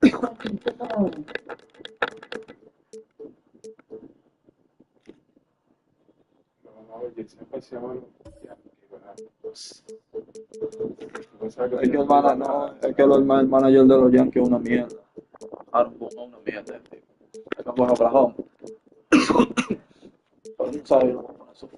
Oye, siempre se llama Es que el manager de los Yankees es una mierda. Aaron Boone es una mierda. Es que fue Oklahoma. Pero no sabe lo que pone eso.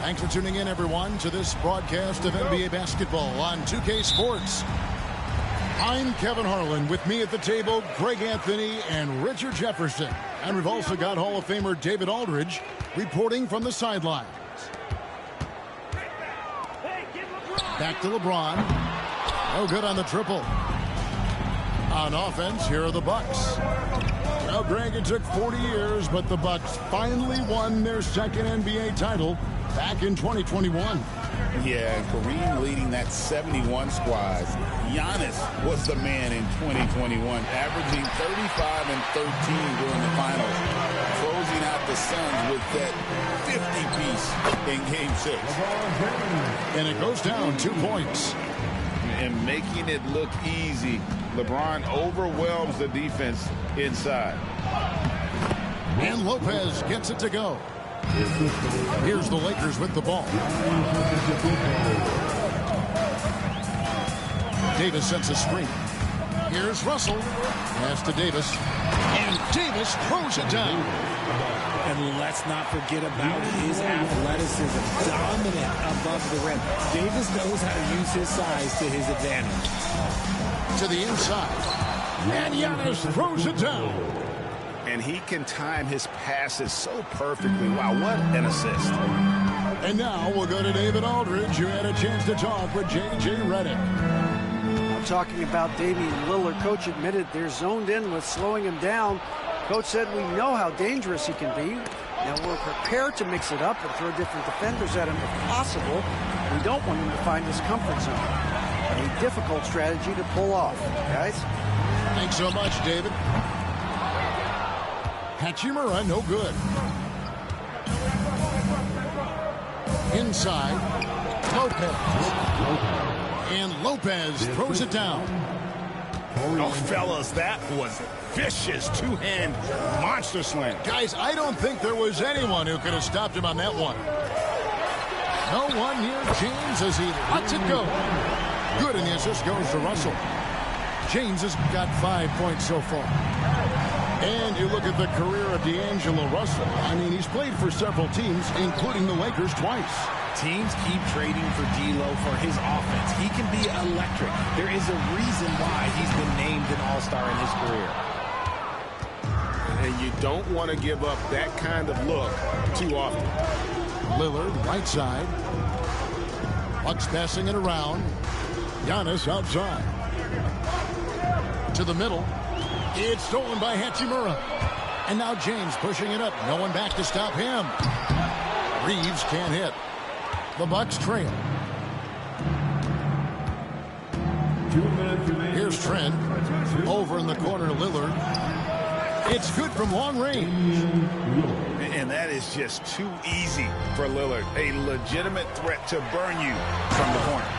Thanks for tuning in, everyone, to this broadcast of NBA basketball on 2K Sports. I'm Kevin Harlan. With me at the table, Greg Anthony and Richard Jefferson. And we've also got Hall of Famer David Aldridge reporting from the sidelines. Back to LeBron. No good on the triple. On offense, here are the Bucks. Well, Greg, it took 40 years, but the Bucks finally won their second NBA title back in 2021. Yeah, and Kareem leading that 71 squad. Giannis was the man in 2021, averaging 35 and 13 during the finals, closing out the Suns with that 50-piece in Game 6. And it goes down 2 points. And making it look easy, LeBron overwhelms the defense inside. And Lopez gets it to go. Here's the Lakers with the ball. Davis sets a screen. Here's Russell. Pass to Davis. And Davis throws it down. And let's not forget about his athleticism. Dominant above the rim. Davis knows how to use his size to his advantage. To the inside. And Giannis throws it down. And he can time his passes so perfectly. Wow, what an assist. And now we'll go to David Aldridge, who had a chance to talk with J.J. Redick. Talking about Damian Lillard, coach admitted they're zoned in with slowing him down. Coach said we know how dangerous he can be. Now we're prepared to mix it up and throw different defenders at him if possible. We don't want him to find his comfort zone. A difficult strategy to pull off, guys. Thanks so much, David. Hachimura, no good. Inside, Lopez. And Lopez throws it down. Oh, fellas, that was vicious two-hand monster slam. Guys, I don't think there was anyone who could have stopped him on that one. No one near James as he lets it go. Good, and the assist goes to Russell. James has got 5 points so far. And you look at the career of D'Angelo Russell. I mean, he's played for several teams, including the Lakers twice. Teams keep trading for D'Lo for his offense. He can be electric. There is a reason why he's been named an all-star in his career. And you don't want to give up that kind of look too often. Lillard, right side. Bucks passing it around. Giannis outside. To the middle. It's stolen by Hachimura. And now James pushing it up. No one back to stop him. Reeves can't hit. The Bucks trail. Here's Trent. Over in the corner to Lillard. It's good from long range. And that is just too easy for Lillard. A legitimate threat to burn you from the corner.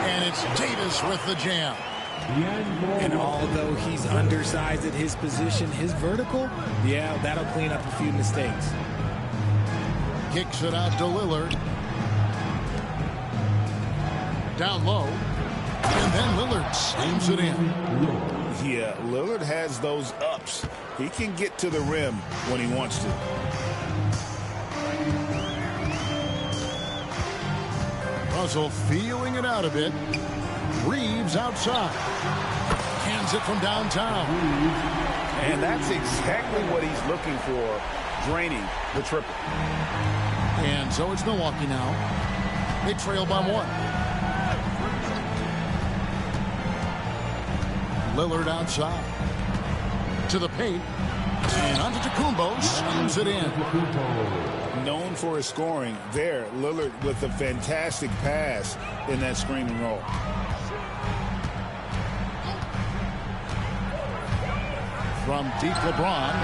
And it's Davis with the jam. And although he's undersized at his position, his vertical, yeah, that'll clean up a few mistakes. Kicks it out to Lillard. Down low. And then Lillard slams it in. Yeah, Lillard has those ups. He can get to the rim when he wants to. Russell feeling it out a bit. Reeves outside. Hands it from downtown. And that's exactly what he's looking for, draining the triple. And so it's Milwaukee now. They trail by 1. Lillard outside. To the paint. And onto Tacumbo. Slams it in. known for his scoring. There, Lillard with a fantastic pass in that screen and roll. From deep, LeBron.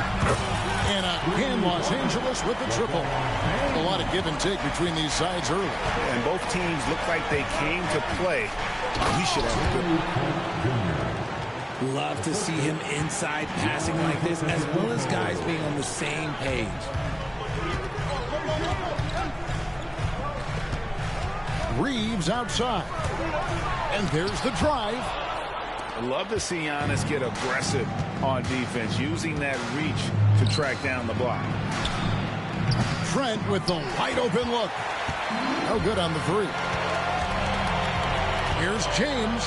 And again, Los Angeles with the triple. A lot of give and take between these sides early. And both teams look like they came to play. We should have a good. Love to see him inside passing like this, as well as guys being on the same page. Reeves outside. And there's the drive. I'd love to see Giannis get aggressive on defense, using that reach to track down the block. Trent with the wide open look. No good on the three. Here's James.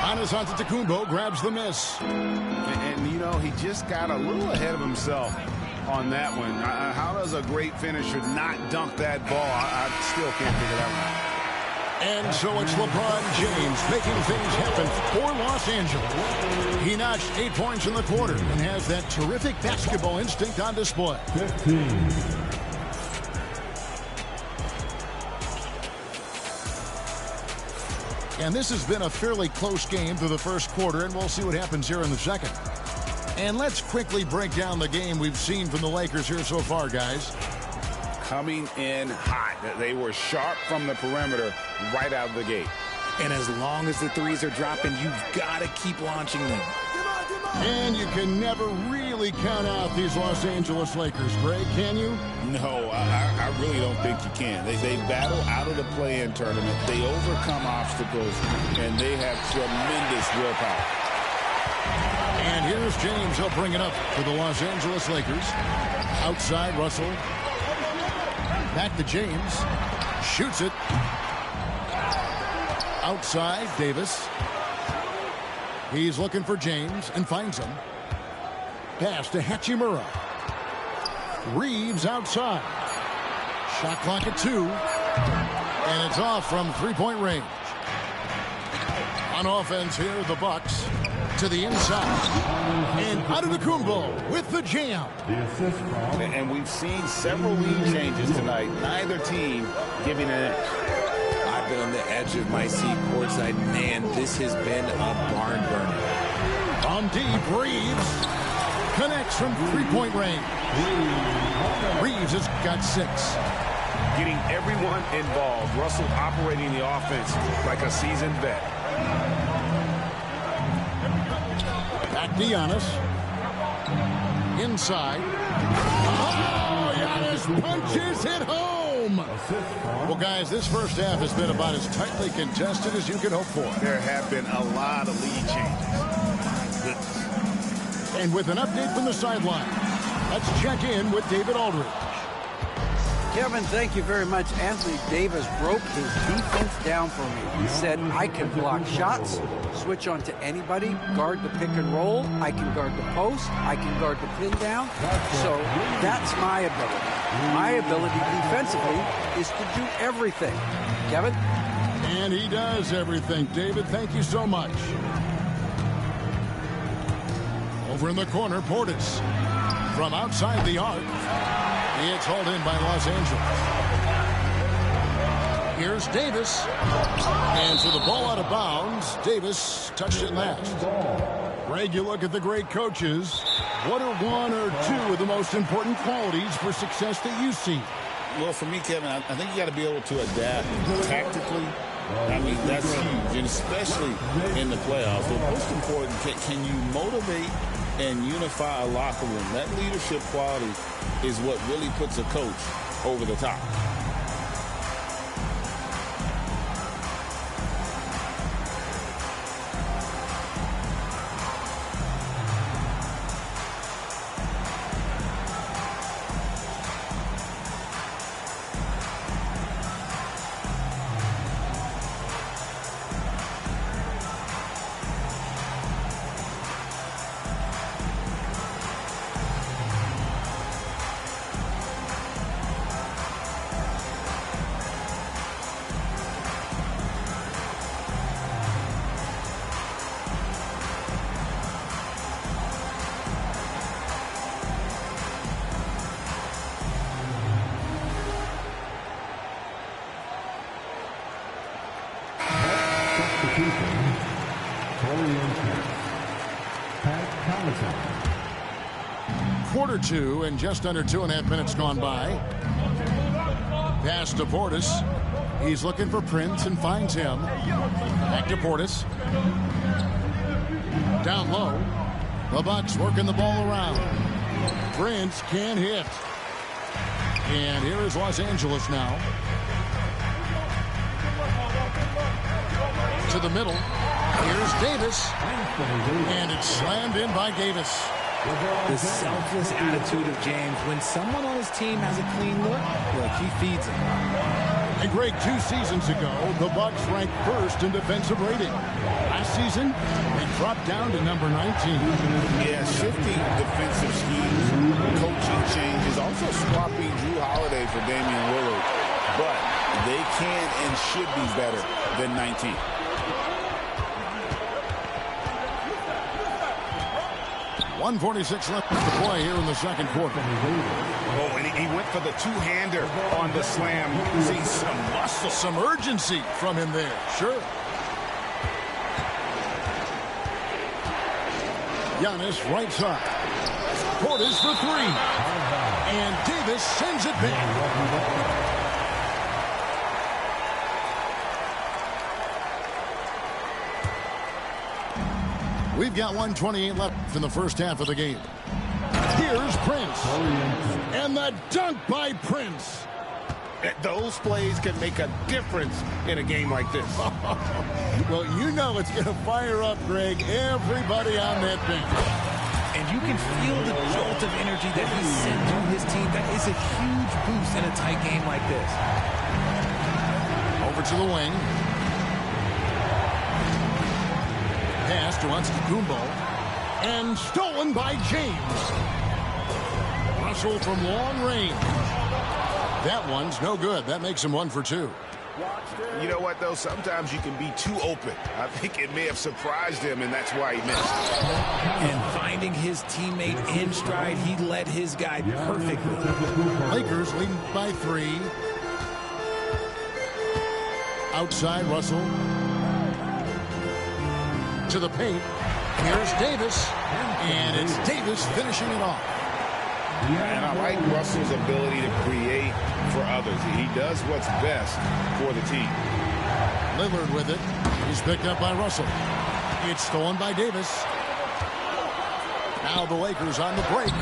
Giannis Antetokounmpo grabs the miss. And, you know, he just got a little ahead of himself on that one. How does a great finisher not dunk that ball? I still can't figure that one out. And so it's LeBron James making things happen for Los Angeles. He notched 8 points in the quarter and has that terrific basketball instinct on display. 15. And this has been a fairly close game through the first quarter, and we'll see what happens here in the second. And let's quickly break down the game we've seen from the Lakers here so far, guys. Coming in hot. They were sharp from the perimeter right out of the gate. And as long as the threes are dropping, you've got to keep launching them. And you can never really count out these Los Angeles Lakers, Greg, can you? No, I really don't think you can. They battle out of the play-in tournament. They overcome obstacles, and they have tremendous willpower. And here's James. He'll bring it up for the Los Angeles Lakers. Outside, Russell. Back to James. Shoots it. Outside, Davis. He's looking for James and finds him. Pass to Hachimura. Reeves outside. Shot clock at 2. And it's off from three-point range. On offense here, the Bucks to the inside. And Antetokounmpo with the jam. And we've seen several lead changes tonight. Neither team giving an edge. I've been on the edge of my seat courtside. Man, this has been a barn burner. On deep, Reeves connects from three-point range. Reeves has got 6. Getting everyone involved. Russell operating the offense like a seasoned vet. Back to Giannis. Inside. Oh, Giannis punches it home. Well, guys, this first half has been about as tightly contested as you could hope for. There have been a lot of lead changes. And with an update from the sideline, let's check in with David Aldridge. Kevin, thank you very much. Anthony Davis broke his defense down for me. He said, I can block shots, switch on to anybody, guard the pick and roll, I can guard the post, I can guard the pin down. So that's my ability. My ability defensively is to do everything. Kevin? And he does everything. David, thank you so much. Over in the corner, Portis. From outside the arc. It's hauled in by Los Angeles. Here's Davis. And so the ball out of bounds. Davis touched it last. Greg, you look at the great coaches. What are 1 or 2 of the most important qualities for success that you see? Well, for me, Kevin, I think you got to be able to adapt tactically. I mean, that's huge, and especially in the playoffs. But most important, can you motivate and unify a locker room? That leadership quality is what really puts a coach over the top. Quarter two and just under 2.5 minutes gone by. Pass to Portis. He's looking for Prince and finds him. Back to Portis. Down low. The Bucks working the ball around. Prince can't hit. And here is Los Angeles now. To the middle. Here's Davis. And it's slammed in by Davis. The selfless attitude of James. When someone on his team has a clean look, he feeds him. And Greg, 2 seasons ago, the Bucks ranked first in defensive rating. Last season, they dropped down to number 19. Yeah, shifting defensive schemes, coaching changes, also swapping Drew Holiday for Damian Lillard. But they can and should be better than 19. .146 left to play here in the second quarter. Oh, and he went for the two-hander on the slam. You can see some muscle, some urgency from him there. Sure. Giannis right side. Portis for 3. And Davis sends it back. We've got 1:28 left in the first half of the game. Here's Prince. And the dunk by Prince. Those plays can make a difference in a game like this. Well, you know it's going to fire up, Greg, everybody on that bench. And you can feel the jolt of energy that he sent to his team. That is a huge boost in a tight game like this. Over to the wing. Pass to Antetokounmpo. And stolen by James. Russell from long range. That one's no good. That makes him 1 for 2. You know what, though? Sometimes you can be too open. I think it may have surprised him, and that's why he missed. And finding his teammate in stride, he led his guy perfectly. Lakers leading by 3. Outside, Russell. To the paint. Here's Davis. And it's Davis finishing it off. And I like Russell's ability to create for others. He does what's best for the team. Lillard with it. He's picked up by Russell. It's stolen by Davis. Now the Lakers on the break.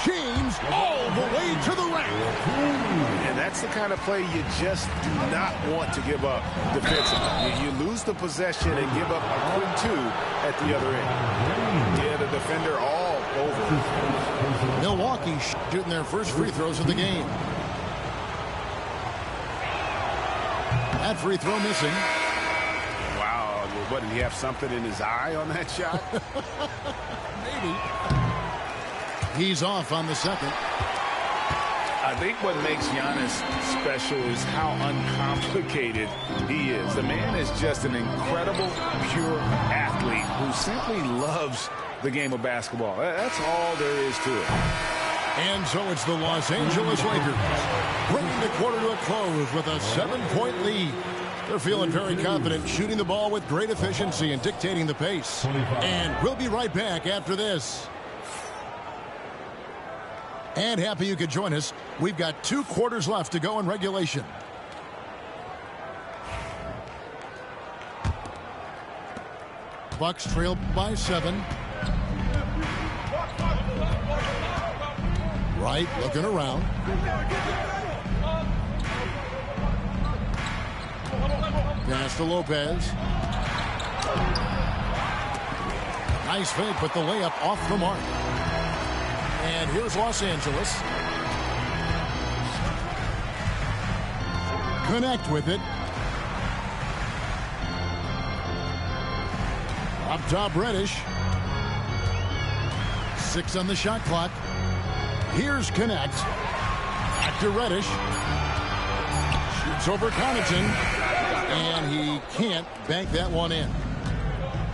James all the way to the rack. And that's the kind of play you just do not want to give up defensively. You lose the possession and give up a quick 2 at the other end. Yeah, the defender all over. Milwaukee shooting their first free throws of the game. That free throw missing. Wow, what, did he have something in his eye on that shot? Maybe. He's off on the second. I think what makes Giannis special is how uncomplicated he is. The man is just an incredible, pure athlete who simply loves the game of basketball. That's all there is to it. And so it's the Los Angeles Lakers bringing the quarter to a close with a 7-point lead. They're feeling very confident, shooting the ball with great efficiency and dictating the pace. And we'll be right back after this. And happy you could join us. We've got 2 quarters left to go in regulation. Bucks trail by 7. Right, looking around. Pass to Lopez. Nice fake, but the layup off the mark. And here's Los Angeles. Connect with it. Up top, Reddish. 6 on the shot clock. Here's Connect. Back to Reddish. Shoots over Connaughton. And he can't bank that one in.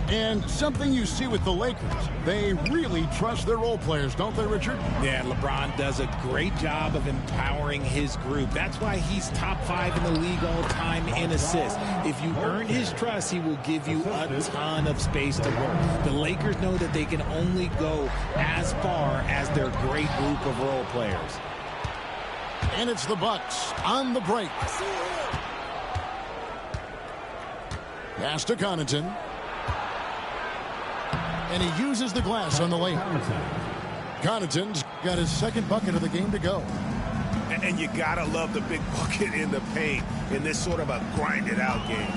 And something you see with the Lakers, they really trust their role players, don't they, Richard? Yeah, LeBron does a great job of empowering his group. That's why he's top 5 in the league all time in and assists. If you earn his trust, he will give you a ton of space to work. The Lakers know that they can only go as far as their great group of role players. And it's the Bucks on the break. Pass to Connaughton. And he uses the glass on the lane. Connaughton's got his second bucket of the game to go. And you gotta love the big bucket in the paint in this sort of a grinded-out game.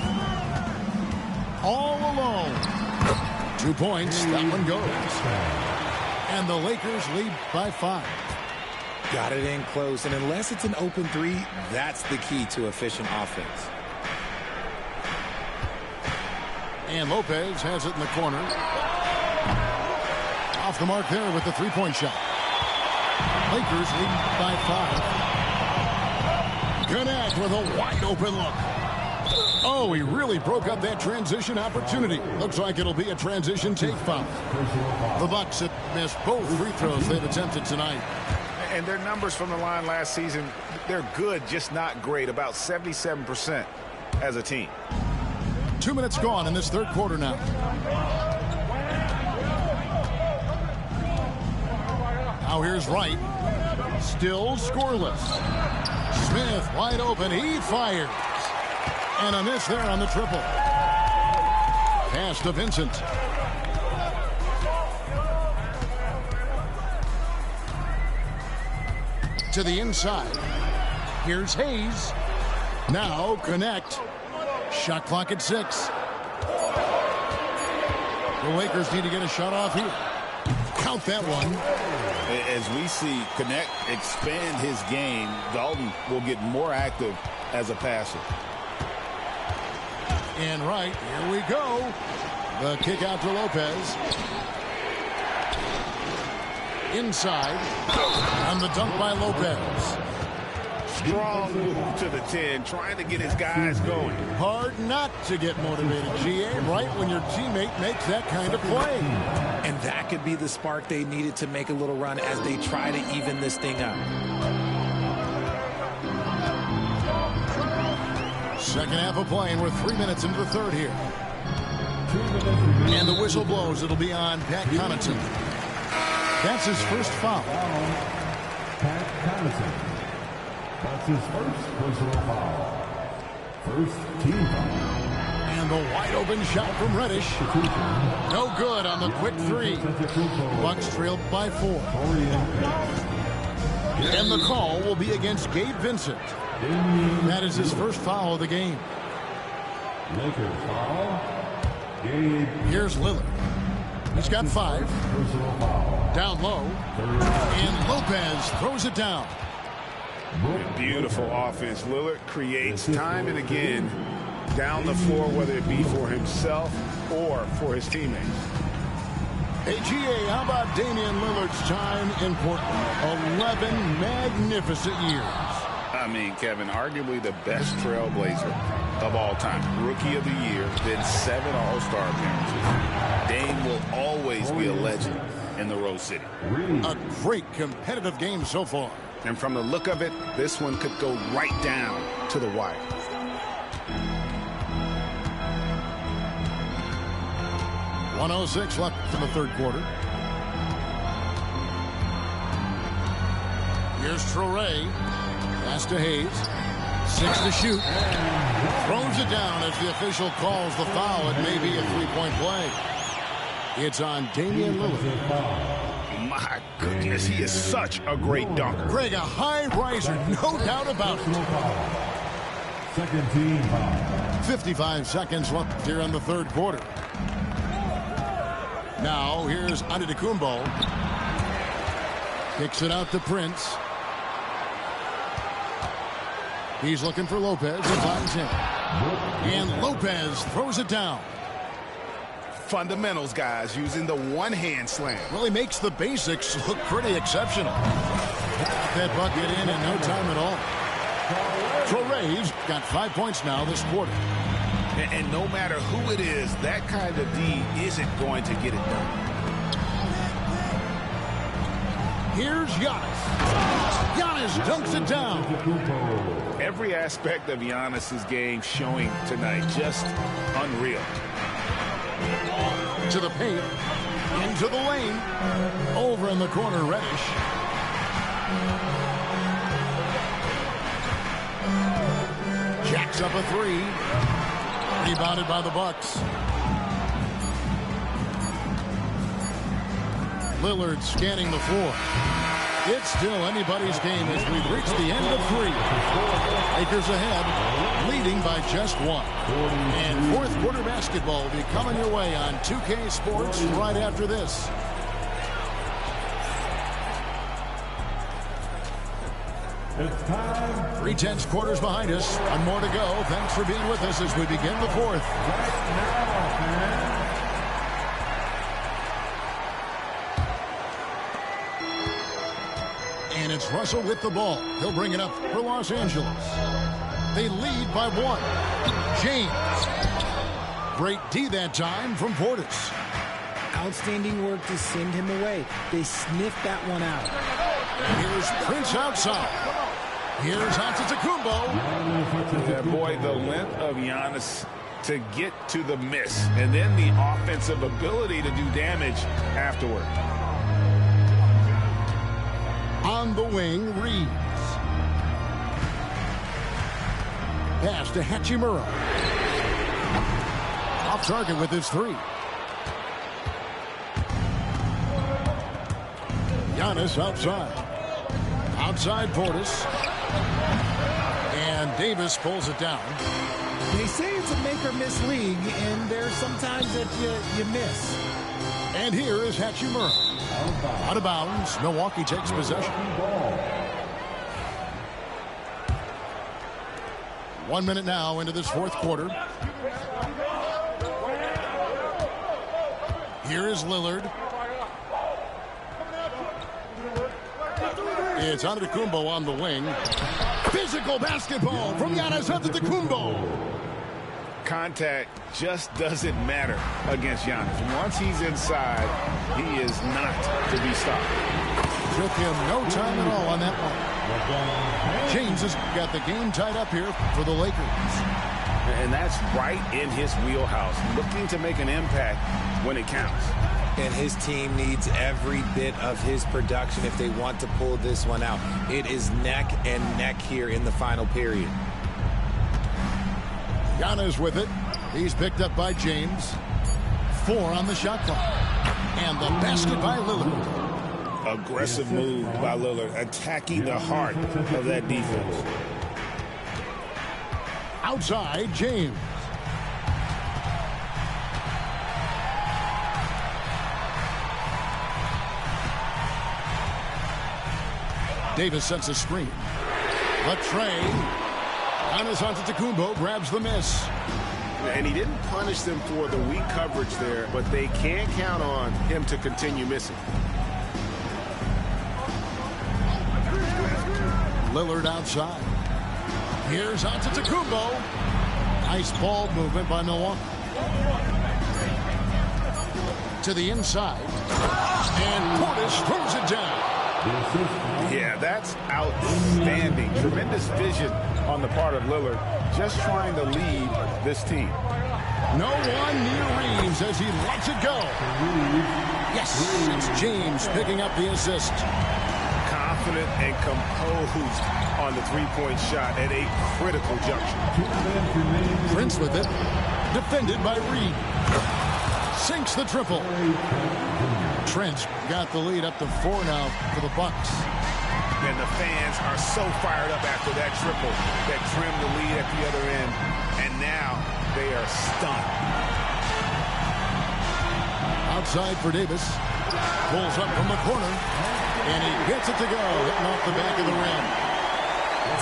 All alone. 2 points. That one goes. And the Lakers lead by 5. Got it in close, and unless it's an open three, that's the key to efficient offense. And Lopez has it in the corner. Off the mark there with the three-point shot. Lakers lead by 5. Connect with a wide-open look. Oh, he really broke up that transition opportunity. Looks like it'll be a transition take foul. The Bucks have missed both free throws they've attempted tonight. And their numbers from the line last season, they're good, just not great. About 77% as a team. 2 minutes gone in this third quarter now. Now here's Wright. Still scoreless. Smith wide open. He fires. And a miss there on the triple. Pass to Vincent. To the inside. Here's Hayes. Now connect. Shot clock at 6. The Lakers need to get a shot off here. Count that one. As we see Connect expand his game, Dalton will get more active as a passer. And right, here we go. The kick out to Lopez. Inside. And the dunk by Lopez. Strong move to the 10, trying to get his guys going. Hard not to get motivated, GA, right when your teammate makes that kind of play. And that could be the spark they needed to make a little run as they try to even this thing up. Second half of play, and we're 3 minutes into the third here. And the whistle blows. It'll be on Pat Connaughton. That's his first foul. Pat Connaughton. That's his first personal foul. First team foul. And the wide open shot from Reddish. No good on the quick three. Bucks trailed by 4. And the call will be against Gabe Vincent. That is his first foul of the game. Lakers foul. Gabe. Here's Lillard. He's got 5. Personal foul. Down low. And Lopez throws it down. Beautiful offense. Lillard creates time and again down the floor, whether it be for himself or for his teammates. Hey, GA, how about Damian Lillard's time in Portland? 11 magnificent years. I mean, Kevin, arguably the best trailblazer of all time. Rookie of the year, then 7 All-Star appearances. Dame will always be a legend in the Rose City. A great competitive game so far. And from the look of it, this one could go right down to the wire. .106 left in the third quarter. Here's Traore. Pass to Hayes. 6 to shoot. Throws it down as the official calls the foul. It may be a three-point play. It's on Damian Lillard. My goodness, he is such a great dunker. Greg, a high riser, no doubt about it. Second team foul. 55 seconds left here in the third quarter. Now, here's Antetokounmpo. Kicks it out to Prince. He's looking for Lopez. He finds him. And Lopez throws it down. Fundamentals, guys, using the one-hand slam. Well, he makes the basics look pretty exceptional. Got that bucket in no time at all. Traore's got 5 points now this quarter. And no matter who it is, that kind of D isn't going to get it done. Here's Giannis. Giannis dunks it down. Every aspect of Giannis's game showing tonight, just unreal. To the paint, into the lane, over in the corner, Reddish. Jacks up a three. Rebounded by the Bucks. Lillard scanning the floor. It's still anybody's game as we've reached the end of three. Lakers ahead, leading by just one. And fourth quarter basketball will be coming your way on 2K Sports right after this. It's time. 3/10 quarters behind us. One more to go. Thanks for being with us as we begin the fourth. And it's Russell with the ball. He'll bring it up for Los Angeles. They lead by one. James. Great D that time from Portis. Outstanding work to send him away. They sniffed that one out. Here's Prince outside. Here's Antetokounmpo. Yeah, boy, the length of Giannis to get to the miss, and then the offensive ability to do damage afterward. On the wing, Reeves. Pass to Hachimura. Off target with his three. Giannis outside. Outside Portis. And Davis pulls it down. They say it's a make-or-miss league, and there's sometimes that you miss. And here is Hachimura. Out of bounds. Milwaukee takes possession. 1 minute now into this fourth quarter. Here is Lillard. It's Antetokounmpo on the wing. Physical basketball from Giannis Antetokounmpo. Contact just doesn't matter against Giannis. Once he's inside, he is not to be stopped. Took him no time at all on that one. James has got the game tied up here for the Lakers. And that's right in his wheelhouse, looking to make an impact when it counts. And his team needs every bit of his production if they want to pull this one out. It is neck and neck here in the final period. Giannis with it. He's picked up by James. 4 on the shot clock. And the basket by Lillard. Aggressive move by Lillard, attacking the heart of that defense. Outside, James. Davis sets a screen. The tray. Giannis Antetokounmpo grabs the miss. And he didn't punish them for the weak coverage there, but they can't count on him to continue missing. Lillard outside. Here's Antetokounmpo. Nice ball movement by Milwaukee. To the inside. And Portis throws it down. Yeah, that's outstanding. Tremendous vision on the part of Lillard, just trying to lead this team. No one near Reeves as he lets it go. Yes, it's James picking up the assist. Confident and composed on the three-point shot at a critical juncture. Prince with it. Defended by Reed. Sinks the triple. Trent got the lead up to 4 now for the Bucks. And the fans are so fired up after that triple that trimmed the lead at the other end. And now they are stunned. Outside for Davis. Pulls up from the corner. And he gets it to go. Hitting off the back of the rim.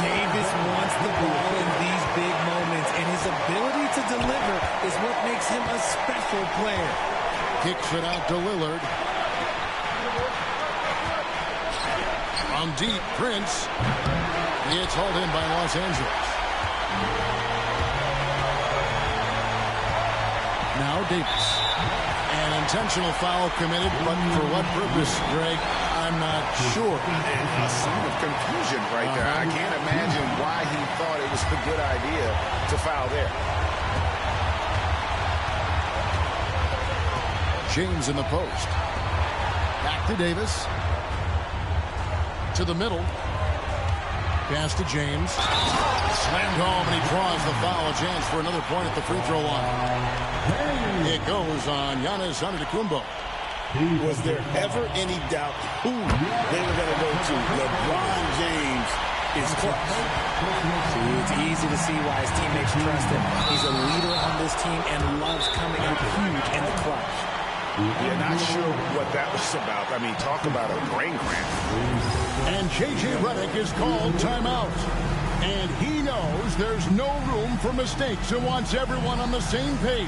Davis wants the ball in these big moments, and his ability to deliver is what makes him a special player. Kicks it out to Lillard. From deep, Prince. It's hauled in by Los Angeles. Now Davis. An intentional foul committed, but for what purpose, Greg? I'm not sure. A sign of confusion right there. I can't imagine why he thought it was a good idea to foul there. James in the post. Back to Davis. To the middle. Pass to James. Slammed home, and he draws the foul. A chance for another point at the free throw line. It goes on Giannis Antetokounmpo. Was there ever any doubt who they were going to go to? LeBron James is clutch. See, it's easy to see why his teammates trust him. He's a leader on this team and loves coming up huge in the clutch. Yeah, not sure what that was about. I mean, talk about a brain cramp. And J.J. Redick is called timeout. And he knows there's no room for mistakes and wants everyone on the same page.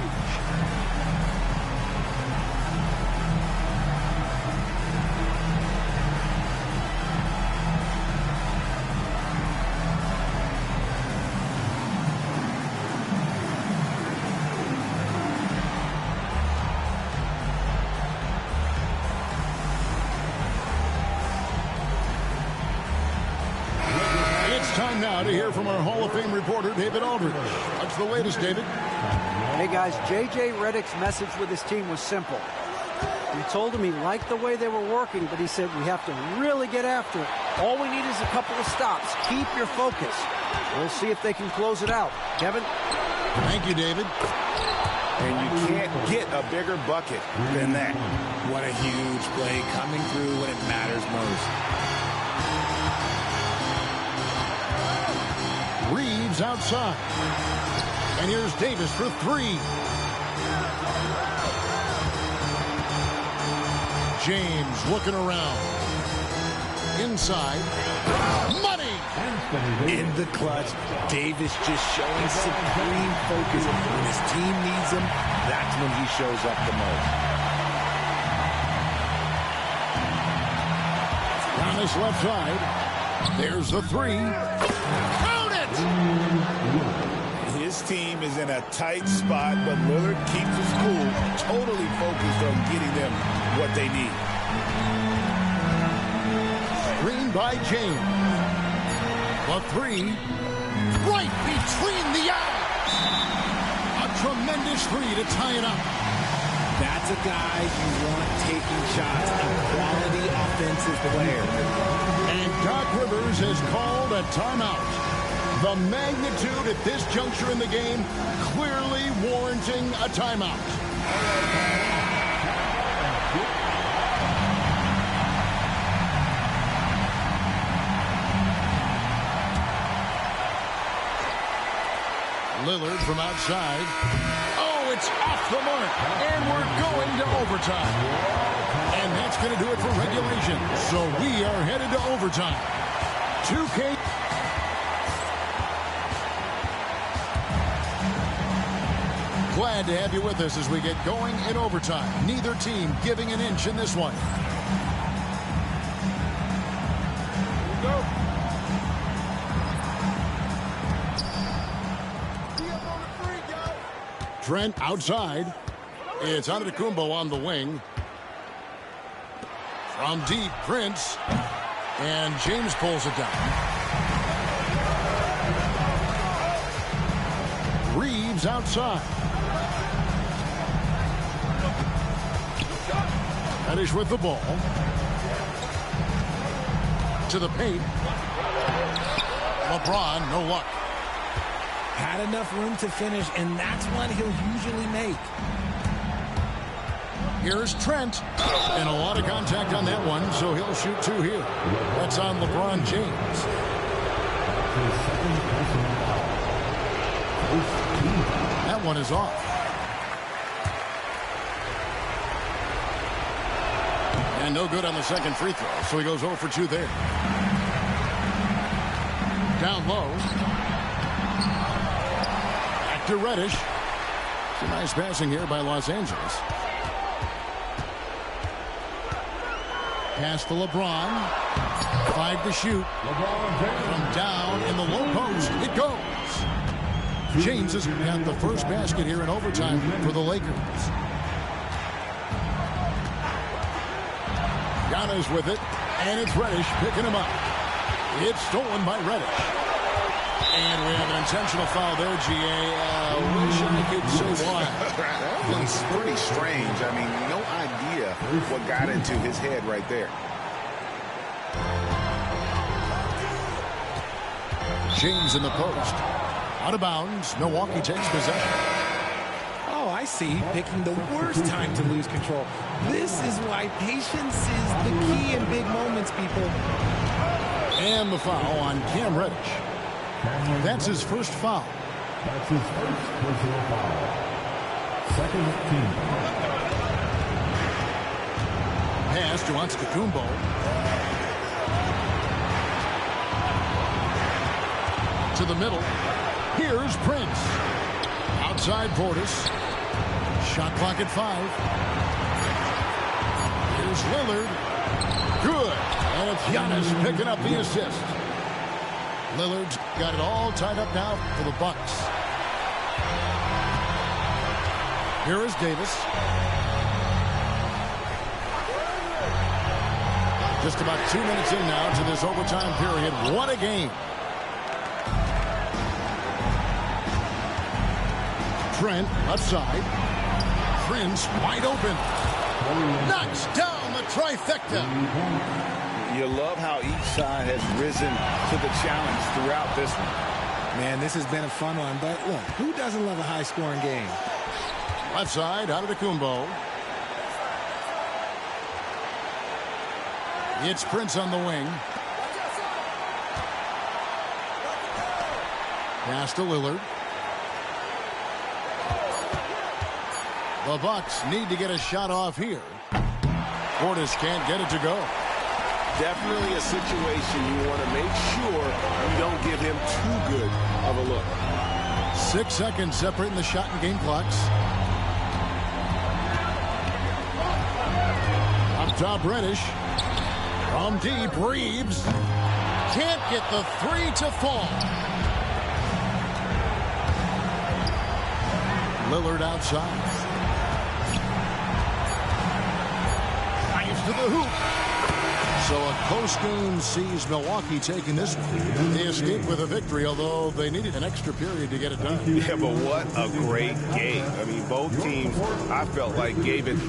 Time now to hear from our Hall of Fame reporter, David Aldridge. What's the latest, David? Hey, guys, J.J. Redick's message with his team was simple. He told them he liked the way they were working, but he said we have to really get after it. All we need is a couple of stops. Keep your focus. We'll see if they can close it out. Kevin? Thank you, David. And you can't get a bigger bucket than that. What a huge play coming through when it matters most. Reeves outside. And here's Davis for three. James looking around. Inside. Money! In the clutch, Davis just showing supreme focus. When his team needs him, that's when he shows up the most. Giannis left side. There's the three. His team is in a tight spot, but Lillard keeps his cool, totally focused on getting them what they need. Screen by James. The three. Right between the eyes. A tremendous three to tie it up. That's a guy you want taking shots, a quality offensive player. And Doc Rivers has called a timeout. The magnitude at this juncture in the game clearly warranting a timeout. Lillard from outside. Oh, it's off the mark. And we're going to overtime. And that's going to do it for regulation. So we are headed to overtime. 2K. Glad to have you with us as we get going in overtime. Neither team giving an inch in this one. Go. Trent outside. It's Antetokounmpo on the wing. From deep, Prince. And James pulls it down. Reeves outside. Reddish with the ball. To the paint. LeBron, no luck. Had enough room to finish, and that's one he'll usually make. Here's Trent. And a lot of contact on that one, so he'll shoot two here. That's on LeBron James. That one is off. And no good on the second free throw, so he goes 0 for 2 there. Down low. Back to Reddish. Some nice passing here by Los Angeles. Pass to LeBron. 5 to shoot. From down in the low post, it goes. James has got the first basket here in overtime for the Lakers. Giannis with it. And it's Reddish picking him up. It's stolen by Reddish. And we have an intentional foul there, G.A. Wish I could say why. That one's pretty strange. I mean, no idea what got into his head right there. James in the post. Out of bounds. Milwaukee takes possession. Oh, I see. Picking the worst time to lose control. This is why patience is the key in big moments, people. And the foul on Cam Reddish. That's his first foul. That's his first personal foul. Second team. Pass to Antetokounmpo. To the middle. Here's Prince. Outside Portis. Shot clock at 5. Here's Lillard. Good. And it's Giannis picking up the assist. Lillard's got it all tied up now for the Bucks. Here is Davis. Just about 2 minutes in now to this overtime period. What a game. Trent left side. Prince wide open. Knocks down the trifecta. You love how each side has risen to the challenge throughout this one. Man, this has been a fun one, but look, who doesn't love a high-scoring game? Left side, Antetokounmpo. It's Prince on the wing. Pass to Lillard. The Bucks need to get a shot off here. Portis can't get it to go. Definitely a situation you want to make sure you don't give him too good of a look. 6 seconds separating the shot and game clocks. Up top, Reddish. From deep, Reeves. Can't get the 3 to fall. Lillard outside. Drives to the hoop. So a close game sees Milwaukee taking this one. They escaped with a victory, although they needed an extra period to get it done. Yeah, but what a great game. I mean, both teams, I felt like, gave it.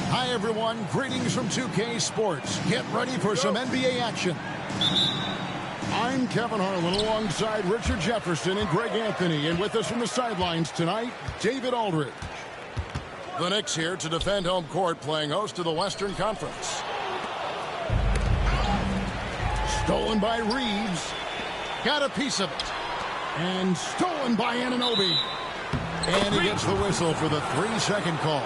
Hi, everyone. Greetings from 2K Sports. Get ready for some NBA action. I'm Kevin Harlan alongside Richard Jefferson and Greg Anthony. And with us from the sidelines tonight, David Aldridge. The Knicks here to defend home court, playing host to the Western Conference. Stolen by Reeves. Got a piece of it. And stolen by Anunoby. And he gets the whistle for the 3-second call.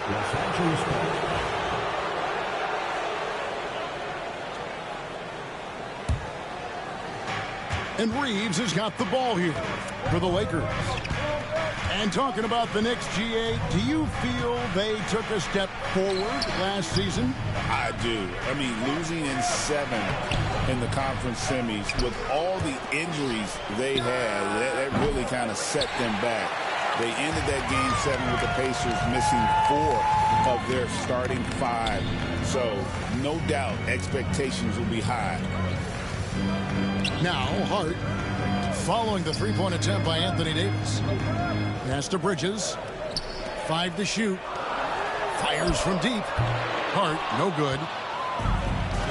And Reeves has got the ball here for the Lakers. And talking about the Knicks, GA, do you feel they took a step forward last season? I do. I mean, losing in 7 in the conference semis with all the injuries they had, that really kind of set them back. They ended that game 7 with the Pacers missing 4 of their starting 5. So, no doubt, expectations will be high. Now, Hart, following the three-point attempt by Anthony Davis. Pass to Bridges. 5 to shoot. Fires from deep. Hart, no good.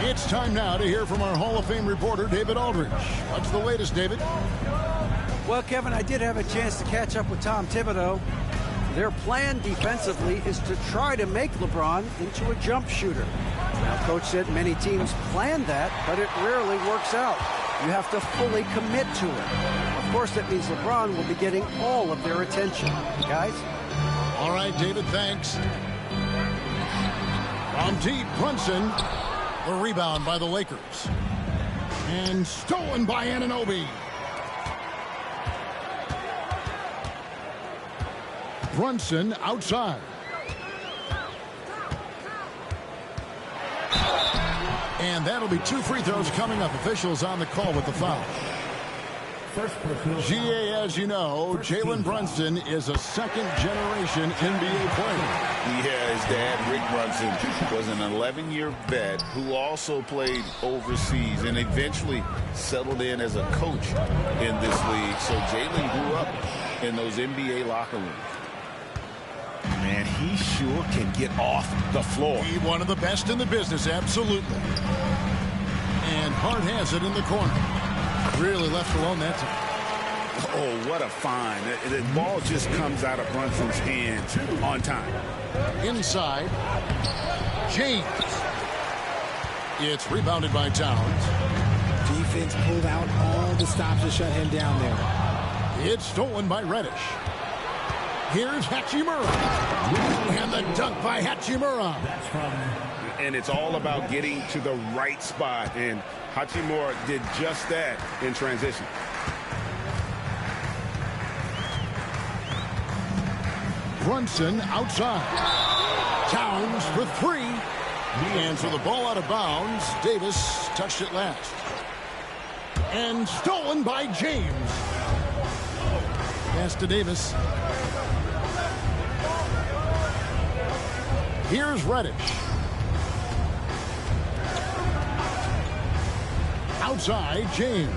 It's time now to hear from our Hall of Fame reporter, David Aldridge. What's the latest, David? Well, Kevin, I did have a chance to catch up with Tom Thibodeau. Their plan defensively is to try to make LeBron into a jump shooter. Now, Coach said many teams plan that, but it rarely works out. You have to fully commit to it. Of course, that means LeBron will be getting all of their attention. Guys? All right, David, thanks. From deep, Brunson. The rebound by the Lakers. And stolen by Anunoby. Brunson outside. And that'll be 2 free throws coming up. Officials on the call with the foul. GA, as you know, Jalen Brunson is a second-generation NBA player. Yeah, his dad, Rick Brunson, was an 11-year vet who also played overseas and eventually settled in as a coach in this league. So Jalen grew up in those NBA locker rooms. Man, he sure can get off the floor. He's one of the best in the business, absolutely. And Hart has it in the corner. Really left alone that time. Oh, what a find. The ball just comes out of Brunson's hands on time. Inside. James. It's rebounded by Towns. Defense pulled out all the stops to shut him down there. It's stolen by Reddish. Here's Hachimura. And the dunk by Hachimura. And it's all about getting to the right spot. And Hachimura did just that in transition. Brunson outside. Towns for 3. And so the ball out of bounds. Davis touched it last. And stolen by James. Pass to Davis. Here's Reddish. Outside, James.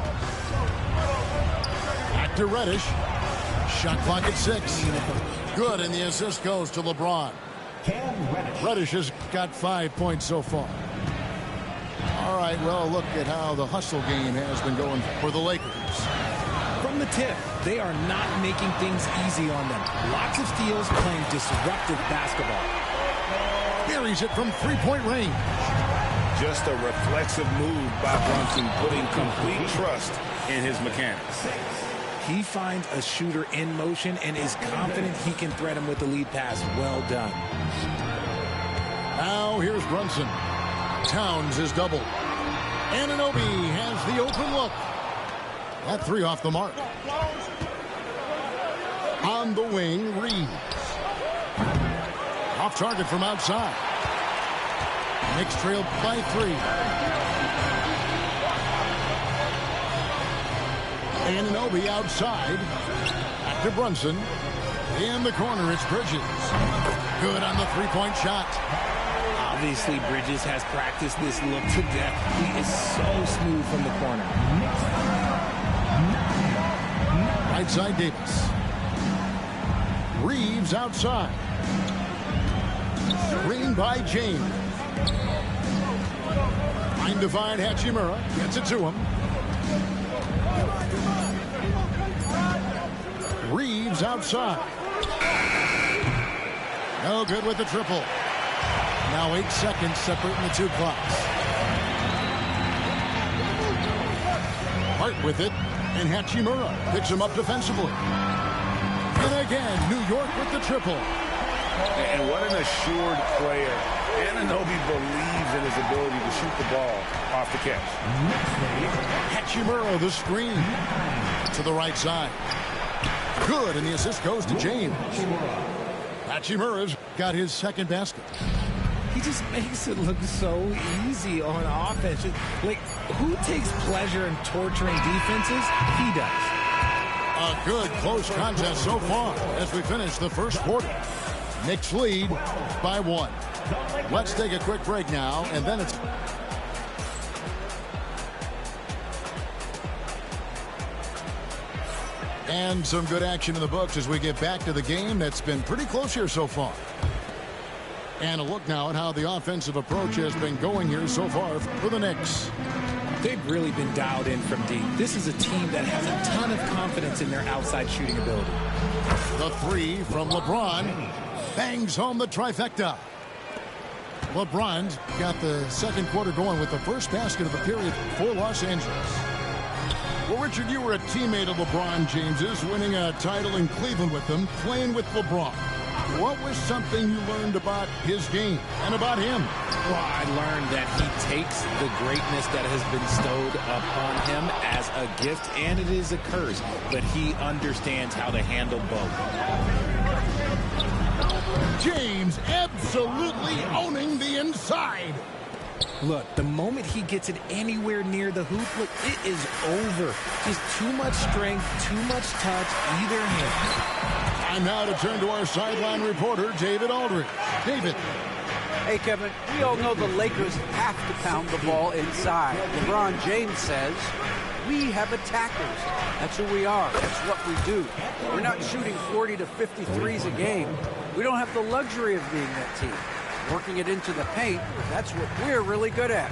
Back to Reddish. Shot clock at 6. Good, and the assist goes to LeBron. Reddish has got 5 points so far. All right, well, look at how the hustle game has been going for the Lakers. From the tip, they are not making things easy on them. Lots of steals, playing disruptive basketball. Buries it from 3-point range. Just a reflexive move by Brunson, putting complete trust in his mechanics. He finds a shooter in motion and is confident he can thread him with the lead pass. Well done. Now here's Brunson. Towns is doubled. Anunoby has the open look. That 3 off the mark. On the wing, Reeves. Off target from outside. Knicks trail by 3. Anunoby outside. Back to Brunson. In the corner, it's Bridges. Good on the 3-point shot. Obviously, Bridges has practiced this look to death. He is so smooth from the corner. Right side, Davis. Reeves outside. Screen by James. Trying to find Hachimura. Gets it to him. Reeves outside. No good with the triple. Now 8 seconds separating the two clocks. Hart with it, and Hachimura picks him up defensively. And again, New York with the triple. And what an assured player. Anunoby believes in his ability to shoot the ball off the catch. Hachimura, the screen to the right side. Good, and the assist goes to James. Hachimura's got his second basket. He just makes it look so easy on offense. Like, who takes pleasure in torturing defenses? He does. A good close contest so far as we finish the first quarter. Knicks lead by 1. Let's take a quick break now, and then it's... And some good action in the books as we get back to the game that's been pretty close here so far. And a look now at how the offensive approach has been going here so far for the Knicks. They've really been dialed in from deep. This is a team that has a ton of confidence in their outside shooting ability. The 3 from LeBron bangs home the trifecta. LeBron's got the second quarter going with the first basket of the period for Los Angeles. Well, Richard, you were a teammate of LeBron James's, winning a title in Cleveland with him, playing with LeBron. What was something you learned about his game and about him? Well, I learned that he takes the greatness that has been bestowed upon him as a gift, and it is a curse, but he understands how to handle both. James absolutely owning the inside. Look, the moment he gets it anywhere near the hoop, look, it is over. Just too much strength, too much touch, either hand. Time now to turn to our sideline reporter, David Aldridge. David. Hey, Kevin, we all know the Lakers have to pound the ball inside. LeBron James says, we have attackers. That's who we are. That's what we do. We're not shooting 40 to 50 threes a game. We don't have the luxury of being that team. Working it into the paint, that's what we're really good at.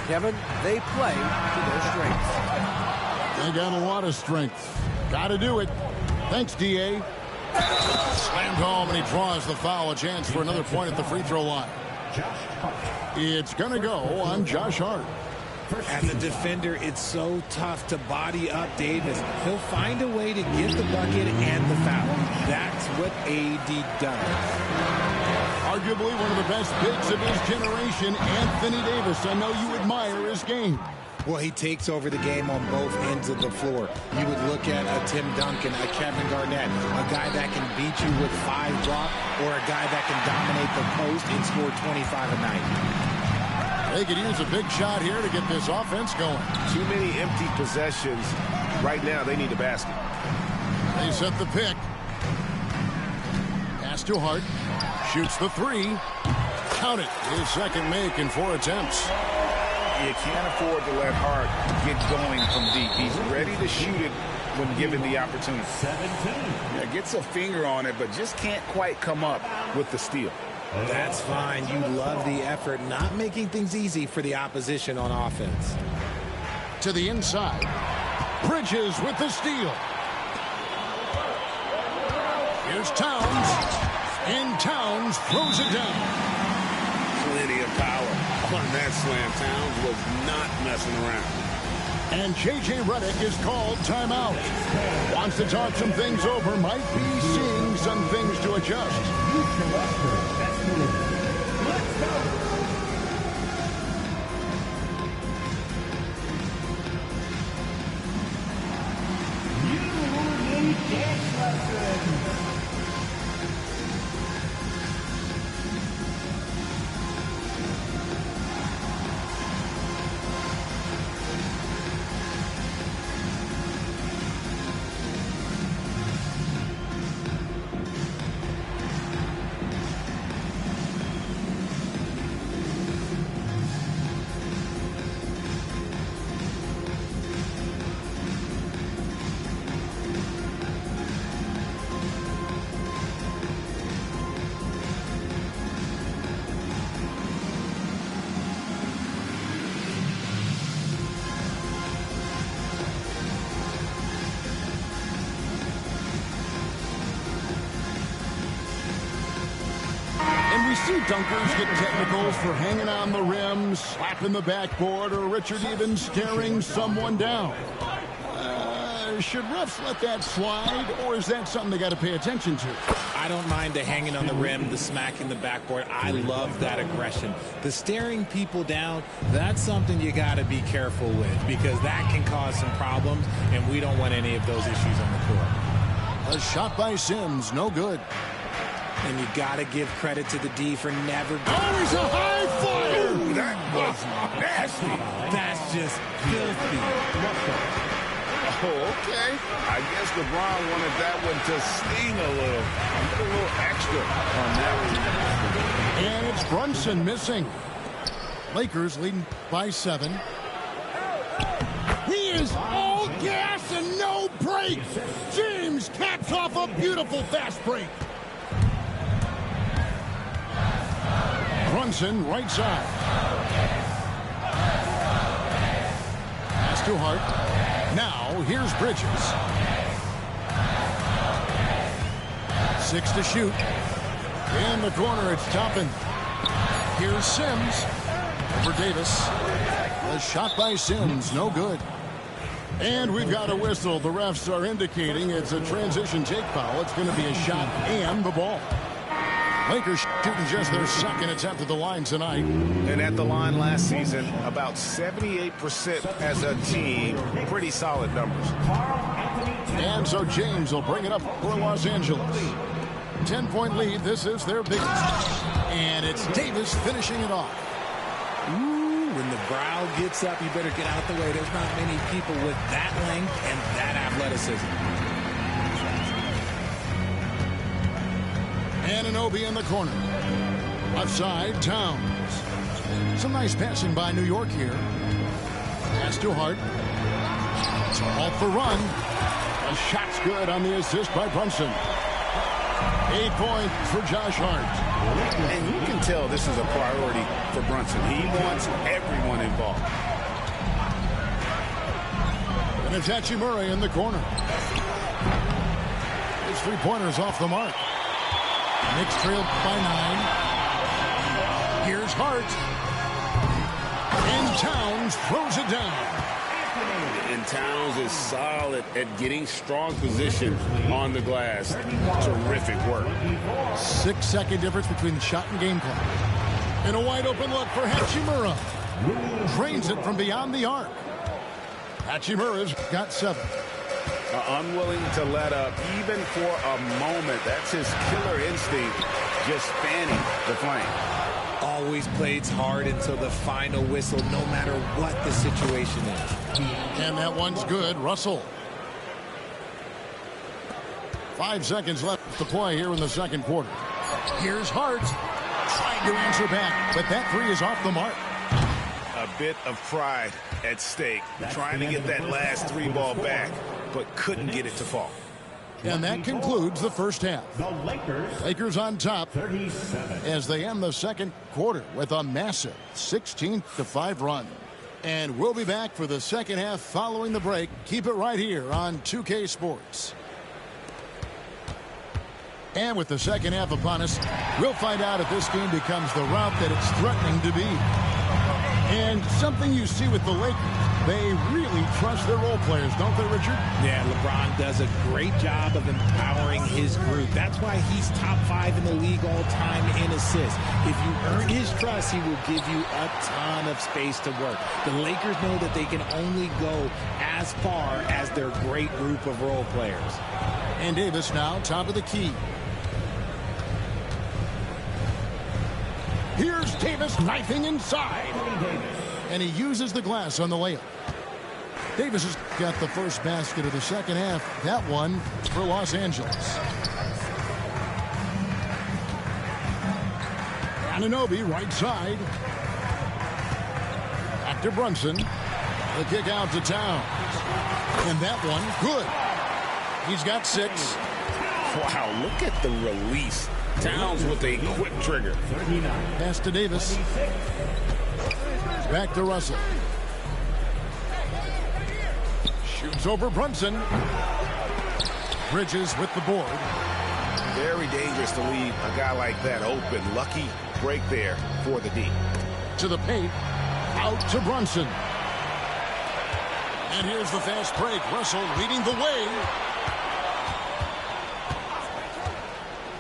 Kevin, they play to their strengths. They got a lot of strength. Got to do it. Thanks, D.A. Slammed home, and he draws the foul. A chance for another point at the free throw line. It's going to go on Josh Hart. As a defender, it's so tough to body up Davis. He'll find a way to get the bucket and the foul. That's what AD does. Arguably one of the best bigs of his generation, Anthony Davis. I know you admire his game. Well, he takes over the game on both ends of the floor. You would look at a Tim Duncan, a Kevin Garnett, a guy that can beat you with 5 blocks, or a guy that can dominate the post and score 25 a night. They could use a big shot here to get this offense going. Too many empty possessions. Right now, they need a basket. They set the pick. Pass to Hart. Shoots the 3. Count it. His second make in 4 attempts. You can't afford to let Hart get going from deep. He's ready to shoot it when given the opportunity. 17. Yeah, gets a finger on it, but just can't quite come up with the steal. That's fine. You love the effort, not making things easy for the opposition on offense. To the inside. Bridges with the steal. Here's Towns. And Towns throws it down. Plenty of power on that slam. Towns was not messing around. And J.J. Redick is called timeout. Wants to talk some things over. Might be seeing some things to adjust. Let's go. You need dance lessons. see dunkers get technicals for hanging on the rim, slapping the backboard, or Richard even staring someone down. Should refs let that slide, or is that something they got to pay attention to? I don't mind the hanging on the rim, the smacking the backboard. I love that aggression. The staring people down, that's something you got to be careful with, because that can cause some problems, and we don't want any of those issues on the court. A shot by Sims, no good. And you got to give credit to the D for never... Oh, he's a high flyer! Ooh, that was nasty. That's just filthy. Oh, okay. I guess LeBron wanted that one to sting a little. Get a little extra on that one. And it's Brunson missing. Lakers leading by 7. He is all gas and no brakes. James caps off a beautiful fast break. Brunson right side. Pass to Hart. Now, here's Bridges. 6 to shoot. In the corner, it's Toppin. Here's Sims. Over Davis. A shot by Sims, no good. And we've got a whistle. The refs are indicating it's a transition take foul. It's going to be a shot and the ball. Lakers shooting just their second attempt at the line tonight. And at the line last season, about 78% as a team. Pretty solid numbers. And so James will bring it up for Los Angeles. 10-point lead. This is their biggest. And it's Davis finishing it off. Ooh, when the brow gets up, you better get out the way. There's not many people with that length and that athleticism. Anunoby in the corner. Left side, Towns. Some nice passing by New York here. Pass to Hart. It's all for run. A shot's good on the assist by Brunson. 8 points for Josh Hart. And you can tell this is a priority for Brunson. He wants everyone involved. And it's Hachimura in the corner. His three-pointers off the mark. Knicks trailed by 9. Here's Hart. And Towns throws it down. And Towns is solid at getting strong position on the glass. Terrific work. 6-second difference between shot and game clock. And a wide open look for Hachimura. Drains it from beyond the arc. Hachimura's got 7. Unwilling to let up even for a moment. That's his killer instinct, just fanning the flame. Always plays hard until the final whistle, no matter what the situation is. And that one's good. Russell. 5 seconds left to play here in the second quarter. Here's Hart. Trying to answer back, but that three is off the mark. A bit of pride at stake. Trying to get that last 3 ball back, but couldn't get it to fall. And that concludes the first half. The Lakers on top 37. as they end the second quarter with a massive 16-5 run. And we'll be back for the second half following the break. Keep it right here on 2K Sports. And with the second half upon us, we'll find out if this game becomes the route that it's threatening to be. And something you see with the Lakers, they really trust their role players, don't they, Richard? Yeah, LeBron does a great job of empowering his group. That's why he's top 5 in the league all time in assists. If you earn his trust, he will give you a ton of space to work. The Lakers know that they can only go as far as their great group of role players. And Davis now top of the key. Here's Davis knifing inside. And he uses the glass on the layup. Davis has got the first basket of the second half. That one for Los Angeles. Anunoby right side. Back to Brunson. The kick out to Towns. And that one, good. He's got 6. Wow, look at the release. Towns with a quick trigger. Pass to Davis. Back to Russell. Shoots over Brunson. Bridges with the board. Very dangerous to leave a guy like that open. Lucky break there for the D. To the paint, out to Brunson. And here's the fast break. Russell leading the way.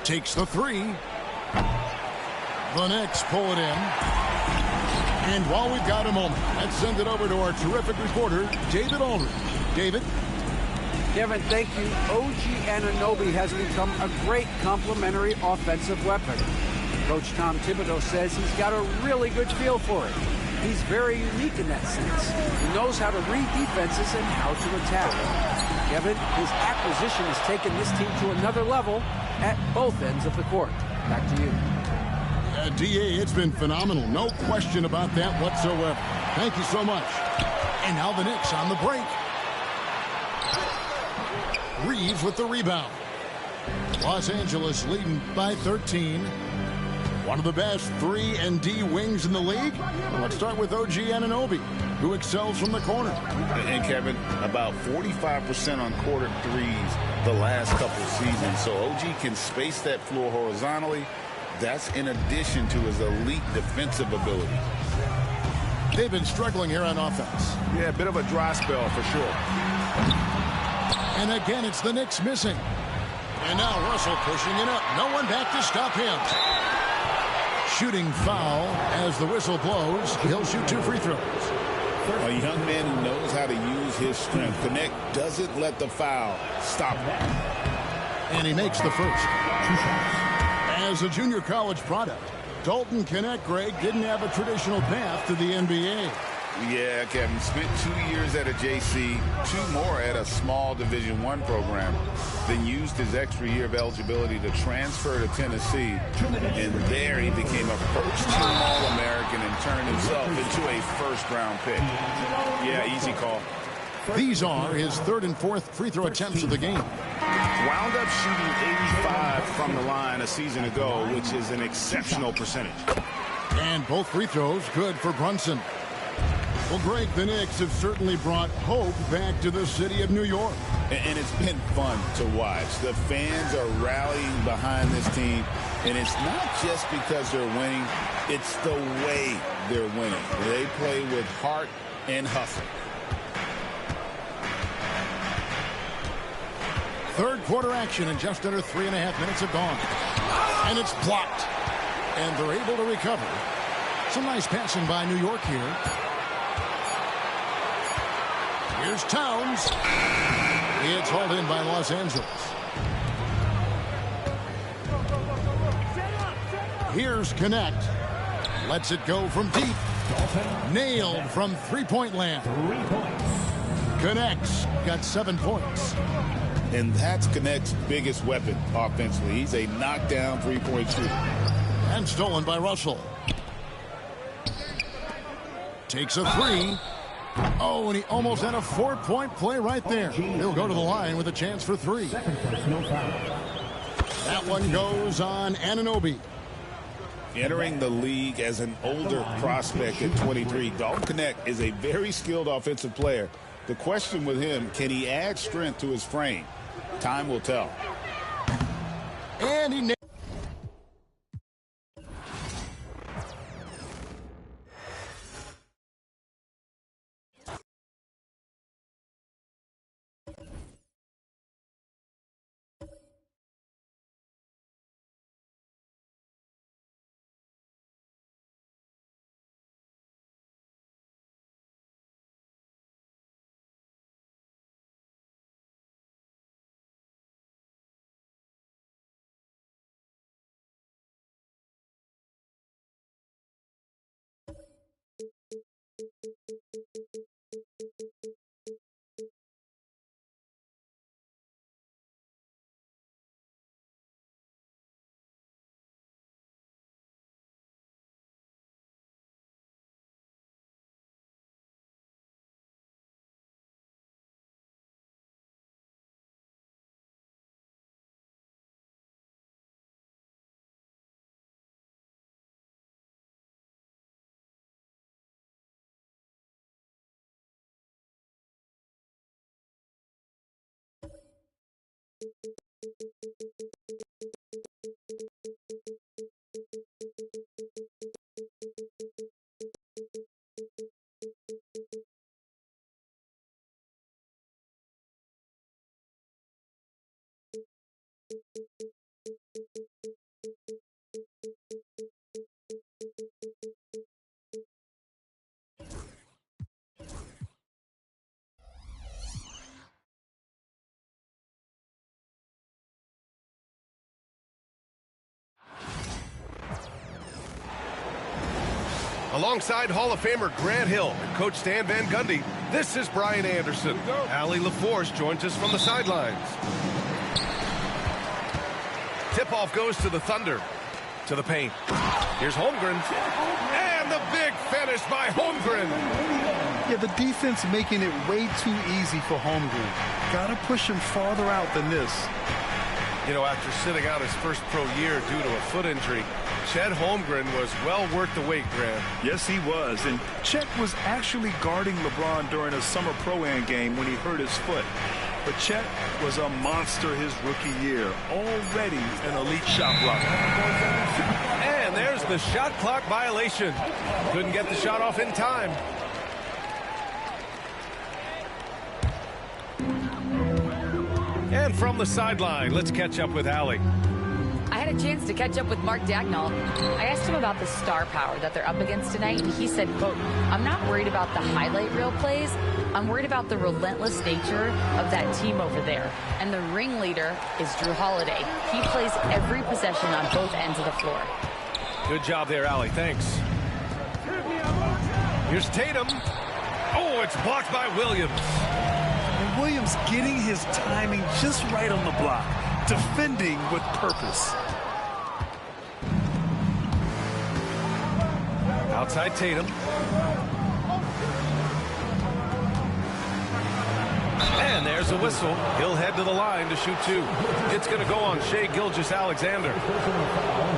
Takes the three. The Knicks pull it in. And while we've got a moment, let's send it over to our terrific reporter, David Aldridge. David? Kevin, thank you. OG Anunoby has become a great complementary offensive weapon. Coach Tom Thibodeau says he's got a really good feel for it. He's very unique in that sense. He knows how to read defenses and how to attack. Kevin, his acquisition has taken this team to another level at both ends of the court. Back to you. DA, it's been phenomenal. No question about that whatsoever. Thank you so much. And now the Knicks on the break. Reeves with the rebound. Los Angeles leading by 13. One of the best 3-and-D wings in the league. Well, let's start with OG Anunoby, who excels from the corner. And Kevin, about 45% on quarter threes the last couple seasons. So OG can space that floor horizontally. That's in addition to his elite defensive ability. They've been struggling here on offense. Yeah, a bit of a dry spell for sure. And again, it's the Knicks missing. And now Russell pushing it up. No one back to stop him. Shooting foul as the whistle blows. He'll shoot 2 free throws. A young man who knows how to use his strength. Connect doesn't let the foul stop him. And he makes the first. As a junior college product, Dalton Connect, Greg, didn't have a traditional path to the NBA. Yeah, Kevin, spent 2 years at a JC, 2 more at a small Division I program, then used his extra year of eligibility to transfer to Tennessee, and there he became a first-team All-American and turned himself into a first-round pick. Yeah, easy call. These are his 3rd and 4th free throw attempts of the game. Wound up shooting 85 from the line a season ago, which is an exceptional percentage. And both free throws good for Brunson. Well, Greg, the Knicks have certainly brought hope back to the city of New York. And it's been fun to watch. The fans are rallying behind this team, and it's not just because they're winning, it's the way they're winning. They play with heart and hustle. Third quarter action, and just under 3.5 minutes have gone. And it's blocked. And they're able to recover. Some nice passing by New York here. Here's Towns. It's hauled in by Los Angeles. Here's Connect. Lets it go from deep. Nailed from three-point land. Connect's got 7 points. And that's Connect's biggest weapon offensively. He's a knockdown three-point shooter. And stolen by Russell. Takes a 3. Oh, and he almost had a 4-point play right there. He'll go to the line with a chance for 3. That one goes on Anunoby. Entering the league as an older prospect at 23, Dalton Connect is a very skilled offensive player. The question with him, can he add strength to his frame? Time will tell. And he Alongside Hall of Famer Grant Hill and Coach Stan Van Gundy, this is Brian Anderson. Allie LaForce joins us from the sidelines. Tip-off goes to the Thunder. To the paint. Here's Holmgren. And the big finish by Holmgren. Yeah, the defense making it way too easy for Holmgren. Got to push him farther out than this. You know, after sitting out his first pro year due to a foot injury, Chet Holmgren was well worth the wait, Grant. Yes, he was. And Chet was actually guarding LeBron during a summer Pro-Am game when he hurt his foot. But Chet was a monster his rookie year, already an elite shot blocker. And there's the shot clock violation. Couldn't get the shot off in time. And from the sideline, let's catch up with Allie. I had a chance to catch up with Mark Dagnall. I asked him about the star power that they're up against tonight, and he said, quote, "I'm not worried about the highlight reel plays. I'm worried about the relentless nature of that team over there. And the ringleader is Drew Holiday. He plays every possession on both ends of the floor." Good job there, Allie. Thanks. Here's Tatum. Oh, it's blocked by Williams. And Williams getting his timing just right on the block. Defending with purpose. Outside Tatum. And there's a whistle. He'll head to the line to shoot two. It's going to go on Shai Gilgeous-Alexander.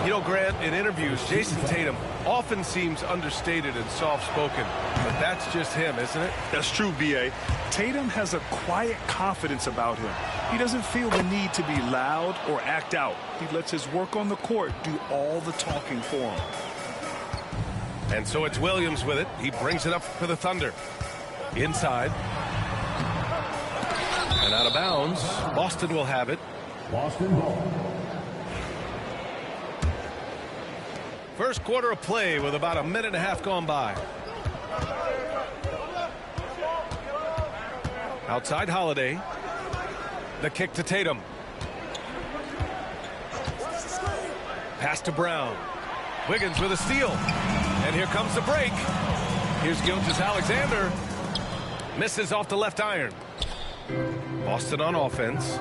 You know, Grant, in interviews, Jason Tatum often seems understated and soft-spoken. But that's just him, isn't it? That's true, B.A. Tatum has a quiet confidence about him. He doesn't feel the need to be loud or act out. He lets his work on the court do all the talking for him. And so it's Williams with it. He brings it up for the Thunder. Inside. And out of bounds. Boston will have it. Boston ball. First quarter of play with about a minute and a half gone by. Outside Holiday. The kick to Tatum. Pass to Brown. Wiggins with a steal. And here comes the break. Here's Gilgeous-Alexander. Misses off the left iron. Boston on offense.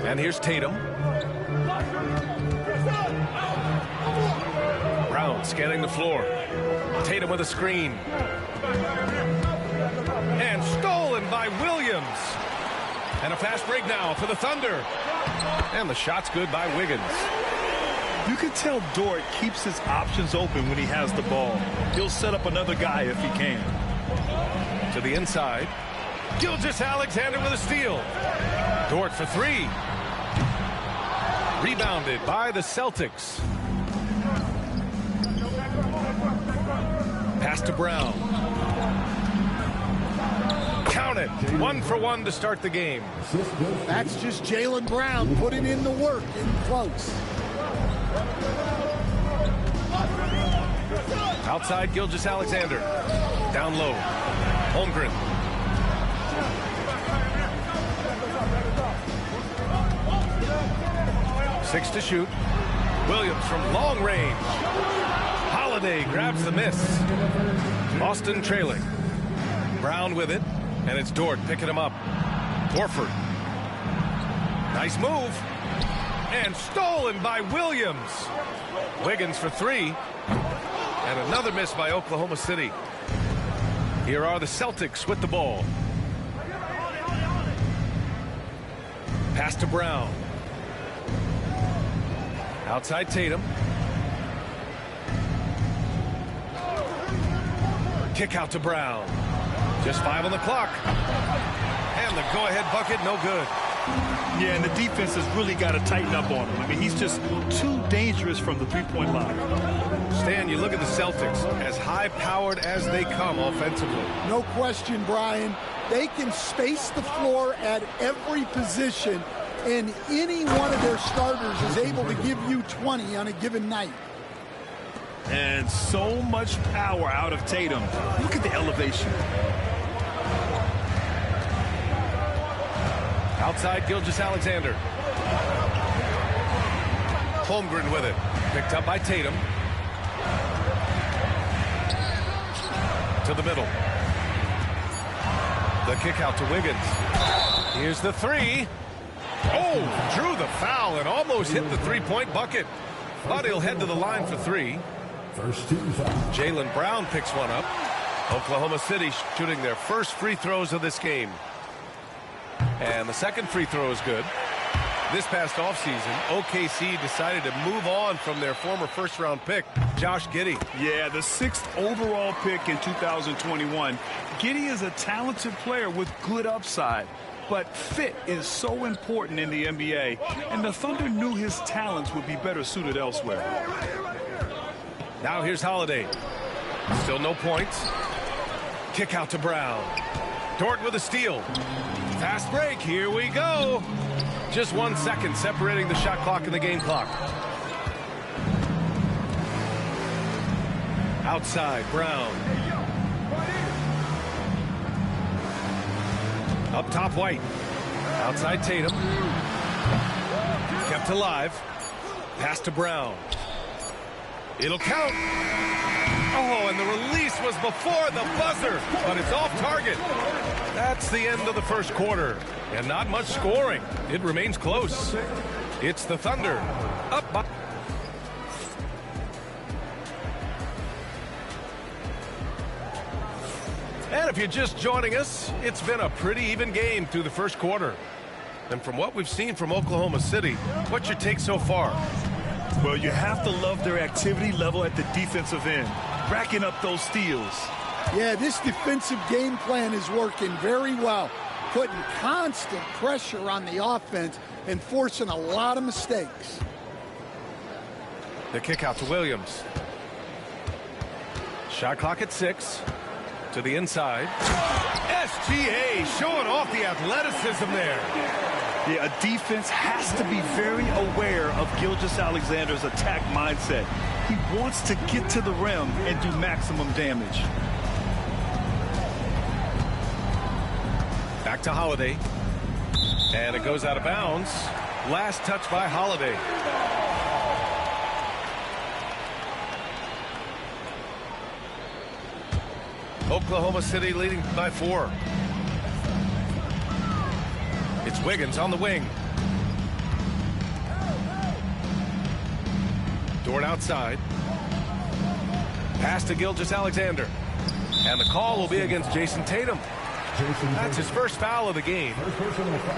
And here's Tatum. Brown scanning the floor. Tatum with a screen. And stolen by Williams. And a fast break now for the Thunder. And the shot's good by Wiggins. You can tell Dort keeps his options open when he has the ball. He'll set up another guy if he can. To the inside. Gilgeous-Alexander with a steal. Dort for three. Rebounded by the Celtics. Pass to Brown. Count it. 1 for 1 to start the game. That's just Jaylen Brown putting in the work in close. Outside Gilgeous-Alexander. Down low. Holmgren. Six to shoot. Williams from long range. Holiday grabs the miss. Boston trailing. Brown with it. And it's Dort picking him up. Horford. Nice move. And stolen by Williams. Wiggins for three. And another miss by Oklahoma City. Here are the Celtics with the ball. Pass to Brown. Outside Tatum. Kick out to Brown. Just 5 on the clock. And the go-ahead bucket, no good. Yeah, and the defense has really got to tighten up on him. I mean, he's just too dangerous from the three-point line. Stan, you look at the Celtics, as high-powered as they come offensively. No question, Brian. They can space the floor at every position, and any one of their starters is able to give you 20 on a given night. And so much power out of Tatum. Look at the elevation. Outside, Gilgeous-Alexander. Holmgren with it. Picked up by Tatum. To the middle. The kick out to Wiggins. Here's the three. Oh, drew the foul and almost hit the three-point bucket. But he'll head to the line for three. Jaylen Brown picks one up. Oklahoma City shooting their first free throws of this game. And the second free throw is good. This past offseason, OKC decided to move on from their former first-round pick, Josh Giddey. Yeah, the 6th overall pick in 2021. Giddey is a talented player with good upside. But fit is so important in the NBA, and the Thunder knew his talents would be better suited elsewhere. Now here's Holiday. Still no points. Kick out to Brown. Dort with a steal. Fast break. Here we go. Just 1 second separating the shot clock and the game clock. Outside, Brown. Up top, White. Outside, Tatum. Kept alive. Pass to Brown. It'll count. Oh, and the release was before the buzzer, but it's off target. That's the end of the first quarter, and not much scoring. It remains close. It's the Thunder up by... And if you're just joining us, it's been a pretty even game through the first quarter. And from what we've seen from Oklahoma City, what's your take so far? Well, you have to love their activity level at the defensive end, racking up those steals. Yeah, this defensive game plan is working very well, putting constant pressure on the offense and forcing a lot of mistakes. The kick out to Williams. Shot clock at 6. To the inside. SGA showing off the athleticism there. Yeah, a defense has to be very aware of Gilgeous-Alexander's attack mindset. He wants to get to the rim and do maximum damage. Back to Holiday. And it goes out of bounds. Last touch by Holiday. Oklahoma City leading by 4. It's Wiggins on the wing. Dort outside. Pass to Gilgeous-Alexander. And the call will be against Jason Tatum. That's his first foul of the game.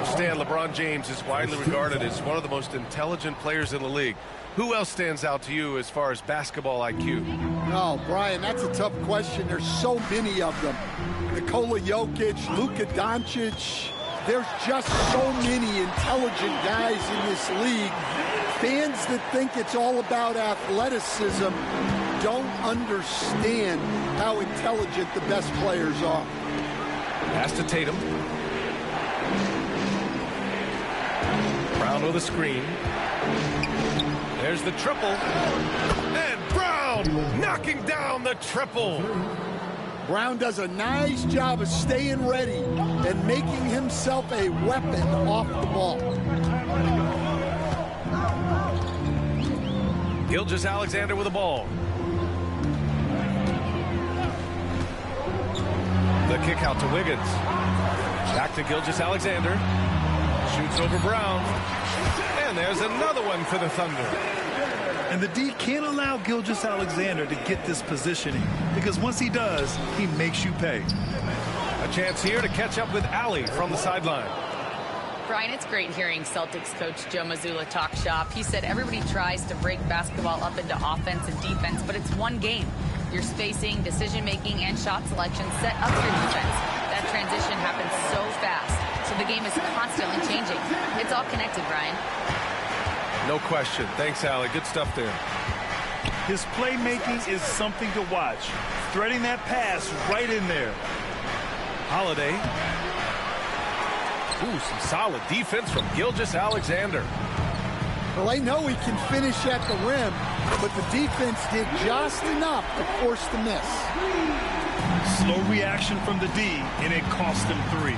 Stan, LeBron James is widely regarded as one of the most intelligent players in the league. Who else stands out to you as far as basketball IQ? Oh, Brian, that's a tough question. There's so many of them. Nikola Jokic, Luka Doncic. There's just so many intelligent guys in this league. Fans that think it's all about athleticism don't understand how intelligent the best players are. Pass to Tatum. Brown with a screen. There's the triple. And Brown knocking down the triple. Brown does a nice job of staying ready and making himself a weapon off the ball. Gilgeous-Alexander with the ball. The kick out to Wiggins. Back to Gilgeous-Alexander. Shoots over Brown. And there's another one for the Thunder. And the D can't allow Gilgeous-Alexander to get this positioning, because once he does, he makes you pay. A chance here to catch up with Allie from the sideline. Brian, it's great hearing Celtics coach Joe Mazzulla talk shop. He said everybody tries to break basketball up into offense and defense, but it's one game. Your spacing, decision-making, and shot selection set up your defense. That transition happens so fast. so the game is constantly changing. It's all connected, Brian. No question. Thanks, Allie. Good stuff there. His playmaking is something to watch. Threading that pass right in there. Holiday. Ooh, some solid defense from Gilgeous-Alexander. Well, they know he can finish at the rim, but the defense did just enough to force the miss. Slow reaction from the D, and it cost him 3.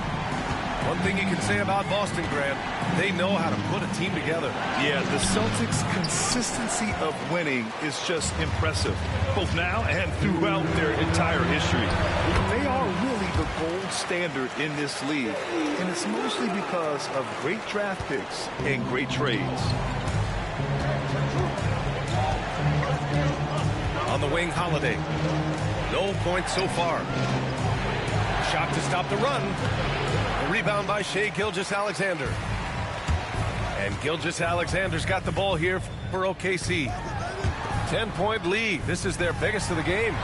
One thing you can say about Boston, Grant, they know how to put a team together. Yeah, the Celtics' consistency of winning is just impressive, both now and throughout their entire history. They are really the gold standard in this league, and it's mostly because of great draft picks and great trades. On the wing, Holiday. No points so far. Shot to stop the run. A rebound by Shai Gilgeous-Alexander. And Gilgeous-Alexander's got the ball here for OKC. 10-point lead. This is their biggest of the game.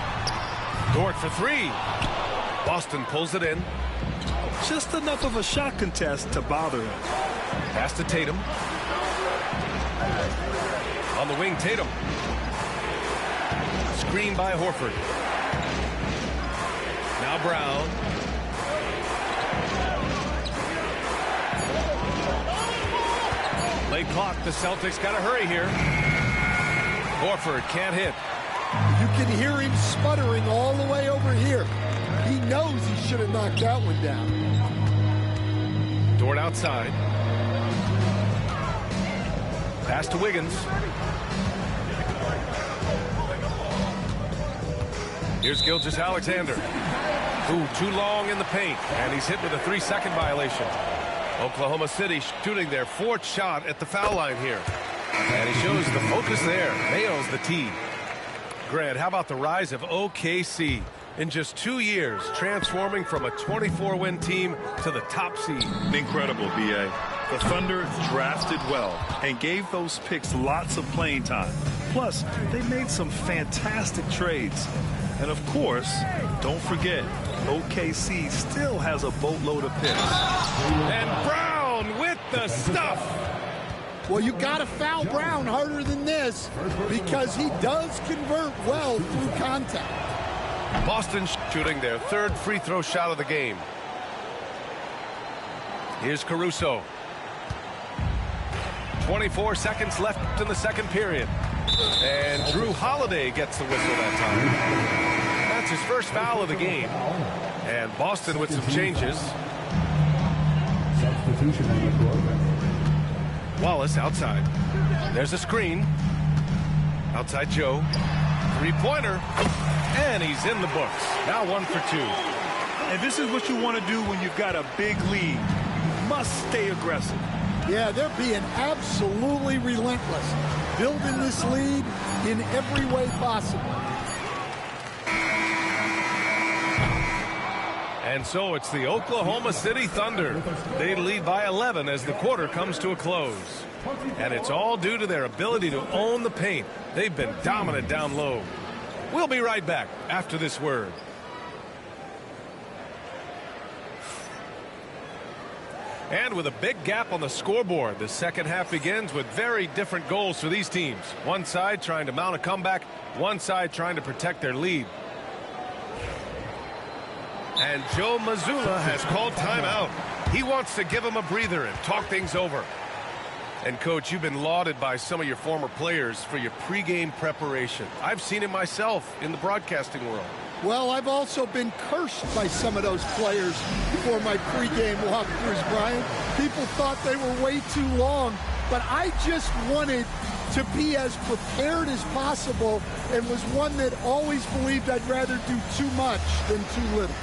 Dort for 3. Boston pulls it in. Just enough of a shot contest to bother him. Pass to Tatum. On the wing, Tatum. Screen by Horford. Now Brown. Late clock. The Celtics got to hurry here. Horford can't hit. You can hear him sputtering all the way over here. He knows he should have knocked that one down. Dort outside. Pass to Wiggins. Here's Gilgeous-Alexander. Ooh, too long in the paint. And he's hit with a 3-second violation. Oklahoma City shooting their 4th shot at the foul line here. And he shows the focus there. Nails the tee. Grant, how about the rise of OKC? In just 2 years, transforming from a 24-win team to the top seed. Incredible, B.A. The Thunder drafted well and gave those picks lots of playing time. Plus, they made some fantastic trades. And of course, don't forget, OKC still has a boatload of picks. And Brown with the stuff. Well, you got to foul Brown harder than this because he does convert well through contact. Boston shooting their 3rd free throw shot of the game. Here's Caruso. 24 seconds left in the 2nd period. And Drew Holiday gets the whistle that time. That's his 1st foul of the game. And Boston with some changes. Substitution on the court. Wallace outside. There's a screen. Outside Joe. 3-pointer. And he's in the books. Now 1 for 2. And this is what you want to do when you've got a big lead. You must stay aggressive. Yeah, they're being absolutely relentless. Building this lead in every way possible. And so it's the Oklahoma City Thunder. They lead by 11 as the quarter comes to a close. And it's all due to their ability to own the paint. They've been dominant down low. We'll be right back after this word. And with a big gap on the scoreboard, the second half begins with very different goals for these teams. One side trying to mount a comeback, one side trying to protect their lead. And Joe Mazzulla has called timeout. He wants to give them a breather and talk things over. And, Coach, you've been lauded by some of your former players for your pregame preparation. I've seen it myself in the broadcasting world. Well, I've also been cursed by some of those players for my pregame walkthroughs, Brian. People thought they were way too long, but I just wanted to be as prepared as possible and was one that always believed I'd rather do too much than too little.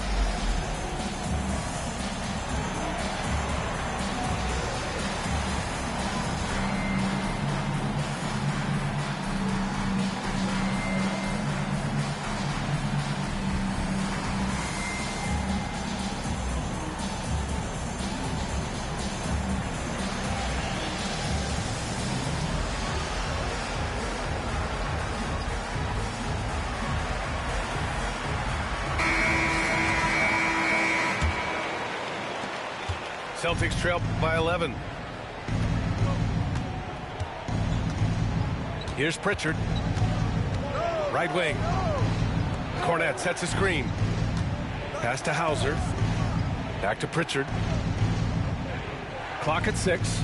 Celtics trail by 11. Here's Pritchard. Right wing. Cornette sets a screen. Pass to Hauser. Back to Pritchard. Clock at 6.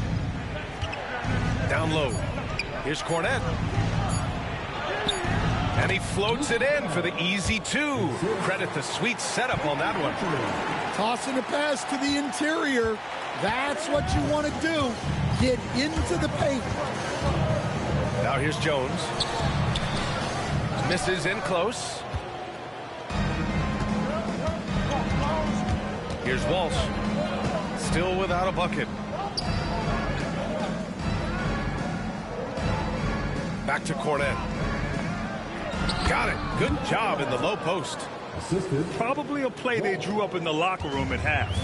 Down low. Here's Cornette. And he floats it in for the easy 2. Credit the sweet setup on that one. Tossing a pass to the interior. That's what you want to do. Get into the paint. Now here's Jones. Misses in close. Here's Walsh. Still without a bucket. Back to Cornette. Got it. Good job in the low post. Probably a play they drew up in the locker room at half.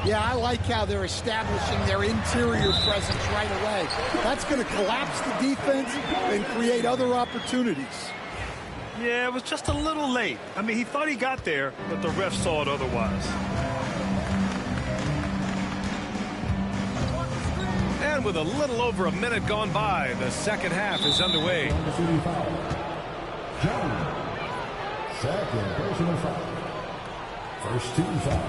Yeah, I like how they're establishing their interior presence right away. That's going to collapse the defense and create other opportunities. Yeah, it was just a little late. I mean, he thought he got there, but the ref saw it otherwise. And with a little over a minute gone by, the second half is underway. Second personal foul. First team foul.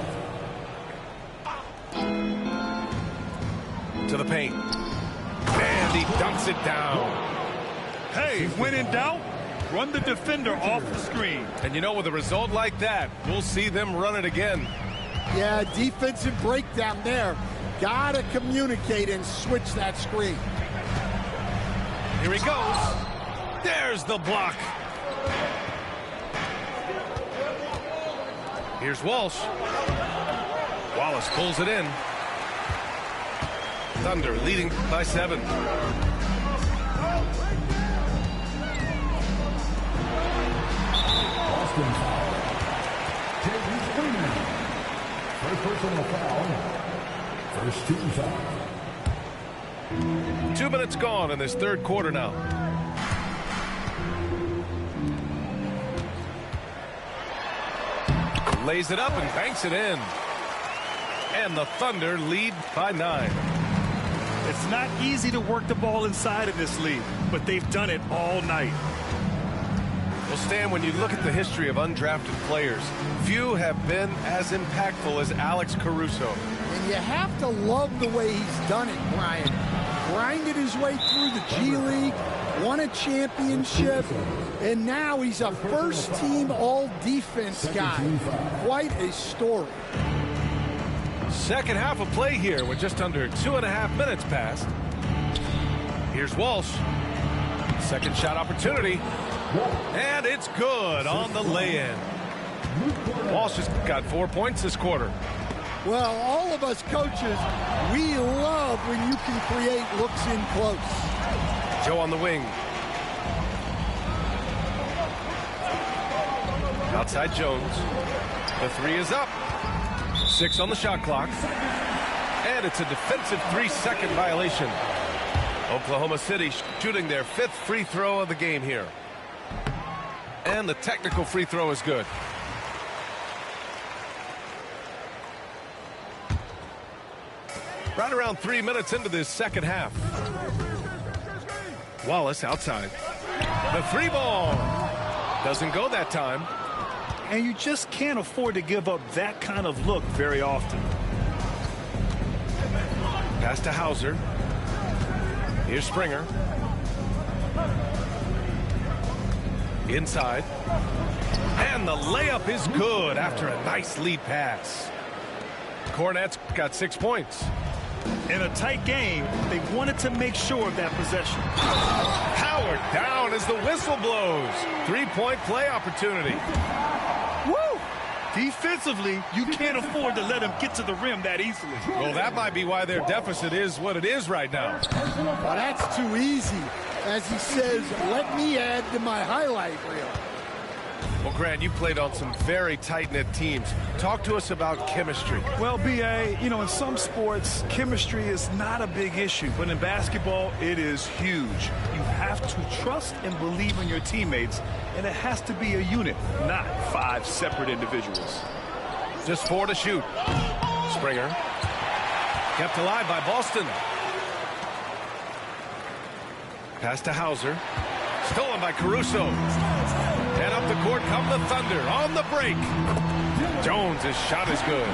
To the paint. And he dunks it down. Hey, when in doubt, run the defender off the screen. And you know, with a result like that, we'll see them run it again. Yeah, defensive breakdown there. Gotta communicate and switch that screen. Here he goes. There's the block. Here's Walsh. Wallace pulls it in. Thunder leading by 7. Boston foul. James Freeman. First personal foul. First team foul. 2 minutes gone in this third quarter now. Lays it up and banks it in. And the Thunder lead by 9. It's not easy to work the ball inside in this league, but they've done it all night. Well, Stan, when you look at the history of undrafted players, few have been as impactful as Alex Caruso. And you have to love the way he's done it, Brian. Grinded his way through the G League, won a championship, and now he's a first-team all-defense guy. Quite a story. Second half of play here with just under 2.5 minutes passed. Here's Walsh. Second shot opportunity. And it's good on the lay-in. Walsh has got 4 points this quarter. Well, all of us coaches, we love when you can create looks in close. Joe on the wing. Outside Jones. The 3 is up. 6 on the shot clock. And it's a defensive 3-second violation. Oklahoma City shooting their 5th free throw of the game here. And the technical free throw is good. Right around 3 minutes into this second half. Wallace outside. The 3 ball. Doesn't go that time. And you just can't afford to give up that kind of look very often. Pass to Hauser. Here's Springer. Inside. And the layup is good after a nice lead pass. Cornette's got 6 points. In a tight game, they wanted to make sure of that possession. Powered down as the whistle blows. 3-point play opportunity. Woo! Defensively, you can't afford to let him get to the rim that easily. Well, that might be why their deficit is what it is right now. Well, that's too easy. As he says, let me add to my highlight reel. Well, Grant, you played on some very tight-knit teams. Talk to us about chemistry. Well, B.A., you know, in some sports, chemistry is not a big issue. But in basketball, it is huge. You have to trust and believe in your teammates, and it has to be a unit, not 5 separate individuals. Just 4 to shoot. Springer. Kept alive by Boston. Pass to Hauser. Stolen by Caruso. And up the court come the Thunder on the break. Jones' shot is good.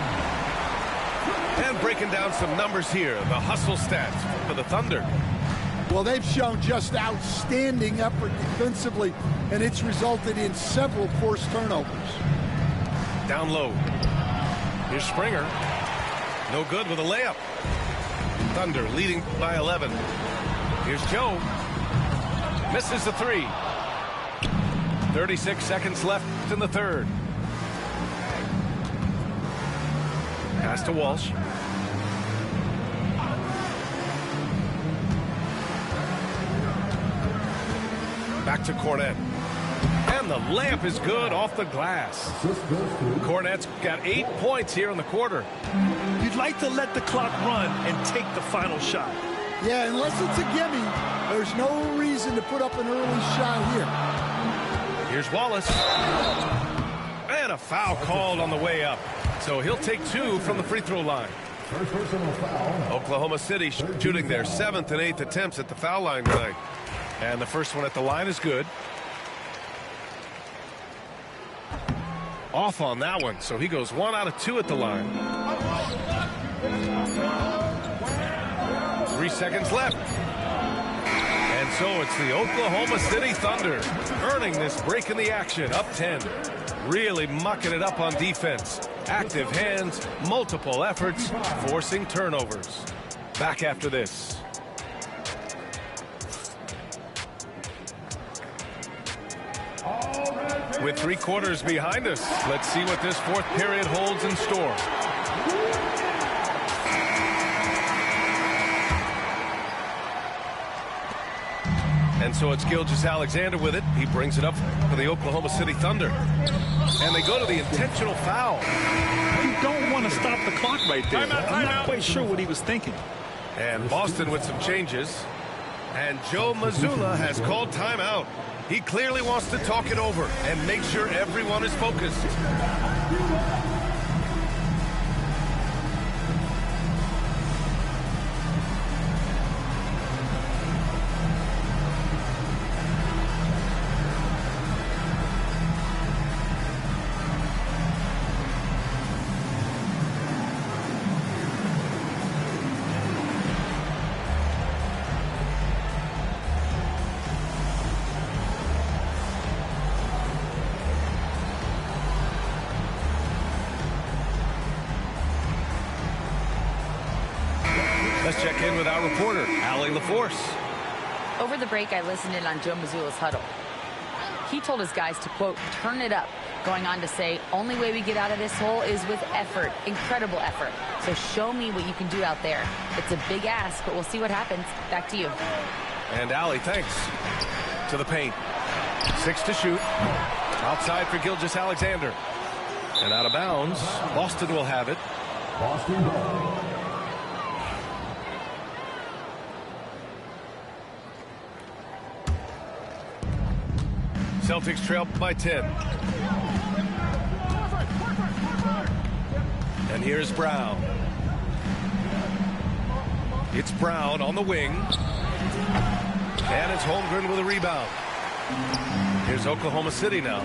And breaking down some numbers here, the hustle stats for the Thunder. Well, they've shown just outstanding effort defensively, and it's resulted in several forced turnovers. Down low. Here's Springer. No good with a layup. Thunder leading by 11. Here's Joe. Misses the three. 36 seconds left in the third. Pass to Walsh. Back to Cornette. And the layup is good off the glass. Cornette's got 8 points here in the quarter. You'd like to let the clock run and take the final shot. Yeah, unless it's a gimme, there's no reason to put up an early shot here. Here's Wallace. And a foul called on the way up. So he'll take 2 from the free throw line. Oklahoma City shooting their 7th and 8th attempts at the foul line tonight. And the first one at the line is good. Off on that one, so he goes 1 out of 2 at the line. 3 seconds left. And so it's the Oklahoma City Thunder earning this break in the action, up 10. Really mucking it up on defense. Active hands, multiple efforts, forcing turnovers. Back after this. With 3 quarters behind us, let's see what this fourth period holds in store. And so it's Gilgeous-Alexander with it. He brings it up for the Oklahoma City Thunder. And they go to the intentional foul. You don't want to stop the clock right there. I'm not quite sure what he was thinking. And Boston with some changes. And Joe Mazzulla has called timeout. He clearly wants to talk it over and make sure everyone is focused. Let's check in with our reporter, Allie LaForce. Over the break, I listened in on Joe Mazzulla's huddle. He told his guys to, quote, turn it up, going on to say, only way we get out of this hole is with effort, incredible effort. So show me what you can do out there. It's a big ask, but we'll see what happens. Back to you. And Allie, thanks. To the paint. 6 to shoot. Outside for Gilgeous-Alexander. And out of bounds, Boston will have it. Boston ball. Celtics trail by 10. And here's Brown. It's Brown on the wing. And it's Holmgren with a rebound. Here's Oklahoma City now.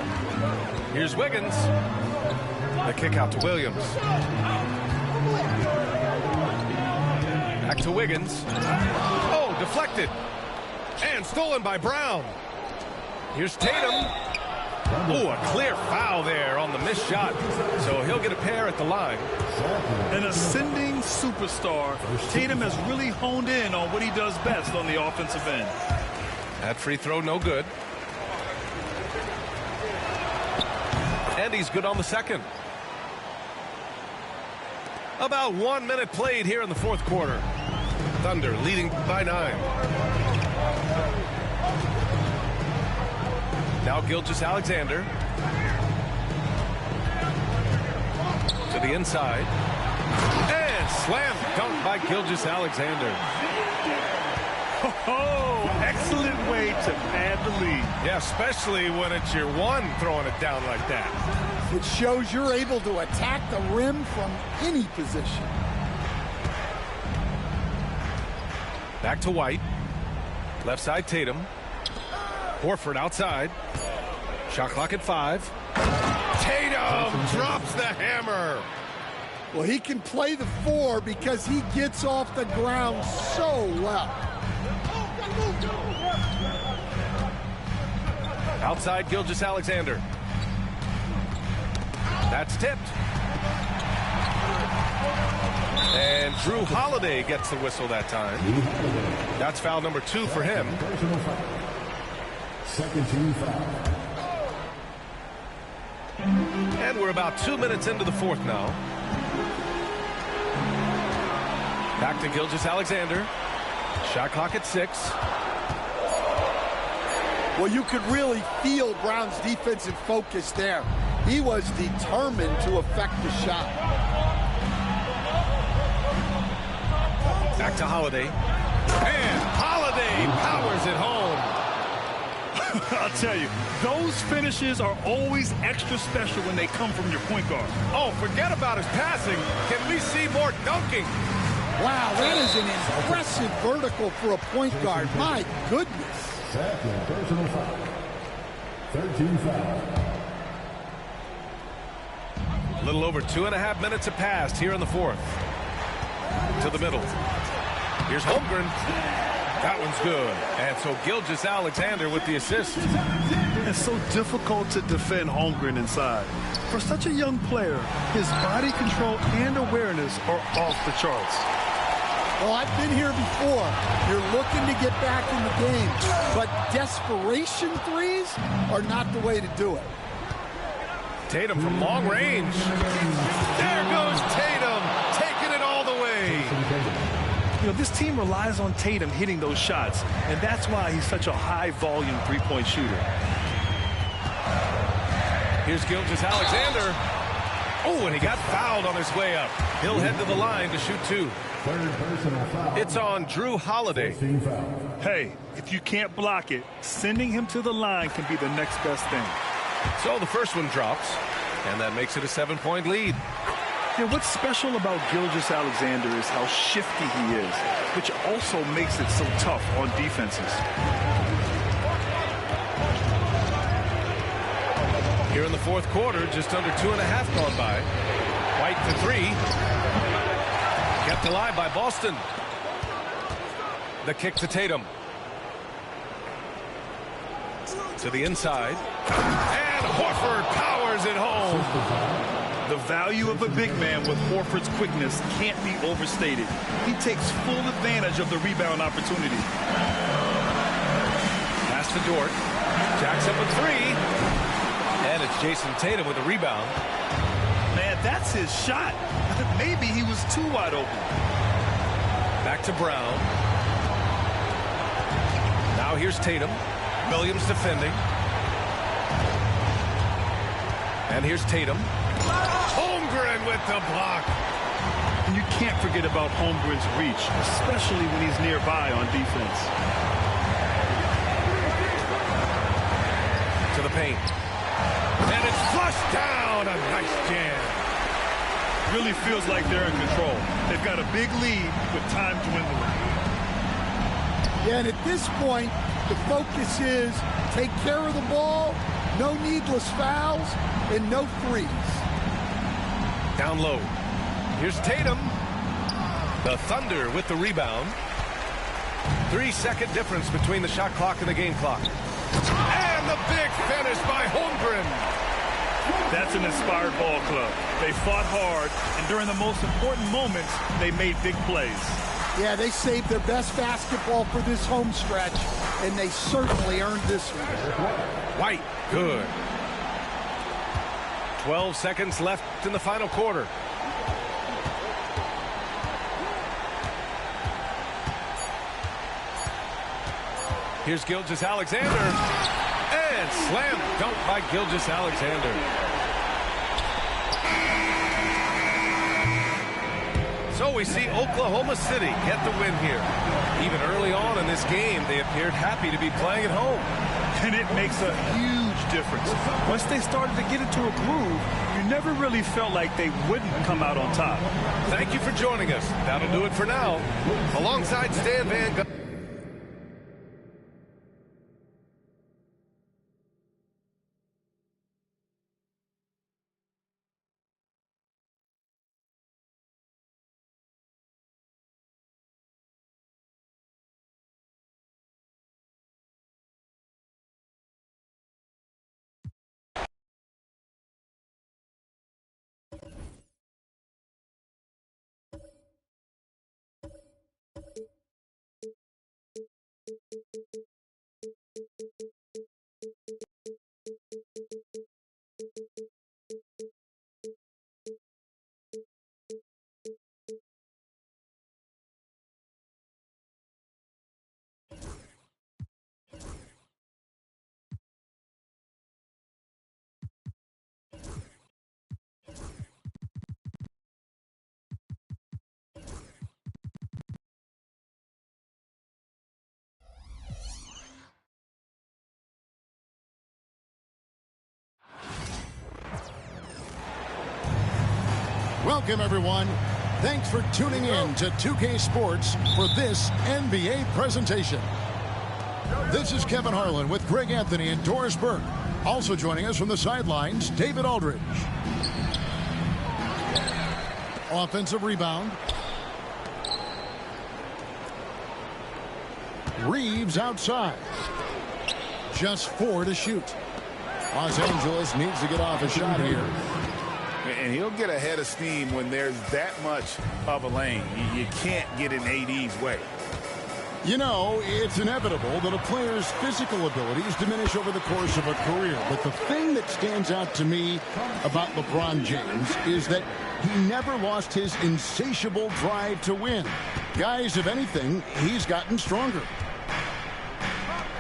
Here's Wiggins. The kick out to Williams. Back to Wiggins. Oh, deflected. And stolen by Brown. Here's Tatum. Oh, a clear foul there on the missed shot. So he'll get a pair at the line. An ascending superstar. Tatum has really honed in on what he does best on the offensive end. That free throw, no good. And he's good on the second. About 1 minute played here in the fourth quarter. Thunder leading by 9. Now Gilgeous-Alexander. To the inside. And slam dunk by Gilgeous-Alexander. Oh, excellent way to pad the lead. Yeah, especially when it's your one throwing it down like that. It shows you're able to attack the rim from any position. Back to White. Left side Tatum. Horford outside. Shot clock at 5. Tatum drops the hammer. Well, he can play the 4 because he gets off the ground so well. Outside Gilgeous-Alexander. That's tipped. And Drew Holiday gets the whistle that time. That's foul number 2 for him. Second team foul. And we're about 2 minutes into the fourth now. Back to Gilgeous-Alexander. Shot clock at 6. Well, you could really feel Brown's defensive focus there. He was determined to affect the shot. Back to Holiday. And Holiday powers it home. I'll tell you, those finishes are always extra special when they come from your point guard. Oh, forget about his passing. Can we see more dunking? Wow, that is an impressive vertical for a point guard. My goodness. Second personal foul. 13 foul. A little over 2.5 minutes have passed here in the fourth. To the middle. Here's Holmgren. That one's good. And so Gilgeous-Alexander with the assist. It's so difficult to defend Holmgren inside. For such a young player, his body control and awareness are off the charts. Well, I've been here before. You're looking to get back in the game, but desperation threes are not the way to do it. Tatum from long range. There goes Tatum, taking it all the way. You know, this team relies on Tatum hitting those shots, and that's why he's such a high-volume three-point shooter. Here's Gilgeous-Alexander. Oh, and he got fouled on his way up. He'll head to the line to shoot 2. Third personal foul. It's on Drew Holiday. Hey, if you can't block it, sending him to the line can be the next best thing. So the first one drops, and that makes it a 7-point lead. Yeah, what's special about Gilgeous-Alexander is how shifty he is, which also makes it so tough on defenses. Here in the fourth quarter, just under 2.5 gone by. White for 3. Kept alive by Boston. The kick to Tatum. To the inside. And Horford powers it home. The value of a big man with Horford's quickness can't be overstated. He takes full advantage of the rebound opportunity. Pass to Dort. Jackson with 3. And it's Jason Tatum with a rebound. Man, that's his shot. Maybe he was too wide open. Back to Brown. Now here's Tatum. Williams defending. And here's Tatum. Holmgren with the block. And you can't forget about Holmgren's reach, especially when he's nearby on defense. To the paint. And it's flushed down. A nice jam. Really feels like they're in control. They've got a big lead with time dwindling. Yeah, and at this point, the focus is take care of the ball, no needless fouls, and no threes. Down low. Here's Tatum. The Thunder with the rebound. 3-second difference between the shot clock and the game clock. And the big finish by Holmgren. That's an inspired ball club. They fought hard, and during the most important moments, they made big plays. Yeah, they saved their best basketball for this home stretch, and they certainly earned this one. White, good. 12 seconds left in the final quarter. Here's Gilgeous-Alexander. And slam dunk by Gilgeous-Alexander. So we see Oklahoma City get the win here. Even early on in this game, they appeared happy to be playing at home. And it makes a huge difference. Once they started to get into a groove, you never really felt like they wouldn't come out on top. Thank you for joining us. That'll do it for now. Alongside Stan Van Gundy. Welcome, everyone. Thanks for tuning in to 2K Sports for this NBA presentation. This is Kevin Harlan with Greg Anthony and Doris Burke. Also joining us from the sidelines, David Aldridge. Offensive rebound. Reeves outside. Just 4 to shoot. Los Angeles needs to get off a shot here. And he'll get ahead of steam when there's that much of a lane. You can't get in AD's way. You know, it's inevitable that a player's physical abilities diminish over the course of a career. But the thing that stands out to me about LeBron James is that he never lost his insatiable drive to win. Guys, if anything, he's gotten stronger.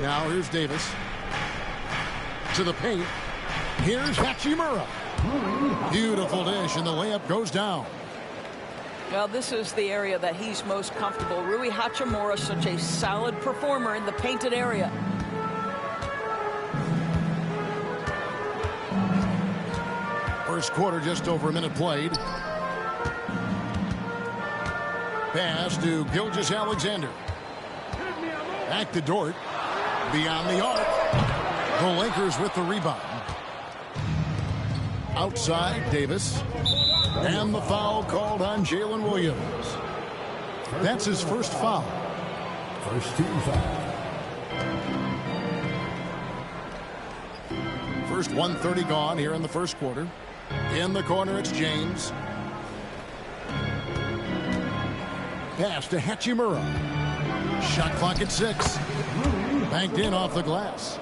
Now, here's Davis. To the paint. Here's Hachimura. Beautiful dish, and the layup goes down. Well, this is the area that he's most comfortable. Rui Hachimura, such a solid performer in the painted area. First quarter, just over a minute played. Pass to Gilgeous-Alexander. Back to Dort. Beyond the arc. The Lakers with the rebound. Outside, Davis. And the foul called on Jalen Williams. That's his first foul. First team foul. First 1:30 gone here in the first quarter. In the corner, it's James. Pass to Hachimura. Shot clock at 6. Banked in off the glass.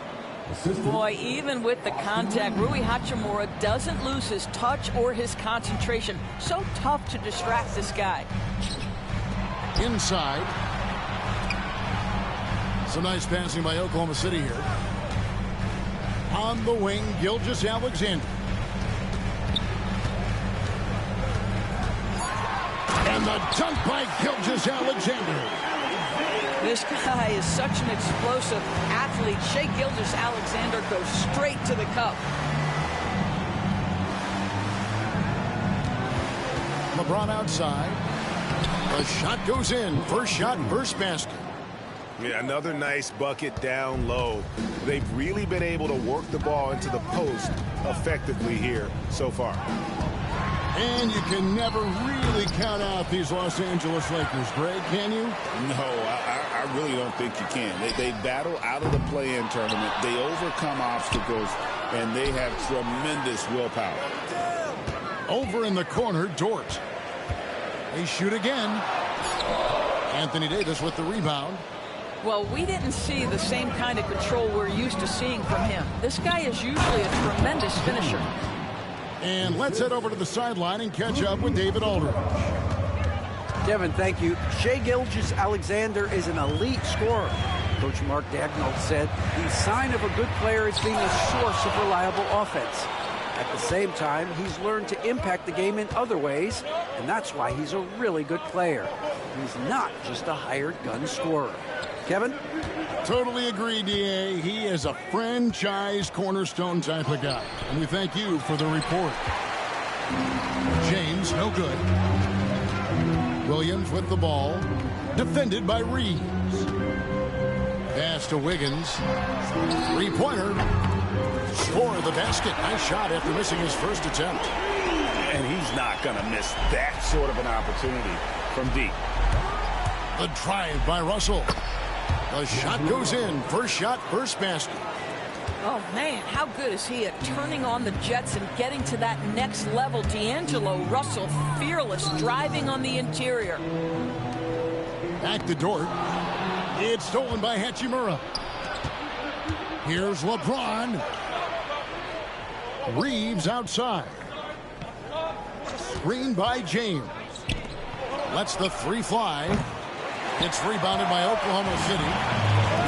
Boy, even with the contact, Rui Hachimura doesn't lose his touch or his concentration. So tough to distract this guy. Inside. Some nice passing by Oklahoma City here. On the wing, Gilgeous-Alexander. And the dunk by Gilgeous-Alexander. This guy is such an explosive athlete. Shai Gilgeous-Alexander goes straight to the cup. LeBron outside. The shot goes in. First shot, first basket. Yeah, another nice bucket down low. They've really been able to work the ball into the post effectively here so far. And you can never really count out these Los Angeles Lakers, Greg, can you? No, I really don't think you can. They battle out of the play-in tournament. They overcome obstacles, and they have tremendous willpower. Over in the corner, Dort. They shoot again. Anthony Davis with the rebound. Well, we didn't see the same kind of control we're used to seeing from him. This guy is usually a tremendous finisher. And let's head over to the sideline and catch up with David Aldridge. Kevin, thank you. Shai Gilgeous-Alexander is an elite scorer. Coach Mark Daigneault said the sign of a good player is being a source of reliable offense. At the same time, he's learned to impact the game in other ways, and that's why he's a really good player. He's not just a hired gun scorer. Kevin? Totally agree, D.A. He is a franchise cornerstone type of guy. And we thank you for the report. James, no good. Williams with the ball. Defended by Reeves. Pass to Wiggins. Three-pointer. Score the basket. Nice shot after missing his first attempt. And he's not going to miss that sort of an opportunity from deep. The drive by Russell. The shot goes in. First shot, first basket. Oh, man, how good is he at turning on the Jets and getting to that next level? D'Angelo Russell, fearless, driving on the interior. Back to Dort. It's stolen by Hachimura. Here's LeBron. Reeves outside. Screen by James. Lets the three fly. It's rebounded by Oklahoma City.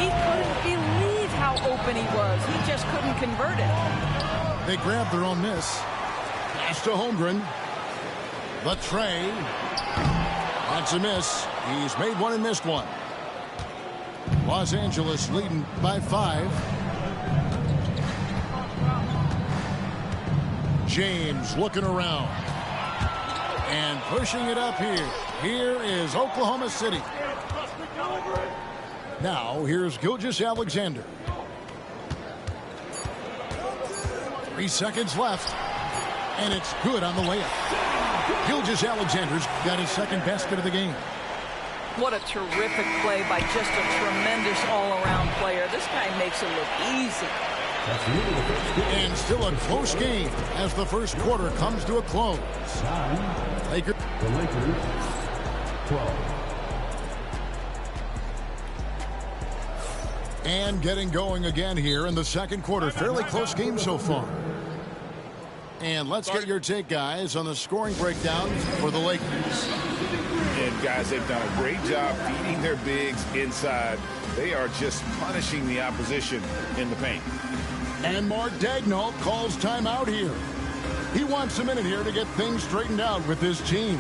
He couldn't believe how open he was. He just couldn't convert it. They grabbed their own miss. Pass to Holmgren. The tray. That's a miss. He's made one and missed one. Los Angeles leading by 5. James looking around. And pushing it up here. Here is Oklahoma City. Now, here's Gilgeous-Alexander. 3 seconds left. And it's good on the layup. Gilgeous-Alexander's got his second basket of the game. What a terrific play by just a tremendous all-around player. This guy makes it look easy. And still a close game as the first quarter comes to a close. The Lakers 12. And getting going again here in the second quarter. Fairly close game so far. And let's get your take, guys, on the scoring breakdown for the Lakers. And, guys, they've done a great job feeding their bigs inside. They are just punishing the opposition in the paint. And Mark Daigneault calls timeout here. He wants a minute here to get things straightened out with his team.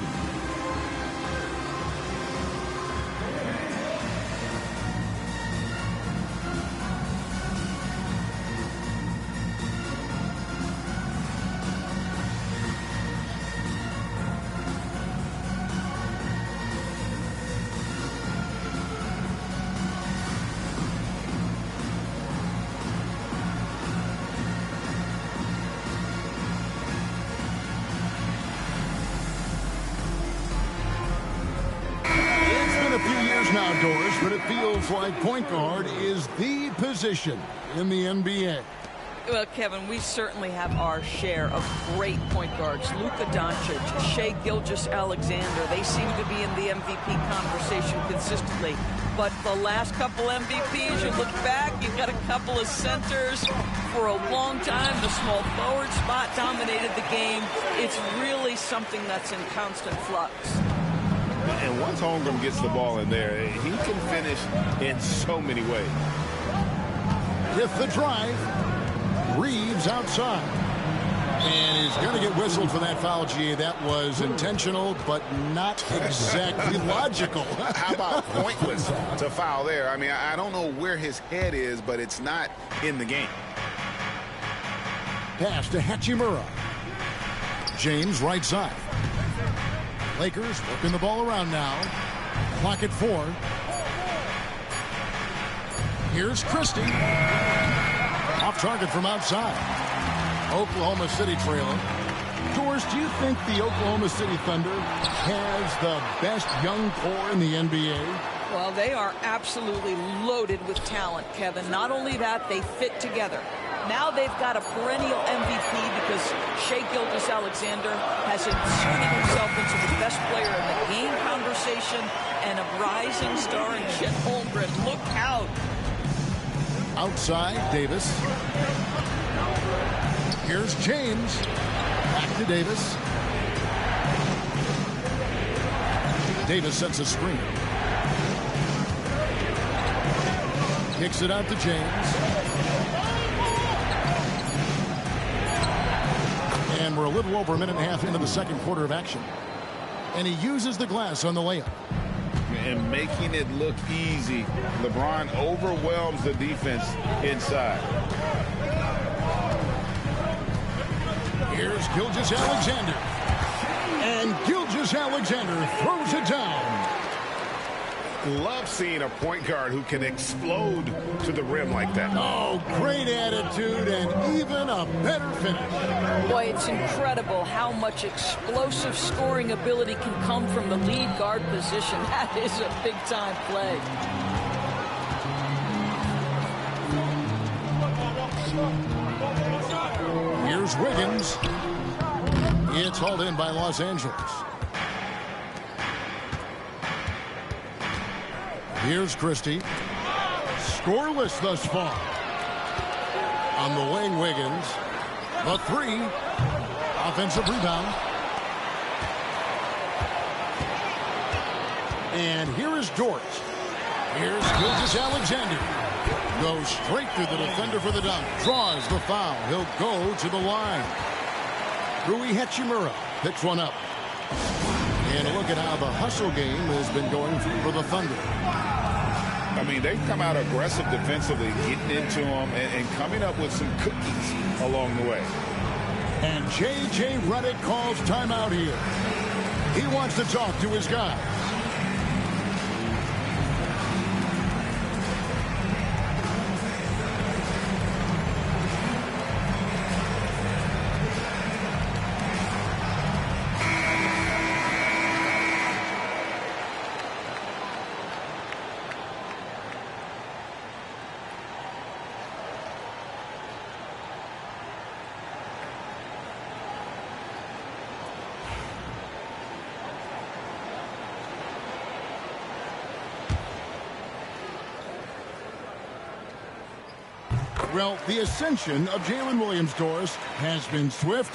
But it feels like point guard is the position in the NBA. Well, Kevin, we certainly have our share of great point guards. Luka Doncic, Shai Gilgeous-Alexander, they seem to be in the MVP conversation consistently. But the last couple MVPs, you look back, you've got a couple of centers. For a long time, the small forward spot dominated the game. It's really something that's in constant flux. And once Holmgren gets the ball in there, he can finish in so many ways. With the drive, Reeves outside. And he's going to get whistled for that foul, G. That was intentional, but not exactly logical. How about pointless to foul there? I mean, I don't know where his head is, but it's not in the game. Pass to Hachimura. James right side. Lakers working the ball around now. Clock at 4. Here's Christie. Off target from outside. Oklahoma City trailing. Doris, do you think the Oklahoma City Thunder has the best young core in the NBA? Well, they are absolutely loaded with talent, Kevin. Not only that, they fit together. Now they've got a perennial MVP because Shai Gilgeous-Alexander has inserted himself into the best player in the game conversation and a rising star in Chet Holmgren. Look out. Outside, Davis. Here's James. Back to Davis. Davis sets a screen. Kicks it out to James. And we're a little over a minute and a half into the second quarter of action. And he uses the glass on the layup. And making it look easy. LeBron overwhelms the defense inside. Here's Gilgeous-Alexander. And Gilgeous-Alexander throws it down. Love seeing a point guard who can explode to the rim like that. Oh, great attitude and even a better finish. Boy, it's incredible how much explosive scoring ability can come from the lead guard position. That is a big-time play. Here's Wiggins. It's hauled in by Los Angeles. Here's Christie. Scoreless thus far. On the wing, Wiggins. The three. Offensive rebound. And here is Dort. Here's Gilgeous-Alexander. Goes straight through the defender for the dunk. Draws the foul. He'll go to the line. Rui Hachimura picks one up. And look at how the hustle game has been going for the Thunder. I mean, they've come out aggressive defensively, getting into them and coming up with some cookies along the way. And J.J. Redick calls timeout here. He wants to talk to his guy. Well, the ascension of Jalen Williams, Doris, has been swift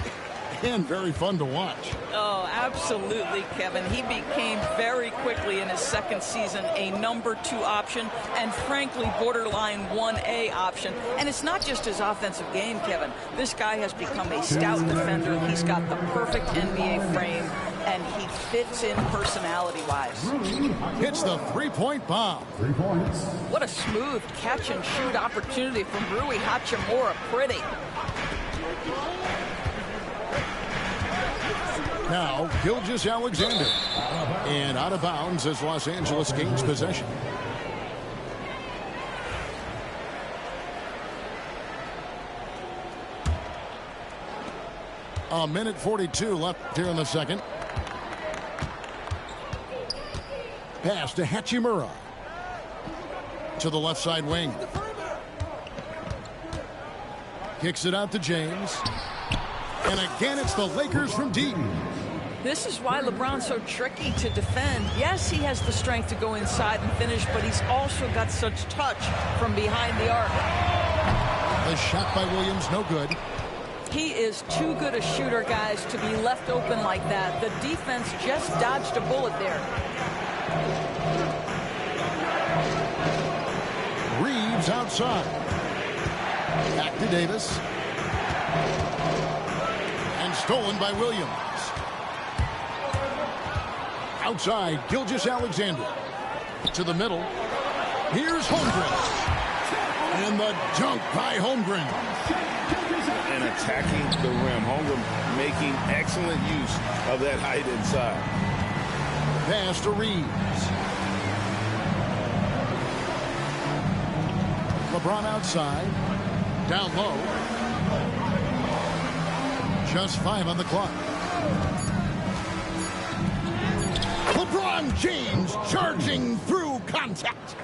and very fun to watch. Oh, absolutely, Kevin. He became very quickly in his second season a number 2 option and, frankly, borderline 1A option. And it's not just his offensive game, Kevin. This guy has become a stout defender. He's got the perfect NBA frame, and he fits in personality-wise. Hits the three-point bomb. 3 points. What a smooth catch-and-shoot opportunity from Rui Hachimura. Pretty. Now, Gilgeous-Alexander. And out of bounds as Los Angeles gains possession. A minute 42 left here in the second. Pass to Hachimura. To the left side wing. Kicks it out to James. And again, it's the Lakers from deep. This is why LeBron's so tricky to defend. Yes, he has the strength to go inside and finish, but he's also got such touch from behind the arc. The shot by Williams, no good. He is too good a shooter, guys, to be left open like that. The defense just dodged a bullet there. Reeves outside. Back to Davis. And stolen by Williams. Outside, Gilgeous-Alexander. To the middle. Here's Holmgren. And the dunk by Holmgren. And attacking the rim. Holmgren making excellent use of that height inside. Pass to Reeves. LeBron outside. Down low. Just 5 on the clock. LeBron James charging through contact.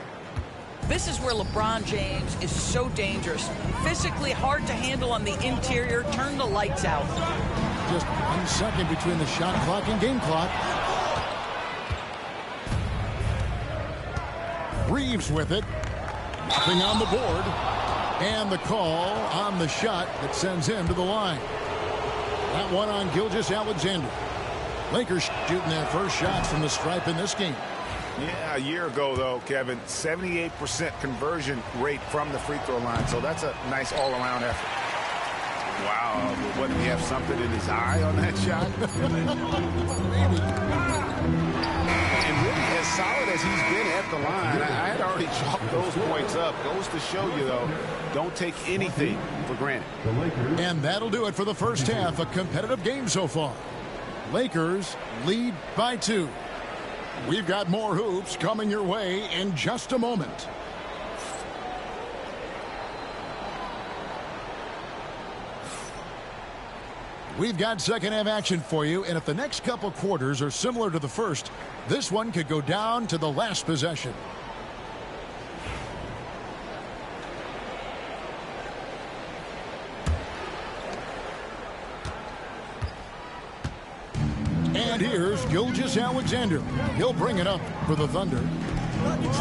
This is where LeBron James is so dangerous. Physically hard to handle on the interior. Turn the lights out. Just 1 second between the shot clock and game clock. Reeves with it. Nothing on the board. And the call on the shot that sends him to the line. That one on Gilgeous-Alexander. Lakers shooting their first shots from the stripe in this game. Yeah, a year ago, though, Kevin, 78% conversion rate from the free throw line. So that's a nice all-around effort. Wow, wouldn't he have something in his eye on that shot? Maybe. And really, as solid as he's been at the line, I had already chalked those points up. Goes to show you, though, don't take anything for granted. And that'll do it for the first half. A competitive game so far. Lakers lead by 2. We've got more hoops coming your way in just a moment. We've got second half action for you, and if the next couple quarters are similar to the first, this one could go down to the last possession. And here's Gilgeous-Alexander. He'll bring it up for the Thunder.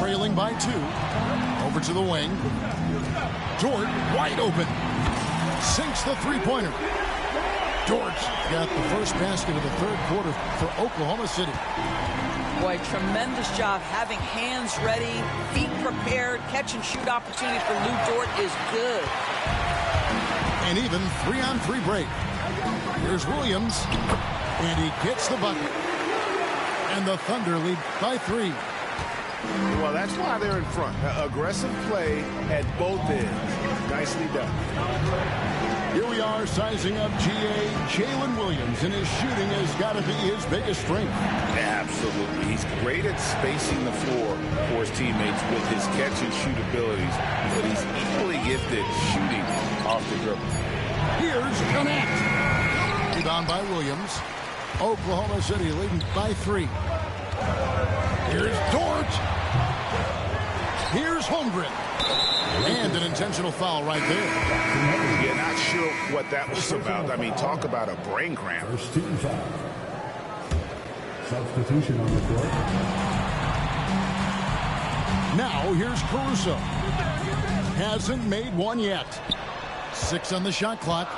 Trailing by 2. Over to the wing. Dort wide open. Sinks the three-pointer. Dort got the first basket of the third quarter for Oklahoma City. Boy, tremendous job having hands ready, feet prepared. Catch and shoot opportunity for Lou Dort is good. An even 3-on-3 break. Here's Williams. And he gets the bucket. And the Thunder lead by 3. Well, that's why they're in front. Aggressive play at both ends. Nicely done. Here we are sizing up GA Jalen Williams, and his shooting has got to be his biggest strength. Absolutely. He's great at spacing the floor for his teammates with his catch and shoot abilities, but he's equally gifted shooting off the dribble. Here's Connect. Rebound by Williams. Oklahoma City leading by 3. Here's Dort. Here's Holmgren. And an intentional foul right there. Yeah, not sure what that was about. I mean, talk about a brain cramp. First team foul. Substitution on the court. Now here's Caruso. Hasn't made one yet. 6 on the shot clock.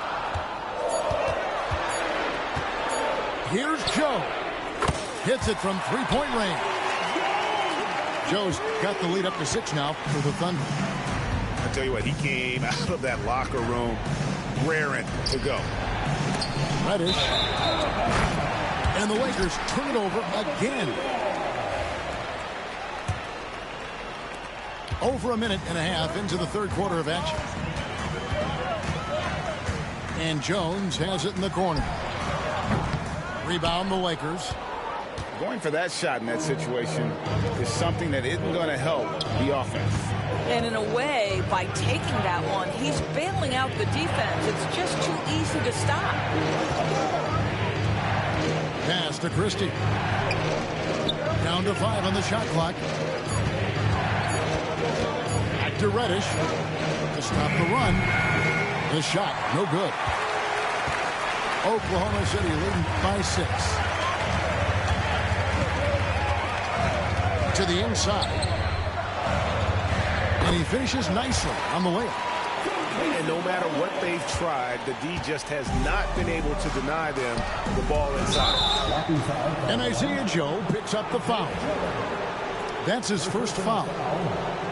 Here's Joe. Hits it from three-point range. Joe's got the lead up to 6 now for the Thunder. I tell you what, he came out of that locker room raring to go. Reddish. And the Lakers turn it over again. Over a minute and a half into the third quarter of action. And Jones has it in the corner. Rebound the Lakers. Going for that shot in that situation is something that isn't going to help the offense. And in a way, by taking that one, he's bailing out the defense. It's just too easy to stop. Pass to Christie. Down to 5 on the shot clock. Back to Reddish to stop the run. The shot, no good. Oklahoma City leading by 6. To the inside. And he finishes nicely on the layup. And no matter what they've tried, the D just has not been able to deny them the ball inside. And Isaiah Joe picks up the foul. That's his first foul.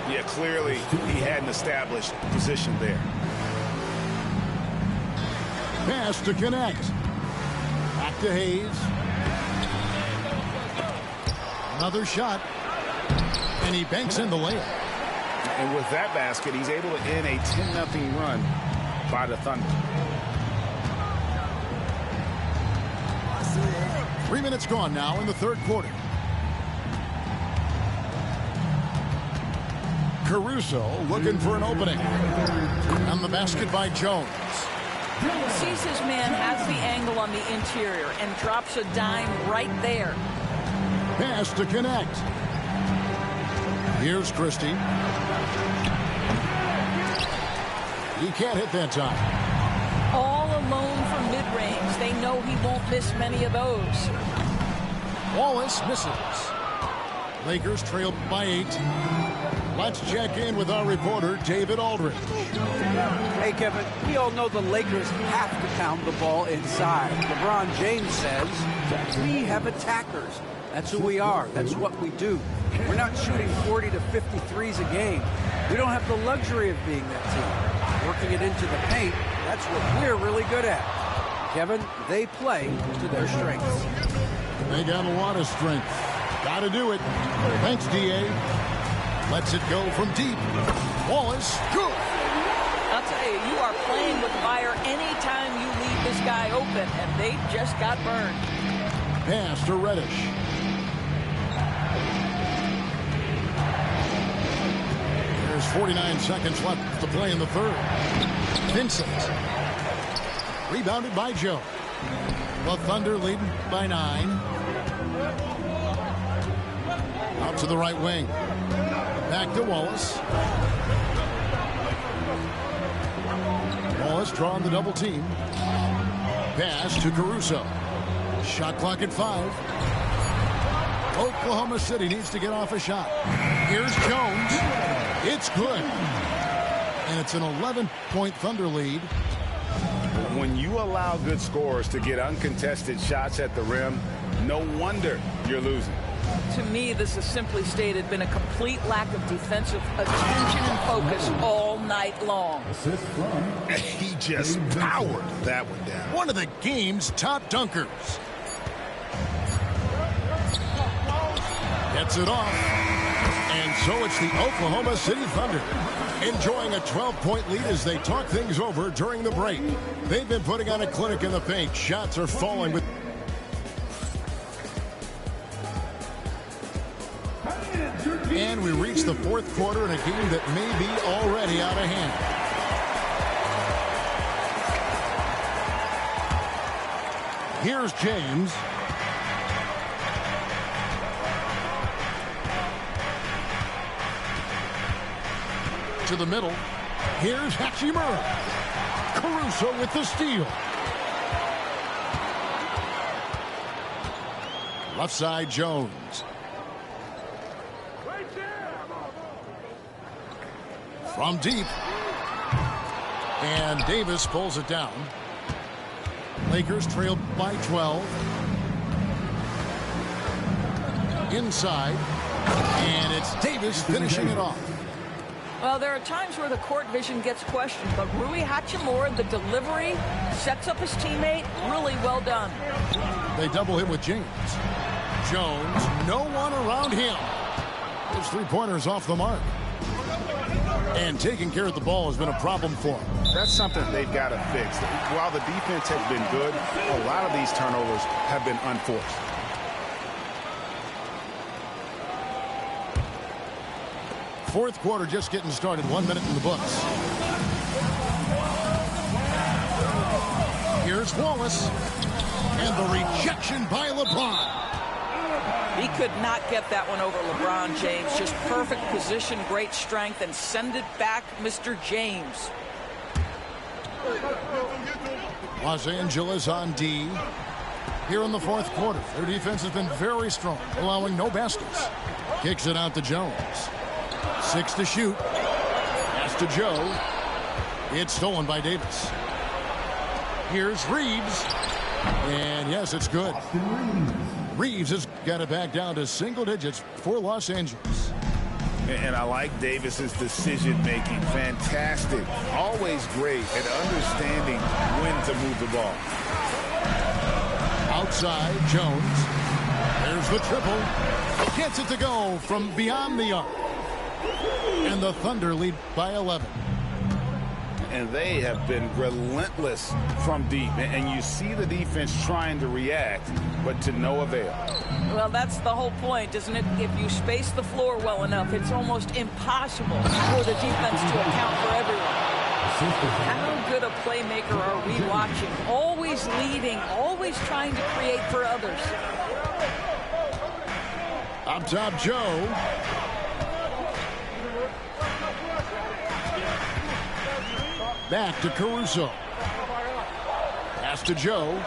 Yeah, clearly he had an established position there. Pass to Connect. Back to Hayes. Another shot. And he banks in the layup. And with that basket, he's able to end a 10-0 run by the Thunder. 3 minutes gone now in the third quarter. Caruso looking for an opening. On the basket by Jones. Sees his man, has the angle on the interior, and drops a dime right there. Pass to Connect. Here's Christie. He can't hit that time. All alone from mid-range. They know he won't miss many of those. Wallace misses. Lakers trail by 8. Let's check in with our reporter, David Aldridge. Hey, Kevin, we all know the Lakers have to pound the ball inside. LeBron James says, we have attackers. That's who we are. That's what we do. We're not shooting 40 to 53s a game. We don't have the luxury of being that team. Working it into the paint, that's what we're really good at. Kevin, they play to their strengths. They got a lot of strength. Got to do it. Thanks, D.A. Lets it go from deep. Wallace, good. I'll tell you, you are playing with fire anytime you leave this guy open, and they just got burned. Pass to Reddish. There's 49 seconds left to play in the third. Vincent. Rebounded by Joe. The Thunder leading by 9. Out to the right wing. Back to Wallace. Wallace drawing the double team. Pass to Caruso. Shot clock at 5. Oklahoma City needs to get off a shot. Here's Jones. It's good. And it's an 11-point Thunder lead. When you allow good scorers to get uncontested shots at the rim, no wonder you're losing. To me, this has simply stated been a complete lack of defensive attention and focus all night long. He just powered that one down. One of the game's top dunkers. Gets it off. And so it's the Oklahoma City Thunder enjoying a 12-point lead as they talk things over during the break. They've been putting on a clinic in the paint. Shots are falling with... And we reach the fourth quarter in a game that may be already out of hand. Here's James. To the middle. Here's Hachimura. Caruso with the steal. Left side, Jones. From deep. And Davis pulls it down. Lakers trail by 12. Inside. And it's Davis finishing it off. Well, there are times where the court vision gets questioned, but Rui Hachimura, the delivery, sets up his teammate. Really well done. They double him with James. Jones, no one around him. His three-pointers off the mark. And taking care of the ball has been a problem for him. That's something they've got to fix. While the defense has been good, a lot of these turnovers have been unforced. Fourth quarter just getting started. 1 minute in the books. Here's Wallace. And the rejection by LeBron. He could not get that one over LeBron James. Just perfect position, great strength, and send it back, Mr. James. Los Angeles on D. Here in the fourth quarter. Their defense has been very strong, allowing no baskets. Kicks it out to Jones. 6 to shoot. Pass to Joe. It's stolen by Davis. Here's Reeves. And yes, it's good. Reeves has got it back down to single digits for Los Angeles. And I like Davis's decision-making. Fantastic. Always great at understanding when to move the ball. Outside, Jones. There's the triple. Gets it to go from beyond the arc. And the Thunder lead by 11. And they have been relentless from deep. And you see the defense trying to react, but to no avail. Well, that's the whole point, isn't it? If you space the floor well enough, it's almost impossible for the defense to account for everyone. How good a playmaker are we watching? Always leading, always trying to create for others. Up top, Joe. Back to Caruso. Pass to Joe.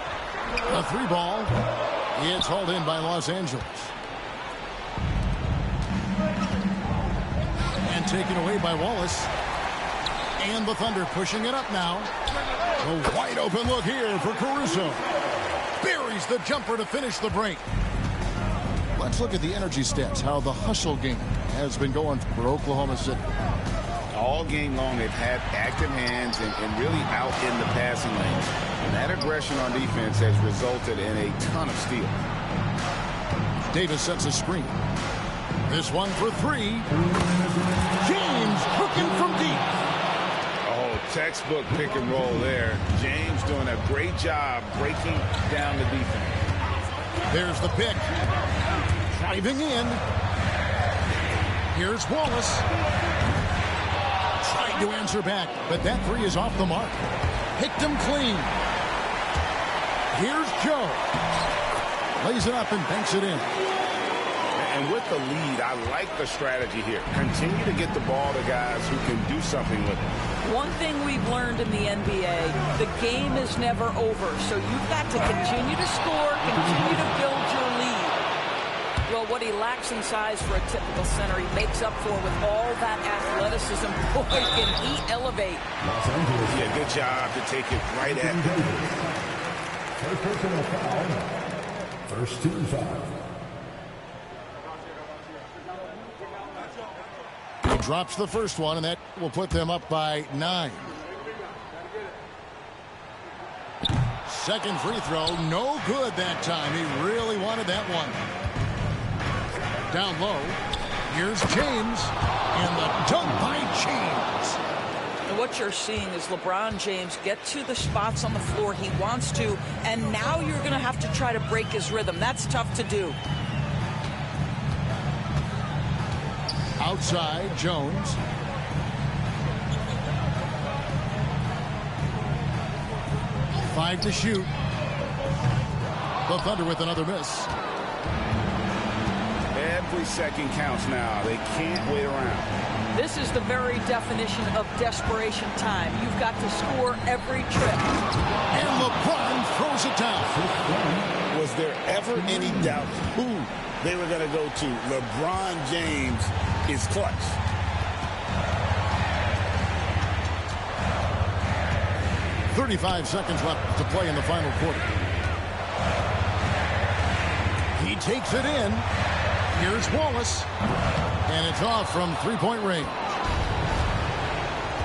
A three ball. It's hauled in by Los Angeles. And taken away by Wallace. And the Thunder pushing it up now. A wide open look here for Caruso. Buries the jumper to finish the break. Let's look at the energy stats, how the hustle game has been going for Oklahoma City. All game long, they've had active hands and really out in the passing lanes. And that aggression on defense has resulted in a ton of steals. Davis sets a screen. This one for 3. James cooking from deep. Oh, textbook pick and roll there. James doing a great job breaking down the defense. There's the pick. Driving in. Here's Wallace. Trying to answer back, but that three is off the mark. Picked him clean. Here's Joe. Lays it up and banks it in. And with the lead, I like the strategy here. Continue to get the ball to guys who can do something with it. One thing we've learned in the NBA, the game is never over. So you've got to continue to score, continue to build your lead. Well, what he lacks in size for a typical center, he makes up for with all that athleticism. Boy, can he elevate. Yeah, good job to take it right at him. First personal foul. First team foul. He drops the first one, and that will put them up by 9. Second free throw, no good that time. He really wanted that one. Down low, here's James, and the dunk by James. And what you're seeing is LeBron James get to the spots on the floor he wants to, and now you're going to have to try to break his rhythm. That's tough to do. Outside, Jones. Five to shoot. The Thunder with another miss. Every second counts now. They can't wait around. This is the very definition of desperation time. You've got to score every trip. And LeBron throws it down. Was there ever any doubt who they were going to go to? LeBron James is clutch. .35 seconds left to play in the final quarter. He takes it in. Here's Wallace. And it's off from three-point range.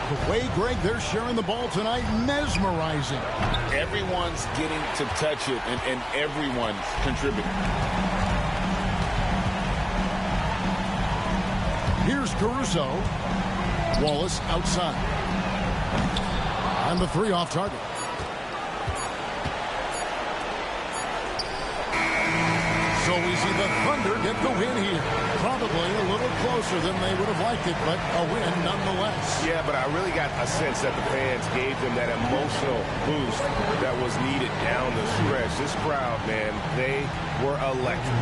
The way, Greg, they're sharing the ball tonight, mesmerizing. Everyone's getting to touch it, and everyone's contributing. Here's Caruso. Wallace outside. And the three off target. So we see the Thunder get the win here. Probably a little closer than they would have liked it, but a win nonetheless. Yeah, but I really got a sense that the fans gave them that emotional boost that was needed down the stretch. This crowd, man, they were electric.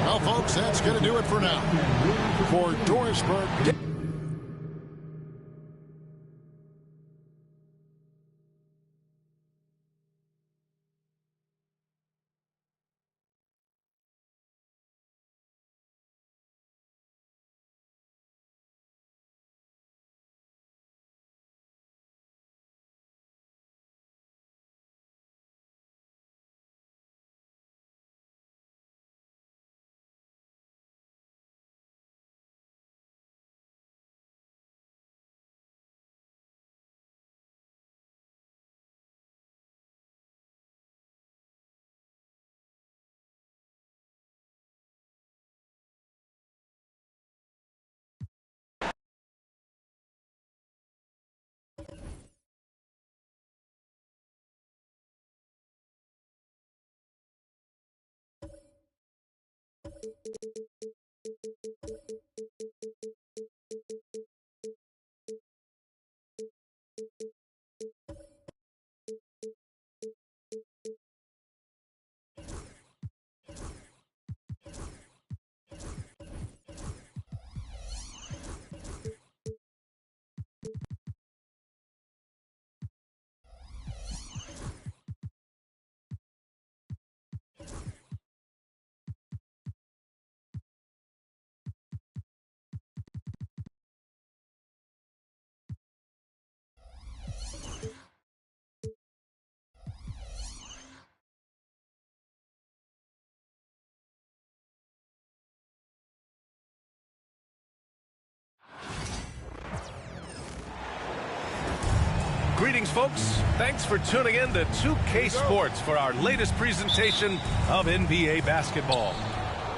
Well, folks, that's going to do it for now. For Dorisburg. Greetings, folks. Thanks for tuning in to 2K Sports for our latest presentation of NBA basketball.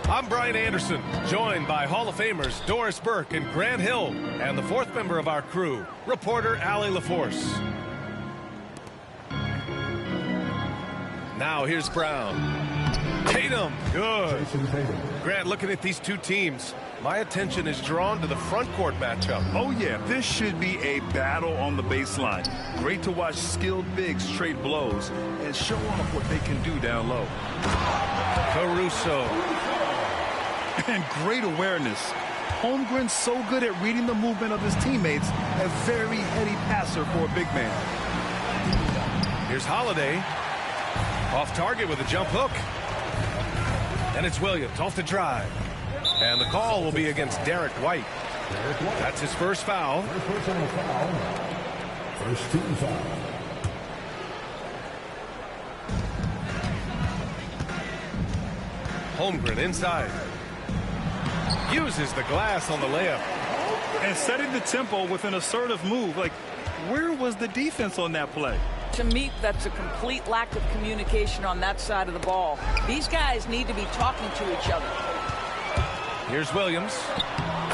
I'm Brian Anderson, joined by Hall of Famers Doris Burke and Grant Hill, and the fourth member of our crew, reporter Allie LaForce. Now here's Brown. Tatum, good. Grant, looking at these two teams, my attention is drawn to the front court matchup. Oh, yeah, this should be a battle on the baseline. Great to watch skilled bigs trade blows and show off what they can do down low. Caruso. And great awareness. Holmgren's so good at reading the movement of his teammates, a very heady passer for a big man. Here's Holiday. Off target with a jump hook. And it's Williams off the drive. And the call will be against Derek White. That's his first foul. First team foul. Holmgren inside. Uses the glass on the layup. And setting the tempo with an assertive move. Like, where was the defense on that play? To me, that's a complete lack of communication on that side of the ball. These guys need to be talking to each other. Here's Williams.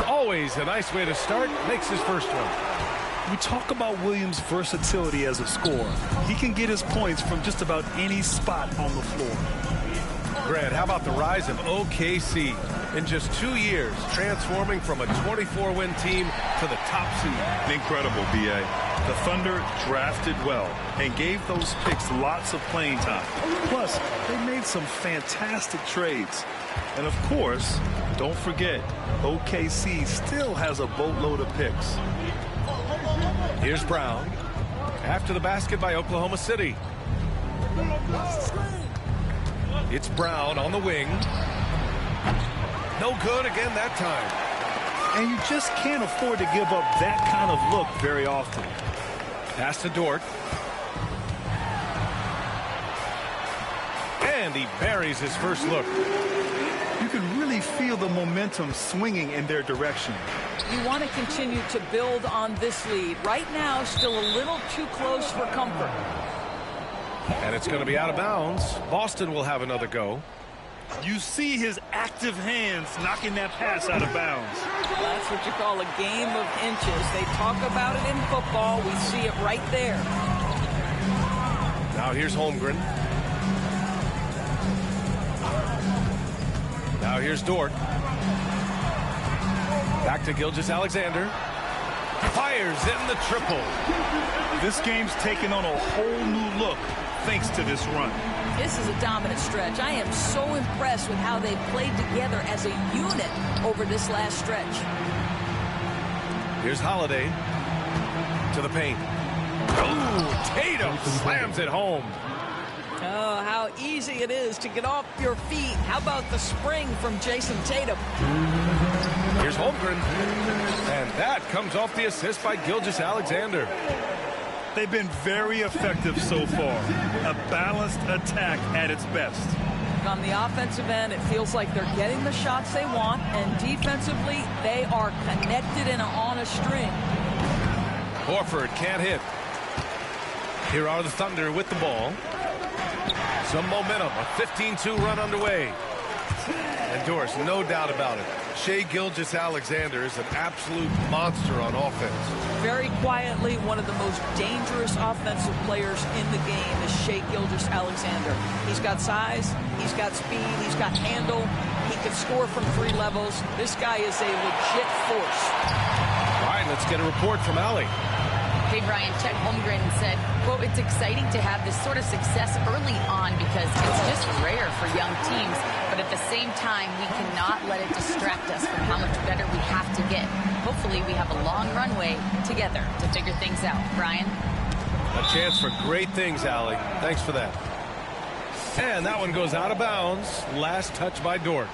Always a nice way to start. Makes his first one. We talk about Williams' versatility as a scorer. He can get his points from just about any spot on the floor. Grant, how about the rise of OKC? In just 2 years, transforming from a 24-win team to the top seed. Incredible, B.A. The Thunder drafted well and gave those picks lots of playing time. Plus, they made some fantastic trades. And of course, don't forget, OKC still has a boatload of picks. Here's Brown. After the basket by Oklahoma City. It's Brown on the wing. No good again that time. And you just can't afford to give up that kind of look very often. Pass to Dort. And he buries his first look. You can really feel the momentum swinging in their direction. You want to continue to build on this lead. Right now, still a little too close for comfort. And it's going to be out of bounds. Boston will have another go. You see his active hands knocking that pass out of bounds. That's what you call a game of inches. They talk about it in football. We see it right there. Now here's Holmgren. Now here's Dort. Back to Gilgeous-Alexander. Fires in the triple. This game's taken on a whole new look thanks to this run. This is a dominant stretch. I am so impressed with how they played together as a unit over this last stretch. Here's Holiday to the paint. Ooh, Tatum slams it home. Oh, how easy it is to get off your feet. How about the spring from Jason Tatum? Here's Holmgren. And that comes off the assist by Gilgeous-Alexander. They've been very effective so far. A balanced attack at its best. On the offensive end, it feels like they're getting the shots they want, and defensively, they are connected and on a string. Horford can't hit. Here are the Thunder with the ball. Some momentum, a 15-2 run underway. And Doris, no doubt about it, Shai Gilgeous-Alexander is an absolute monster on offense. Very quietly, one of the most dangerous offensive players in the game is Shai Gilgeous-Alexander. He's got size, he's got speed, he's got handle, he can score from 3 levels. This guy is a legit force. All right, let's get a report from Allie. Hey, Brian, Chet Holmgren said, quote, it's exciting to have this sort of success early on because it's just rare for young teams. But at the same time, we cannot let it distract us from how much better we have to get. Hopefully, we have a long runway together to figure things out. Brian? A chance for great things, Allie. Thanks for that. And that one goes out of bounds. Last touch by Dort.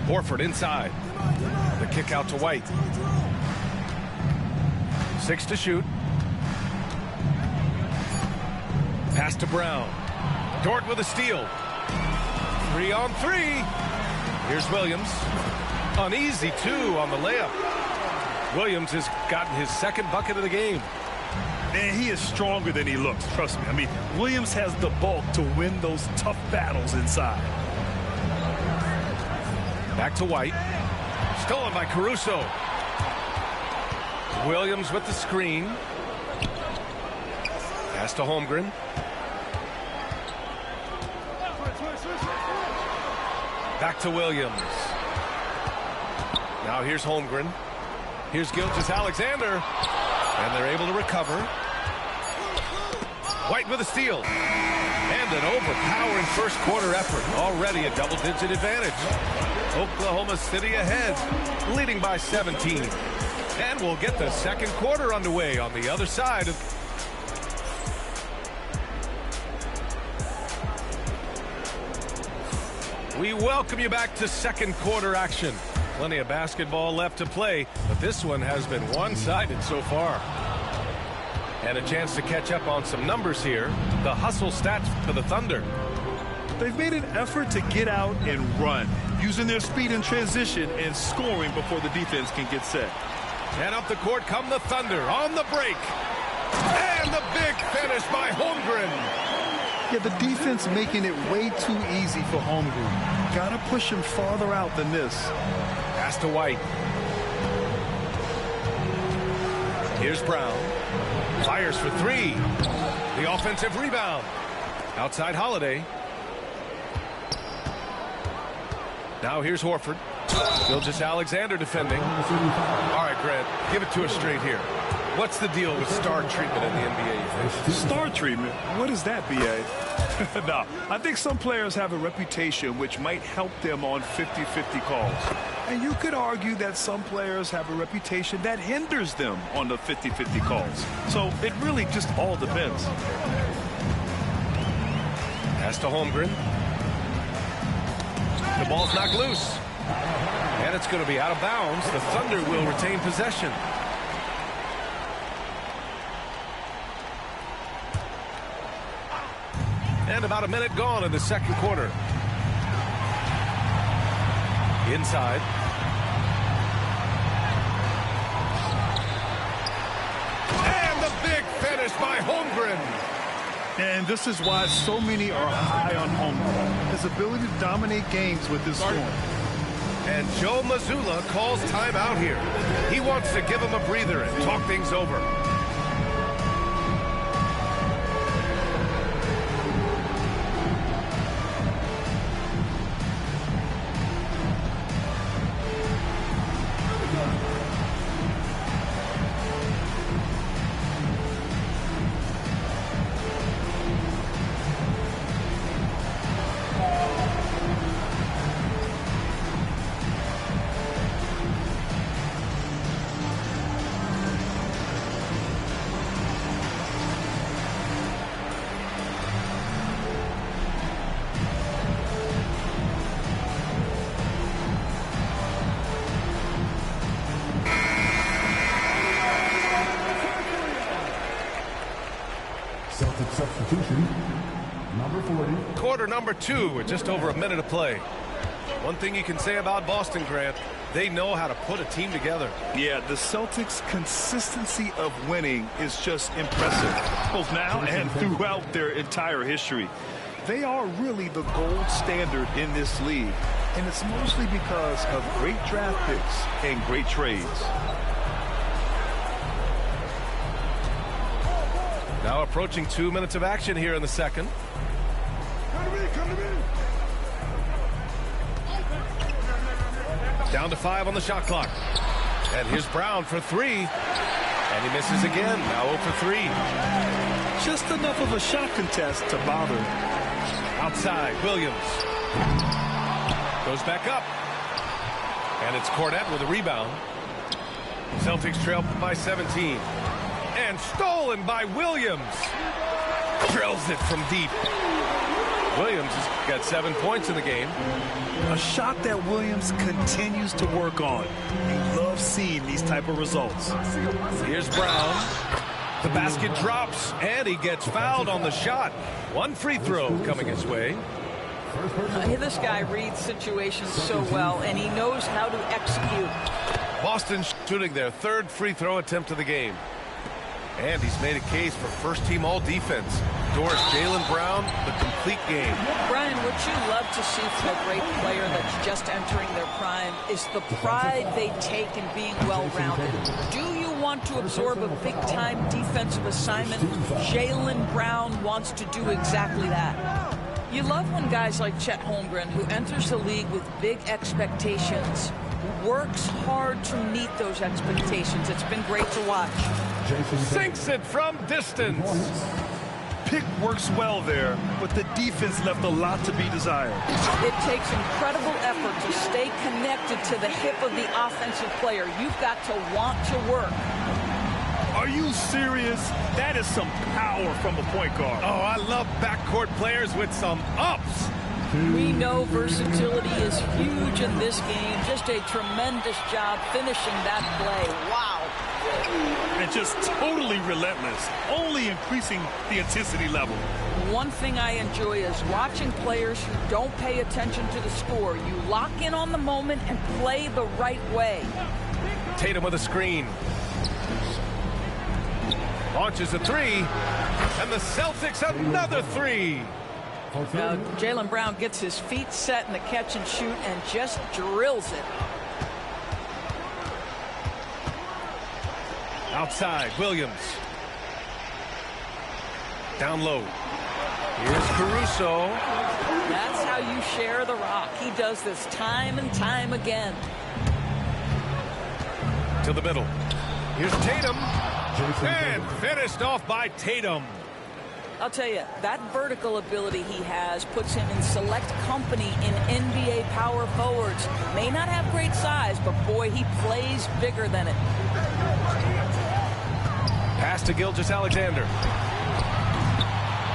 Horford inside. The kick out to White. 6 to shoot. Pass to Brown. Dort with a steal. 3 on 3. Here's Williams. Uneasy 2 on the layup. Williams has gotten his second bucket of the game. Man, he is stronger than he looks. Trust me. I mean, Williams has the bulk to win those tough battles inside. Back to White. Stolen by Caruso. Williams with the screen. Pass to Holmgren. Back to Williams. Now here's Holmgren. Here's Gilgeous-Alexander. And they're able to recover. White with a steal. And an overpowering first quarter effort. Already a double-digit advantage. Oklahoma City ahead, leading by 17. And we'll get the second quarter underway on the other side of... We welcome you back to second quarter action. Plenty of basketball left to play, but this one has been one-sided so far. And a chance to catch up on some numbers here. The hustle stats for the Thunder. They've made an effort to get out and run, using their speed in transition and scoring before the defense can get set. And up the court come the Thunder on the break. And the big finish by Holmgren. Yeah, the defense making it way too easy for Holmgren. Got to push him farther out than this. Pass to White. Here's Brown. Fires for three. The offensive rebound. Outside Holiday. Now here's Horford. Gilgeous-Alexander defending. All right, Grant, give it to us straight here. What's the deal with star treatment in the NBA? Star treatment? What is that, B.A.? No, I think some players have a reputation which might help them on 50-50 calls. And you could argue that some players have a reputation that hinders them on the 50-50 calls. So it really just all depends. Pass to Holmgren. The ball's knocked loose. And it's going to be out of bounds. The Thunder will retain possession. And about a minute gone in the second quarter. Inside. And the big finish by Holmgren. And this is why so many are high on Holmgren. His ability to dominate games with his scoring. And Joe Mazzulla calls timeout here. He wants to give him a breather and talk things over. Substitution, number 40. Quarter number 2 with just over a minute of play. One thing you can say about Boston, Grant, they know how to put a team together. Yeah, the Celtics' consistency of winning is just impressive, both now and throughout their entire history. They are really the gold standard in this league, and it's mostly because of great draft picks and great trades. Now approaching 2 minutes of action here in the second. Come to me. Down to 5 on the shot clock. And here's Brown for 3. And he misses again. Now 0 for 3. Just enough of a shot contest to bother. Outside, Williams. Goes back up. And it's Cornette with a rebound. Celtics trail by 17. And stolen by Williams. Drills it from deep. Williams has got 7 points in the game. A shot that Williams continues to work on. You love seeing these type of results. Here's Brown. The basket drops, and he gets fouled on the shot. One free throw coming his way. This guy reads situations so well, and he knows how to execute. Boston shooting their 3rd free throw attempt of the game. And he's made a case for first-team all-defense. Doris, Jaylen Brown, the complete game. Brian, what you love to see from a great player that's just entering their prime is the pride they take in being well-rounded. Do you want to absorb a big-time defensive assignment? Jaylen Brown wants to do exactly that. You love when guys like Chet Holmgren, who enters the league with big expectations, works hard to meet those expectations. It's been great to watch. Sinks it from distance. Pick works well there, but the defense left a lot to be desired. It takes incredible effort to stay connected to the hip of the offensive player. You've got to want to work. Are you serious? That is some power from a point guard. Oh, I love backcourt players with some ups. We know versatility is huge in this game. Just a tremendous job finishing that play. Wow. And just totally relentless, only increasing the intensity level. One thing I enjoy is watching players who don't pay attention to the score. You lock in on the moment and play the right way. Tatum with a screen. Launches a three, and the Celtics another three. Now, Jaylen Brown gets his feet set in the catch and shoot and just drills it. Outside, Williams. Down low. Here's Caruso. That's how you share the rock. He does this time and time again. To the middle. Here's Tatum. And finished off by Tatum. I'll tell you, that vertical ability he has puts him in select company in NBA power forwards. May not have great size, but boy, he plays bigger than it. Pass to Gilgeous-Alexander.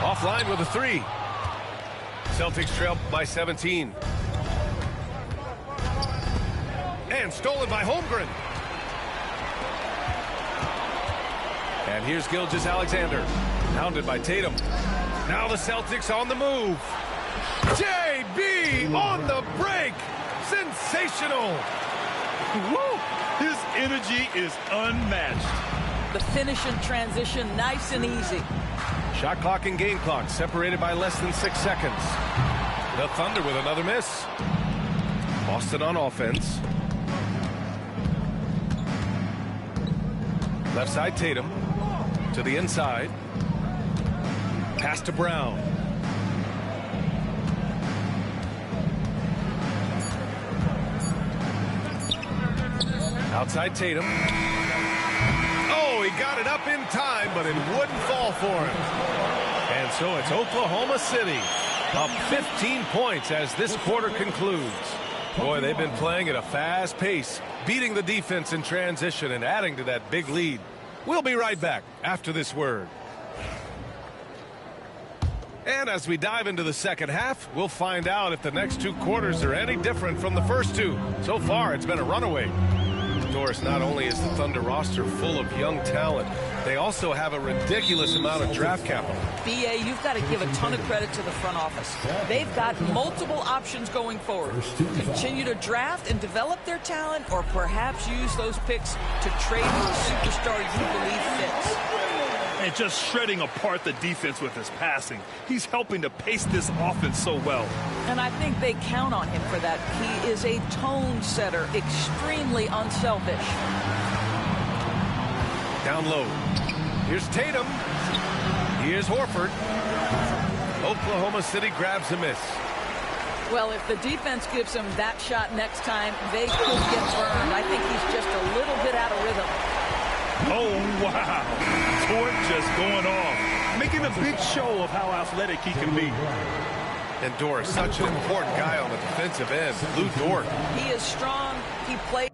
Offline with a three. Celtics trail by 17. And stolen by Holmgren. And here's Gilgeous-Alexander. Pounded by Tatum. Now the Celtics on the move. JB on the break. Sensational. Woo! His energy is unmatched. The finish in transition, nice and easy. Shot clock and game clock separated by less than 6 seconds. The Thunder with another miss. Boston on offense. Left side Tatum. To the inside. Pass to Brown. Outside Tatum. Oh, he got it up in time, but it wouldn't fall for him. And so it's Oklahoma City up 15 points as this quarter concludes. Boy, they've been playing at a fast pace, beating the defense in transition and adding to that big lead. We'll be right back after this word. And as we dive into the second half, we'll find out if the next two quarters are any different from the first two. So far, it's been a runaway. Doris, not only is the Thunder roster full of young talent, they also have a ridiculous amount of draft capital. BA, you've got to give a ton of credit to the front office. They've got multiple options going forward. Continue to draft and develop their talent, or perhaps use those picks to trade for a superstar you believe fits. And just shredding apart the defense with his passing. He's helping to pace this offense so well. And I think they count on him for that. He is a tone setter, extremely unselfish. Down low. Here's Tatum. Here's Horford. Oklahoma City grabs a miss. Well, if the defense gives him that shot next time, they could get burned. I think he's just a little bit out of rhythm. Oh, wow. Dort just going off, making a big show of how athletic he can be. And Doris, such an important guy on the defensive end. Lou Dort. He is strong. He plays.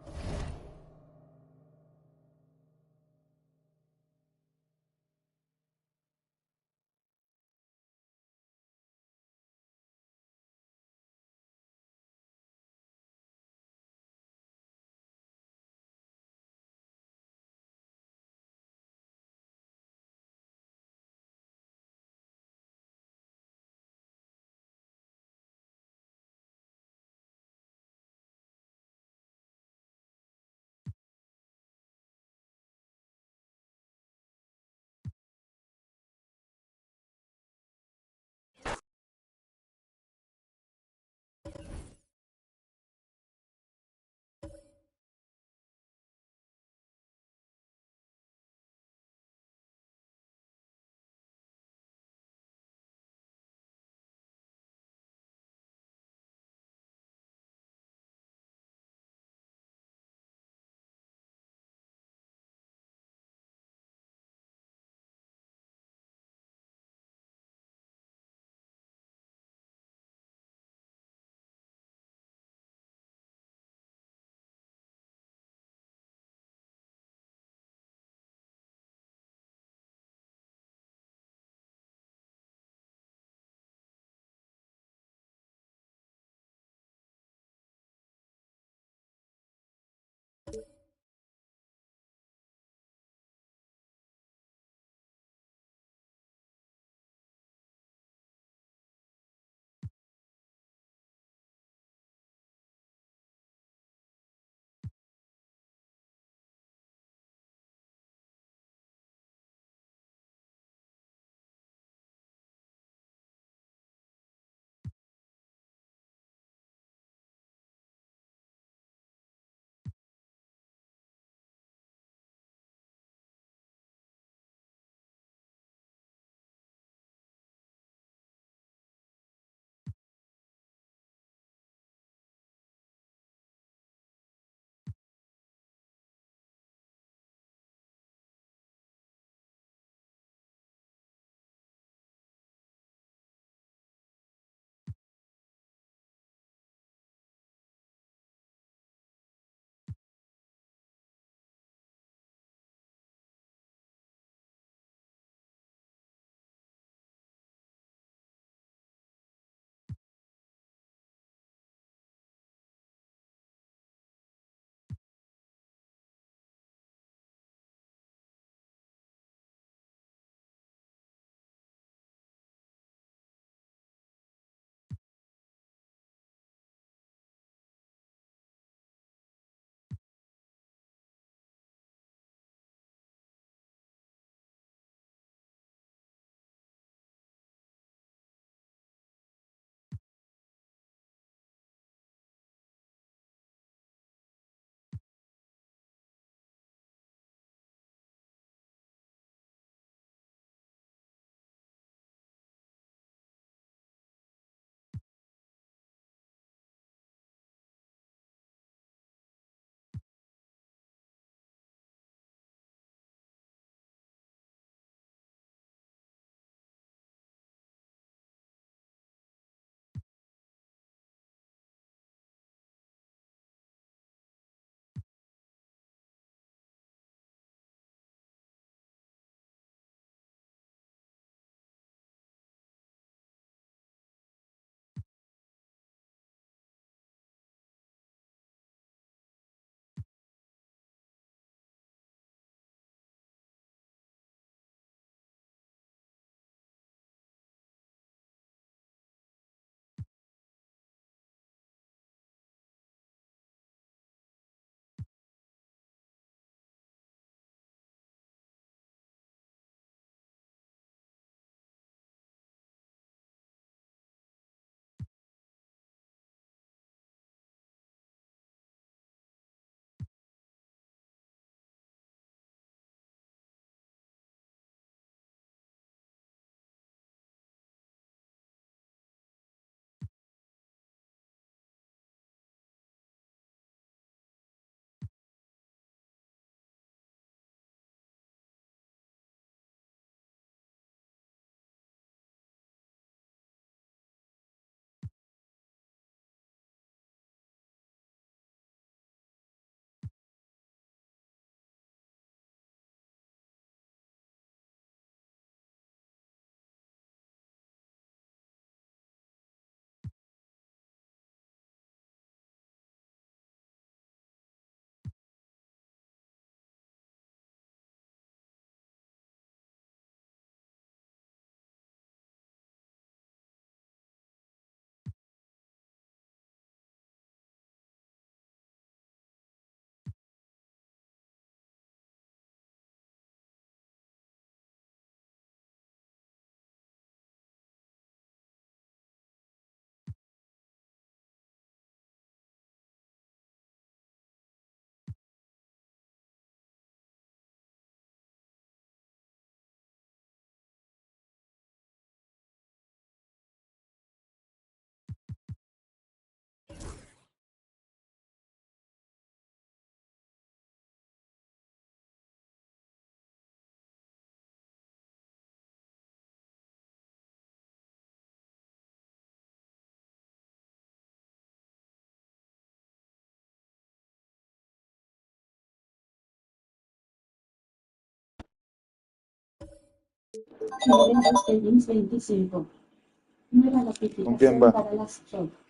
¿Con quién va?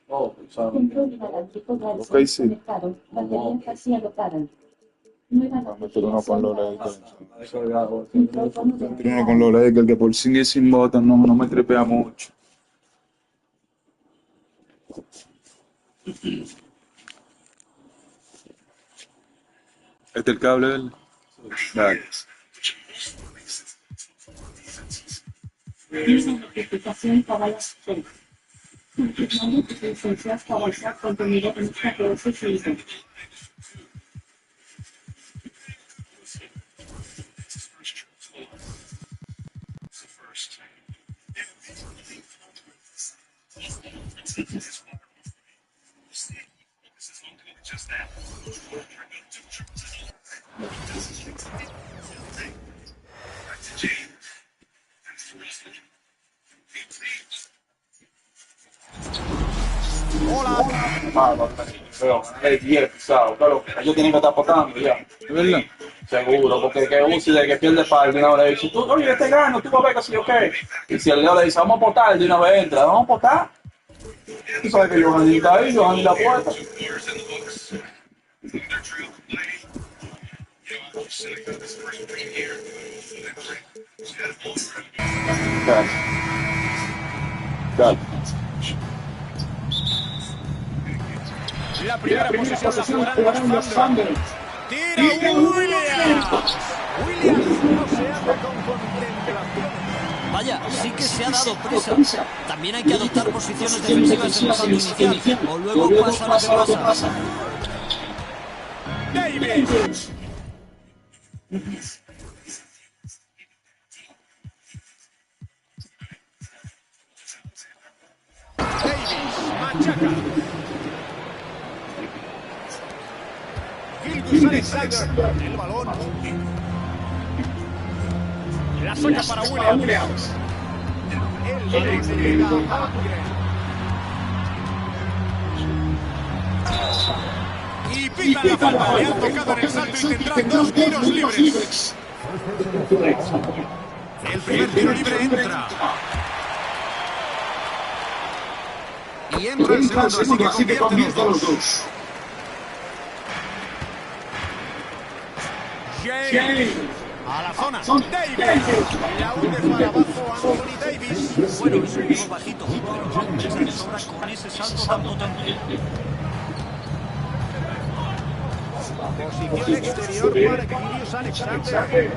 Ok, sí. Vamos a meter uno con los Lakers. Meter uno con los Lakers, que por sí es sin botas, no me tripea mucho. ¿Este es el cable, verdad? Dale. Notificación para las 6. Confirmando tus licencias para usar contenido en esta PS5. Ellos tienen que estar apostando ya. ¿Es verdad? Seguro, porque que un de que pierde par de una vez le dice, tú, oye, este gano, tú vas a ver que sí o qué. Y si el Leo le dice, vamos a apostar, de una vez entra, vamos a apostar. Tú sabes que Johanny está ahí, Johanny la puerta. Dale. La primera posición la jugarán los Thunder. Tira Williams. Williams no se anda con contemplación. Vaya, sí que se ha dado prisa. También hay que adoptar posiciones defensivas en el salto inicial, o luego pasa lo que pasa. Davis. Machaca. Gilgus Alexander. El balón. La saca para Williams. El balón le llega a Hungren. Y pita la falta. Le han tocado en el salto y tendrán 2 tiros libres. El primer tiro libre entra. Y entra el segundo, así que convierte los dos. James. A la zona. Davis. La hunde para abajo Anthony Davis. Bueno, es un poco bajito, pero se le sobra con ese salto tan potente. Posición exterior para Gilgus Alexander.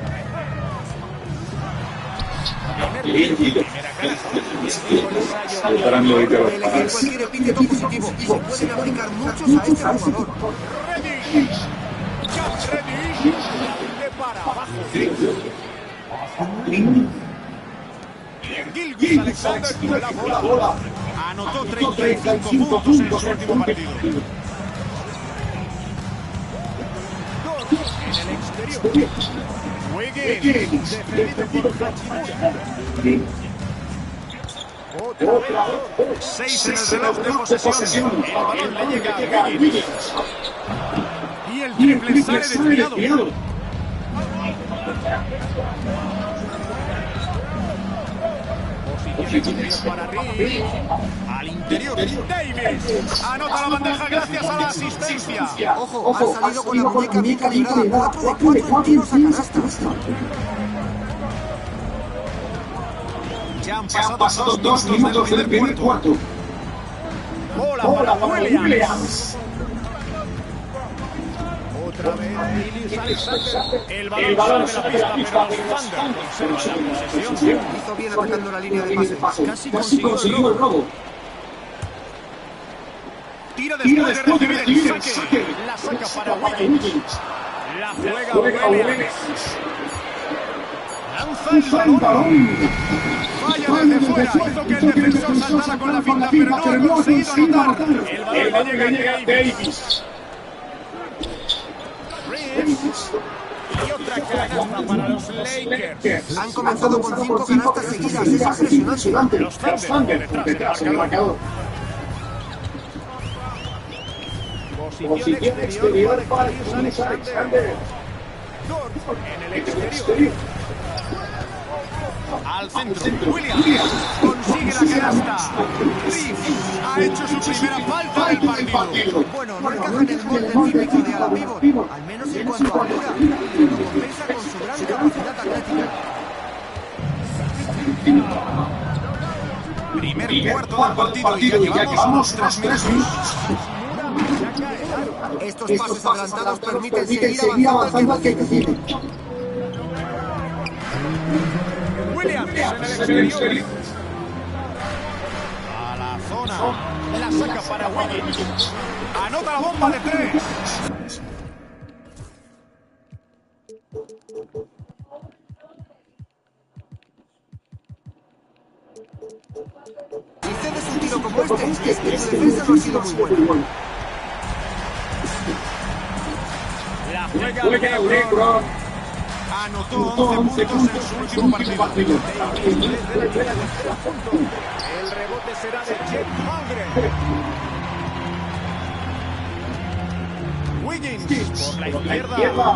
Cualquier epíteto positivo y se pueden aplicar muchos a este jugador. Reddish. Jack Reddish. De para abajo. Gilgus Alexander con la bola. Anotó 35 puntos en su último partido. En el exterior. Wiggins. Defendido por Hachimura. Otra vez. 6 en el reloj de posesión. El balón le llega a Wiggins. Y el triple sale desviado. Posición para Reed. Al interior. Davis. Anota la bandeja gracias a la asistencia. Ojo, ha salido con la muñeca bien calibrada. 4 de 4 en tiros a canasta. Ya han pasado 2 minutos del primer cuarto. Bola para Williams. Otra vez Gilgus Alexander. El balón sale de la pista, pero los Thunder conservan la posesión. Hizo bien atacando la línea de pase. Casi consiguió el robo. Tira después de recibir el saque. La saca para Wiggins. La juega Williams. Lanza el balón. Falla desde fuera. Hizo que el defensor saltara con la finta, pero no ha conseguido anotar. El balón le llega a Davis. Reeves. Y otra canasta para los Lakers. Han comenzado con 5 canastas seguidas. Es impresionante. Los Thunder detrás del marcador. Posición exterior para Gilgus Alexander. Dort en el exterior. Al centro. Williams consigue la canasta. Reeves ha hecho su primera falta del partido. Bueno, no encaja en el molde típico de ala pívot, al menos en cuanto a altura, pero lo compensa con su gran capacidad atlética. Primer cuarto del partido y ya llevamos 3 minutos. Estos pases adelantados permiten seguir avanzando al que decide. Williams en el exterior. A la zona. La saca para Wiggins. Anota la bomba de 3. Si cedes un tiro como este, es que tu defensa no ha sido muy buena. La juega LeBron. Anotó 11 puntos en su último partido. El rebote será de Chet Holmgren. Wiggins por la izquierda.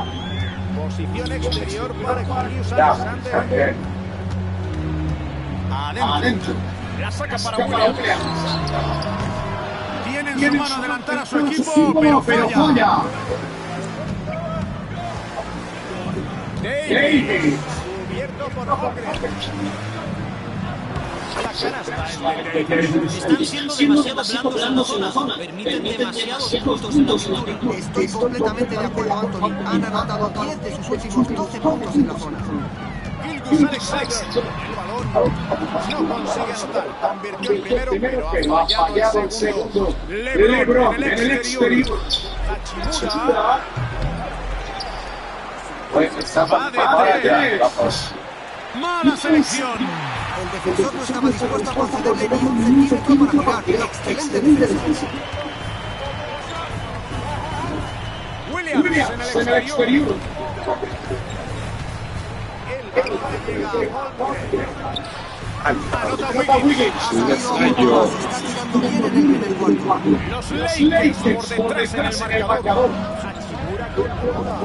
Posición exterior para Julius Alexander. Adentro. La saca para Williams. Tiene en su mano adelantar a su equipo, pero falla. Davis. Cubierto por Holmgren. La canasta es de Davis. Están siendo demasiado blandos en la zona. Permiten demasiados puntos en la pintura. Estoy completamente de acuerdo, Anthony. Han anotado 10 de sus últimos 12 puntos en la zona. Gilgeous Alexander. El balón no consigue anotar. Convirtió el primero, pero ha fallado el segundo. LeBron en el exterior. Hachimura. Va de 3. Mala selección. El defensor no estaba dispuesto a concederle ni un centímetro para jugar. Excelente defensa. Williams en el exterior. El balón llega a Holmgren. Anota Wiggins. Está tirando bien en el primer cuarto. Los Lakers por detrás en el marcador. Hachimura con la bola.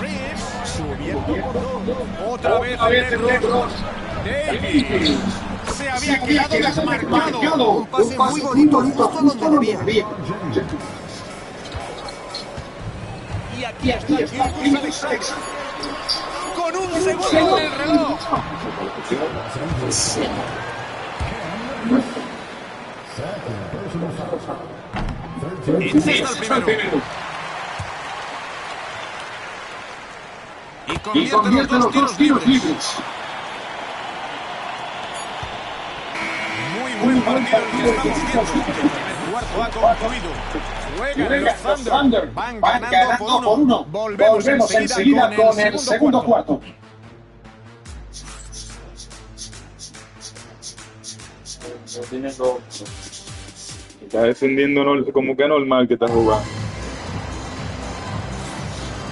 Reeves subiendo por 2. Otra vez LeBron. Davis se había quedado desmarcado. Un pase muy bonito, justo donde debía. Y aquí está Gilgeous Alexander. Con un segundo en el reloj. Encesta el primero. Y convierte los dos tiros libres. Muy buen partido el que estamos viendo. El cuarto ha concluido. Juegan los Thunder. Van ganando por 1. Volvemos enseguida con el segundo cuarto. Está defendiendo como que normal que está jugando.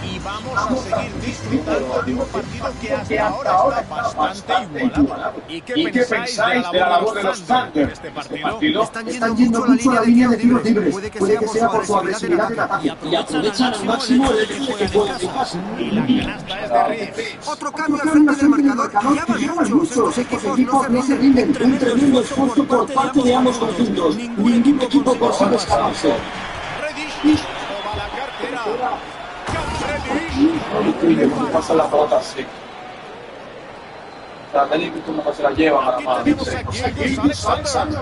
Y vamos a seguir disfrutando de un partido que hasta ahora está bastante igualado. ¿Y qué pensáis de la labor de los Thunder en este partido? Están yendo mucho a la línea de tiros libres. Puede que sea por su agresividad en ataque. Y aprovechan al máximo el hecho de que juegan en casa. Y la canasta es de Reeves. Otro cambio al frente del marcador. Ya van muchos. Estos equipos no se rinden. Un tremendo esfuerzo por parte de ambos conjuntos. Ningún equipo consigue escaparse. Reddish toma la cartera. Pasa la pelota así. La película como que se la llevan a la mano. Tenemos aquí a Gilgeous Alexander.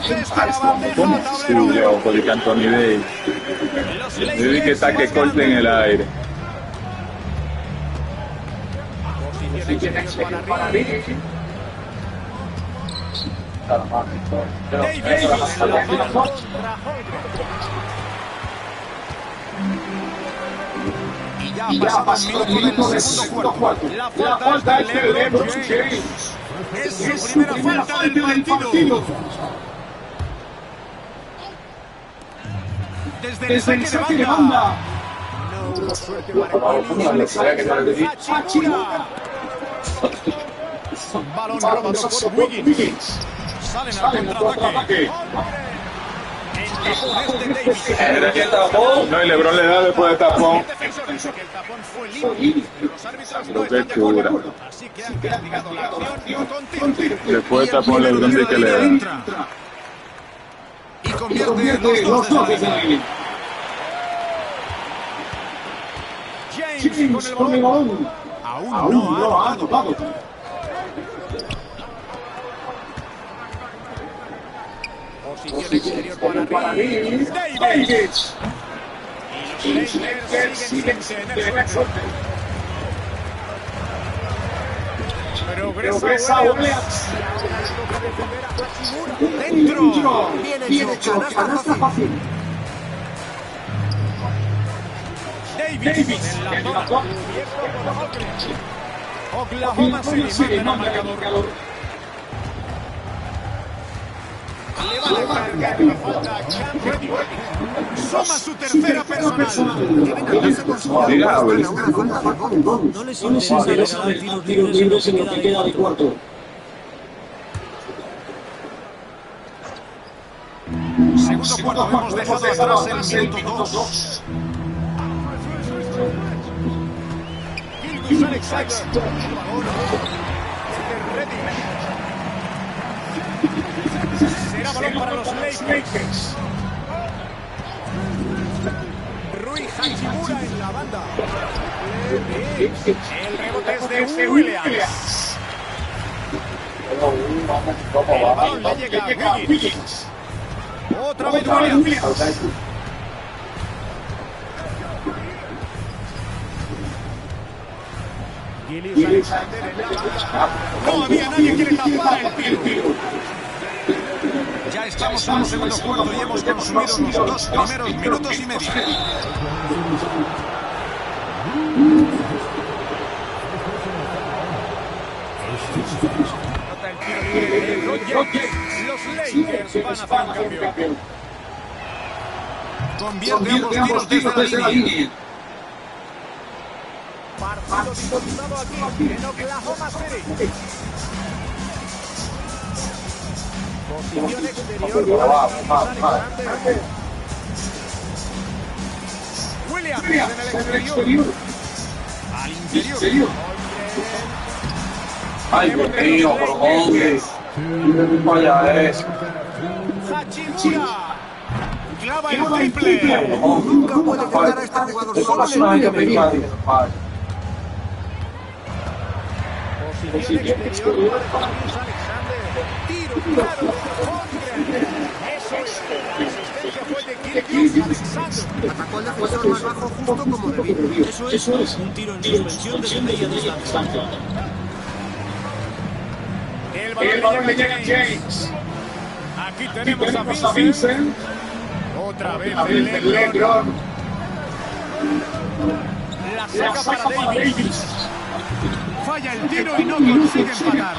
Encesta la bandeja tablero. Porque Anthony Davis. Yo vi que está que corte en el aire. Posición exterior para Reeves. Davis en la mano contra Holmgren. Y ya ha pasado un minuto del segundo cuarto. La falta es de LeBron James. Es su primera falta del partido. Desde el saque de banda. No hubo suerte para Williams. Hachimura. Balón robado por Wiggins. Salen al contraataque. No, y LeBron le da después de tapón. defensor dice que el tapón fue limpio, pero los árbitros no están de acuerdo. Así que han castigado la acción con tiro. Después el tapón le grande que le da. Y convierte los dos desde la línea. James con el balón. Aún no ha anotado. Posición exterior para Reeves. Davis. Y los Lakers siguen sin tener suerte. Progresa Williams. Dentro. Bien hecho. Canasta fácil. Davis en la zona. Oklahoma City manda el marcador. Le van a cargar la falta a Cam Reddish. Suma su tercera personal. Deben andarse con su una falta de gol. No les interesa regalar tiros libres en lo que queda de cuarto. Segundo cuarto, hemos dejado atrás el minuto 2. Gilgus Alexander. Será balón para los Lakers. Rui Hachimura en la banda. El rebote es de Williams. El balón le llega a Wiggins. Otra vez Williams. Gilgus Alexander en la banda. No había nadie que le tapara el tiro. Ya estamos en el segundo cuarto y hemos consumido los 2 primeros minutos y medio. Nota el tiro libre de los Lakers van a hacer un cambio. Convierte ambos tiros desde la línea. Partido disputado aquí en Oklahoma City. Posición exterior para Alexander. Williams en el exterior. Al interior. Ay, Dios mío, por hombre. Vaya eso. Hachimura. Clava el triple. Nunca puede dejar a este jugador solo en el tiro. Posición exterior para Alexander. Tiro claro. Eso es. La asistencia fue de Gilgus Alexander. Atacó al defensor más bajo justo como debido. Eso es un tiro en suspensión desde media distancia. El balón le llega a James. Aquí tenemos a Vincent. Otra vez el LeBron. La saca para Davis. Falla el tiro y no consigue empatar.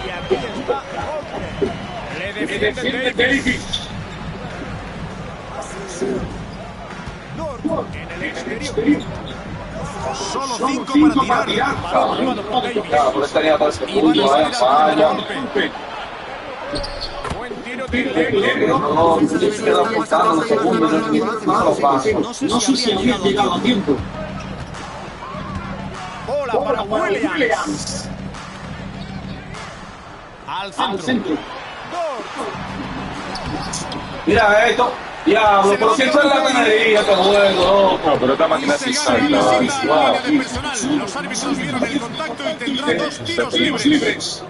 Y aquí está Holker. Le defiende Davis. Dort en el exterior. Solo 5 para tirar. Balón robado por Davis. Y van a salir al golpe. Buen tiro de No sé si había llegado a tiempo. Bola para Williams. Al centro. Mira esto. Diablo, ¿por qué fue la penería este juego? No, pero esta máquina sí salta. Los árbitros vieron el contacto y tendrán 2 tiros libres.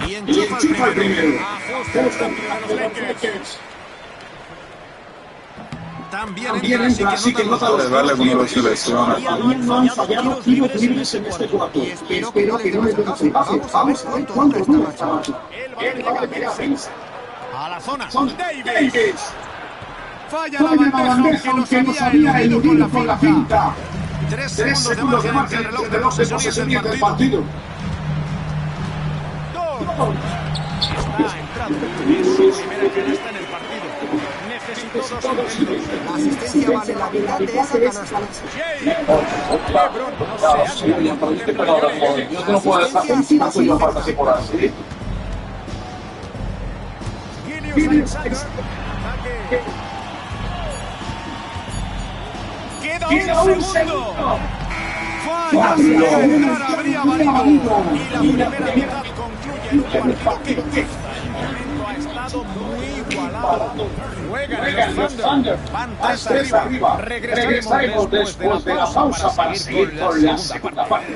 Y enchufa el primero. Ajusta el cambio de los Lakers. También entra, así que nota los darle con una selección. No han fallado tiros libres en este cuarto. Espero que no le den pase. Vamos a ver cuánto está la chaval. El balón llega a Vincent. A la zona. Davis. Falla la bandeja, aunque no se había eludido con la finta. 3 segundos de margen entre el reloj de posesiones del partido. Está entrando. Es su primera canasta en el partido. Necesitó 2 intentos. La asistencia vale la mitad de esa canasta. LeBron no se ha Yo no puedo estar con falta así por así. Queda un segundo. Falla, si llega a entrar habría valido. Y la primera mitad concluye en un partido que hasta el momento ha estado muy igualado. Juegan los Thunder. Van 3 arriba. Regresaremos después de la pausa para seguir con la segunda parte.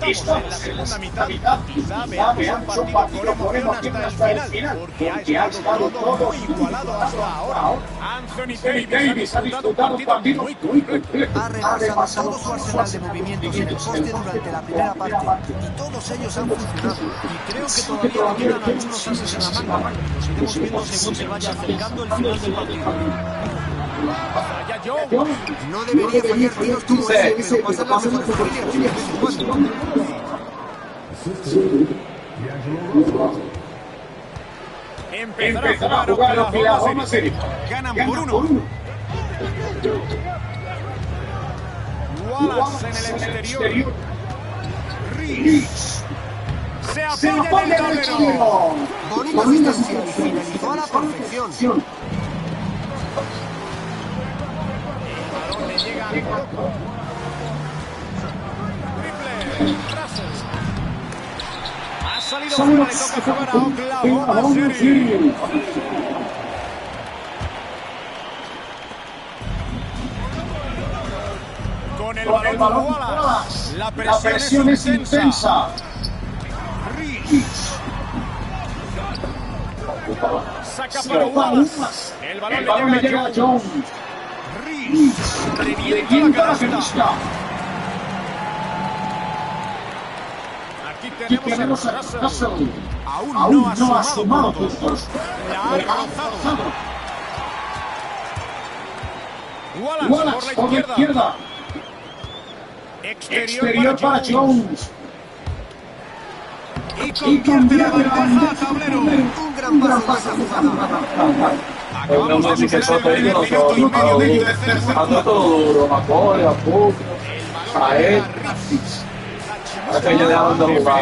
Estamos en la segunda mitad. Quizá veamos un partido con emoción hasta el final, porque ha estado todo muy igualado hasta ahora. Anthony Davis ha disfrutado un partido muy completo. Ha repasado todo su arsenal de movimientos en el poste durante la primera parte y todos ellos han funcionado. Y creo que todavía le quedan algunos ases en la manga. Los iremos viendo según se vaya acercando el final del partido. No debería fallar tiros como ese, pero pasar las mejores familias de vez en cuando. Empezará a jugar Oklahoma City. Ganan por 1. Wallace en el exterior. Reeves. Se apoya en el tablero. Bonita asistencia y finalizó a la perfección. Le llega al bloco. Triple. Ha salido fuera, le toca jugar a Oklahoma City. Con el balón Wallace. La presión es intensa. Reeves. Saca para Wallace. El balón le llega a Jones. Revienta la canasta. Aquí tenemos a Russell. Aún no ha sumado puntos. La ha alcanzado. Wallace por la izquierda. Exterior para Jones. Y convierte la ventaja a tablero. Un gran paso a esa jugada. Acabamos de suceder en minuto y medio del tercer cuarto. A todo duro, Macaulay, a Puck, a él. Ahora que ya dejaron de jugar.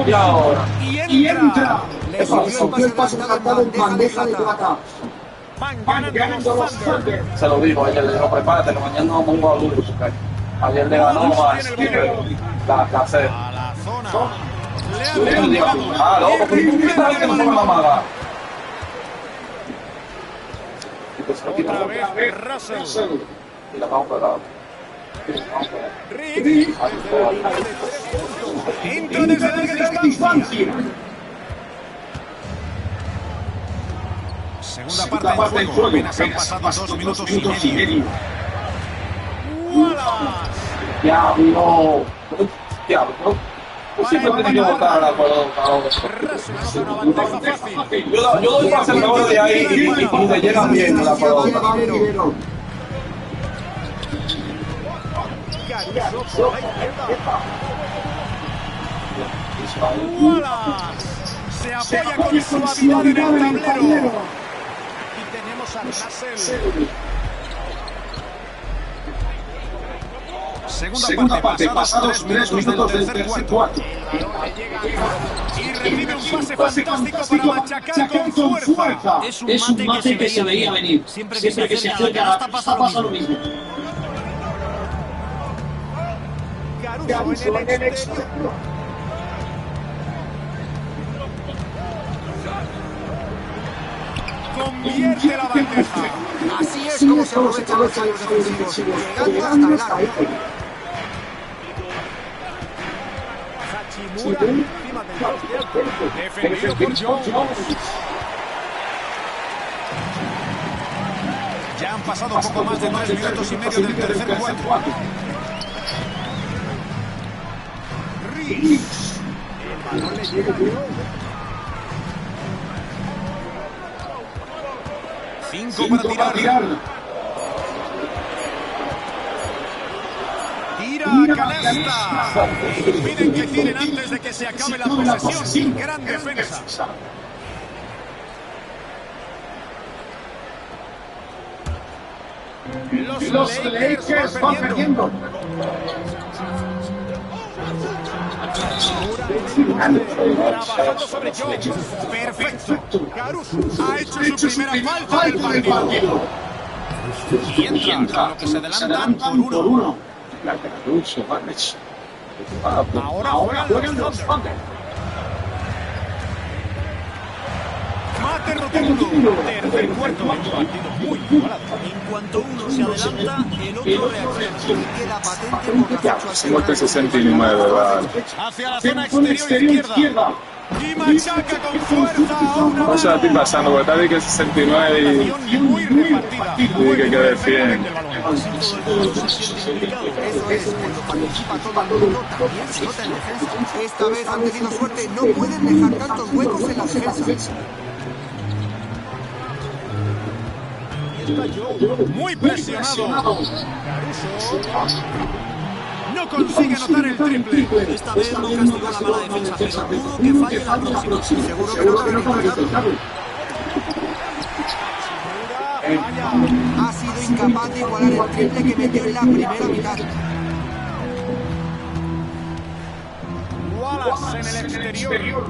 Y ahora. Y entra. Le subió el pase adelantado en bandeja de plata. Van ganando los Thunder. Se lo dijo ayer, le dijo, prepárate, que mañana no pongo a duro. Ayer le ganó a la sede. A la zona. Le dijo, loco, ¿por qué está que no ponga la mala? Otra vez Russell. Y la vamos a pegar. Reeves. Entra desde larga distancia. Segunda parte del juego. Apenas han pasado 2 minutos y medio. Wallace. Diablo. Siempre he tenido que botar a la pelota. Yo doy pase el mejor de ahí y te llegan bien a la pelota. Wallace se apoya con suavidad en el tablero. Aquí tenemos a Russell. Segunda parte, pasados 3 minutos del tercer cuarto. Y recibe un pase fantástico para machacar con fuerza. Es un mate que se veía venir. Siempre que se acerca a la pista pasa lo mismo. Caruso en el exterior. Convierte la bandeja. Así es como se aprovechan los fallos defensivos, llegando hasta el área. Hachimura encima del poste, defendido por Jones. Ya han pasado poco más de 3 minutos y medio del tercer cuarto. Reeves. El balón le llega a Jones. 5 para tirar. Tira a canasta. Impiden que tiren antes de que se acabe la posesión. Gran defensa. Los Lakers van perdiendo. Trabajando sobre Joe. Perfecto. Caruso ha hecho su primera falta del partido. Y entra, lo que se adelantan por uno. Ahora juegan los Thunder. Mate rotundo. Tercer cuarto. Partido muy igualado. En cuanto uno se adelanta, el otro reacciona. Y queda patente por las 8 Somos 69, vale. Hacia la zona exterior izquierda. Y machaca con fuerza. O sea, estoy pasando, porque está de que 69 y muy repartida. Y que defiende. Eso es, cuando participa todo el mundo también se nota en defensa. Esta vez han tenido suerte, no pueden dejar tantos huecos en la defensa. Muy presionado. Caruso no consigue anotar el triple. Esta vez no castigó la mala defensa, pero dudo que falle la próxima. Seguro que no. Ha sido incapaz de igualar el triple que metió en la primera mitad. Wallace en el exterior.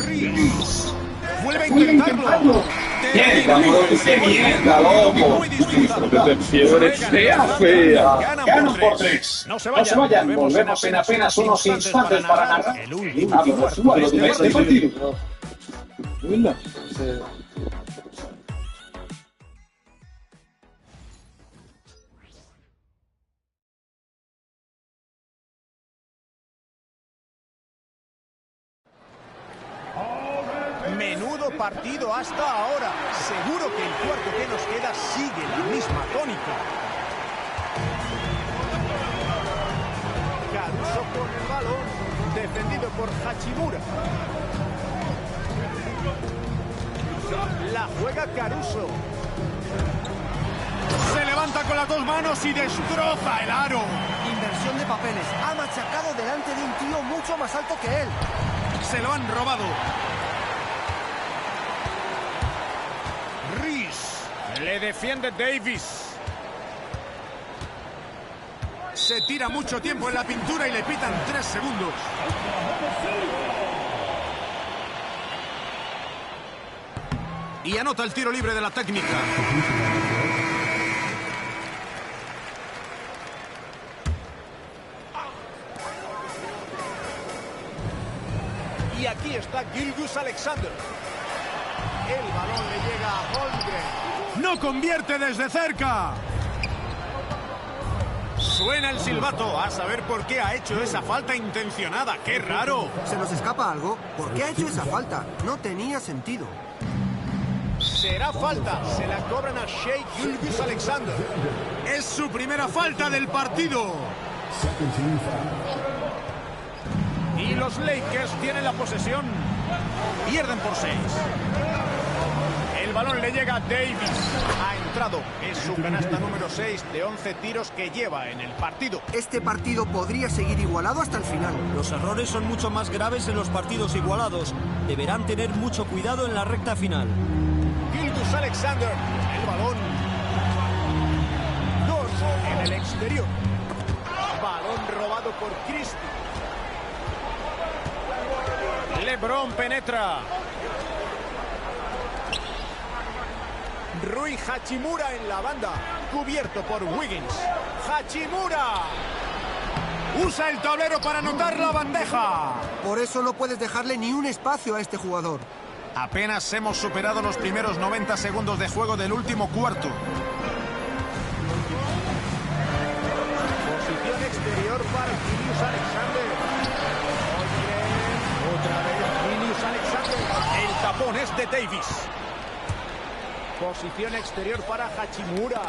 Ríos. Vuelve a intentarlo. ¡Mierda, loco! Fiebre fea. Ganan por 3. No se vayan. Volvemos en apenas unos instantes para narrar el último duelo de este partido. Menudo partido hasta ahora. Seguro que el cuarto que nos queda sigue la misma tónica. Caruso con el balón, defendido por Hachimura. La juega Caruso. Se levanta con las dos manos y destroza el aro. Inversión de papeles. Ha machacado delante de un tío mucho más alto que él. Se lo han robado. Le defiende Davis. Se tira mucho tiempo en la pintura y le pitan 3 segundos. Y anota el tiro libre de la técnica. Y aquí está Gilgeous Alexander. El balón le llega a Holmgren. ¡No convierte desde cerca! Suena el silbato. A saber por qué ha hecho esa falta intencionada. ¡Qué raro! ¿Se nos escapa algo? ¿Por qué ha hecho esa falta? No tenía sentido. Será falta. Se la cobran a Shai Gilgeous Alexander. Es su primera falta del partido. Y los Lakers tienen la posesión. Pierden por 6. El balón le llega a Davis. Ha entrado. Es su canasta número 6 de 11 tiros que lleva en el partido. Este partido podría seguir igualado hasta el final. Los errores son mucho más graves en los partidos igualados. Deberán tener mucho cuidado en la recta final. Gilgeous Alexander. El balón. 2 en el exterior. Balón robado por Christie. LeBron penetra. Rui Hachimura en la banda, cubierto por Wiggins. ¡Hachimura! Usa el tablero para anotar la bandeja. Por eso no puedes dejarle ni un espacio a este jugador. Apenas hemos superado los primeros 90 segundos de juego del último cuarto. Posición exterior para Gilgeous Alexander. Otra vez Gilgeous Alexander. El tapón es de Davis. Posición exterior para Hachimura.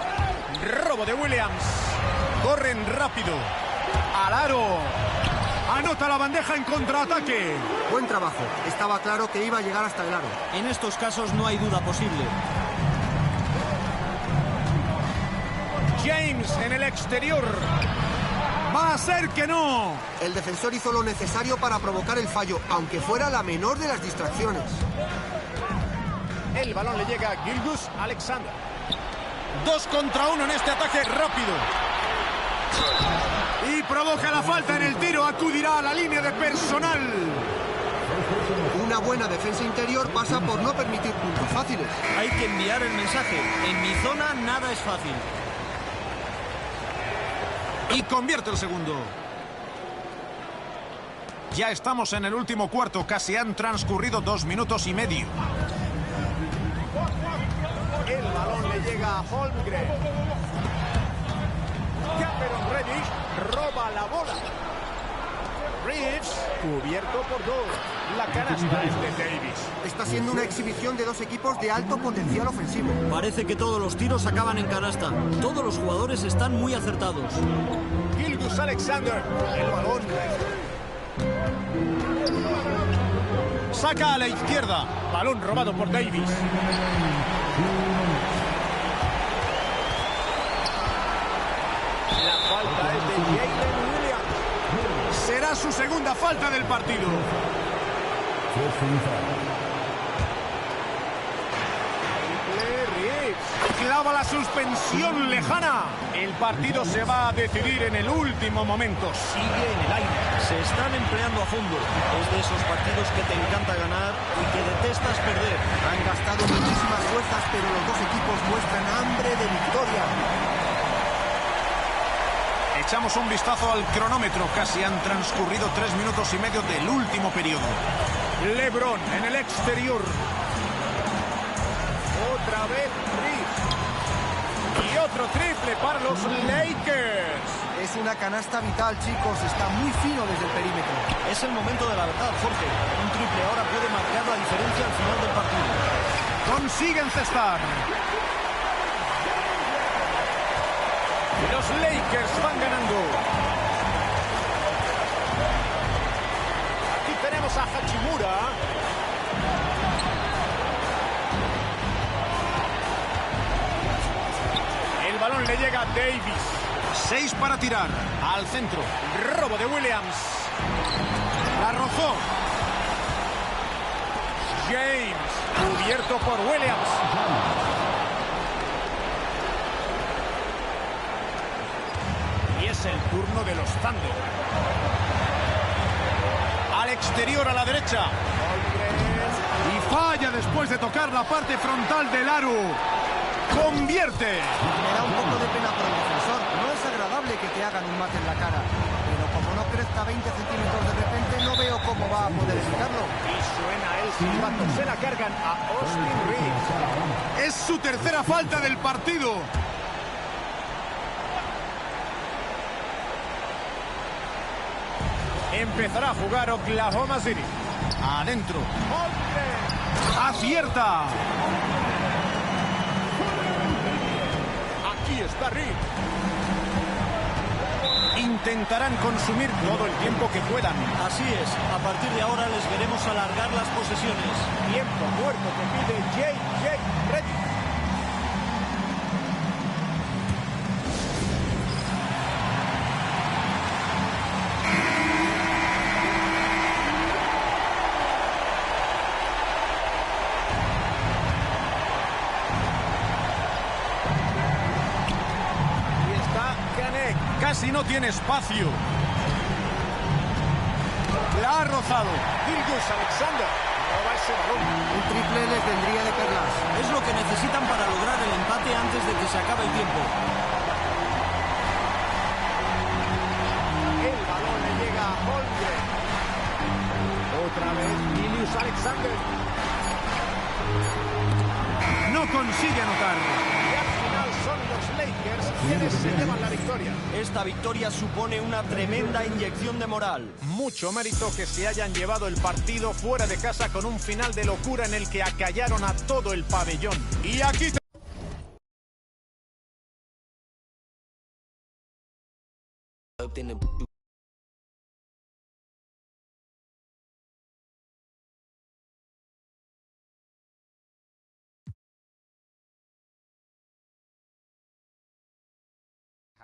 Robo de Williams. Corren rápido. Al aro. Anota la bandeja en contraataque. Buen trabajo. Estaba claro que iba a llegar hasta el aro. En estos casos no hay duda posible. James en el exterior. Va a ser que no. El defensor hizo lo necesario para provocar el fallo, aunque fuera la menor de las distracciones. El balón le llega a Gilgeous Alexander. 2 contra 1 en este ataque rápido. Y provoca la falta en el tiro. Acudirá a la línea de personal. Una buena defensa interior pasa por no permitir puntos fáciles. Hay que enviar el mensaje. En mi zona nada es fácil. Y convierte el segundo. Ya estamos en el último cuarto. Casi han transcurrido 2 minutos y medio. El balón le llega a Holmgren. Cameron Reddish roba la bola. Reeves cubierto por 2. La canasta es de Davis. Está siendo una exhibición de 2 equipos de alto potencial ofensivo. Parece que todos los tiros acaban en canasta. Todos los jugadores están muy acertados. Gilgeous Alexander. El balón. Saca a la izquierda. Balón robado por Davis. La falta es de Jalen Williams. Será su segunda falta del partido. Clava la suspensión lejana. El partido se va a decidir en el último momento. Sigue en el aire. Se están empleando a fondo. Es de esos partidos que te encanta ganar y que detestas perder. Han gastado muchísimas fuerzas, pero los 2 equipos muestran hambre de victoria. Echamos un vistazo al cronómetro. Casi han transcurrido 3 minutos y medio del último periodo. LeBron en el exterior. Otra vez Reeves. Y otro triple para los Lakers. Es una canasta vital, chicos. Está muy fino desde el perímetro. Es el momento de la verdad, Jorge. Un triple ahora puede marcar la diferencia al final del partido. Consiguen cestar. Los Lakers van ganando. Aquí tenemos a Hachimura. El balón le llega a Davis. 6 para tirar. Al centro. Robo de Williams. La rozó. James. Cubierto por Williams. Y es el turno de los Thunder. Al exterior a la derecha. Y falla después de tocar la parte frontal del aro. Convierte. Me da un poco de pena por el defensor. No es agradable que te hagan un mate en la cara. Pero como no crezca 20 centímetros de repente, no veo cómo va a poder evitarlo. Y suena el silbato. Se la cargan a Austin Reeves. Es su tercera falta del partido. Empezará a jugar Oklahoma City. Adentro. Acierta. Aquí está Reeves. Intentarán consumir todo el tiempo que puedan. Así es. A partir de ahora les veremos alargar las posesiones. Tiempo muerto que pide J.J. Redick. Casi no tiene espacio. La ha rozado. Gilgeous Alexander roba ese balón. Un triple les vendría de perlas. Es lo que necesitan para lograr el empate antes de que se acabe el tiempo. El balón le llega a Holmgren. Otra vez Gilgeous Alexander. No consigue anotar. Son los Lakers quienes se llevan la victoria. Esta victoria supone una tremenda inyección de moral. Mucho mérito que se hayan llevado el partido fuera de casa con un final de locura en el que acallaron a todo el pabellón. Y aquí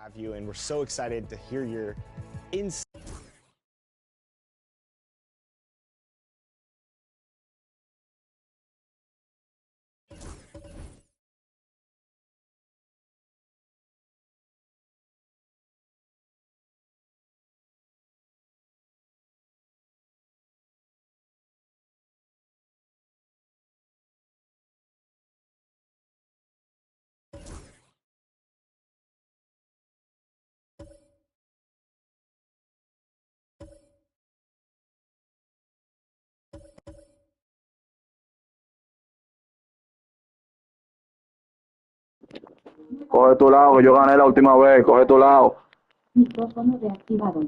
Have you, and we're so excited to hear your insight. Coge tu lado, que yo gané la última vez. Coge tu lado. Micrófono reactivado.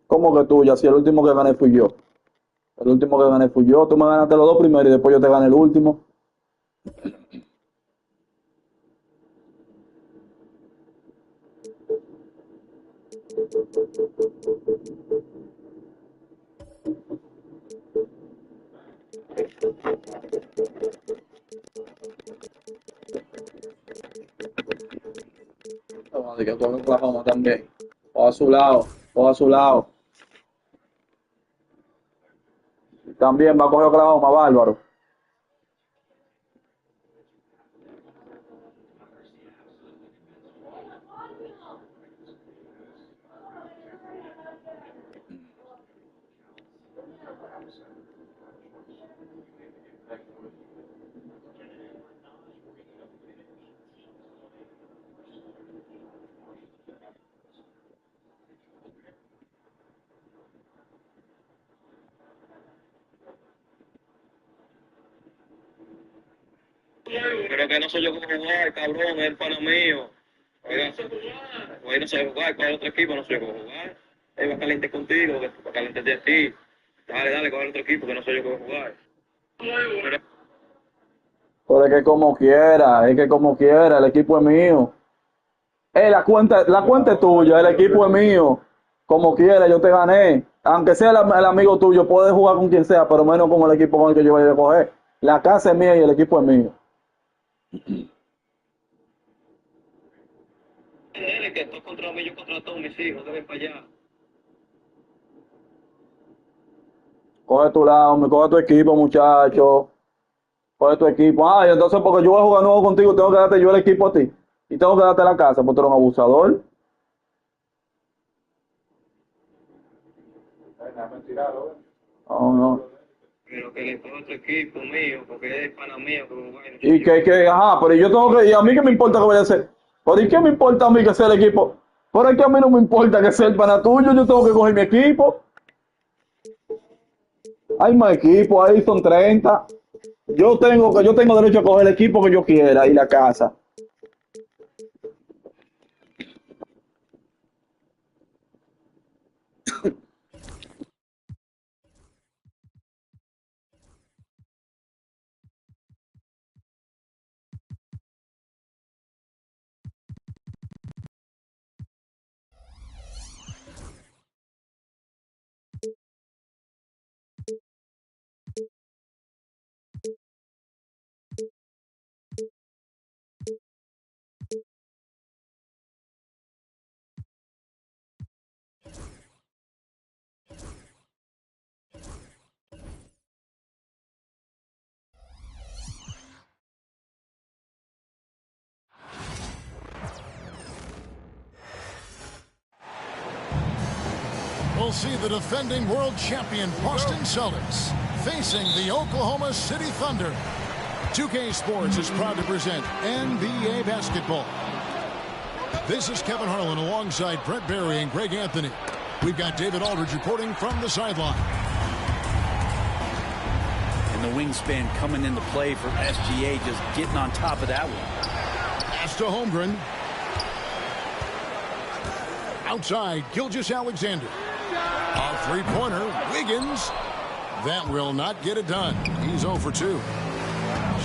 ¿Cómo que tuya? Si el último que gané fui yo. El último que gané fui yo. Tú me ganaste los dos primeros y después yo te gané el último. Toma, de que coge Oklahoma también. O a su lado. O a su lado. También va a coger Oklahoma, bárbaro. Pero que no soy yo que voy a jugar, cabrón, es el pana mío. Oiga, hoy no sé jugar, con el otro equipo no sé cómo jugar. Él va a calentar contigo, que va a calentar de ti. Dale, con el otro equipo, que no soy yo que voy a jugar. Pero es que como quiera, el equipo es mío. La cuenta es tuya, el equipo es mío. Como quiera, yo te gané. Aunque sea el amigo tuyo, puedes jugar con quien sea, pero menos con el equipo con el que yo vaya a coger. La casa es mía y el equipo es mío. Dile que tú contra mí, yo contra todos mis hijos, deben para allá. Coge tu lado, coge tu equipo, muchacho. Coge tu equipo. Y entonces porque yo voy a jugar nuevo contigo, tengo que darte yo el equipo a ti. Y tengo que darte la casa, porque tú eres un abusador. No. Pero que le coge otro equipo mío, porque es pana mío. Y pero yo tengo que, y a mí que me importa que vaya a ser. ¿Por qué me importa a mí que sea el equipo? Por es que a mí no me importa que sea el pana tuyo, yo tengo que coger mi equipo. Hay más equipos, ahí son 30. Yo tengo derecho a coger el equipo que yo quiera y la casa. We'll see the defending world champion Boston Celtics facing the Oklahoma City Thunder. 2K Sports is proud to present NBA basketball. This is Kevin Harlan alongside Brett Barry and Greg Anthony. We've got David Aldridge reporting from the sideline. And the wingspan coming into play for SGA, just getting on top of that one. Pass to Holmgren. Outside, Gilgeous-Alexander. A three-pointer, Wiggins. That will not get it done. He's 0 for 2.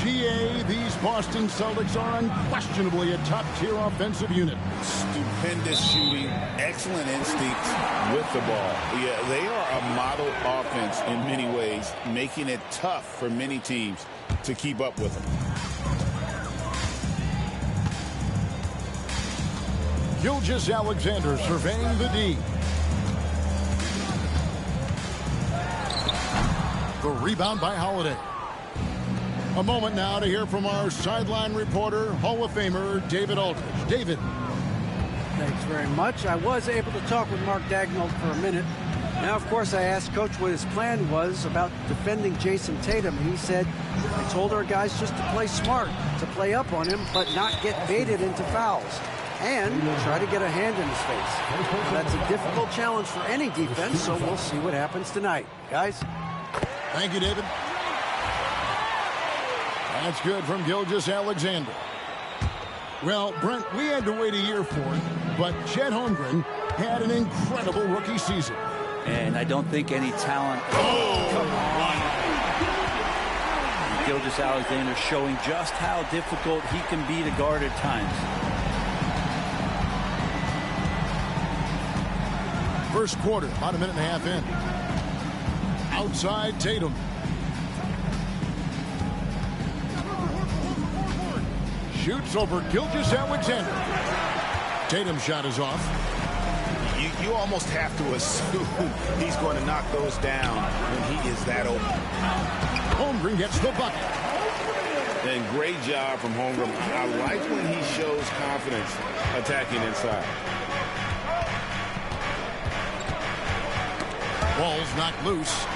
GA, these Boston Celtics are unquestionably a top-tier offensive unit. Stupendous shooting, excellent instincts with the ball. Yeah, they are a model offense in many ways, making it tough for many teams to keep up with them. Gilgeous-Alexander surveying the D. The rebound by Holiday. A moment now to hear from our sideline reporter, Hall of Famer David Aldridge. David. Thanks very much. I was able to talk with Mark Daigneault for a minute. Now, of course, I asked Coach what his plan was about defending Jason Tatum. He said, I told our guys just to play smart, to play up on him, but not get baited into fouls, and try to get a hand in his face. Now, that's a difficult challenge for any defense, so we'll see what happens tonight. Guys? Thank you, David. That's good from Gilgeous-Alexander. Well, Brent, we had to wait a year for it, but Chet Holmgren had an incredible rookie season. And I don't think any talent. Oh, come on. Gilgeous-Alexander showing just how difficult he can be to guard at times. First quarter, about a minute and a half in. Outside Tatum. Shoots over Gilgeous-Alexander. Tatum's shot is off. You almost have to assume he's going to knock those down when he is that open. Holmgren gets the bucket. And great job from Holmgren. I like when he shows confidence attacking inside. Ball's knocked loose.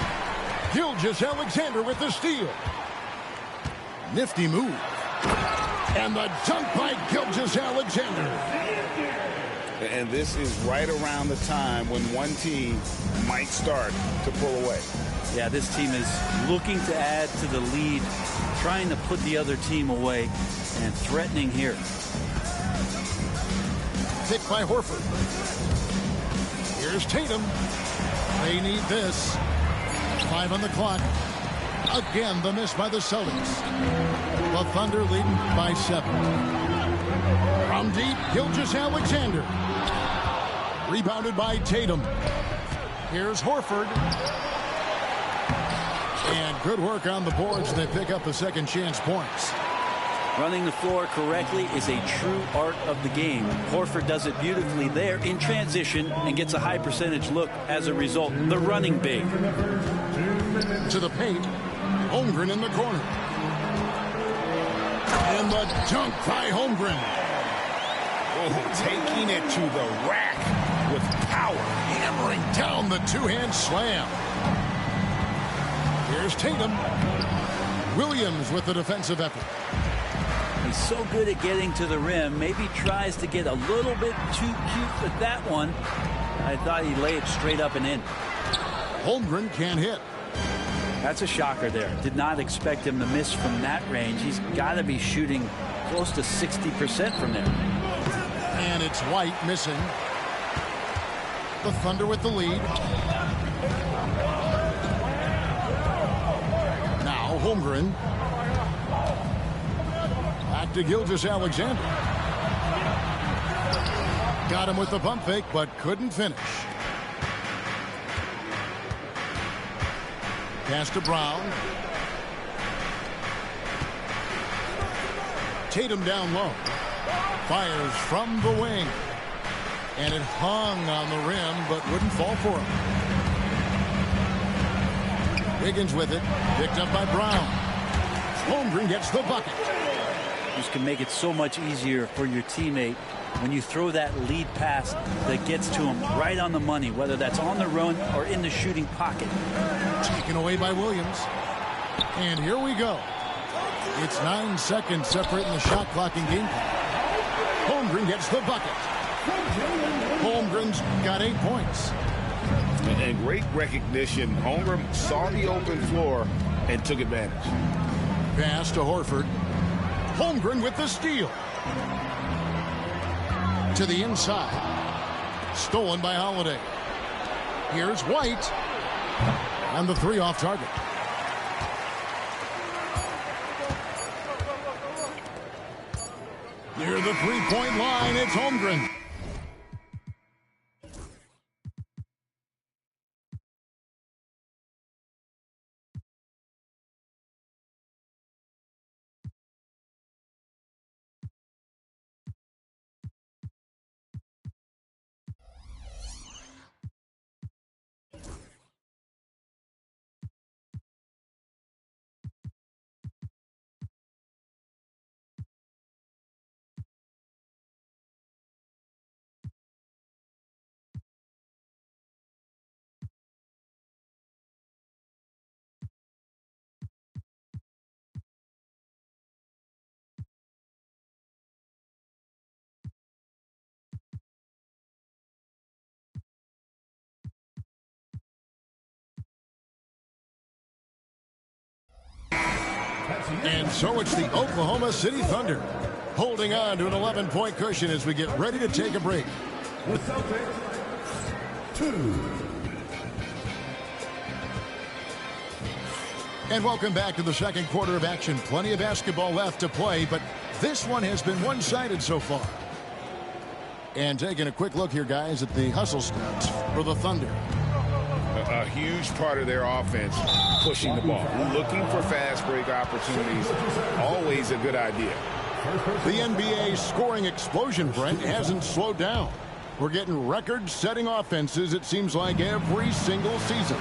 Gilgeous-Alexander with the steal. Nifty move. And the dunk by Gilgeous-Alexander. And this is right around the time when one team might start to pull away. Yeah, this team is looking to add to the lead, trying to put the other team away, and threatening here. Pick by Horford. Here's Tatum. They need this. 5 on the clock. Again, the miss by the Celtics. The Thunder leading by 7. From deep, Gilgeous-Alexander. Rebounded by Tatum. Here's Horford. And good work on the boards. They pick up the second chance points. Running the floor correctly is a true art of the game. Horford does it beautifully there in transition and gets a high percentage look as a result. The running big. To the paint. Holmgren in the corner. And the dunk by Holmgren. Oh, taking it to the rack with power. Hammering down the two-hand slam. Here's Tatum. Williams with the defensive effort. He's so good at getting to the rim. Maybe tries to get a little bit too cute with that one. I thought he'd lay it straight up and in. Holmgren can't hit. That's a shocker there. Did not expect him to miss from that range. He's got to be shooting close to 60% from there. And it's White missing. The Thunder with the lead. Now Holmgren. Back to Gilgeous-Alexander. Got him with the pump fake, but couldn't finish. Pass to Brown. Tatum down low. Fires from the wing. And it hung on the rim, but wouldn't fall for him. Wiggins with it. Picked up by Brown. Holmgren gets the bucket. This can make it so much easier for your teammate when you throw that lead pass that gets to him right on the money, whether that's on the run or in the shooting pocket. Taken away by Williams. And here we go. It's 9 seconds separating the shot clock and game clock. Holmgren gets the bucket. Holmgren's got 8 points. And great recognition. Holmgren saw the open floor and took advantage. Pass to Horford. Holmgren with the steal. To the inside. Stolen by Holiday. Here's White. And the three off target. Near the three-point line, it's Holmgren. And so it's the Oklahoma City Thunder holding on to an 11-point cushion as we get ready to take a break. The Celtics, 2. And welcome back to the second quarter of action. Plenty of basketball left to play, but this one has been one-sided so far. And taking a quick look here, guys, at the hustle stats for the Thunder. A huge part of their offense, pushing the ball, looking for fast break opportunities, always a good idea. The NBA scoring explosion, Brent, hasn't slowed down. We're getting record-setting offenses, it seems like, every single season.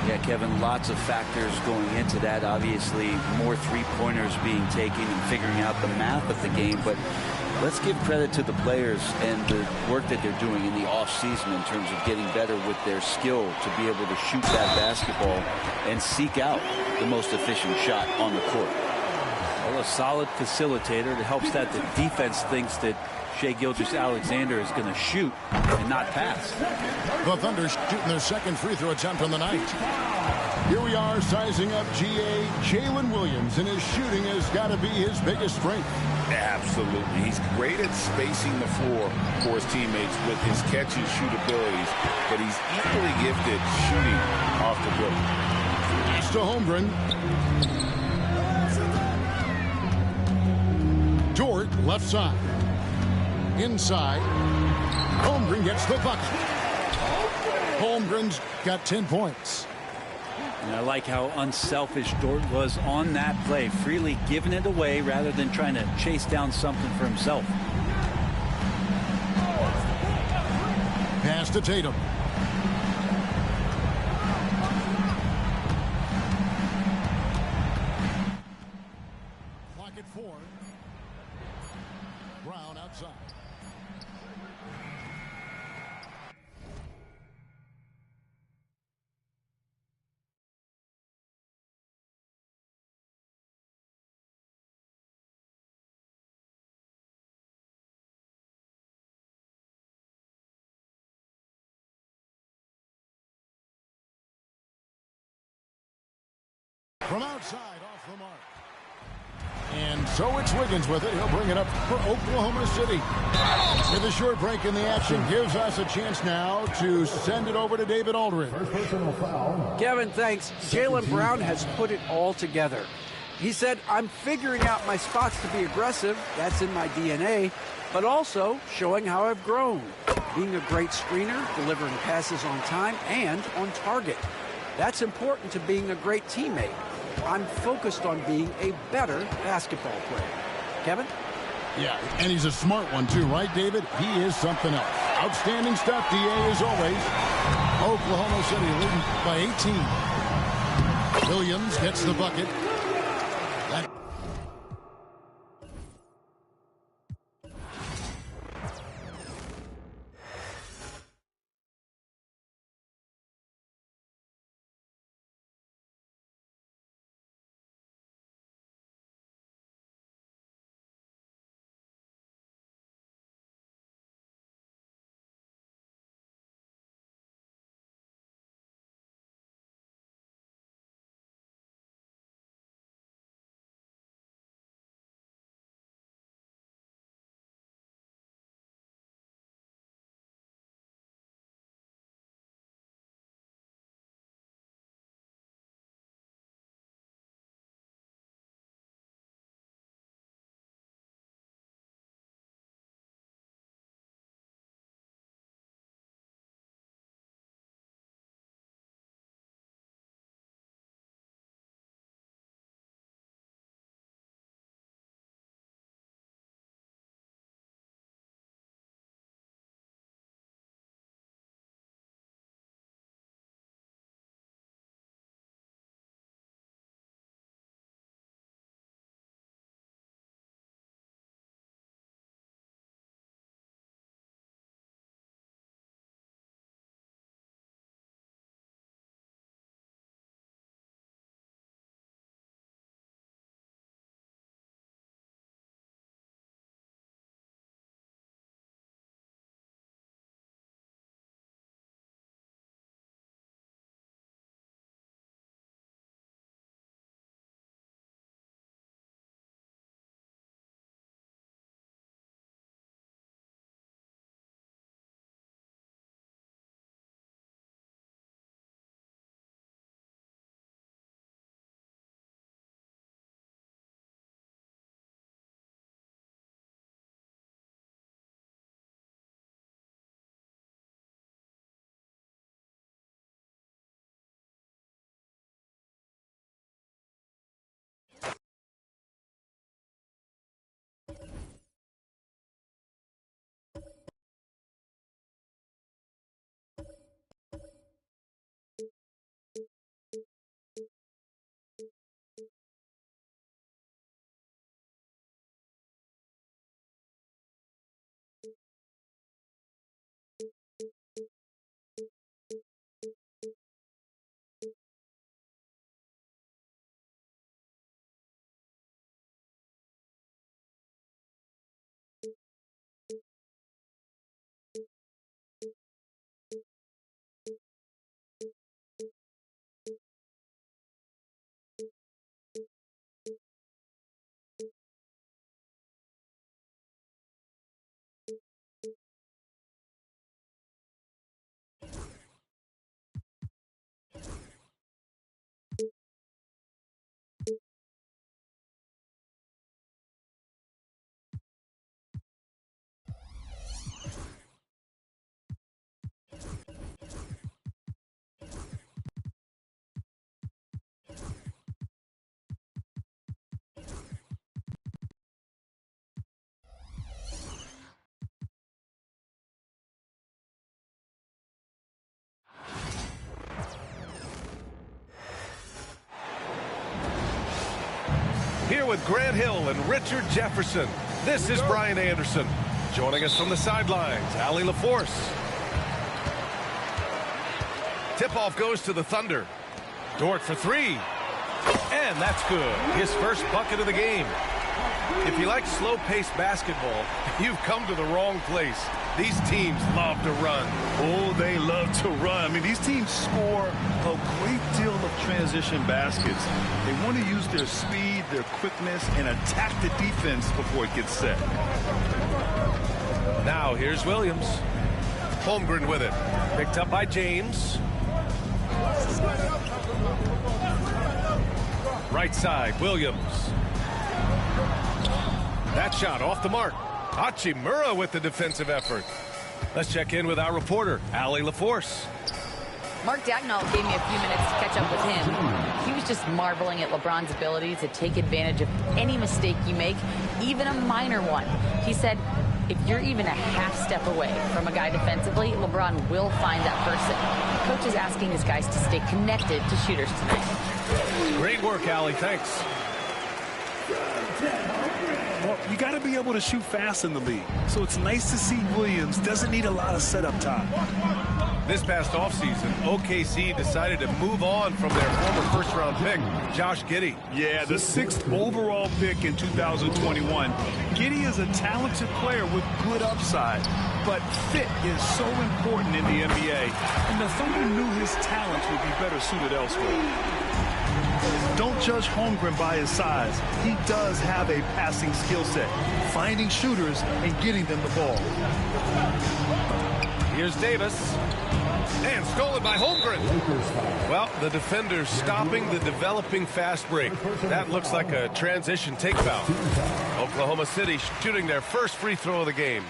Yeah, Kevin, lots of factors going into that. Obviously, more three-pointers being taken and figuring out the math of the game, but let's give credit to the players and the work that they're doing in the off-season in terms of getting better with their skill to be able to shoot that basketball and seek out the most efficient shot on the court. Well, a solid facilitator that helps that the defense thinks that Shai Gilgeous-Alexander is going to shoot and not pass. The Thunder shooting their second free throw attempt on the night. Here we are sizing up GA Jalen Williams, and his shooting has got to be his biggest strength. Absolutely. He's great at spacing the floor for his teammates with his catch and shoot abilities, but he's equally gifted shooting off the dribble. It's to Holmgren. Dort, left side. Inside. Holmgren gets the bucket. Holmgren's got 10 points. And I like how unselfish Dort was on that play, freely giving it away rather than trying to chase down something for himself. Pass to Tatum. Clock at 4. Brown outside. From outside, off the mark. And so it's Wiggins with it. He'll bring it up for Oklahoma City. With a short break in the action, gives us a chance now to send it over to David Aldridge. Kevin, thanks. Jaylen Brown has put it all together. He said, I'm figuring out my spots to be aggressive. That's in my DNA. But also showing how I've grown. Being a great screener, delivering passes on time and on target. That's important to being a great teammate. I'm focused on being a better basketball player. Kevin? Yeah, and he's a smart one too, right, David? He is something else. Outstanding stuff, DA, as always. Oklahoma City leading by 18. Williams gets the bucket. with Grant Hill and Richard Jefferson. This is Brian Anderson. Joining us from the sidelines, Allie LaForce. Tip-off goes to the Thunder. Dort for three. And that's good. His first bucket of the game. If you like slow-paced basketball, you've come to the wrong place. These teams love to run. Oh, they love to run. I mean, these teams score a great deal of transition baskets. They want to use their speed, their quickness, and attack the defense before it gets set. Now, here's Williams. Holmgren with it. Picked up by James. Right side, Williams. That shot off the mark. Hachimura with the defensive effort. Let's check in with our reporter, Allie LaForce. Mark Dagnall gave me a few minutes to catch up with him. He was just marveling at LeBron's ability to take advantage of any mistake you make, even a minor one. He said, if you're even a half step away from a guy defensively, LeBron will find that person. Coach is asking his guys to stay connected to shooters tonight. Great work, Allie. Thanks. Well, you got to be able to shoot fast in the league. So it's nice to see Williams doesn't need a lot of setup time. This past offseason, OKC decided to move on from their former first-round pick, Josh Giddey. Yeah, the 6th overall pick in 2021. Giddey is a talented player with good upside, but fit is so important in the NBA, and the Thunder knew his talents would be better suited elsewhere. Don't judge Holmgren by his size. He does have a passing skill set, finding shooters and getting them the ball. Here's Davis. And stolen by Holmgren. Well, the defender's stopping the developing fast break. That looks like a transition take foul. Oklahoma City shooting their first free throw of the game.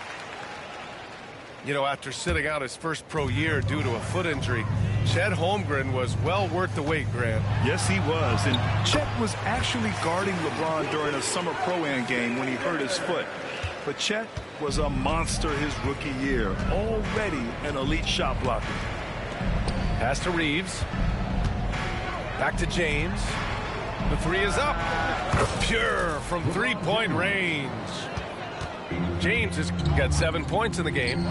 You know, after sitting out his first pro year due to a foot injury, Chet Holmgren was well worth the wait, Grant. Yes, he was. And Chet was actually guarding LeBron during a summer pro-am game when he hurt his foot. But Chet was a monster his rookie year, already an elite shot blocker. Pass to Reeves. Back to James. The three is up. Pure from three-point range. James has got 7 points in the game.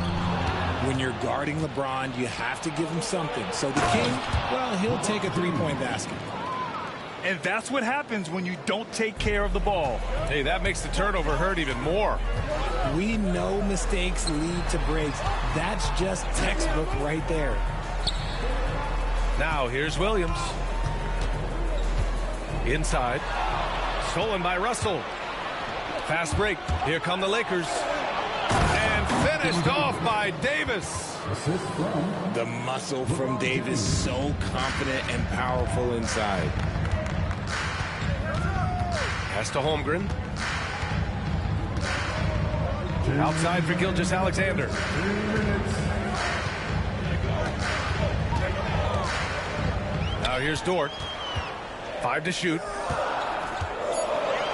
When you're guarding LeBron, you have to give him something. So the King, well, he'll take a three-point basket. And that's what happens when you don't take care of the ball. Hey, that makes the turnover hurt even more. We know mistakes lead to breaks. That's just textbook right there. Now here's Williams. Inside. Stolen by Russell. Fast break. Here come the Lakers. And finished off by Davis. The muscle from Davis, so confident and powerful inside. Pass to Holmgren. Outside for Gilgeous-Alexander. Now here's Dort. 5 to shoot.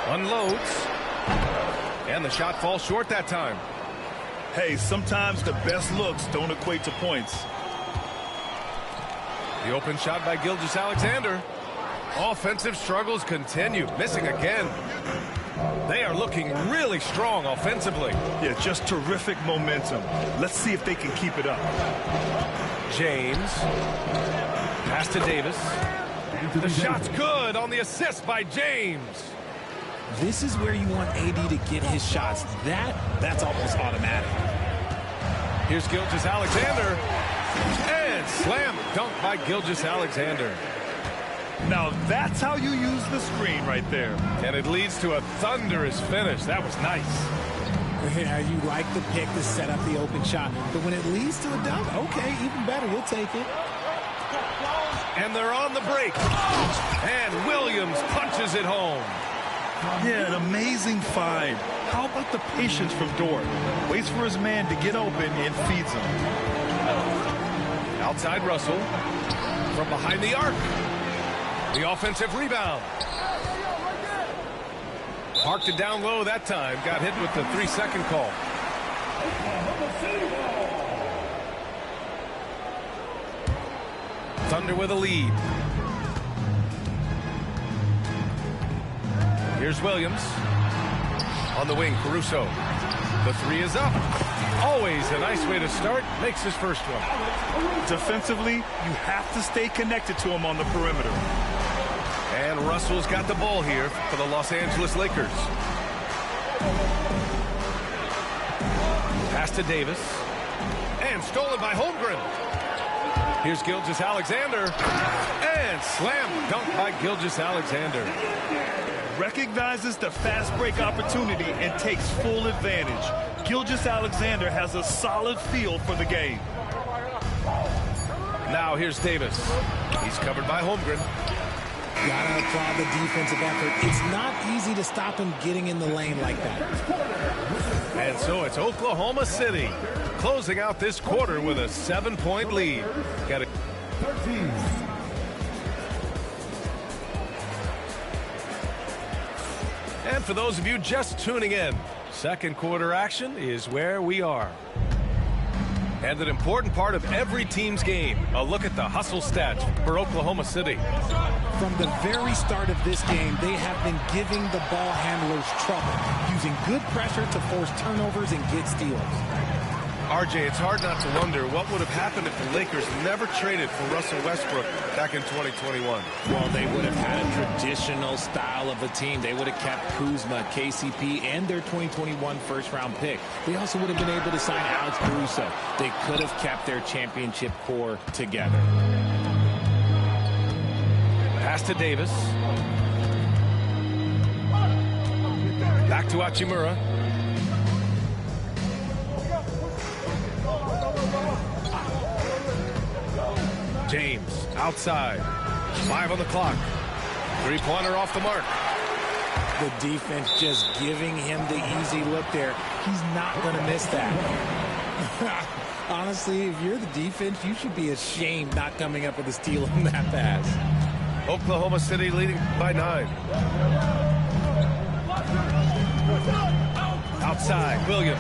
Unloads. And the shot falls short that time. Hey, sometimes the best looks don't equate to points. The open shot by Gilgeous-Alexander. Offensive struggles continue. Missing again. They are looking really strong offensively. Yeah, just terrific momentum. Let's see if they can keep it up. James. Pass to Davis. The shot's good on the assist by James. This is where you want AD to get his shots. That's almost automatic. Here's Gilgeous-Alexander. And slam dunk by Gilgeous-Alexander. Now that's how you use the screen right there. And it leads to a thunderous finish. That was nice. Yeah, you like the pick to set up the open shot. But when it leads to a dunk, okay, even better. We'll take it. And they're on the break. And Williams punches it home. Yeah, an amazing find. How about the patience from Dort? Waits for his man to get open and feeds him. Outside Russell. From behind the arc. The offensive rebound. Parked it down low that time. Got hit with the 3-second call. Thunder with a lead. Here's Williams. On the wing, Caruso. The three is up. Always a nice way to start. Makes his first one. Defensively, you have to stay connected to him on the perimeter. And Russell's got the ball here for the Los Angeles Lakers. Pass to Davis. And stolen by Holmgren. Here's Gilgeous-Alexander. And slam dunk by Gilgeous-Alexander. Recognizes the fast break opportunity and takes full advantage. Gilgeous-Alexander has a solid feel for the game. Now here's Davis. He's covered by Holmgren. Gotta applaud the defensive effort. It's not easy to stop him getting in the lane like that. And so it's Oklahoma City closing out this quarter with a 7-point lead. Got it. 13. And for those of you just tuning in, second quarter action is where we are. And an important part of every team's game, a look at the hustle stats for Oklahoma City. From the very start of this game, they have been giving the ball handlers trouble, using good pressure to force turnovers and get steals. RJ, it's hard not to wonder what would have happened if the Lakers never traded for Russell Westbrook back in 2021. Well, they would have had a traditional style of a team. They would have kept Kuzma, KCP, and their 2021 first-round pick. They also would have been able to sign Alex Caruso. They could have kept their championship core together. Pass to Davis. Back to Hachimura. James outside. 5 on the clock. Three-pointer off the mark. The defense just giving him the easy look there. He's not going to miss that. Honestly, if you're the defense, you should be ashamed not coming up with a steal on that pass. Oklahoma City leading by 9. Outside, Williams.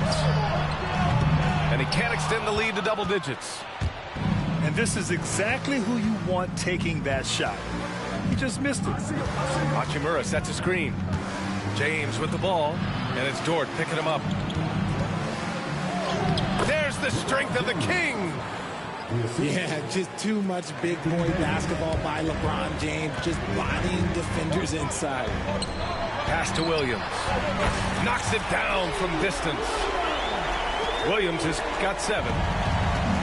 And he can't extend the lead to double digits. And this is exactly who you want taking that shot. He just missed it. Hachimura sets a screen. James with the ball, and it's Dort picking him up. There's the strength of the king. Yeah, just too much big boy basketball by LeBron James, just bodying defenders inside. Pass to Williams. Knocks it down from distance. Williams has got 7.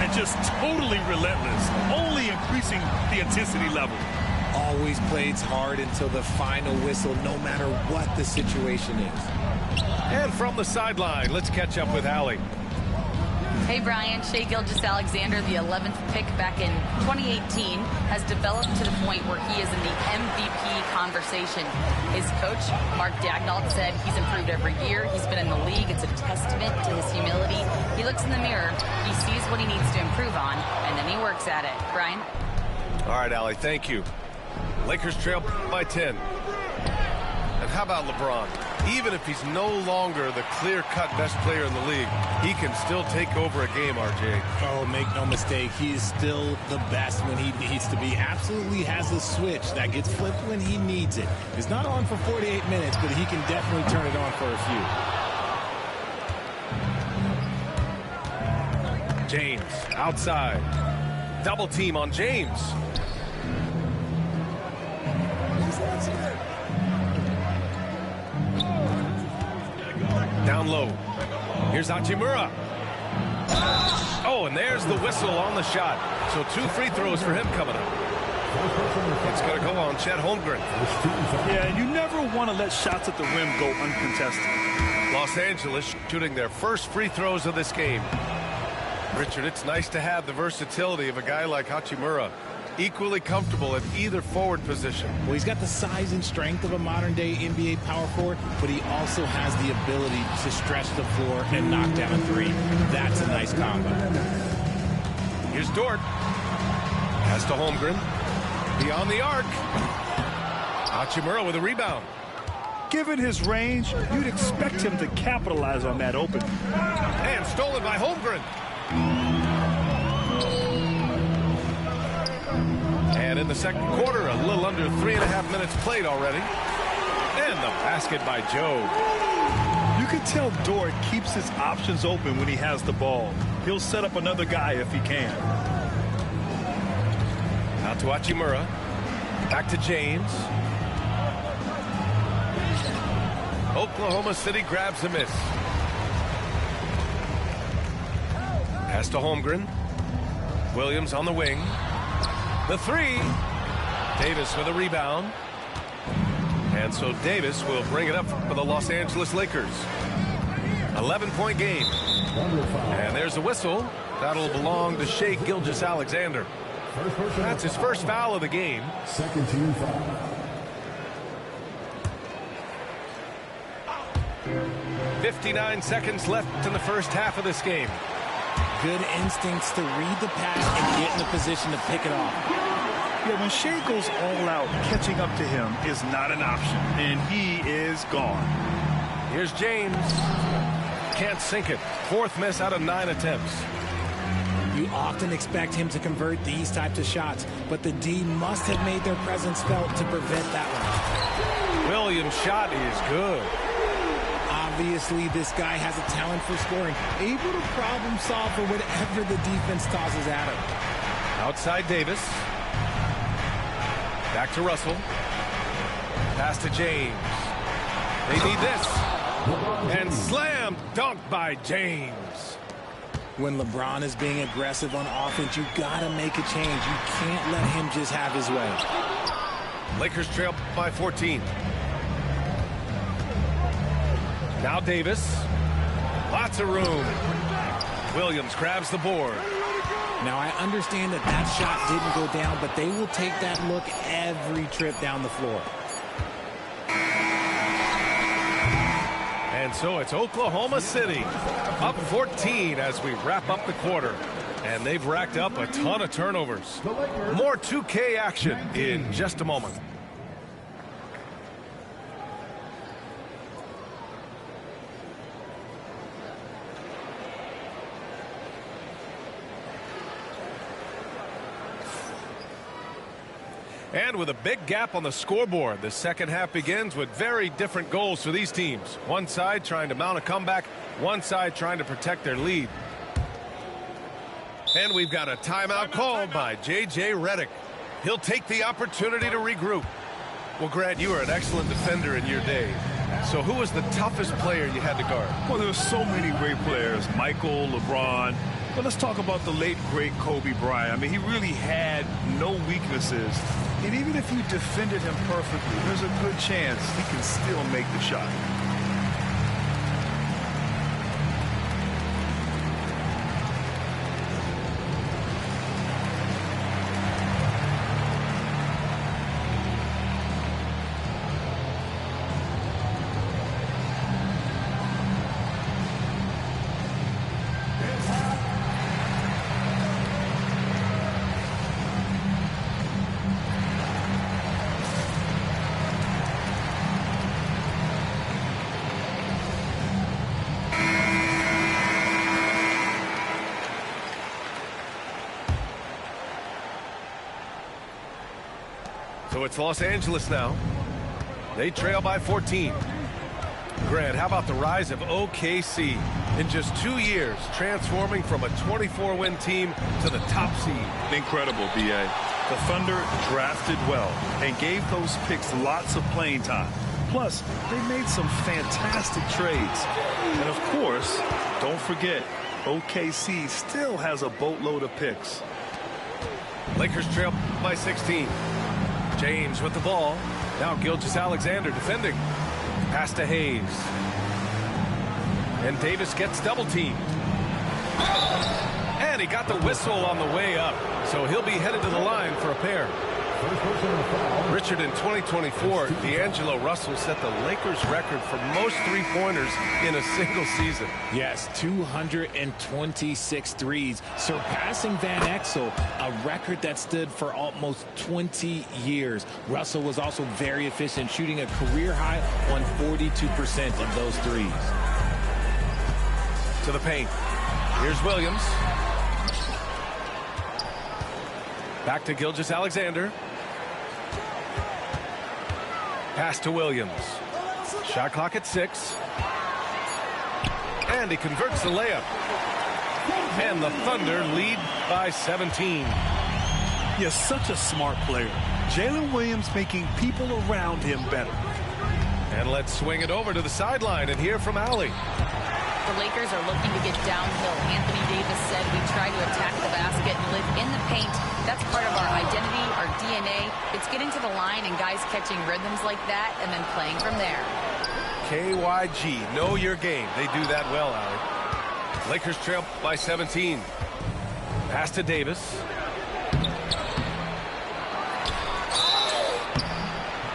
And just totally relentless, only increasing the intensity level. Always plays hard until the final whistle, no matter what the situation is. And from the sideline, let's catch up with Allie. Hey, Brian. Shai Gilgeous-Alexander, the 11th pick back in 2018, has developed to the point where he is in the MVP conversation. His coach, Mark Daigneault, said he's improved every year. He's been in the league. It's a testament to his humility. He looks in the mirror, he sees what he needs to improve on, and then he works at it. Brian? All right, Allie, thank you. Lakers trail by 10. And how about LeBron? Even if he's no longer the clear-cut best player in the league, he can still take over a game, RJ. Oh, make no mistake, he is still the best when he needs to be. Absolutely has a switch that gets flipped when he needs it. It's not on for 48 minutes, but he can definitely turn it on for a few. James outside. Double team on James. Down low. Here's Hachimura. Oh, and there's the whistle on the shot. So 2 free throws for him coming up. It's going to go on Chet Holmgren. Yeah, you never want to let shots at the rim go uncontested. Los Angeles shooting their first free throws of this game. Richard, it's nice to have the versatility of a guy like Hachimura. Equally comfortable at either forward position. Well, he's got the size and strength of a modern-day NBA power forward, but he also has the ability to stretch the floor and knock down a 3. That's a nice combo. Here's Dort. Pass to Holmgren. Beyond the arc. Hachimura with a rebound. Given his range, you'd expect him to capitalize on that opening. And stolen by Holmgren. And in the second quarter, a little under 3.5 minutes played already. And the basket by Joe. You can tell Dort keeps his options open when he has the ball. He'll set up another guy if he can. Out to Hachimura. Back to James. Oklahoma City grabs a miss. Pass to Holmgren. Williams on the wing. The three. Davis with a rebound. And so Davis will bring it up for the Los Angeles Lakers. 11-point game. And there's a whistle. That'll belong to Shai Gilgeous-Alexander. That's his first foul of the game. Second team foul. 59 seconds left in the first half of this game. Good instincts to read the pass and get in a position to pick it off. Yeah, when Shai goes all out, catching up to him is not an option, and he is gone. Here's James. Can't sink it. Fourth miss out of 9 attempts. You often expect him to convert these types of shots, but the D must have made their presence felt to prevent that one. Williams' shot is good. Obviously, this guy has a talent for scoring, able to problem solve for whatever the defense tosses at him. Outside Davis. Back to Russell. Pass to James. They need this. And slam dunk by James. When LeBron is being aggressive on offense, you got to make a change. You can't let him just have his way. Lakers trail by 14. Now Davis. Lots of room. Williams grabs the board. Now, I understand that that shot didn't go down, but they will take that look every trip down the floor. And so it's Oklahoma City up 14 as we wrap up the quarter. And they've racked up a ton of turnovers. More 2K action in just a moment. And with a big gap on the scoreboard, the second half begins with very different goals for these teams. One side trying to mount a comeback, one side trying to protect their lead. And we've got a timeout called by J.J. Redick. He'll take the opportunity to regroup. Well, Grant, you were an excellent defender in your day. So who was the toughest player you had to guard? Well, there were so many great players. Michael, LeBron. But let's talk about the late, great Kobe Bryant. I mean, he really had no weaknesses. And even if you defended him perfectly, there's a good chance he can still make the shot. So it's Los Angeles now. They trail by 14. Grant, how about the rise of OKC? In just 2 years, transforming from a 24-win team to the top seed. Incredible, B.A. The Thunder drafted well and gave those picks lots of playing time. Plus, they made some fantastic trades. And of course, don't forget, OKC still has a boatload of picks. Lakers trail by 16. James with the ball. Now Gilgeous-Alexander defending. Pass to Hayes. And Davis gets double teamed. And he got the whistle on the way up. So he'll be headed to the line for a pair. Richard, in 2024, D'Angelo Russell set the Lakers record for most three-pointers in a single season. Yes, 226 threes, surpassing Van Exel, a record that stood for almost 20 years. Russell was also very efficient, shooting a career high on 42% of those threes. To the paint. Here's Williams. Back to Gilgeous-Alexander. Pass to Williams. Shot clock at 6. And he converts the layup. And the Thunder lead by 17. Yes, such a smart player. Jalen Williams making people around him better. And let's swing it over to the sideline and hear from Allie. The Lakers are looking to get downhill. Anthony Davis said we try to attack the basket and live in the paint. That's part of our identity, our DNA. It's getting to the line and guys catching rhythms like that and then playing from there. KYG, know your game. They do that well, Allie. Lakers trail by 17. Pass to Davis.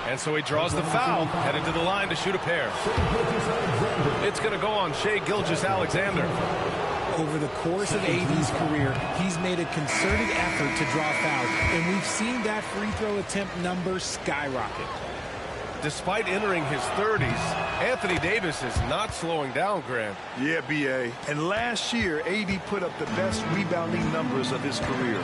And so he draws the foul, headed to the line to shoot a pair. It's going to go on Shai Gilgeous-Alexander. Over the course of AD's career, he's made a concerted effort to draw fouls, and we've seen that free throw attempt number skyrocket. Despite entering his 30s, Anthony Davis is not slowing down, Grant. Yeah, B.A. And last year, AD put up the best rebounding numbers of his career.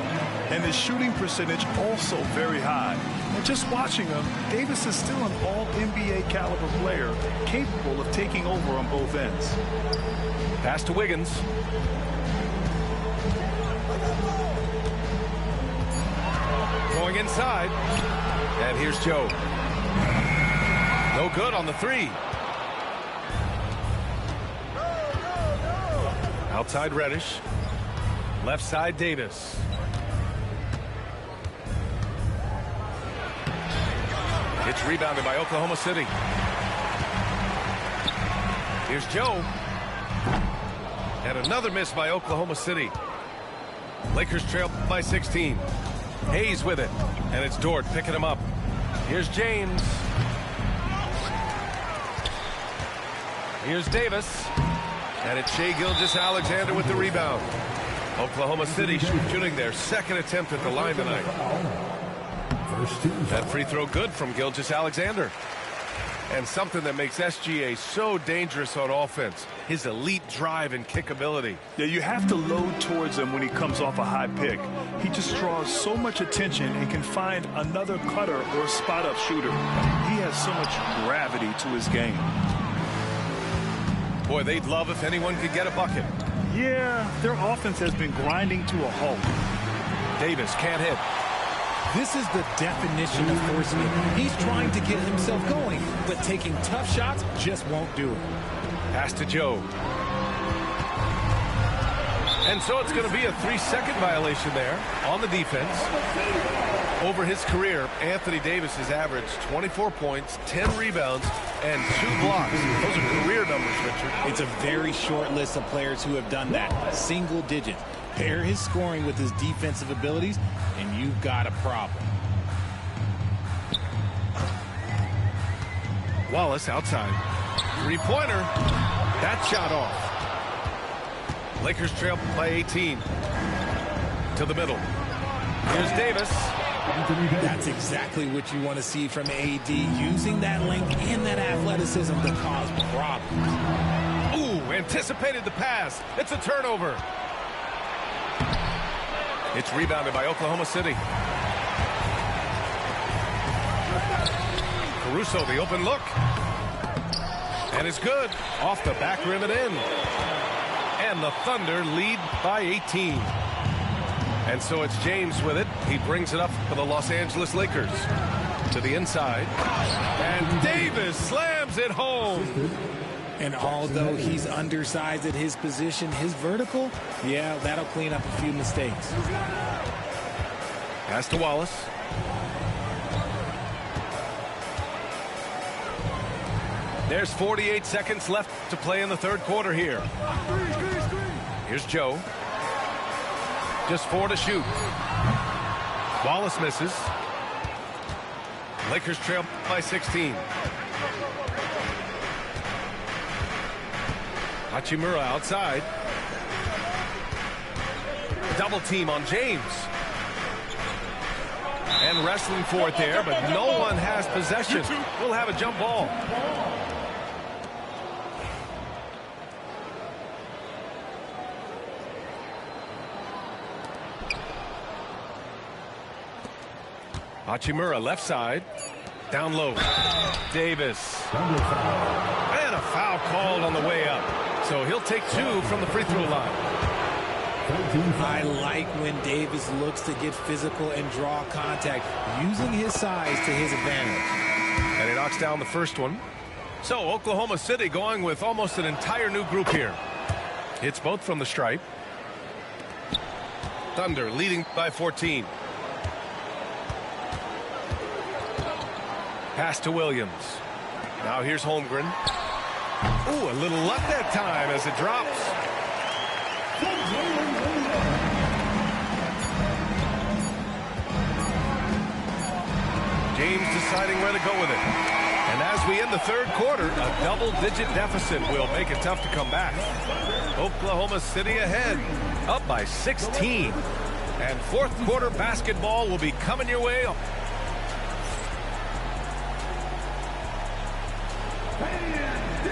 And his shooting percentage also very high. And just watching him, Davis is still an all-NBA caliber player, capable of taking over on both ends. Pass to Wiggins. Going inside. And here's Joe. No good on the 3. Outside Reddish. Left side Davis. It's rebounded by Oklahoma City. Here's Joe. And another miss by Oklahoma City. Lakers trail by 16. Hayes with it. And it's Dort picking him up. Here's James. Here's Davis. And it's Shai Gilgeous-Alexander with the rebound. Oklahoma City shooting their second attempt at the line tonight. That free throw good from Gilgeous-Alexander. And something that makes SGA so dangerous on offense, his elite drive and kickability. Yeah, you have to load towards him when he comes off a high pick. He just draws so much attention and can find another cutter or spot-up shooter. He has so much gravity to his game. Boy, they'd love if anyone could get a bucket. Yeah, their offense has been grinding to a halt. Davis can't hit. This is the definition of forcing it. He's trying to get himself going, but taking tough shots just won't do it. Pass to Joe. And so it's going to be a 3-second violation there on the defense. Over his career, Anthony Davis has averaged 24 points, 10 rebounds, and 2 blocks. Those are career numbers, Richard. It's a very short list of players who have done that. Single digit. Pair his scoring with his defensive abilities, and you've got a problem. Wallace outside. Three-pointer. That shot off. Lakers trail by 18. To the middle. Here's Davis. That's exactly what you want to see from AD, using that length and that athleticism to cause problems. Ooh, anticipated the pass. It's a turnover. It's rebounded by Oklahoma City. Caruso, the open look. And it's good. Off the back rim and in. And the Thunder lead by 18. And so it's James with it. He brings it up for the Los Angeles Lakers. To the inside. And Davis slams it home. And although he's undersized at his position, his vertical, yeah, that'll clean up a few mistakes. Pass to Wallace. There's 48 seconds left to play in the third quarter here. Here's Joe. Just 4 to shoot. Wallace misses. Lakers trail by 16. Hachimura outside. Double team on James. And wrestling for it there, but no one has possession. We'll have a jump ball. Hachimura left side. Down low. Davis. And a foul called on the way up. So he'll take 2 from the free throw line. I like when Davis looks to get physical and draw contact, using his size to his advantage. And he knocks down the first one. So Oklahoma City going with almost an entire new group here. It's both from the stripe. Thunder leading by 14. Pass to Williams. Now here's Holmgren. Ooh, a little luck that time as it drops. James deciding where to go with it. And as we end the third quarter, a double-digit deficit will make it tough to come back. Oklahoma City ahead, up by 16. And fourth quarter basketball will be coming your way.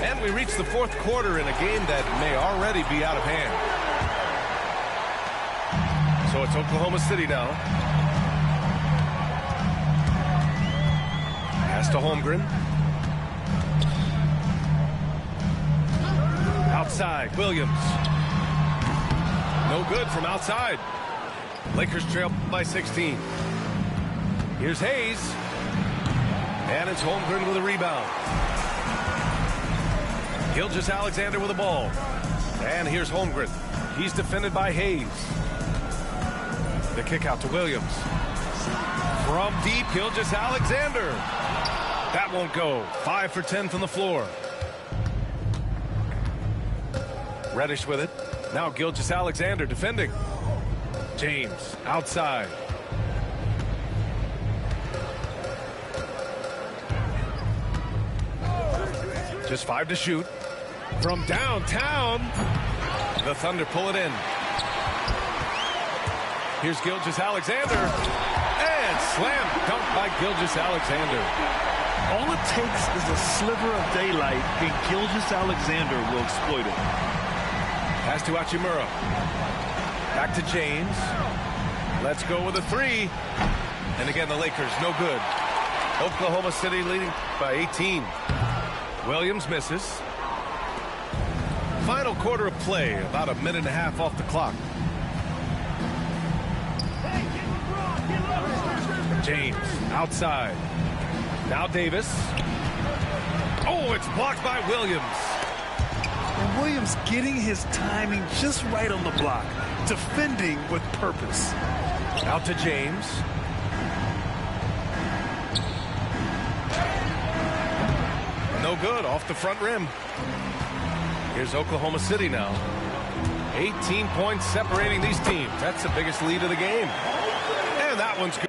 And we reach the fourth quarter in a game that may already be out of hand. So it's Oklahoma City now. Pass to Holmgren. Outside, Williams. No good from outside. Lakers trail by 16. Here's Hayes. And it's Holmgren with a rebound. Gilgeous-Alexander with the ball. And here's Holmgren. He's defended by Hayes. The kick out to Williams. From deep, Gilgeous-Alexander. That won't go. 5 for 10 from the floor. Reddish with it. Now Gilgeous-Alexander defending. James outside. Just 5 to shoot. From downtown, the Thunder pull it in. Here's Gilgeous-Alexander. And slam dunk by Gilgeous-Alexander. All it takes is a sliver of daylight, and Gilgeous-Alexander will exploit it. Pass to Hachimura. Back to James. Let's go with a 3. And again, the Lakers, no good. Oklahoma City leading by 18. Williams misses. Final quarter of play, about a minute and a half off the clock. James outside. Now Davis. Oh, it's blocked by Williams. And Williams getting his timing just right on the block. Defending with purpose. Out to James. No good, off the front rim. Here's Oklahoma City now. 18 points separating these teams. That's the biggest lead of the game. And that one's good.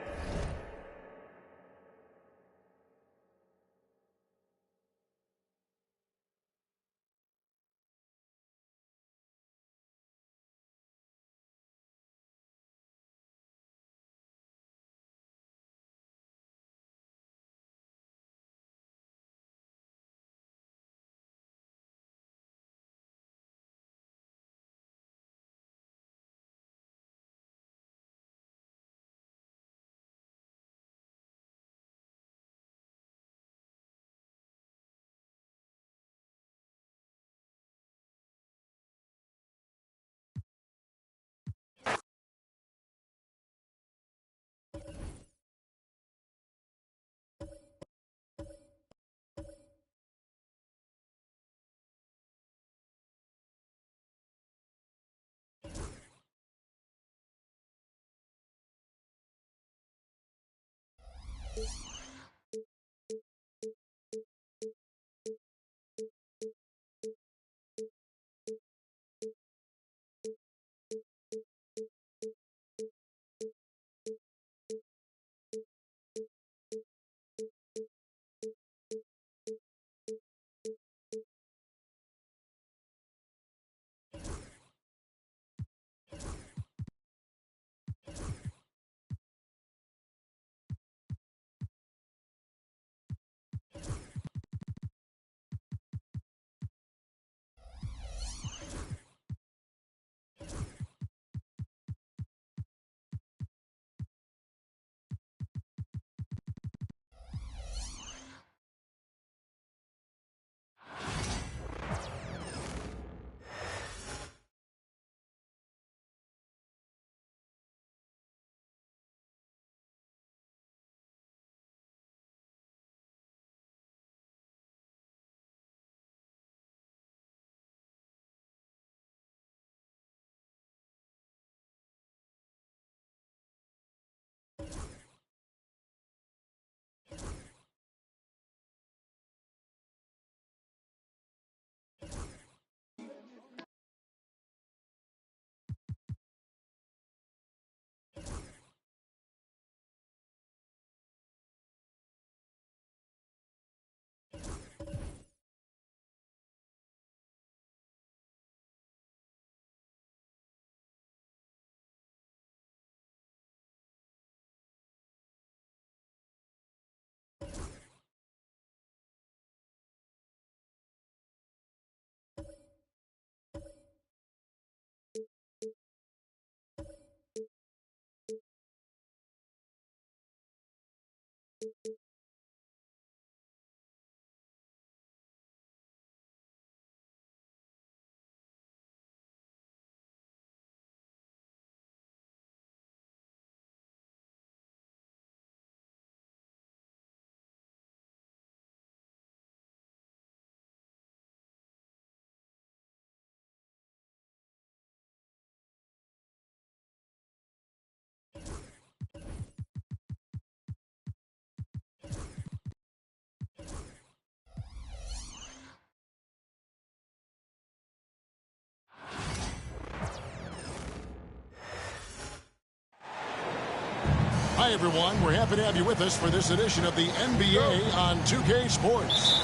Hi, everyone. We're happy to have you with us for this edition of the NBA on 2K Sports.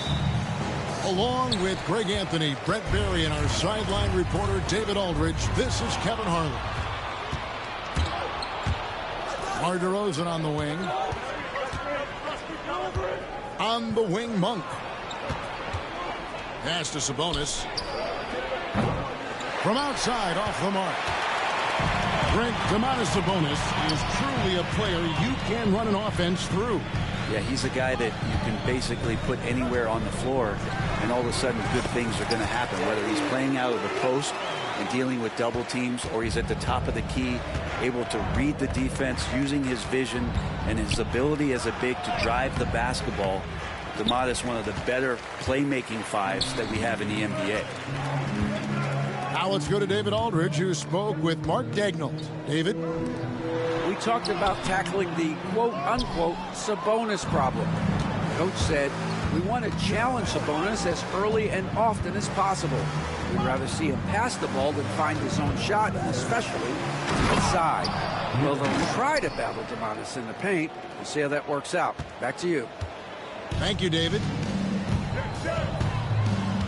Along with Greg Anthony, Brett Barry, and our sideline reporter, David Aldridge, this is Kevin Harlan. Mar DeRozan on the wing. On the wing, Monk. Pass to Sabonis. From outside, off the mark. Greg, Domantas Sabonis is truly a player you can run an offense through. Yeah, he's a guy that you can basically put anywhere on the floor, and all of a sudden good things are going to happen, whether he's playing out of the post and dealing with double teams, or he's at the top of the key, able to read the defense, using his vision and his ability as a big to drive the basketball. Domantas, one of the better playmaking fives that we have in the NBA. Now let's go to David Aldridge, who spoke with Mark Daigneault. David? We talked about tackling the quote-unquote Sabonis problem. Coach said, we want to challenge Sabonis as early and often as possible. We'd rather see him pass the ball than find his own shot, especially inside. Well, they'll try to battle Domantas in the paint. We'll see how that works out. Back to you. Thank you, David.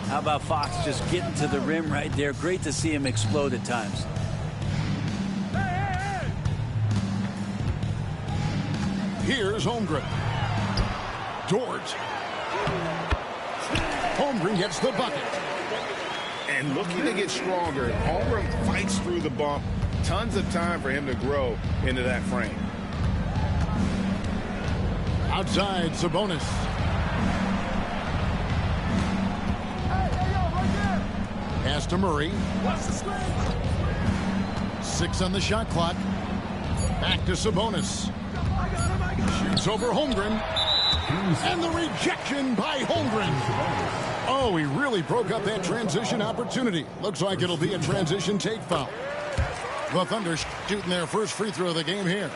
How about Fox just getting to the rim right there? Great to see him explode at times. Here's Holmgren. Dort. Holmgren gets the bucket. And looking to get stronger. Holmgren fights through the bump. Tons of time for him to grow into that frame. Outside, Sabonis. Pass to Murray. 6 on the shot clock. Back to Sabonis. Shoots over Holmgren. And the rejection by Holmgren. Oh, he really broke up that transition opportunity. Looks like it'll be a transition take foul. The Thunder shooting their first free throw of the game here.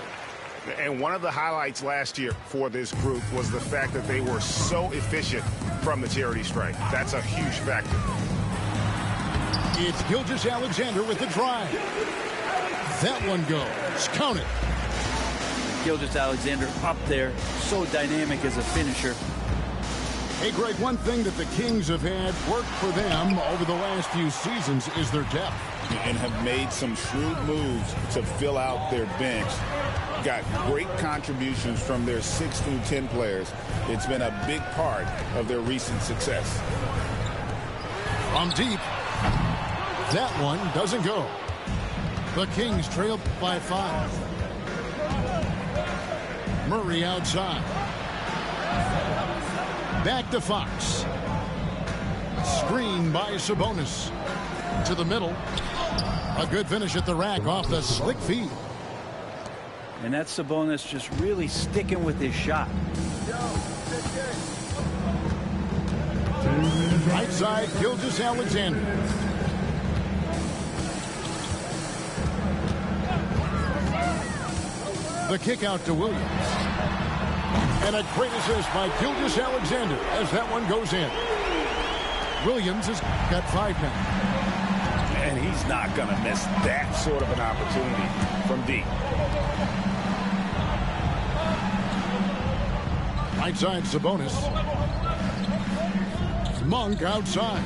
And one of the highlights last year for this group was the fact that they were so efficient from the charity stripe. That's a huge factor. It's Gilgeous-Alexander with the drive. That one goes. Count it. Gilgeous-Alexander up there, so dynamic as a finisher. Hey, Greg, one thing that the Kings have had work for them over the last few seasons is their depth. And have made some shrewd moves to fill out their bench. Got great contributions from their 6 through 10 players. It's been a big part of their recent success. From deep. That one doesn't go. The Kings trail by 5. Murray outside. Back to Fox. Screen by Sabonis. To the middle. A good finish at the rack off the slick feed. And that's Sabonis just really sticking with his shot. Right side, Gilgeous-Alexander. The kick out to Williams. And a great assist by Gilgeous-Alexander as that one goes in. Williams has got 5 now. And he's not going to miss that sort of an opportunity from deep. Right side, Sabonis. Monk outside.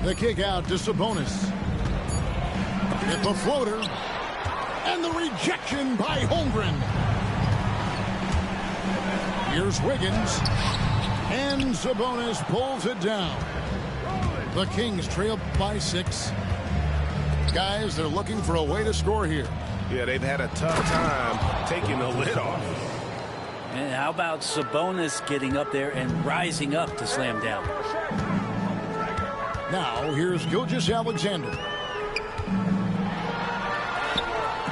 The kick out to Sabonis. Hit the floater. And the rejection by Holmgren. Here's Wiggins. And Sabonis pulls it down. The Kings trail by 6. Guys, they're looking for a way to score here. Yeah, they've had a tough time taking the lid off. And how about Sabonis getting up there and rising up to slam down? Now, here's Gilgeous-Alexander.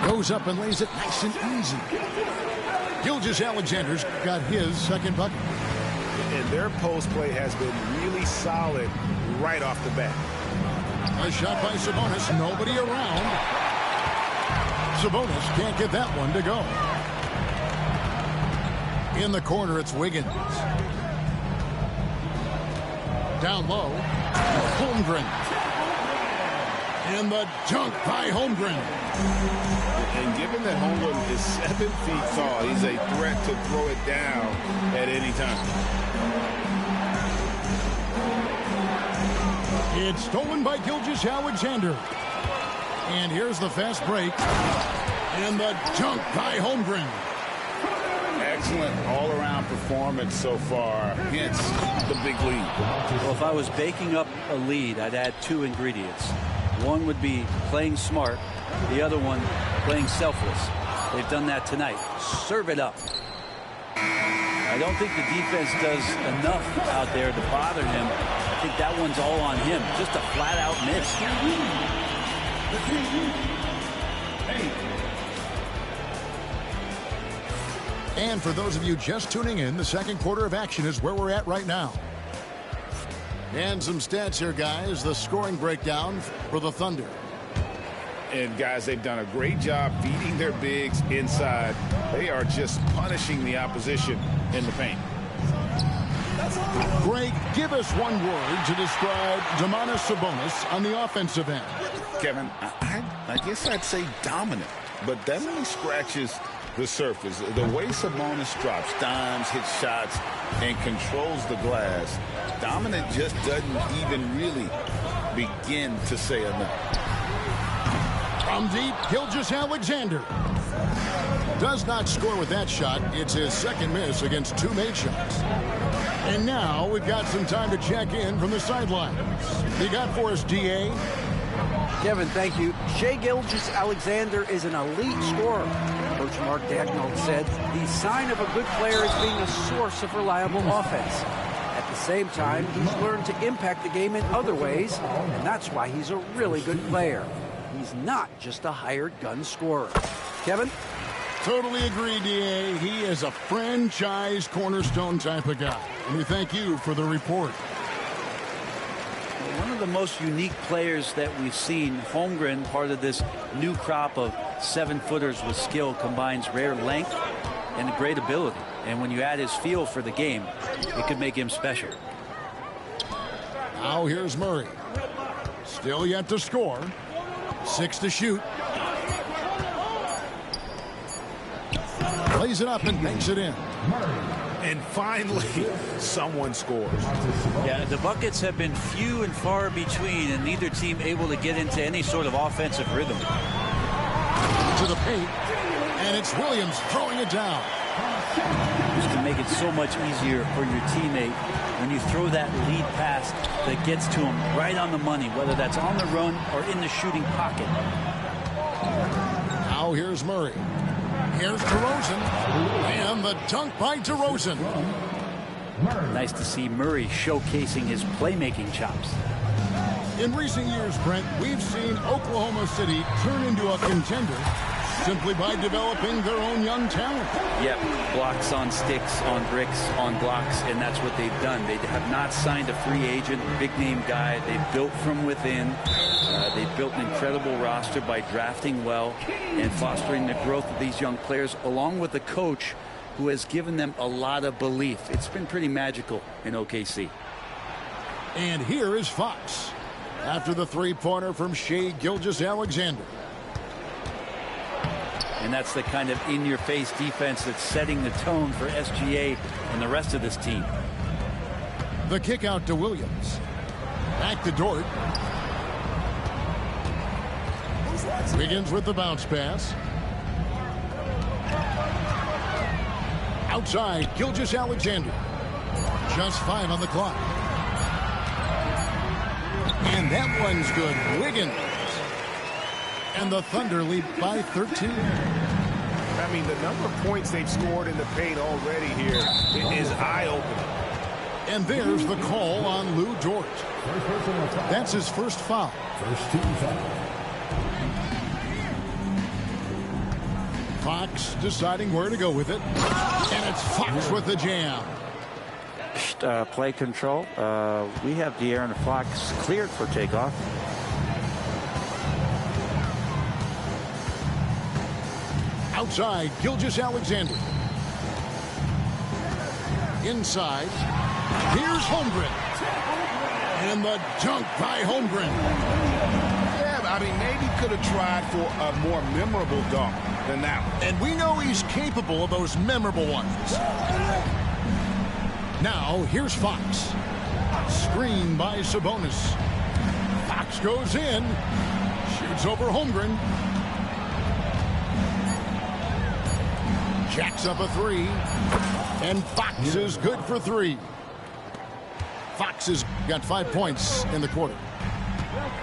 Goes up and lays it nice and easy. Gilgeous-Alexander's got his second bucket. And their post play has been really solid right off the bat. A shot by Sabonis, nobody around. Sabonis can't get that one to go. In the corner, it's Wiggins. Down low, Holmgren. And the dunk by Holmgren. And given that Holmgren is 7 feet tall, he's a threat to throw it down at any time. It's stolen by Gilgeous-Alexander. And here's the fast break. And the dunk by Holmgren. Excellent all-around performance so far against the big lead. Well, if I was baking up a lead, I'd add 2 ingredients. One would be playing smart. The other one, playing selfless. They've done that tonight. Serve it up. I don't think the defense does enough out there to bother him. I think that one's all on him. Just a flat-out miss. And for those of you just tuning in, the second quarter of action is where we're at right now. And some stats here, guys. The scoring breakdown for the Thunder. And, guys, they've done a great job feeding their bigs inside. They are just punishing the opposition in the paint. Greg, give us one word to describe Domantas Sabonis on the offensive end. Kevin, I guess I'd say dominant, but that only scratches the surface. The way Sabonis drops dimes, hits shots, and controls the glass, dominant just doesn't even really begin to say enough. From deep, Gilgeous-Alexander does not score with that shot. It's his second miss against 2 made shots. And now we've got some time to check in from the sidelines. You got for us, D.A.? Kevin, thank you. Shai Gilgeous-Alexander is an elite scorer. Coach Mark Daigneault said the sign of a good player is being a source of reliable offense. At the same time, he's learned to impact the game in other ways, and that's why he's a really good player. He's not just a hired gun scorer. Kevin? Totally agree, D.A. He is a franchise cornerstone type of guy. And we thank you for the report. One of the most unique players that we've seen, Holmgren, part of this new crop of 7-footers with skill, combines rare length and great ability. And when you add his feel for the game, it could make him special. Now here's Murray. Still yet to score. 6 to shoot. Plays it up and makes it in. And finally, someone scores. Yeah, the buckets have been few and far between, and neither team able to get into any sort of offensive rhythm. To the paint, and it's Williams throwing it down. Just to make it so much easier for your teammate when you throw that lead pass that gets to him right on the money, whether that's on the run or in the shooting pocket. Now here's Murray. Here's DeRozan, and the dunk by DeRozan. Nice to see Murray showcasing his playmaking chops. In recent years, Brent, we've seen Oklahoma City turn into a contender simply by developing their own young talent. Yep, blocks on sticks, on bricks, on blocks, and that's what they've done. They have not signed a free agent, big-name guy. They've built from within. They've built an incredible roster by drafting well and fostering the growth of these young players, along with a coach who has given them a lot of belief. It's been pretty magical in OKC. And here is Fox after the three-pointer from Shai Gilgeous-Alexander. And that's the kind of in-your-face defense that's setting the tone for SGA and the rest of this team. The kick out to Williams. Back to Dort. Begins with the bounce pass. Outside, Gilgeous-Alexander. Just 5 on the clock. And that one's good. Wiggins. And the Thunder lead by 13. I mean, the number of points they've scored in the paint already here is eye-opening. And there's the call on Lou Dort. That's his first foul. First team foul. Fox deciding where to go with it. And it's Fox with the jam. Play control. We have De'Aaron Fox cleared for takeoff. Outside, Gilgeous-Alexander. Inside, here's Holmgren. And the dunk by Holmgren. Yeah, I mean, maybe could have tried for a more memorable dunk than that one. And we know he's capable of those memorable ones. Now, here's Fox. Screen by Sabonis. Fox goes in. Shoots over Holmgren. Jacks up a three. And Fox is good for three. Fox has got 5 points in the quarter.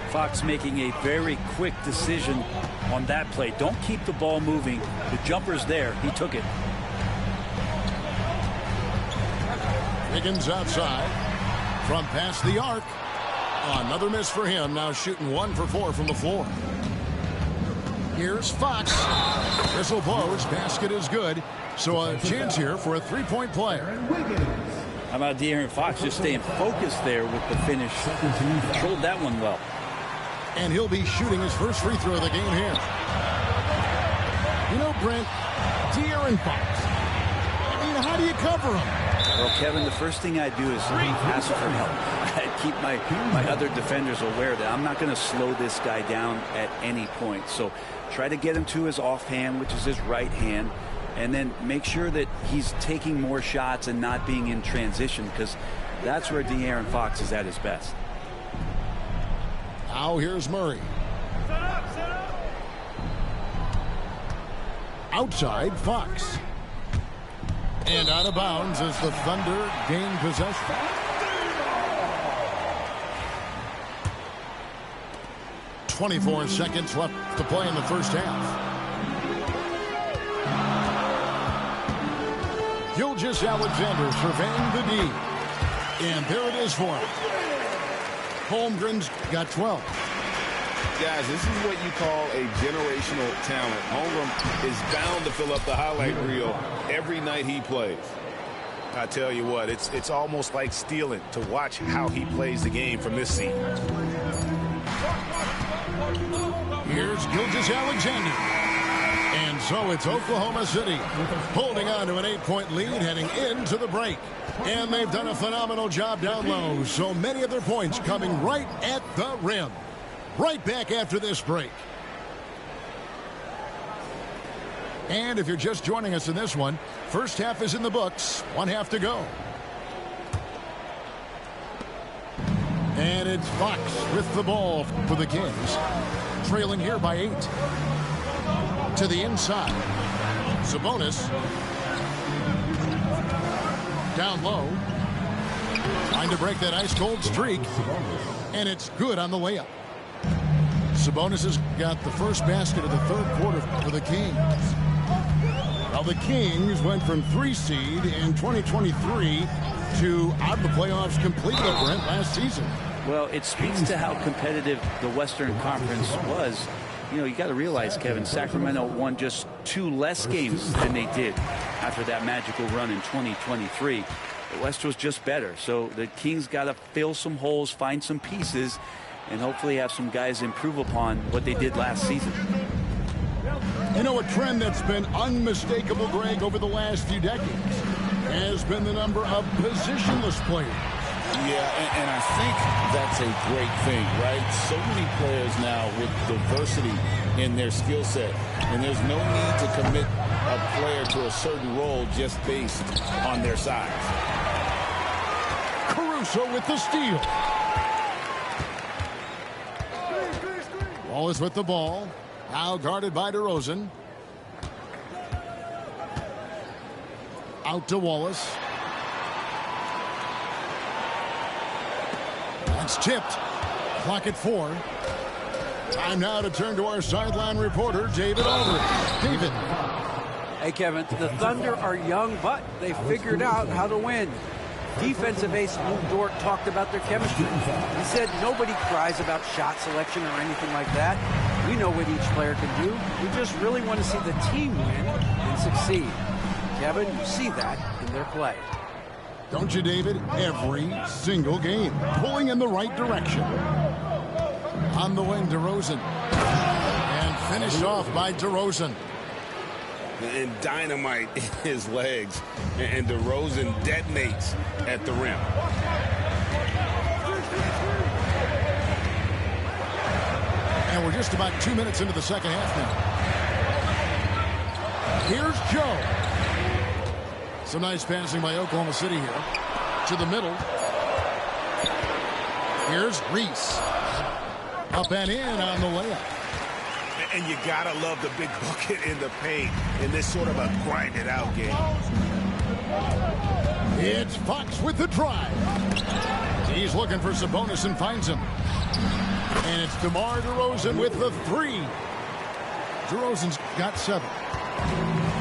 Fox making a very quick decision on that play. Don't keep the ball moving. The jumper's there. He took it. Higgins outside from past the arc. Another miss for him. Now shooting 1 for 4 from the floor. Here's Fox. Whistle blows. Basket is good. So a chance here for a three-point play. How about De'Aaron Fox just staying focused there with the finish? Controlled that one well. And he'll be shooting his first free throw of the game here. You know, Brent, De'Aaron Fox. I mean, how do you cover him? Well, Kevin, the first thing I do is ask for help. I keep my other defenders aware that I'm not going to slow this guy down at any point. So try to get him to his offhand, which is his right hand, and then make sure that he's taking more shots and not being in transition, because that's where De'Aaron Fox is at his best. Now here's Murray. Outside, Fox. And out of bounds as the Thunder gain possession. .24 seconds left to play in the first half. Gilgeous-Alexander surveying the D. And there it is for him. Holmgren's got 12. Guys, this is what you call a generational talent. Holmgren is bound to fill up the highlight reel every night he plays. I tell you what, it's almost like stealing to watch how he plays the game from this seat. Here's Gilgeous-Alexander. And so it's Oklahoma City holding on to an 8-point lead heading into the break. And they've done a phenomenal job down low. So many of their points coming right at the rim. Right back after this break. And if you're just joining us in this one, first half is in the books. 1 half to go. And it's Fox with the ball for the Kings. Trailing here by 8. To the inside. Sabonis. Down low. Trying to break that ice-cold streak. And it's good on the layup. Sabonis has got the first basket of the third quarter for the Kings. Well, the Kings went from 3 seed in 2023 to out of the playoffs completely, Brent, last season. Well, it speaks to how competitive the Western Conference was. You know, you got to realize, Kevin, Sacramento won just 2 less games than they did after that magical run in 2023. The West was just better. So the Kings got to fill some holes, find some pieces, and hopefully have some guys improve upon what they did last season. You know, a trend that's been unmistakable, Greg, over the last few decades has been the number of positionless players. Yeah, and I think that's a great thing, right? So many players now with diversity in their skill set, and there's no need to commit a player to a certain role just based on their size. Caruso with the steal. Wallace with the ball. Now guarded by DeRozan. Out to Wallace. That's tipped. Clock at 4. Time now to turn to our sideline reporter, David Aldridge. David. Hey, Kevin, the Thunder are young, but they figured out how to win. Defensive ace Lou Dort talked about their chemistry. He said nobody cries about shot selection or anything like that. We know what each player can do. We just really want to see the team win and succeed. Kevin, you see that in their play. Don't you, David? Every single game. Pulling in the right direction. On the wing, DeRozan. And finished off by DeRozan. And dynamite in his legs. And DeRozan detonates at the rim. And we're just just about 2 minutes into the second half now. Here's Joe. Some nice passing by Oklahoma City here. To the middle. Here's Reese. Up and in on the layup. And you gotta love the big bucket in the paint in this sort of a grinded-out game. It's Fox with the drive. He's looking for Sabonis and finds him. And it's DeMar DeRozan with the three. DeRozan's got 7.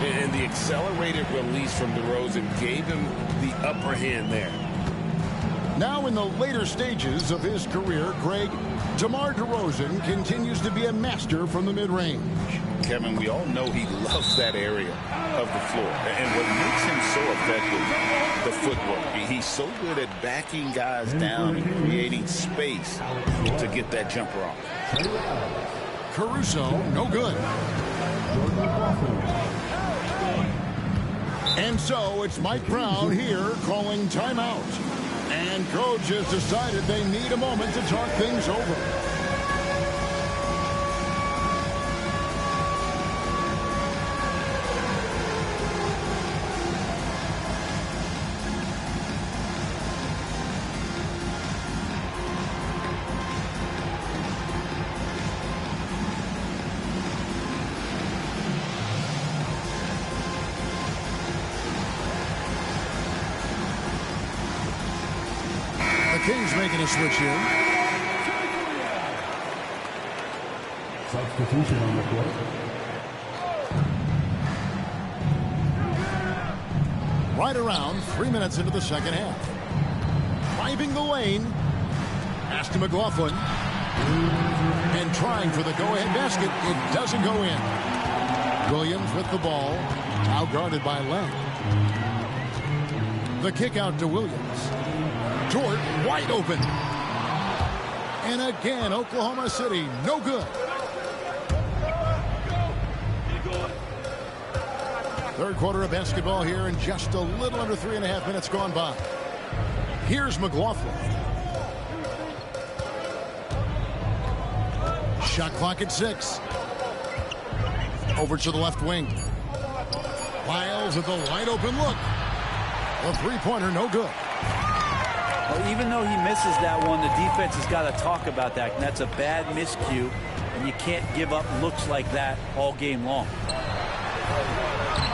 And the accelerated release from DeRozan gave him the upper hand there. Now in the later stages of his career, Greg, DeMar DeRozan continues to be a master from the mid-range. Kevin, we all know he loves that area of the floor. And what makes him so effective, the footwork. He's so good at backing guys down and creating space to get that jumper off. Caruso, no good. And so it's Mike Brown here calling timeout. And coach has decided they need a moment to talk things over. Kings making a switch here. Substitution on the court. Right around 3 minutes into the second half. Driving the lane. Pass to McLaughlin. And trying for the go-ahead basket. It doesn't go in. Williams with the ball. Out guarded by Len. The kick out to Williams. Dort wide open. And again, Oklahoma City, no good. Third quarter of basketball here, and just a little under 3.5 minutes gone by. Here's McLaughlin. Shot clock at 6. Over to the left wing. Lyles with a wide open look. A three-pointer, no good. Well, even though he misses that one, the defense has got to talk about that. And that's a bad miscue, and you can't give up looks like that all game long.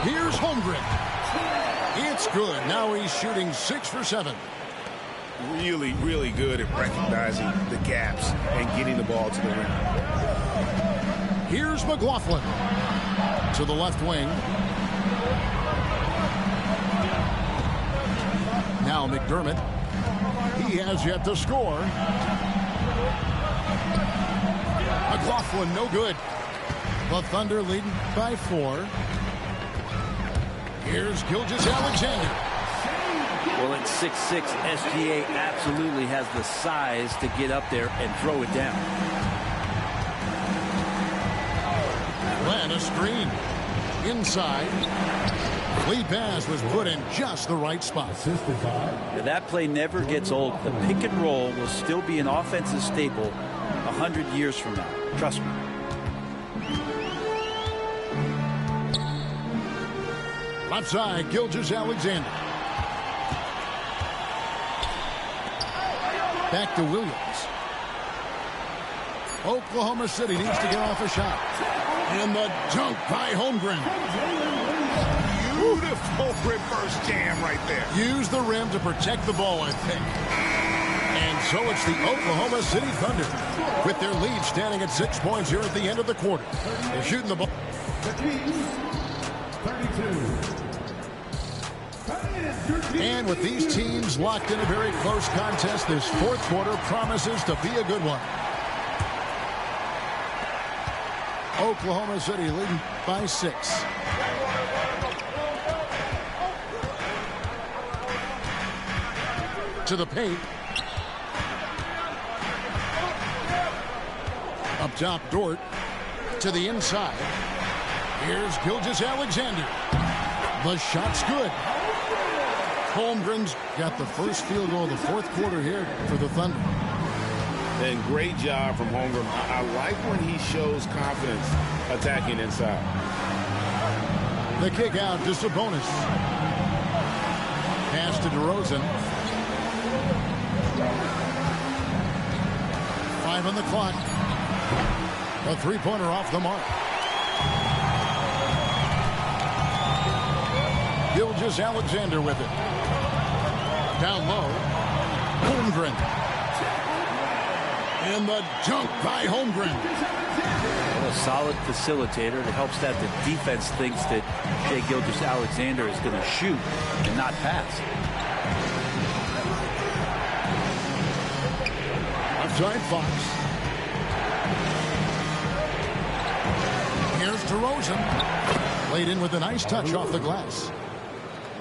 Here's Holmgren. It's good. Now he's shooting 6 for 7. Really, really good at recognizing the gaps and getting the ball to the rim. Here's McLaughlin to the left wing. Now McDermott. He has yet to score. McLaughlin, no good. The Thunder leading by 4. Here's Gilgeous-Alexander. Well, at 6'6", SGA absolutely has the size to get up there and throw it down. Len, a screen. Inside. Lee pass was put in just the right spot. Now, that play never gets old. The pick and roll will still be an offensive staple 100 years from now. Trust me. Left side, Gilgeous-Alexander. Back to Williams. Oklahoma City needs to get off a shot. And the dunk by Holmgren. Beautiful reverse jam right there. Use the rim to protect the ball, I think. And so it's the Oklahoma City Thunder with their lead standing at 6 points here at the end of the quarter. They're shooting the ball. 32. And with these teams locked in a very close contest, this fourth quarter promises to be a good one. Oklahoma City leading by 6. To the paint. Up top, Dort. To the inside. Here's Gilgeous-Alexander. The shot's good. Holmgren's got the first field goal of the fourth quarter here for the Thunder. And great job from Holmgren. I like when he shows confidence attacking inside. The kick out to Sabonis. Pass to DeRozan. 5 on the clock. A three-pointer off the mark. Gilgeous-Alexander with it. Down low. Holmgren. And the dunk by Holmgren. A solid facilitator that helps that the defense thinks that Shai Gilgeous-Alexander is going to shoot and not pass. Outside Fox. Here's DeRozan. Laid in with a nice touch off the glass.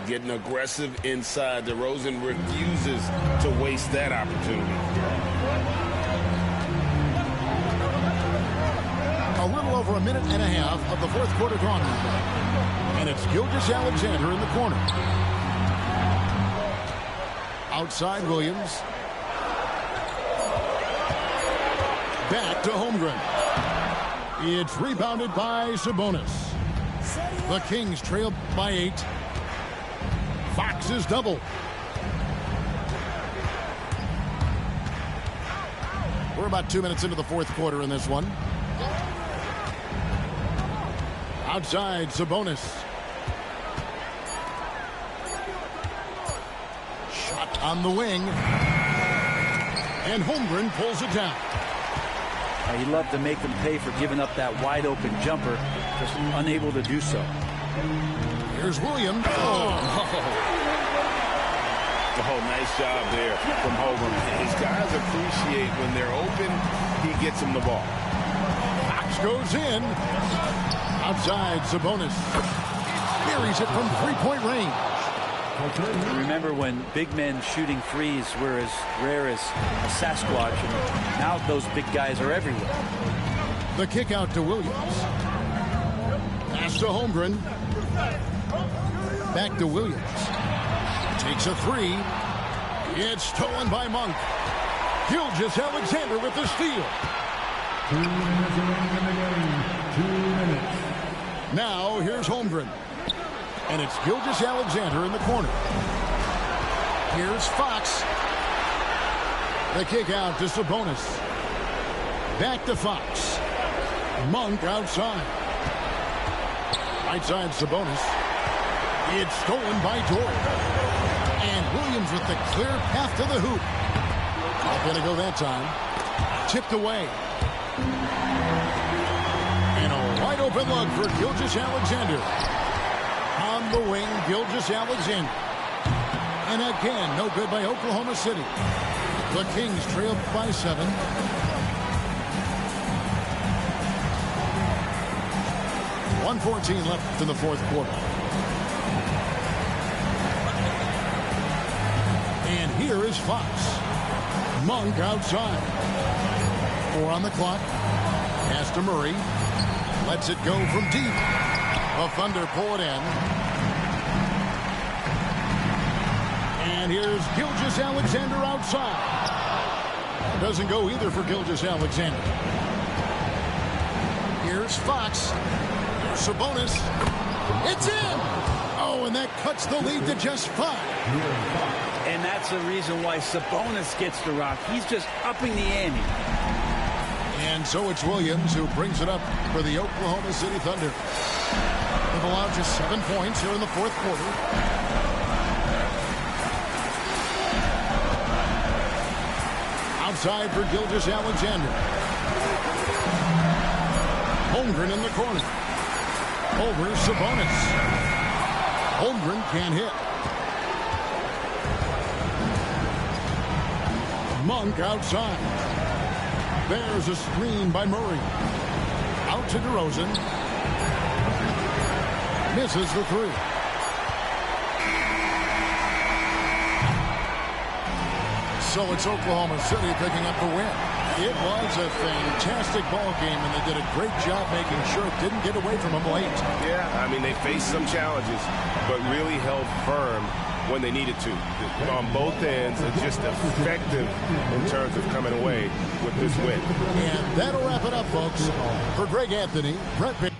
Getting aggressive inside. DeRozan refuses to waste that opportunity. A little over a minute and a half of the fourth quarter gone. And it's Gilgeous-Alexander in the corner. Outside Williams. Back to Holmgren. It's rebounded by Sabonis. The Kings trail by 8. Fox is double. We're about 2 minutes into the fourth quarter in this one. Outside Sabonis. Shot on the wing. And Holmgren pulls it down. He loved to make them pay for giving up that wide open jumper, just unable to do so. Here's Williams. Oh, nice job there from Holmgren. His guys appreciate when they're open, he gets them the ball. Fox goes in. Outside Sabonis. Buries it from three-point range. Remember when big men shooting threes were as rare as a Sasquatch, and now those big guys are everywhere. The kick out to Williams. Pass to Holmgren. Back to Williams. Takes a three. It's stolen by Monk. Gilgeous-Alexander with the steal. 2 minutes remaining in the game. 2 minutes. Now here's Holmgren. And it's Gilgeous-Alexander in the corner. Here's Fox. The kick out to Sabonis. Back to Fox. Monk outside. Right side Sabonis. It's stolen by Dort. And Williams with the clear path to the hoop. Not going to go that time. Tipped away. And a wide open look for Gilgeous-Alexander. On the wing, Gilgeous-Alexander. And again, no good by Oklahoma City. The Kings trail by 7. .114 left in the fourth quarter. And here is Fox. Monk outside. 4 on the clock. Pass to Murray. Lets it go from deep. The Thunder pull it in. And here's Gilgeous-Alexander outside. Doesn't go either for Gilgeous-Alexander. Here's Fox. Here's Sabonis. It's in! Oh, and that cuts the lead to just 5. And that's the reason why Sabonis gets the rock. He's just upping the ante. And so it's Williams who brings it up for the Oklahoma City Thunder. They've allowed just 7 points here in the fourth quarter. Outside for Gilgeous-Alexander. Holmgren in the corner. Over Sabonis. Holmgren can't hit. Monk outside. There's a screen by Murray. Out to DeRozan. Misses the 3. So it's Oklahoma City picking up the win. It was a fantastic ball game, and they did a great job making sure it didn't get away from them late. Yeah, I mean, they faced some challenges, but really held firm when they needed to. On both ends, and just effective in terms of coming away with this win. And that'll wrap it up, folks. For Greg Anthony, Brett Baker.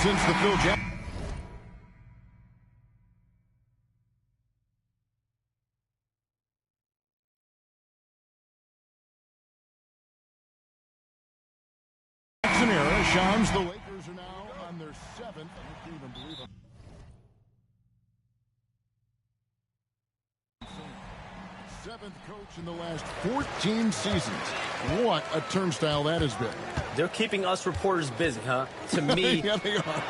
Since the Phil Jackson. Era shines. The Lakers are now on their 7th. I can't even believe it. 7th coach in the last 14 seasons. What a turnstile that has been. They're keeping us reporters busy, huh? To me, yeah, they are.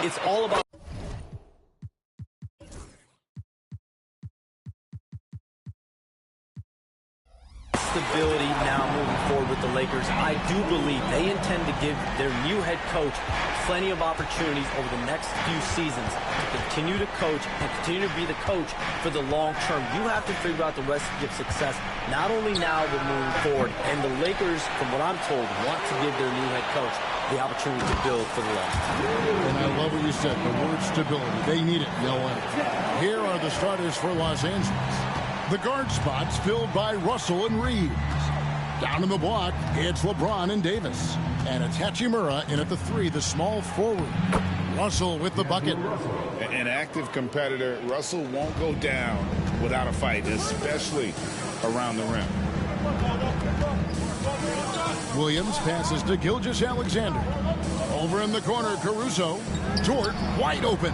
It's all about stability now moving forward with the Lakers. I do believe they intend to give their new head coach plenty of opportunities over the next few seasons to continue to coach and continue to be the coach for the long term. You have to figure out the recipe of success, not only now but moving forward. And the Lakers, from what I'm told, want to give their new head coach the opportunity to build for the long term. And I love what you said, the word stability. They need it, no way. Here are the starters for Los Angeles. The guard spots filled by Russell and Reeves. Down in the block, it's LeBron and Davis. And it's Hachimura in at the 3, the small forward. Russell with the bucket. An active competitor. Russell won't go down without a fight, especially around the rim. Williams passes to Gilgeous-Alexander. Over in the corner, Caruso. Dort wide open.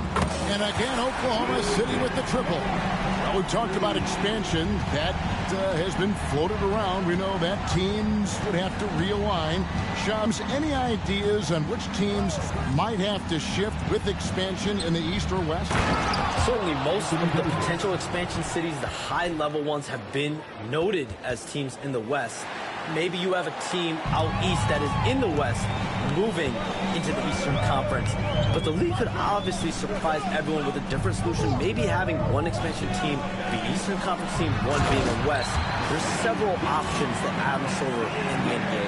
And again, Oklahoma City with the triple. Well, we talked about expansion. That has been floated around. We know that teams would have to realign. Shams, any ideas on which teams might have to shift with expansion in the East or West? Certainly most of the potential expansion cities, the high-level ones, have been noted as teams in the West. Maybe you have a team out east that is in the West moving into the Eastern Conference. But the league could obviously surprise everyone with a different solution. Maybe having one expansion team, the Eastern Conference team, one being in West. There's several options that Adam Silver in the NBA.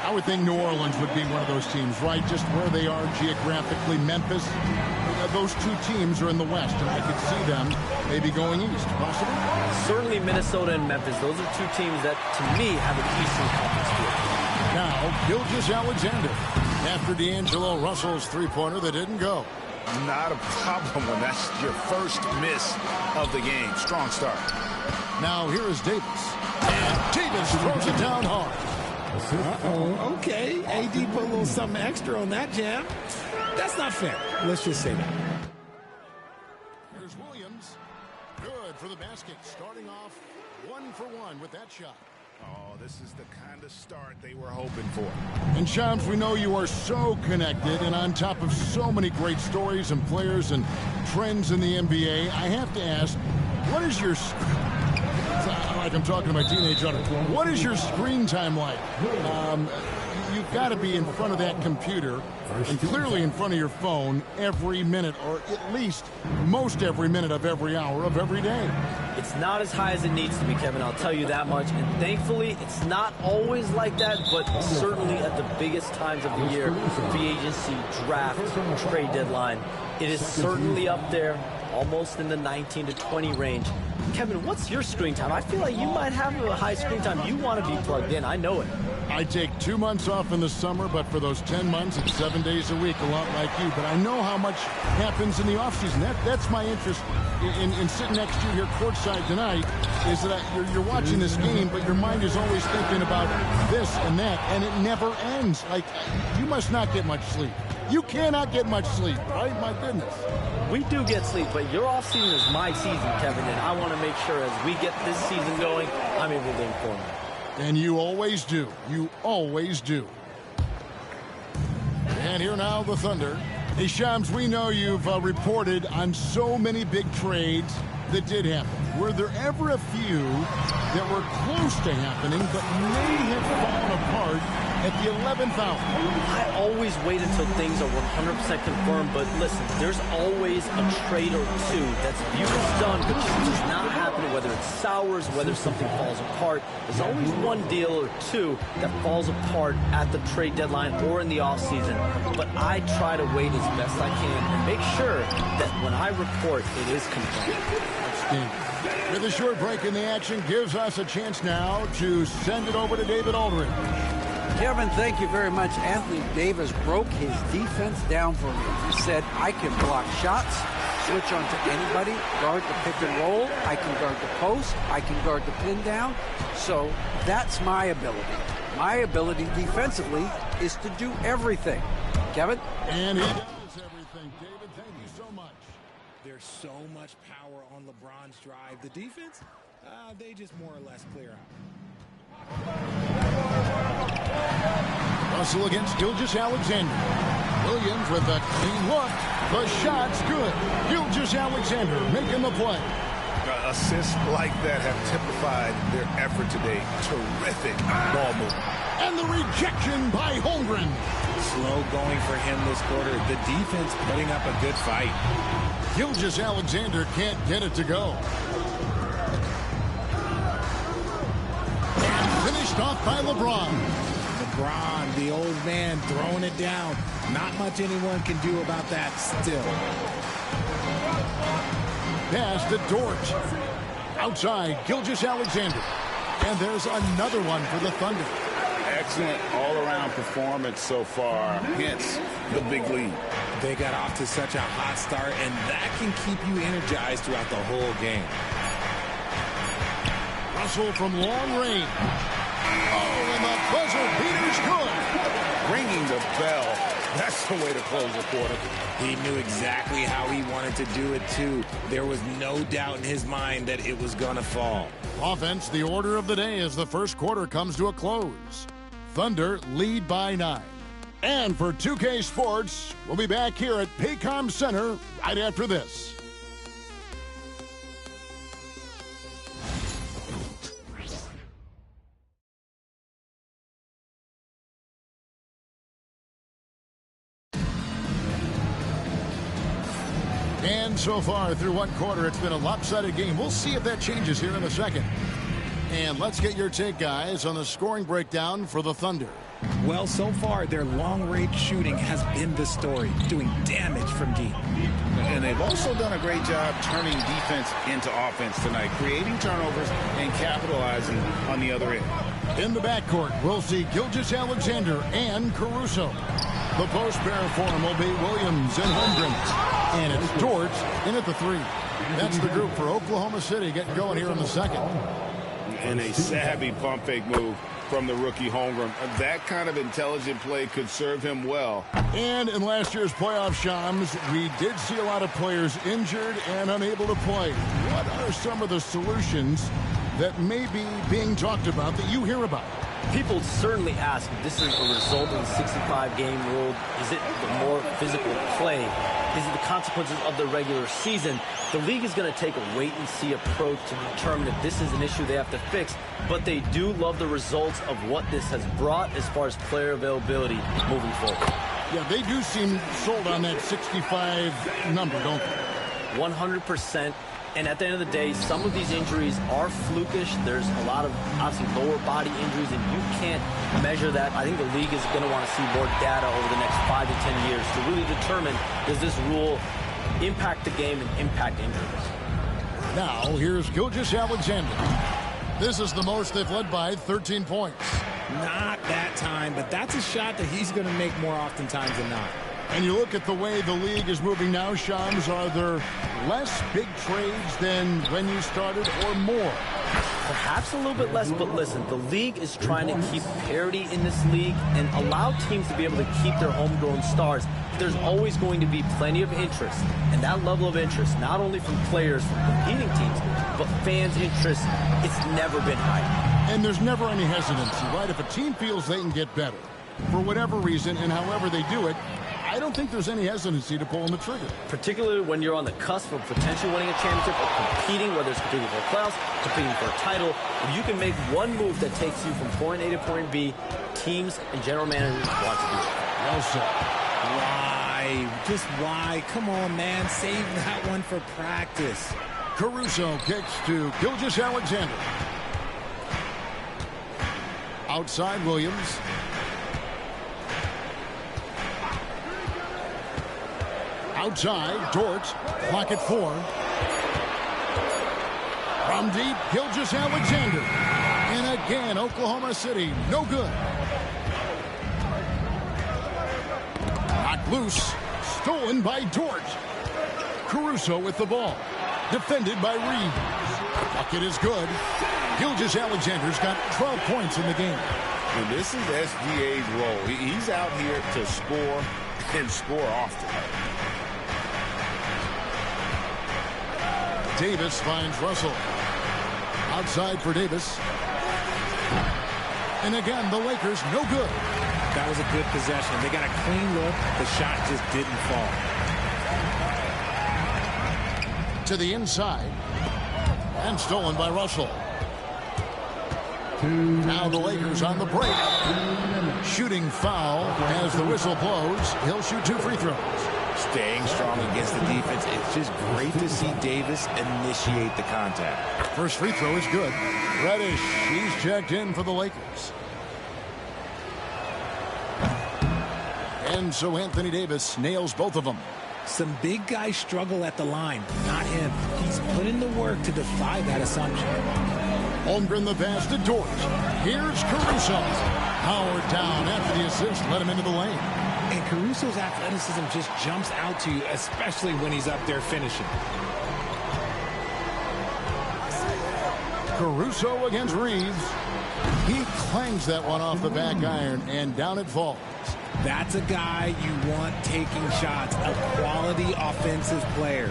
I would think New Orleans would be one of those teams, right? Just where they are geographically. Memphis, those two teams are in the West, and I could see them maybe going east, possibly. Certainly Minnesota and Memphis. Those are two teams that, to me, have an Eastern Conference feel. Now, Gilgeous-Alexander after D'Angelo Russell's three-pointer that didn't go. Not a problem when that's your first miss of the game. Strong start. Now, here is Davis. And Davis throws it down hard. Uh-oh, okay. AD put a little something extra on that jam. That's not fair. Let's just say that. Here's Williams. Good for the basket. Starting off 1-for-1 with that shot. Oh, this is the kind of start they were hoping for. And Shams, we know you are so connected and on top of so many great stories and players and trends in the NBA. I have to ask, what is your... like I'm talking to my teenage daughter. What is your screen time like? You've got to be in front of that computer and clearly in front of your phone every minute, or at least most every minute of every hour of every day. It's not as high as it needs to be, Kevin. I'll tell you that much. And thankfully, it's not always like that, but certainly at the biggest times of the year, free agency, draft, trade deadline, it is certainly up there, almost in the 19 to 20 range. Kevin, what's your screen time? I feel like you might have a high screen time. You want to be plugged in. I know it. I take 2 months off in the summer, but for those 10 months, it's 7 days a week, a lot like you. But I know how much happens in the offseason. That's my interest in sitting next to you here courtside tonight, is that you're watching this game, but your mind is always thinking about this and that, and it never ends. Like, you must not get much sleep. You cannot get much sleep, right? My goodness. We do get sleep, but your offseason is my season, Kevin, and I want to make sure as we get this season going, I'm able to inform you. And you always do. You always do. And here now, the Thunder. Hey, Shams, we know you've reported on so many big trades that did happen. Were there ever a few that were close to happening but may have fallen apart at the 11th hour? I always wait until things are 100% confirmed, but listen, there's always a trade or two that's viewed as done, but just does not happen, whether it's sours, whether something falls apart. There's always one deal or two that falls apart at the trade deadline or in the offseason, but I try to wait as best I can and make sure that when I report, it is confirmed. With a short break in the action, gives us a chance now to send it over to David Aldridge. Kevin, thank you very much. Anthony Davis broke his defense down for me. He said, I can block shots, switch on to anybody, guard the pick and roll, I can guard the post, I can guard the pin down. So that's my ability. My ability defensively is to do everything. Kevin? And he does everything. David, thank you so much. There's so much power on LeBron's drive. The defense, they just more or less clear out. Russell against Gilgeous-Alexander. Williams with a clean look. The shot's good. Gilgeous-Alexander making the play. Assists like that have typified their effort today. Terrific ball movement. And the rejection by Holmgren. Slow going for him this quarter. The defense putting up a good fight. Gilgeous-Alexander can't get it to go. And finished off by LeBron. LeBron, the old man, throwing it down. Not much anyone can do about that still. Pass to Dort. Outside, Gilgeous-Alexander. And there's another one for the Thunder. Excellent all-around performance so far, hence the big lead. They got off to such a hot start, and that can keep you energized throughout the whole game. Russell from long range. Oh, and the buzzer beater's good. Ringing the bell. That's the way to close the quarter. He knew exactly how he wanted to do it, too. There was no doubt in his mind that it was going to fall. Offense, the order of the day as the first quarter comes to a close. Thunder lead by 9. And for 2K Sports, we'll be back here at Paycom Center right after this. And so far through one quarter, it's been a lopsided game. We'll see if that changes here in a second. And let's get your take, guys, on the scoring breakdown for the Thunder. Well, so far, their long-range shooting has been the story, doing damage from deep. And they've also done a great job turning defense into offense tonight, creating turnovers and capitalizing on the other end. In the backcourt, we'll see Gilgeous-Alexander and Caruso. The post pair for him will be Williams and Holmgren. And it's Dort in at the 3. That's the group for Oklahoma City getting going here in the second. And a savvy pump fake move from the rookie Holmgren. That kind of intelligent play could serve him well. And in last year's playoff, Shams, we did see a lot of players injured and unable to play. What are some of the solutions that may be being talked about that you hear about? People certainly ask if this is a result of the 65-game rule. Is it the more physical play? Is it the consequences of the regular season? The league is going to take a wait-and-see approach to determine if this is an issue they have to fix, but they do love the results of what this has brought as far as player availability moving forward. Yeah, they do seem sold on that 65 number, don't they? 100%. And at the end of the day, some of these injuries are flukish. There's a lot of, obviously, lower body injuries, and you can't measure that. I think the league is going to want to see more data over the next 5 to 10 years to really determine, does this rule impact the game and impact injuries? Now, here's Gilgeous-Alexander. This is the most they've led by 13 points. Not that time, but that's a shot that he's going to make more oftentimes than not. And you look at the way the league is moving now, Shams, are there less big trades than when you started or more? Perhaps a little bit less, but listen, the league is trying to keep parity in this league and allow teams to be able to keep their homegrown stars. There's always going to be plenty of interest, and that level of interest, not only from players from competing teams, but fans' interest, it's never been higher. And there's never any hesitancy, right? If a team feels they can get better, for whatever reason and however they do it, I don't think there's any hesitancy to pulling the trigger. Particularly when you're on the cusp of potentially winning a championship or competing, whether it's competing for a playoffs, competing for a title. If you can make one move that takes you from point A to point B, teams and general managers want to do it. Well said. Why? Just why? Come on, man. Save that one for practice. Caruso kicks to Gilgeous-Alexander. Outside Williams. Outside, Dort, clock at 4. From deep, Gilgeous-Alexander. And again, Oklahoma City, no good. Knocked loose, stolen by Dort. Caruso with the ball, defended by Reeves. Bucket is good. Gilgeous-Alexander's got 12 points in the game. And this is SGA's role. He's out here to score and score often. Davis finds Russell. Outside for Davis. And again, the Lakers, no good. That was a good possession. They got a clean look. The shot just didn't fall. To the inside. And stolen by Russell. Now the Lakers on the break. Shooting foul as the whistle blows. He'll shoot 2 free throws. Staying strong against the defense. It's just great to see Davis initiate the contact. First free throw is good. Reddish, he's checked in for the Lakers. And so Anthony Davis nails both of them. Some big guys struggle at the line. Not him. He's put in the work to defy that assumption. Holmgren the pass to Dort. Here's Caruso. Howard down after the assist. Let him into the lane. And Caruso's athleticism just jumps out to you, especially when he's up there finishing. Caruso against Reeves. He clangs that one off the back iron, and down it falls. That's a guy you want taking shots, a quality offensive player.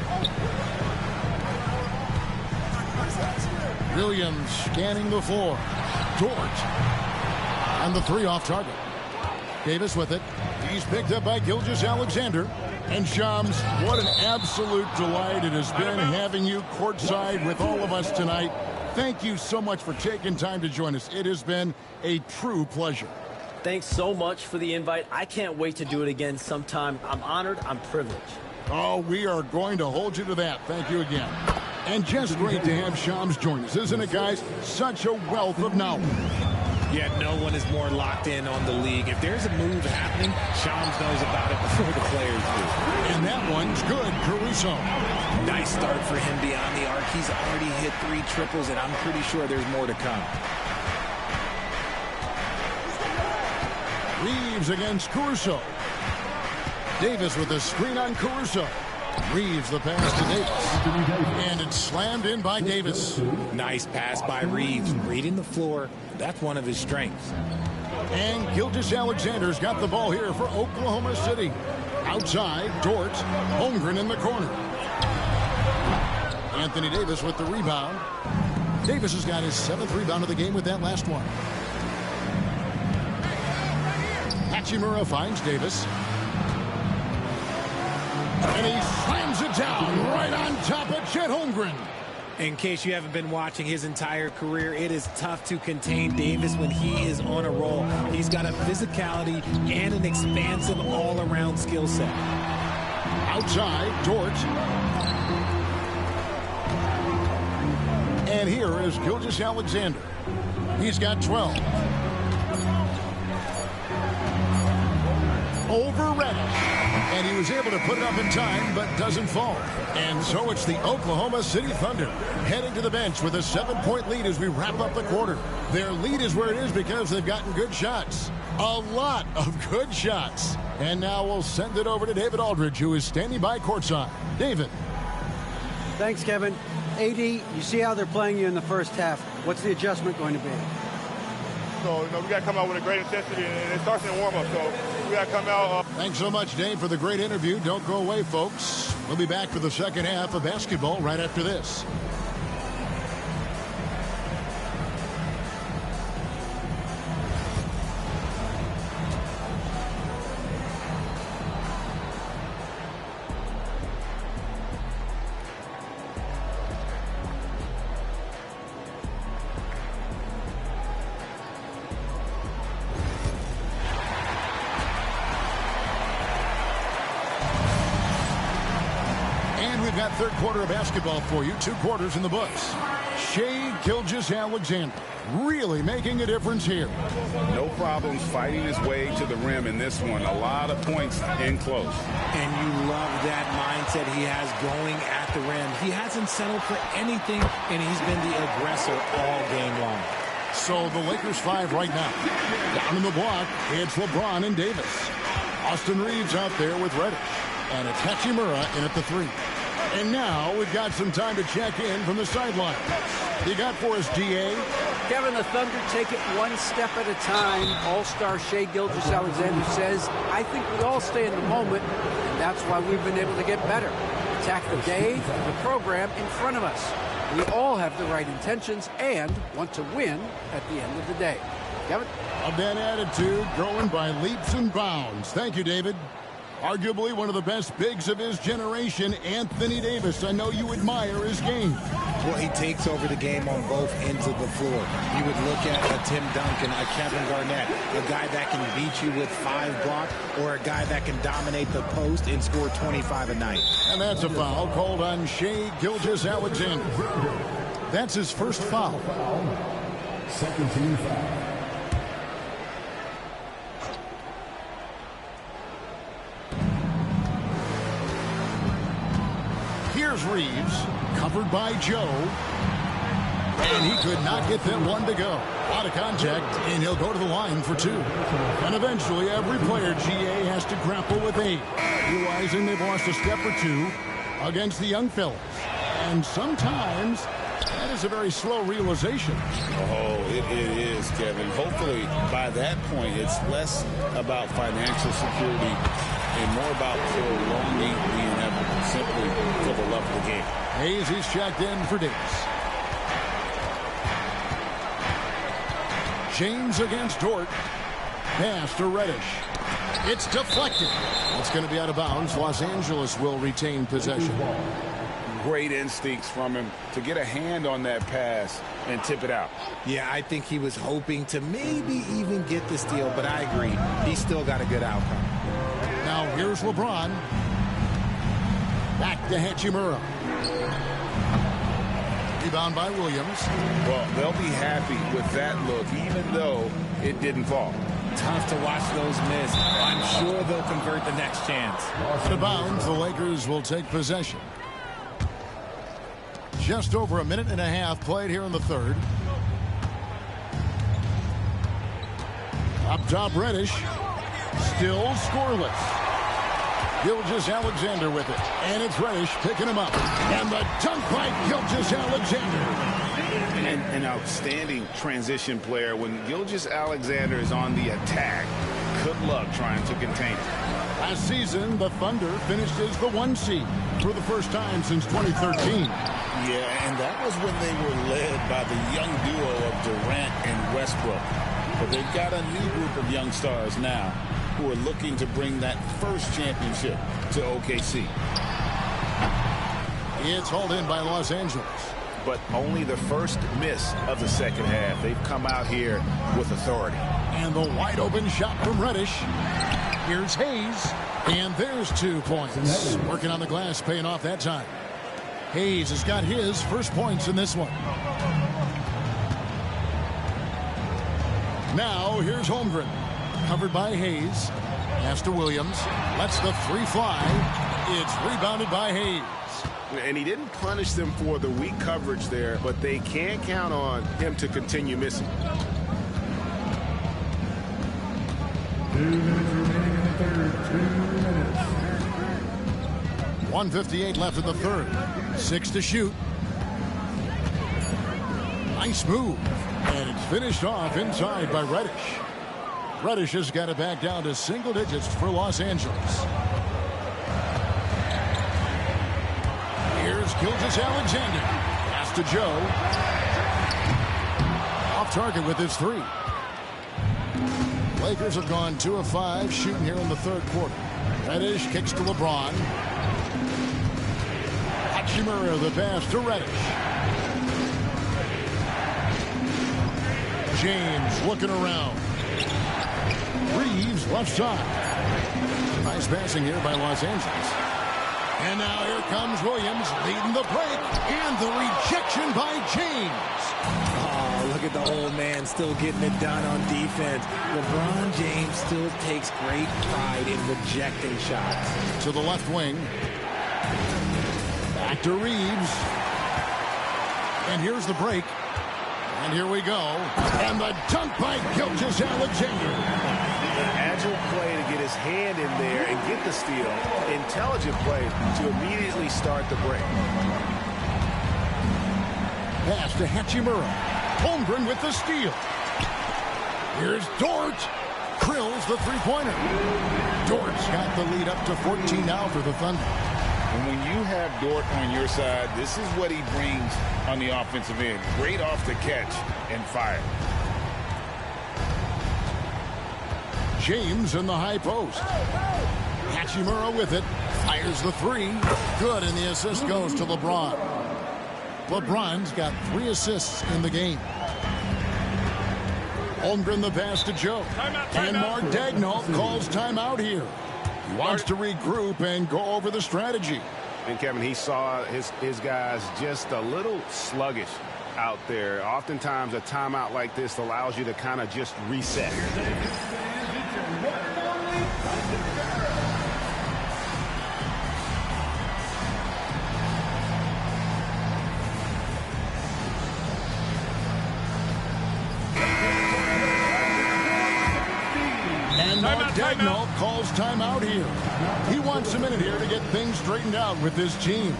Williams scanning the floor. Dort. And the three off target. Davis with it. He's picked up by Gilgeous-Alexander. And Shams, what an absolute delight it has been having you courtside with all of us tonight. Thank you so much for taking time to join us. It has been a true pleasure. Thanks so much for the invite. I can't wait to do it again sometime. I'm honored. I'm privileged. Oh, we are going to hold you to that. Thank you again. And just great to have Shams join us, isn't it, guys? Such a wealth of knowledge. Yet no one is more locked in on the league. If there's a move happening, Shams knows about it before the players do. And that one's good, Caruso. Nice start for him beyond the arc. He's already hit 3 triples, and I'm pretty sure there's more to come. Reeves against Caruso. Davis with a screen on Caruso. Reeves the pass to Davis. And it's slammed in by Davis. Nice pass by Reeves. Reading the floor. That's one of his strengths. And Gilgeous-Alexander's got the ball here for Oklahoma City. Outside, Dort. Holmgren in the corner. Anthony Davis with the rebound. Davis has got his 7th rebound of the game with that last one. Hachimura finds Davis. And he slams it down right on top of Chet Holmgren. In case you haven't been watching his entire career, it is tough to contain Davis when he is on a roll. He's got a physicality and an expansive all-around skill set. Outside, Dort. And here is Gilgeous-Alexander. He's got 12. Over Reddish. And he was able to put it up in time, but doesn't fall. And so it's the Oklahoma City Thunder heading to the bench with a 7-point lead as we wrap up the quarter. Their lead is where it is because they've gotten good shots. A lot of good shots. And now we'll send it over to David Aldridge, who is standing by courtside. David. Thanks, Kevin. AD, you see how they're playing you in the first half. What's the adjustment going to be? So, we got to come out with a great intensity, and it starts in the warm-up, so we got to come out. Thanks so much, Dave, for the great interview. Don't go away, folks. We'll be back for the second half of basketball right after this. Third quarter of basketball for you. 2 quarters in the books. Shai Gilgeous-Alexander really making a difference here. No problems fighting his way to the rim in this one. A lot of points in close. And you love that mindset he has going at the rim. He hasn't settled for anything, and he's been the aggressor all game long. So the Lakers 5 right now. Down in the block, it's LeBron and Davis. Austin Reeves out there with Reddish. And it's Hachimura in at the 3. And now we've got some time to check in from the sideline. You got for us, DA? Kevin, the Thunder take it one step at a time. All-star Shai Gilgeous-Alexander says, I think we all stay in the moment, and that's why we've been able to get better. Attack the day, the program in front of us. We all have the right intentions and want to win at the end of the day. Kevin? Of that attitude, growing by leaps and bounds. Thank you, David. Arguably one of the best bigs of his generation, Anthony Davis. I know you admire his game. Well, he takes over the game on both ends of the floor. You would look at a Tim Duncan, a Kevin Garnett, a guy that can beat you with 5 blocks, or a guy that can dominate the post and score 25 a night. And that's a foul called on Shai Gilgeous-Alexander. That's his first foul. Second team foul. Here's Reeves, covered by Joe. And he could not get that one to go. Out of contact, and he'll go to the line for 2. And eventually, every player GA has to grapple with 8, realizing they've lost a step or 2 against the young fellas. And sometimes that is a very slow realization. Oh, it is, Kevin. Hopefully, by that point, it's less about financial security and more about prolonging the inevitable, simply for the love of the game. Hayes, he's checked in for Davis. James against Dort. Pass to Reddish. It's deflected. It's going to be out of bounds. Los Angeles will retain possession. Great instincts from him to get a hand on that pass and tip it out. Yeah, I think he was hoping to maybe even get the steal, but I agree. He still got a good outcome. Now here's LeBron. Back to Hachimura. Rebound by Williams. Well, they'll be happy with that look, even though it didn't fall. Tough to watch those miss. I'm sure they'll convert the next chance. Out of bounds, the Lakers will take possession. Just over a minute and a half played here in the third. Up top, Reddish. Still scoreless. Gilgeous-Alexander with it. And it's Reddish picking him up. And the dunk by Gilgeous-Alexander. An outstanding transition player. When Gilgeous-Alexander is on the attack, good luck trying to contain it. Last season, the Thunder finished as the 1 seed for the first time since 2013. Yeah, and that was when they were led by the young duo of Durant and Westbrook. But they've got a new group of young stars now who are looking to bring that first championship to OKC. It's hauled in by Los Angeles. But only the first miss of the second half. They've come out here with authority. And the wide open shot from Reddish. Here's Hayes. And there's 2 points. Working on the glass, paying off that time. Hayes has got his first points in this one. Now here's Holmgren. Covered by Hayes. Pass to Williams. Lets the 3 fly. It's rebounded by Hayes. And he didn't punish them for the weak coverage there, but they can't count on him to continue missing. 2 minutes remaining in the third. 2 minutes. 1:58 left in the third. 6 to shoot. Nice move. And it's finished off inside by Reddish. Reddish has got it back down to single digits for Los Angeles. Here's Gilgeous-Alexander. Pass to Joe. Off target with his 3. Lakers have gone 2 of 5 shooting here in the third quarter. Reddish kicks to LeBron. Hachimura the pass to Reddish. James looking around. Reeves left side. Nice passing here by Los Angeles. And now here comes Williams leading the break. And the rejection by James. Oh, look at the old man still getting it done on defense. LeBron James still takes great pride in rejecting shots. To the left wing. Back to Reeves. And here's the break. And here we go. And the dunk by Gilgeous-Alexander. Agile play to get his hand in there and get the steal. Intelligent play to immediately start the break. Pass to Hachimura. Holmgren with the steal. Here's Dort. Krills the 3-pointer. Dort's got the lead up to 14 now for the Thunder. And when you have Dort on your side, this is what he brings on the offensive end. Great off the catch and fire. James in the high post. Hachimura with it. Fires the 3. Good, and the assist goes to LeBron. LeBron's got 3 assists in the game. Holmgren the pass to Joe. And Mark Daigneault calls timeout here. He wants to regroup and go over the strategy. And Kevin, he saw his guys just a little sluggish out there. Oftentimes a timeout like this allows you to kind of just reset. And Mark Daigneault calls timeout here. He wants a minute here to get things straightened out with this team.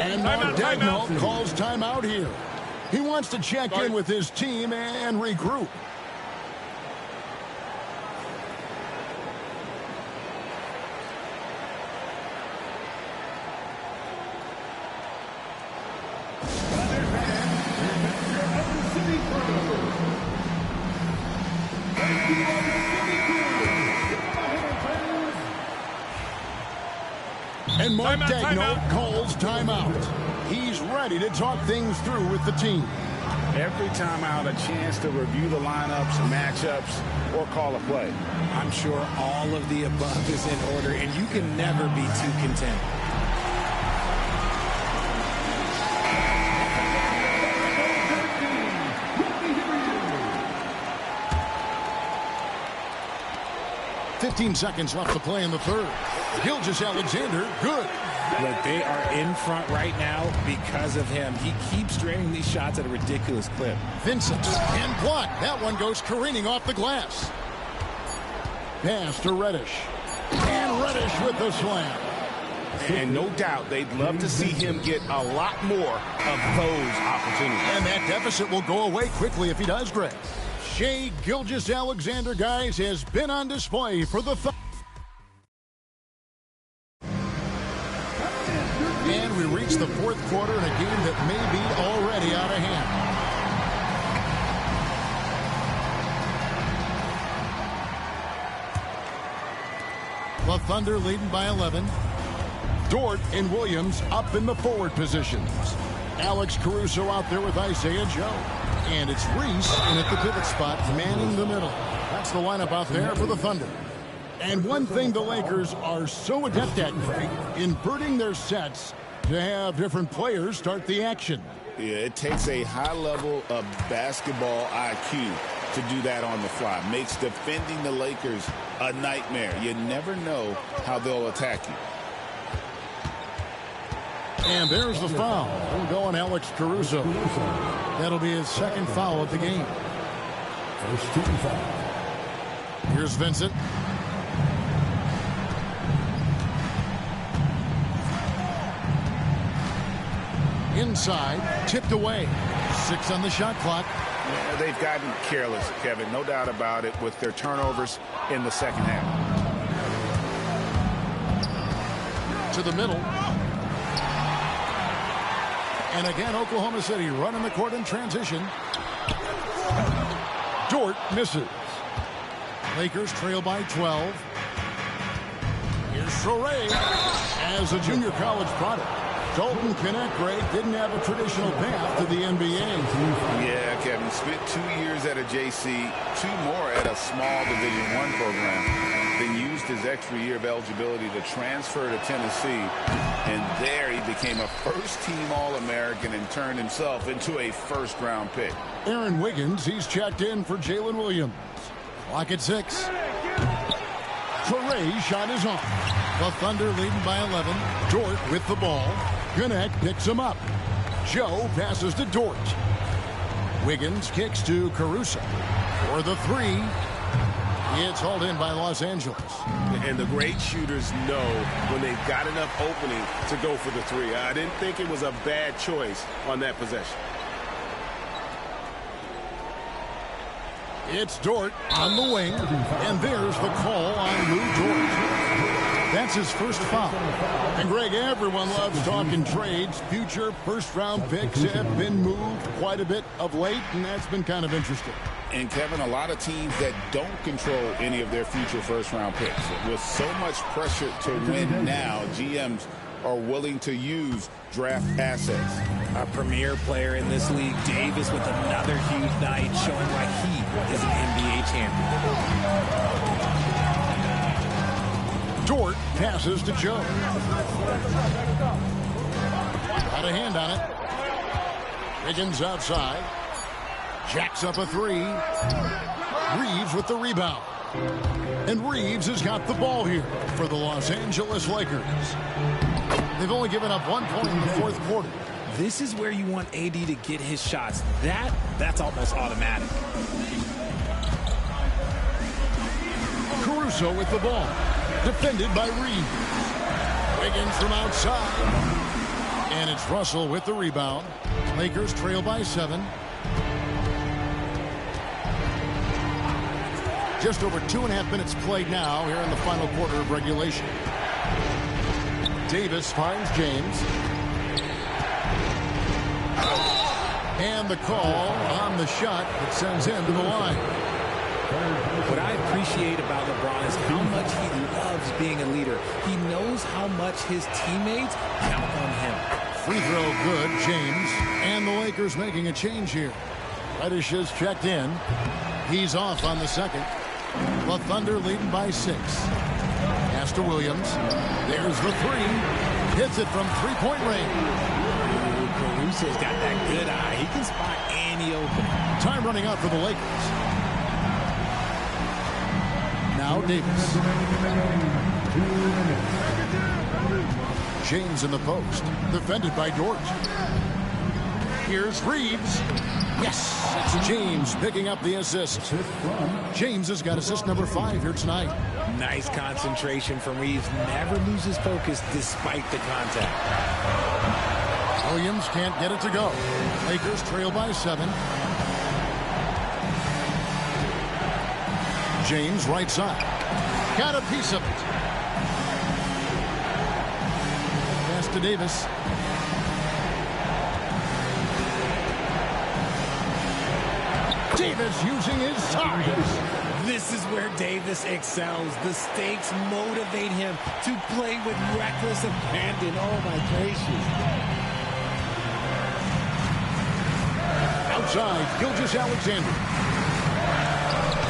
And Mark Dagnall calls timeout here. He wants to check in with his team and regroup. And Mark Dagnall calls timeout. He's ready to talk things through with the team. Every timeout, a chance to review the lineups, matchups, or call a play. I'm sure all of the above is in order, and you can never be too content. Seconds left to play in the third. Gilgeous-Alexander, good. Look, they are in front right now because of him. He keeps draining these shots at a ridiculous clip. Vincent, and blocked. That one goes careening off the glass. Pass to Reddish. And Reddish with the slam. And no doubt they'd love to see him get a lot more of those opportunities. And that deficit will go away quickly if he does, Greg. Shai Gilgeous-Alexander, guys, has been on display for the and we reach the fourth quarter in a game that may be already out of hand. The Thunder leading by 11. Dort and Williams up in the forward positions. Alex Caruso out there with Isaiah Joe. And it's Reese in at the pivot spot, manning the middle. That's the lineup out there for the Thunder. And one thing the Lakers are so adept at, Greg, inverting their sets to have different players start the action. Yeah, it takes a high level of basketball IQ to do that on the fly. Makes defending the Lakers a nightmare. You never know how they'll attack you. And there's the foul. We'll go on Alex Caruso. That'll be his second foul of the game. First team foul. Here's Vincent. Inside, tipped away. 6 on the shot clock. Yeah, they've gotten careless, Kevin. No doubt about it with their turnovers in the second half. To the middle. And again, Oklahoma City running the court in transition. Dort misses. Lakers trail by 12. Here's Sorey as a junior college product. Dalton Knecht, Greg, didn't have a traditional path to the NBA. Yeah, Kevin, spent 2 years at a JC, 2 more at a small Division I program. Then used his extra year of eligibility to transfer to Tennessee. And there he became a first-team All-American and turned himself into a first-round pick. Aaron Wiggins, he's checked in for Jalen Williams. Clock at 6. Sorey's shot is on. The Thunder leading by 11. Dort with the ball. Knecht picks him up. Joe passes to Dort. Wiggins kicks to Caruso for the 3. It's hauled in by Los Angeles. And the great shooters know when they've got enough opening to go for the 3. I didn't think it was a bad choice on that possession. It's Dort on the wing, and there's the call on Lou Dort. That's his first foul. And, Greg, everyone loves talking trades. Future first-round picks have been moved quite a bit of late, and that's been kind of interesting. And, Kevin, a lot of teams that don't control any of their future first-round picks. With so much pressure to win now, GMs are willing to use draft assets. A premier player in this league, Davis, with another huge night, showing why he is an NBA champion. Dort passes to Joe. Got a hand on it. Wiggins outside. Jacks up a 3. Reeves with the rebound. And Reeves has got the ball here for the Los Angeles Lakers. They've only given up 1 point in the fourth quarter. This is where you want AD to get his shots. That's almost automatic. Caruso with the ball. Defended by Reeves. Wiggins from outside. And it's Russell with the rebound. Lakers trail by 7. Just over 2.5 minutes played now here in the final quarter of regulation. Davis finds James. And the call on the shot that sends him to the line. What I appreciate about LeBron is how much he loves being a leader. He knows how much his teammates count on him. Free throw good, James. And the Lakers making a change here. Reddish is checked in. He's off on the second. The Thunder leading by 6. Pass to Williams. There's the 3. Hits it from three-point range. Caruso's got that good eye. He can spot any opening. Time running out for the Lakers. Now Davis. James in the post. Defended by Dort. Here's Reeves. Yes, it's James picking up the assist. James has got assist number 5 here tonight. Nice concentration from Reeves. Never loses focus despite the contact. Williams can't get it to go. Lakers trail by 7. James right side. Got a piece of it. Pass to Davis. Davis using his size. This is where Davis excels. The stakes motivate him to play with reckless abandon. Oh, my gracious. Outside, Gilgeous-Alexander.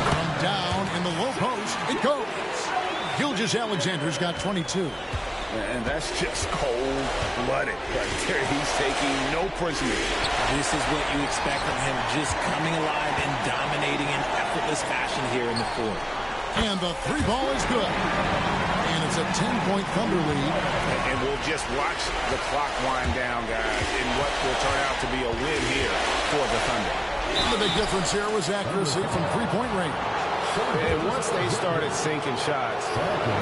From down in the low post, it goes. Gilgeous-Alexander's got 22. And that's just cold-blooded right there. He's taking no prisoners. This is what you expect from him, just coming alive and dominating in effortless fashion here in the fourth. And the 3 ball is good. And it's a 10-point Thunder lead. And we'll just watch the clock wind down, guys, in what will turn out to be a win here for the Thunder. The big difference here was accuracy from three-point range. And once they started sinking shots,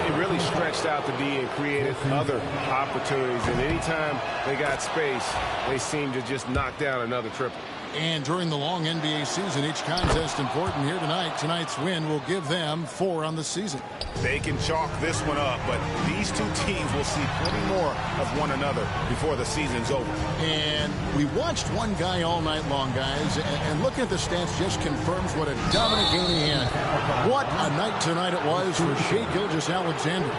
it really stretched out the D and created other opportunities. And anytime they got space, they seemed to just knock down another triple. And during the long NBA season, each contest important here tonight. Tonight's win will give them 4 on the season. They can chalk this one up, but these two teams will see plenty more of one another before the season's over. And we watched one guy all night long, guys, and looking at the stats just confirms what a dominant game he had. What a night tonight it was for Shai Gilgeous-Alexander.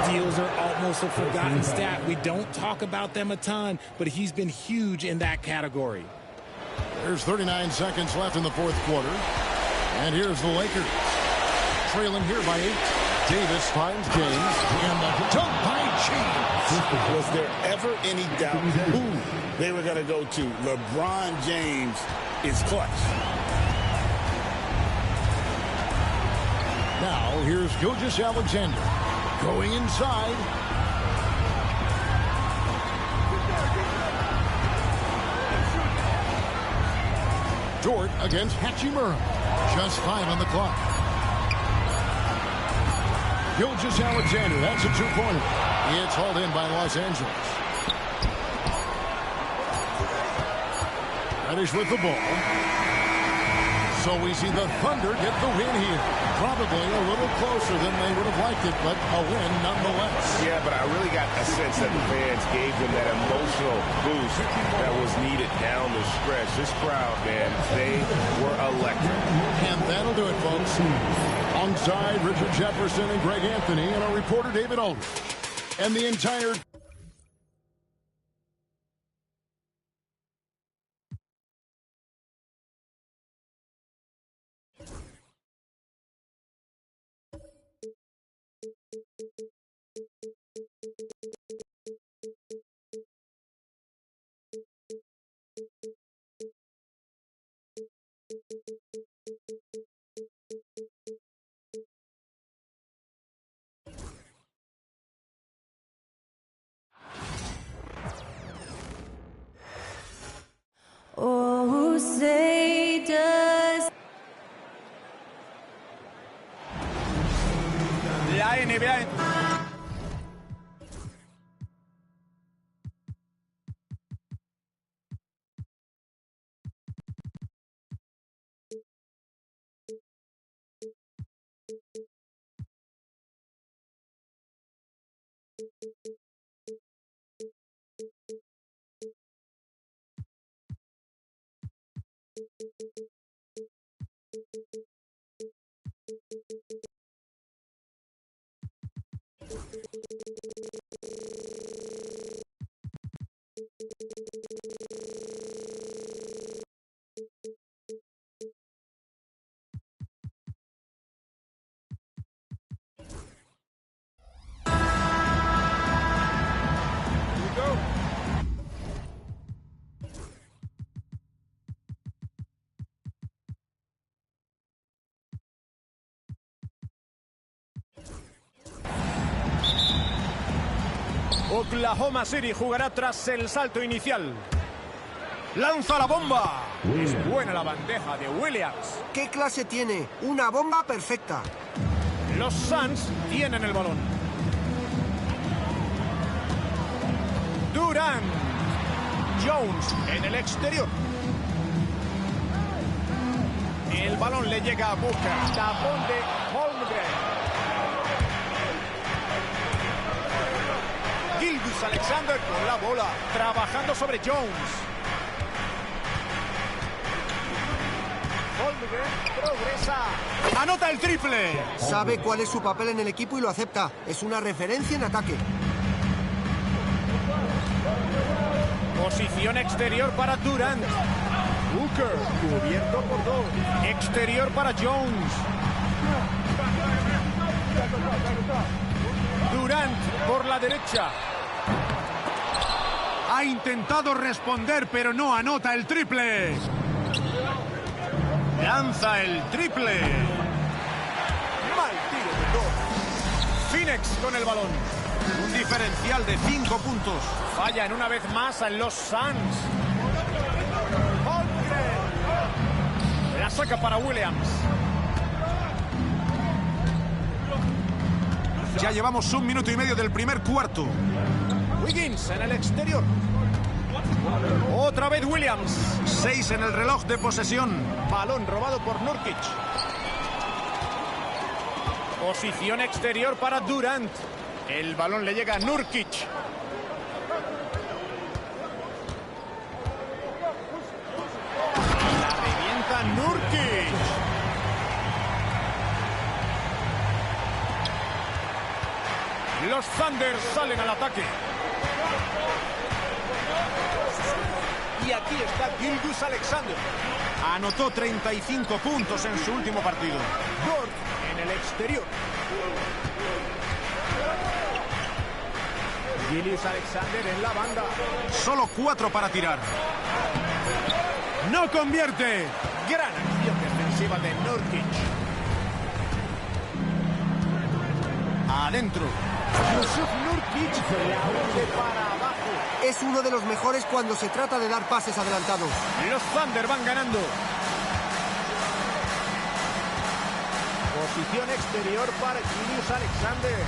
Steals are almost a forgotten stat. We don't talk about them a ton, but he's been huge in that category. There's 39 seconds left in the fourth quarter. And here's the Lakers. Trailing here by 8. Davis finds James. And the dunk by James. Was there ever any doubt who they were going to go to? LeBron James is clutch. Now here's Gilgeous-Alexander. Going inside. Dort against Hachimura. Just 5 on the clock. Gilgeous-Alexander, that's a 2-pointer. It's hauled in by Los Angeles. Reddish with the ball. So we see the Thunder get the win here. Probably a little closer than they would have liked it, but a win nonetheless. Yeah, but I really got a sense that the fans gave them that emotional boost that was needed down the stretch. This crowd, man, they were electric. And that'll do it, folks. Alongside Richard Jefferson and Greg Anthony and our reporter David Aldridge. And the entire... Oh, say does Viene. Oklahoma City jugará tras el salto inicial. ¡Lanza la bomba! Es buena la bandeja de Williams. ¿Qué clase tiene? Una bomba perfecta. Los Suns tienen el balón. Durant. Jones en el exterior. El balón le llega a Booker. Tapón de Holmgren. Gilgeous-Alexander con la bola, trabajando sobre Jones. Holmgren progresa. ¡Anota el triple! Sabe cuál es su papel en el equipo y lo acepta. Es una referencia en ataque. Posición exterior para Durant. Booker, cubierto por dos. Exterior para Jones. Durant por la derecha. Ha intentado responder, pero no anota el triple. Lanza el triple. Mal tiro de dos. Phoenix con el balón. Un diferencial de 5 puntos. Fallan una vez más a los Suns. Holmgren. La saca para Williams. Ya llevamos 1 minuto y medio del primer cuarto. Wiggins en el exterior. Otra vez Williams. 6 en el reloj de posesión. Balón robado por Nurkic. Posición exterior para Durant. El balón le llega a Nurkic. La revienta Nurkic. Los Thunder salen al ataque. Y aquí está Gilgeous-Alexander. Anotó 35 puntos en su último partido. Dort en el exterior. Gilgeous-Alexander en la banda. Solo 4 para tirar. ¡No convierte! Gran acción defensiva de Nurkic. Adentro. Yusuf Nurkic la hunde para abajo. Es uno de los mejores cuando se trata de dar pases adelantados. Los Thunder van ganando. Posición exterior para Gilgeous-Alexander.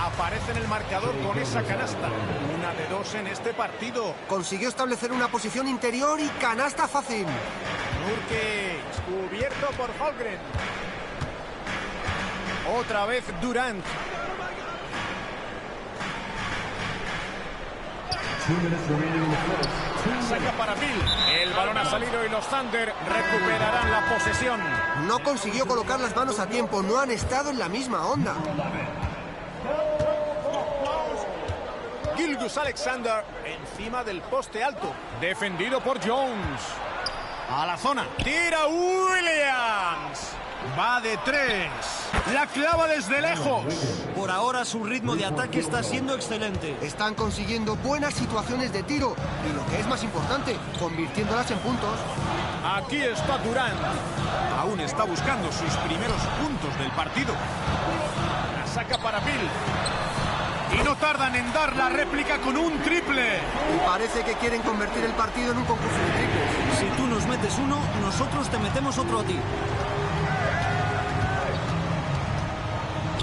Aparece en el marcador con esa canasta. 1 de 2 en este partido. Consiguió establecer una posición interior y canasta fácil. Nurkic, cubierto por Holmgren. Otra vez Durant. Saca para Bill. El balón ha salido y los Thunder recuperarán la posesión. No consiguió colocar las manos a tiempo. No han estado en la misma onda. Gilgeous-Alexander encima del poste alto. Defendido por Jones. A la zona. Tira Williams. Va de 3. La clava desde lejos. Por ahora su ritmo de ataque está siendo excelente. Están consiguiendo buenas situaciones de tiro. Y lo que es más importante, convirtiéndolas en puntos. Aquí está Durant. Aún está buscando sus primeros puntos del partido. La saca para Bill. Y no tardan en dar la réplica con un triple. Y parece que quieren convertir el partido en un concurso de triples. Si tú nos metes uno, nosotros te metemos otro a ti.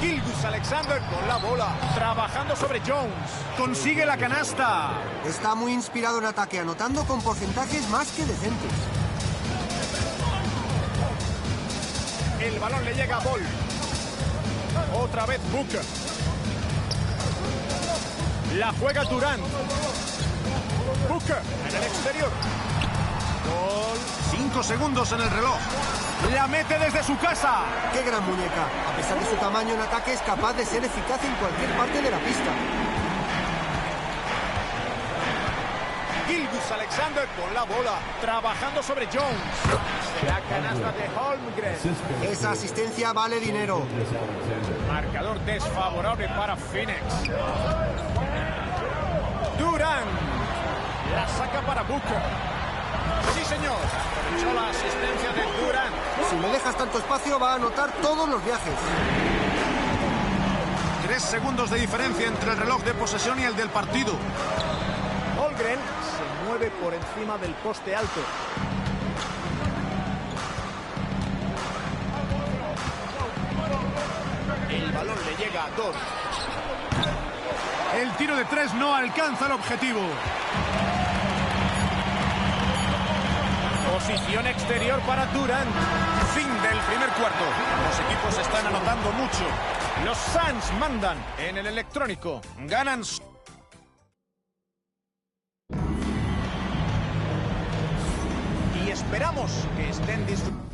Gilgeous-Alexander con la bola, trabajando sobre Jones. Consigue la canasta. Está muy inspirado en ataque, anotando con porcentajes más que decentes. El balón le llega a Ball. Otra vez Booker. La juega Durant. Booker en el exterior. Gol. 5 segundos en el reloj. La mete desde su casa. ¡Qué gran muñeca! A pesar de su tamaño en ataque, es capaz de ser eficaz en cualquier parte de la pista. Alexander con la bola, trabajando sobre Jones. La canasta de Holmgren. Esa asistencia vale dinero. Marcador desfavorable para Phoenix. Durant. La saca para Booker. Sí, señor. Aprovechó la asistencia de Durant. Si le dejas tanto espacio, va a anotar todos los viajes. 3 segundos de diferencia entre el reloj de posesión y el del partido. Holmgren se mueve por encima del poste alto. El balón le llega a Dort. El tiro de 3 no alcanza el objetivo. Posición exterior para Durant. Fin del primer cuarto. Los equipos están anotando mucho. Los Suns mandan en el electrónico. Ganan. Y esperamos que estén disfrutando.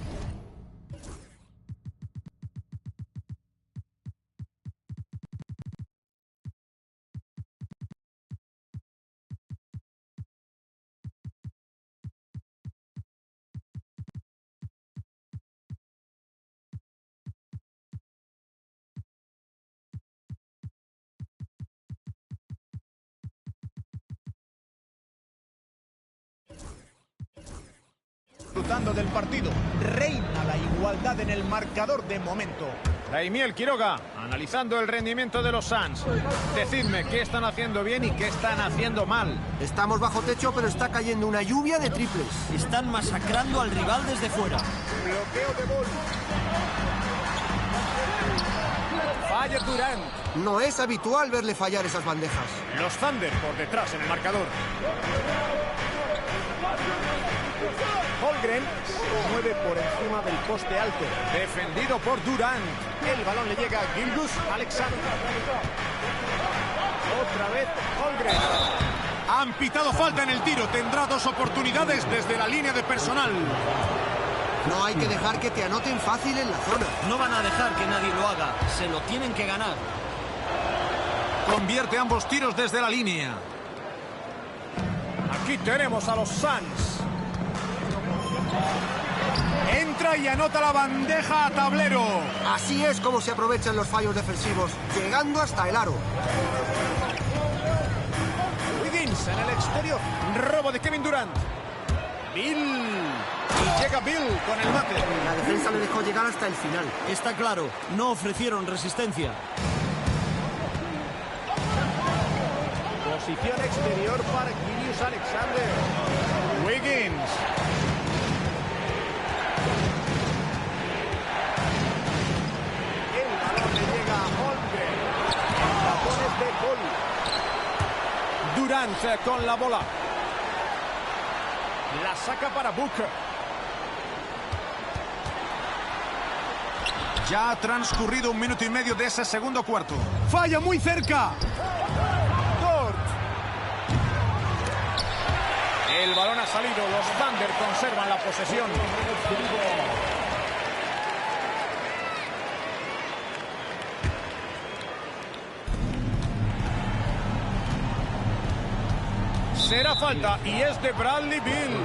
Disfrutando del partido. Reina la igualdad en el marcador de momento. Daimiel Quiroga, analizando el rendimiento de los Suns. Decidme qué están haciendo bien y qué están haciendo mal. Estamos bajo techo, pero está cayendo una lluvia de triples. Están masacrando al rival desde fuera. Bloqueo de gol. Falla Durant. No es habitual verle fallar esas bandejas. Los Thunder por detrás en el marcador. Holmgren se mueve por encima del poste alto. Defendido por Durant. El balón le llega a Gilgeous Alexander. Otra vez Holmgren. Han pitado falta en el tiro. Tendrá 2 oportunidades desde la línea de personal. No hay que dejar que te anoten fácil en la zona. No van a dejar que nadie lo haga. Se lo tienen que ganar. Convierte ambos tiros desde la línea. Aquí tenemos a los Suns. Entra y anota la bandeja a tablero. Así es como se aprovechan los fallos defensivos, llegando hasta el aro. Wiggins en el exterior. Robo de Kevin Durant. Bill. Y llega Bill con el mate. La defensa le dejó llegar hasta el final. Está claro, no ofrecieron resistencia. Posición exterior para Gilgeous Alexander. Wiggins. El balón le llega a Holmgren. Tapones de gol. Durant con la bola. La saca para Booker. Ya ha transcurrido 1 minuto y medio de ese segundo cuarto. Falla muy cerca. El balón ha salido, los Thunder conservan la posesión. Será falta y es de Bradley Beal.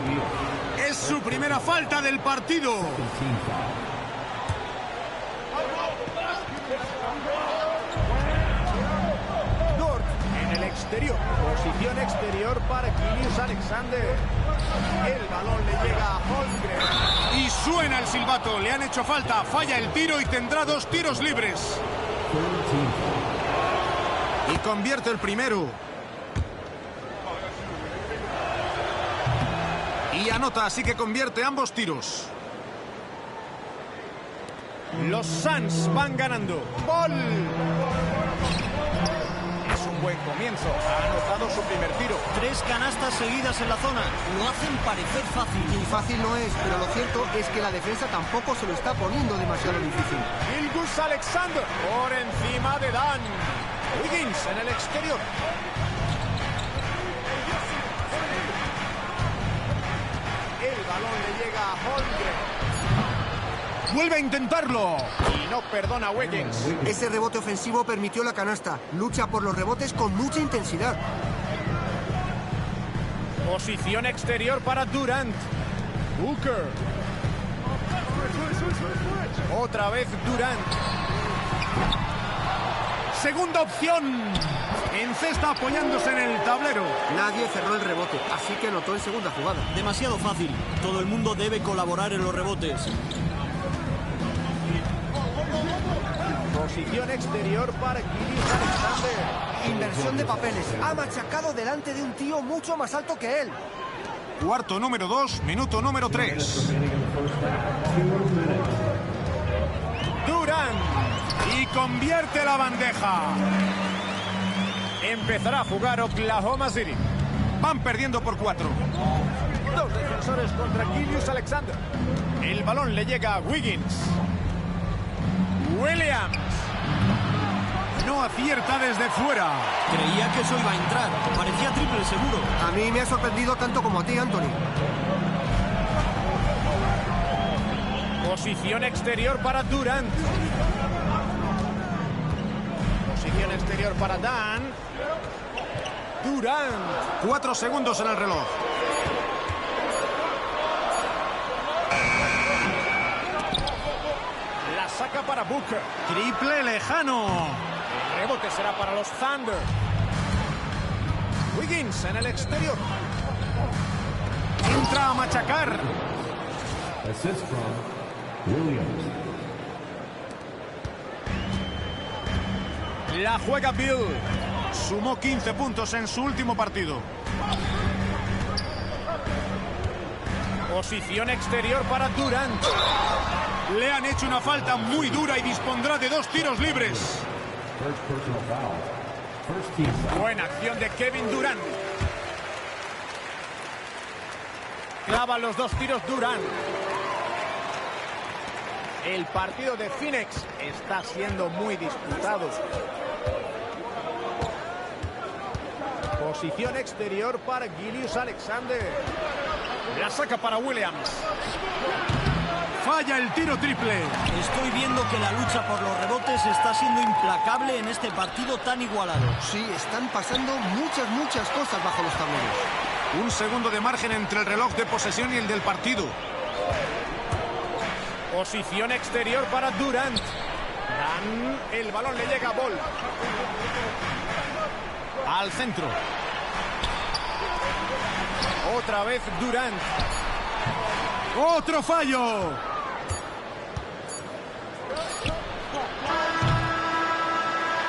Es su primera falta del partido. Exterior. Posición exterior para Gilgeous Alexander. El balón le llega a Holmgren. Y suena el silbato. Le han hecho falta. Falla el tiro y tendrá 2 tiros libres. Y convierte el primero. Y anota, así que convierte ambos tiros. Los Suns van ganando. ¡Gol! Buen comienzo, ha anotado su primer tiro. 3 canastas seguidas en la zona, lo hacen parecer fácil. Y fácil no es, pero lo cierto es que la defensa tampoco se lo está poniendo demasiado difícil. Gilgeous Alexander por encima de Dan. Wiggins en el exterior. El balón le llega a Holmgren. Vuelve a intentarlo. Y no perdona Wiggins. Ese rebote ofensivo permitió la canasta. Lucha por los rebotes con mucha intensidad. Posición exterior para Durant. Booker. Otra vez Durant. Segunda opción. Encesta apoyándose en el tablero. Nadie cerró el rebote, así que anotó en segunda jugada. Demasiado fácil. Todo el mundo debe colaborar en los rebotes. Posición exterior para Gilgeous Alexander. Inversión de papeles. Ha machacado delante de un tío mucho más alto que él. Cuarto número 2, minuto número 3. Durant. Y convierte la bandeja. Empezará a jugar Oklahoma City. Van perdiendo por 4. Dos defensores contra Gilgeous Alexander. El balón le llega a Wiggins. Williams. No acierta desde fuera. Creía que eso iba a entrar. Parecía triple seguro. A mí me ha sorprendido tanto como a ti, Anthony. Posición exterior para Durant. Posición exterior para Dan. Durant. 4 segundos en el reloj. La saca para Booker. Triple lejano. El rebote será para los Thunder. Wiggins en el exterior. Entra a machacar. Assist from Williams. La juega Bill. Sumó 15 puntos en su último partido. Posición exterior para Durant. Le han hecho una falta muy dura y dispondrá de 2 tiros libres. Buena acción de Kevin Durant. Clava los 2 tiros Durant. El partido de Phoenix está siendo muy disputado. Posición exterior para Gilgeous Alexander. La saca para Williams. Falla el tiro triple. Estoy viendo que la lucha por los rebotes está siendo implacable en este partido tan igualado. Sí, están pasando muchas cosas bajo los tableros. 1 segundo de margen entre el reloj de posesión y el del partido. Posición exterior para Durant. El balón le llega a Ball. Al centro. Otra vez Durant. ¡Otro fallo!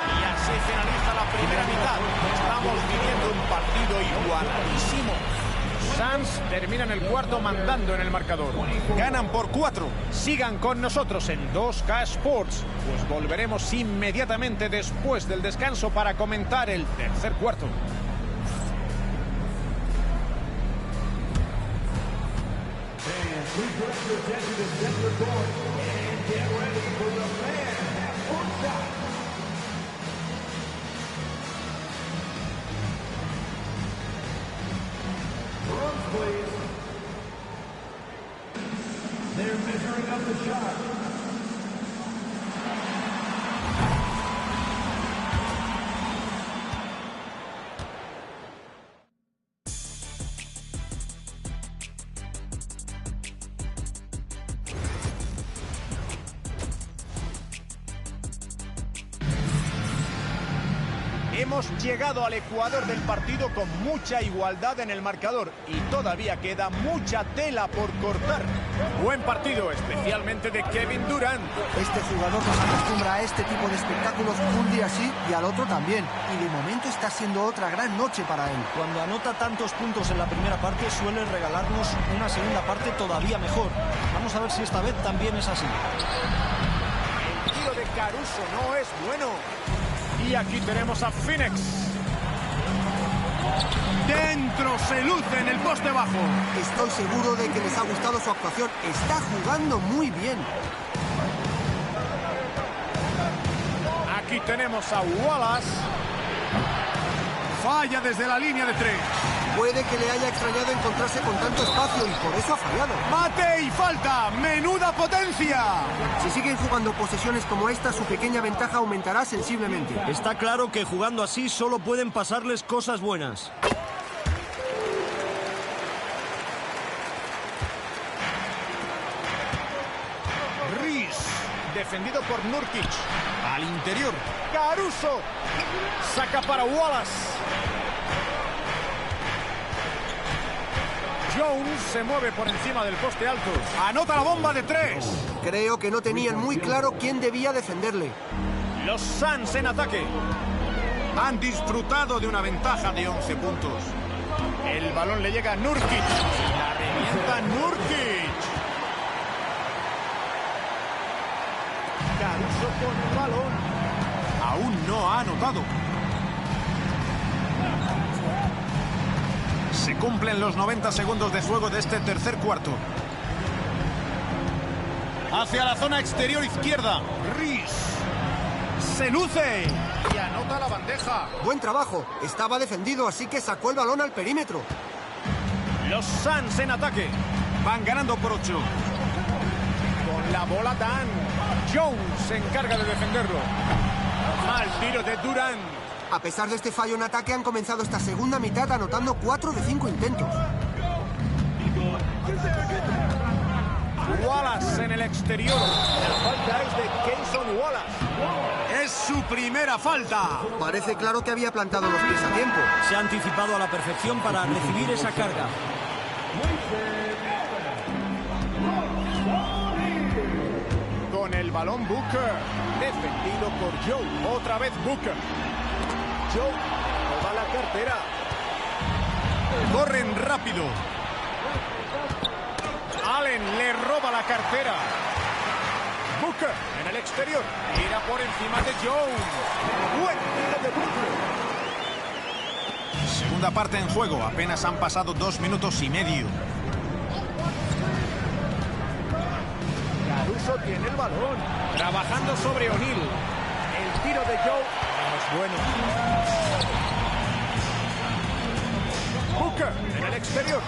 Y así finaliza la primera mitad. Estamos viviendo un partido igualadísimo. Suns terminan el cuarto mandando en el marcador. Ganan por 4. Sigan con nosotros en 2K Sports, pues volveremos inmediatamente después del descanso para comentar el tercer cuarto. They're measuring up the shot. Hemos llegado al ecuador del partido con mucha igualdad en el marcador y todavía queda mucha tela por cortar. Buen partido, especialmente de Kevin Durant. Este jugador nos acostumbra a este tipo de espectáculos un día sí y al otro también. Y de momento está siendo otra gran noche para él. Cuando anota tantos puntos en la primera parte suele regalarnos una segunda parte todavía mejor. Vamos a ver si esta vez también es así. El tiro de Caruso no es bueno. Y aquí tenemos a Phoenix. Dentro se luce en el poste bajo. Estoy seguro de que les ha gustado su actuación. Está jugando muy bien. Aquí tenemos a Wallace. Falla desde la línea de 3. Puede que le haya extrañado encontrarse con tanto espacio y por eso ha fallado. ¡Mate y falta! ¡Menuda potencia! Si siguen jugando posesiones como esta, su pequeña ventaja aumentará sensiblemente. Está claro que jugando así solo pueden pasarles cosas buenas. Defendido por Nurkic. Al interior. Caruso. Saca para Wallace. Jones se mueve por encima del poste alto. Anota la bomba de 3. Creo que no tenían muy claro quién debía defenderle. Los Suns en ataque. Han disfrutado de una ventaja de 11 puntos. El balón le llega a Nurkic. La revienta Nurkic. Caruso con el balón. Aún no ha anotado. Se cumplen los 90 segundos de juego de este tercer cuarto. Hacia la zona exterior izquierda. Reese. Se luce. Y anota la bandeja. Buen trabajo. Estaba defendido, así que sacó el balón al perímetro. Los Suns en ataque. Van ganando por 8. Con la bola Dan. Jones se encarga de defenderlo. Mal tiro de Durant. A pesar de este fallo en ataque, han comenzado esta segunda mitad anotando 4 de 5 intentos. Wallace en el exterior. La falta es de Keyson Wallace. Es su primera falta. Parece claro que había plantado los pies a tiempo. Se ha anticipado a la perfección para recibir esa carga. Con el balón Booker. Defendido por Joe. Otra vez Booker. Joe toma la cartera. Corren rápido. Allen le roba la cartera. Booker en el exterior. Tira por encima de Jones. Buen tiro de Booker. Segunda parte en juego. Apenas han pasado 2 minutos y medio. Caruso tiene el balón. Trabajando sobre O'Neal. El tiro de Joe es bueno. Booker en el exterior.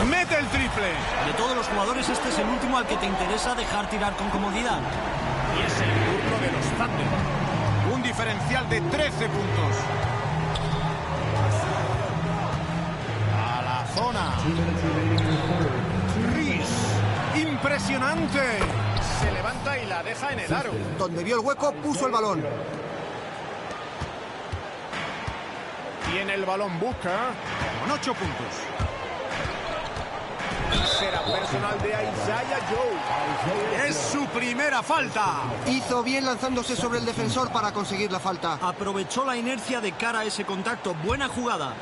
Mete el triple. De todos los jugadores, este es el último al que te interesa dejar tirar con comodidad. Y es el turno de los Thunder. Un diferencial de 13 puntos. A la zona. Reese. Impresionante. Se levanta y la deja en el aro. Donde vio el hueco, puso el balón. Tiene el balón Booker con 8 puntos. Será personal de Isaiah Joe. Es su primera falta. Hizo bien lanzándose sobre el defensor para conseguir la falta. Aprovechó la inercia de cara a ese contacto. Buena jugada.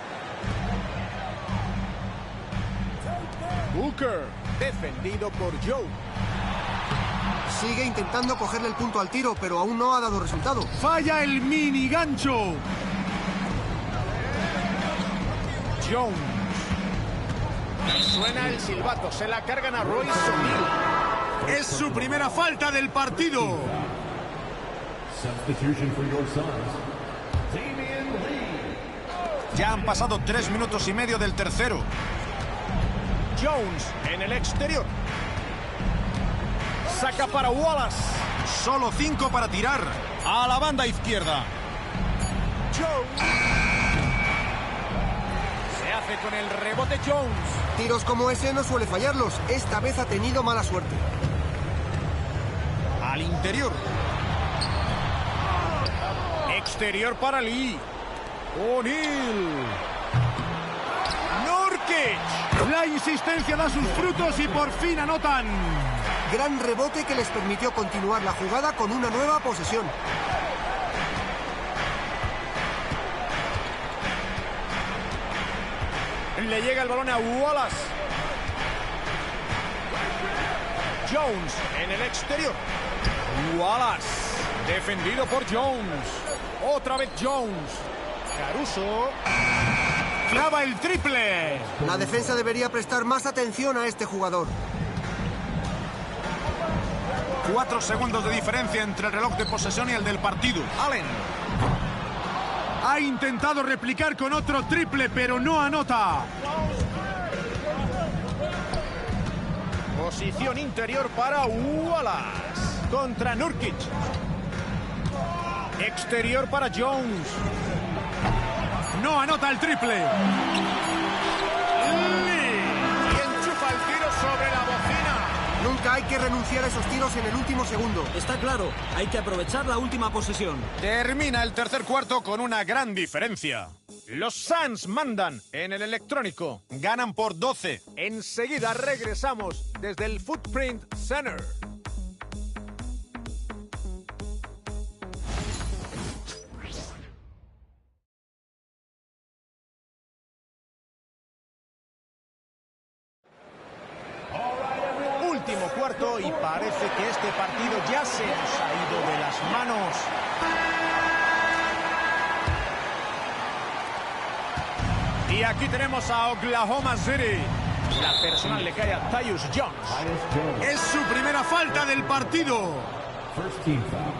Booker, defendido por Joe. Sigue intentando cogerle el punto al tiro, pero aún no ha dado resultado. Falla el mini gancho. Jones. Suena el silbato, se la cargan a Royce O'Neal. Es su primera falta del partido. Ya han pasado 3 minutos y medio del tercero. Jones en el exterior. Saca para Wallace. Solo 5 para tirar. A la banda izquierda. Jones. Hace con el rebote Jones. Tiros como ese no suele fallarlos. Esta vez ha tenido mala suerte. Al interior. Exterior para Lee. O'Neal. Nurkic. La insistencia da sus frutos y por fin anotan. Gran rebote que les permitió continuar la jugada con una nueva posesión. Le llega el balón a Wallace. Jones en el exterior. Wallace. Defendido por Jones. Otra vez Jones. Caruso. Clava el triple. La defensa debería prestar más atención a este jugador. 4 segundos de diferencia entre el reloj de posesión y el del partido. Allen ha intentado replicar con otro triple, pero no anota. Posición interior para Wallace contra Nurkic. Exterior para Jones. No anota el triple. Y enchufa el tiro sobre la bocina. Nunca hay que renunciar a esos tiros en el último segundo. Está claro, hay que aprovechar la última posesión. Termina el tercer cuarto con una gran diferencia. Los Suns mandan en el electrónico. Ganan por 12. Enseguida regresamos desde el Footprint Center. Último cuarto y parece que este partido ya se nos ha ido de las manos. Y aquí tenemos a Oklahoma City. La personal le cae a Tyus Jones. Es su primera falta del partido. First team foul.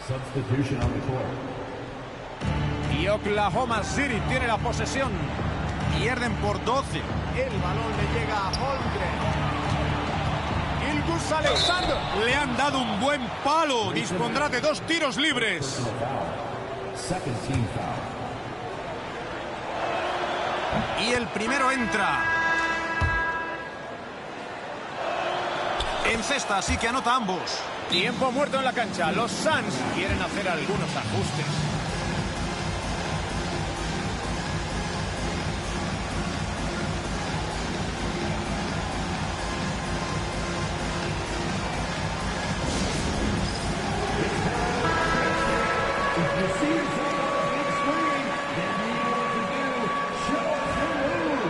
Substitution on the court. Y Oklahoma City tiene la posesión. Pierden por 12. El balón le llega a Holmgren. Gilgeous Alexander. Le han dado un buen palo. Dispondrá de 2 tiros libres. Second team foul. Y el primero entra. En cesta, así que anota ambos. Tiempo muerto en la cancha. Los Suns quieren hacer algunos ajustes.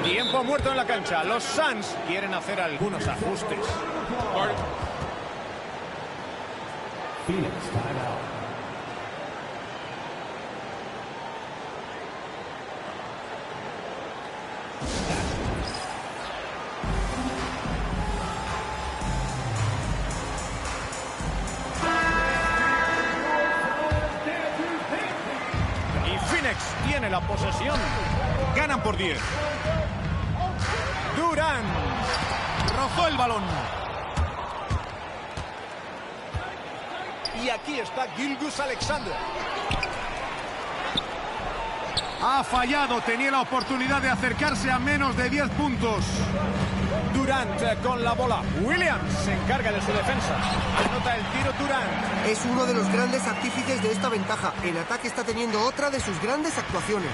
Tiempo muerto en la cancha. Los Suns quieren hacer algunos ajustes. Phoenix timeout. Y Phoenix tiene la posesión. Ganan por 10. Durant rozó el balón. Y aquí está Gilgeous Alexander. Ha fallado, tenía la oportunidad de acercarse a menos de 10 puntos. Durant con la bola. Williams se encarga de su defensa. Anota el tiro Durant. Es uno de los grandes artífices de esta ventaja. El ataque está teniendo otra de sus grandes actuaciones.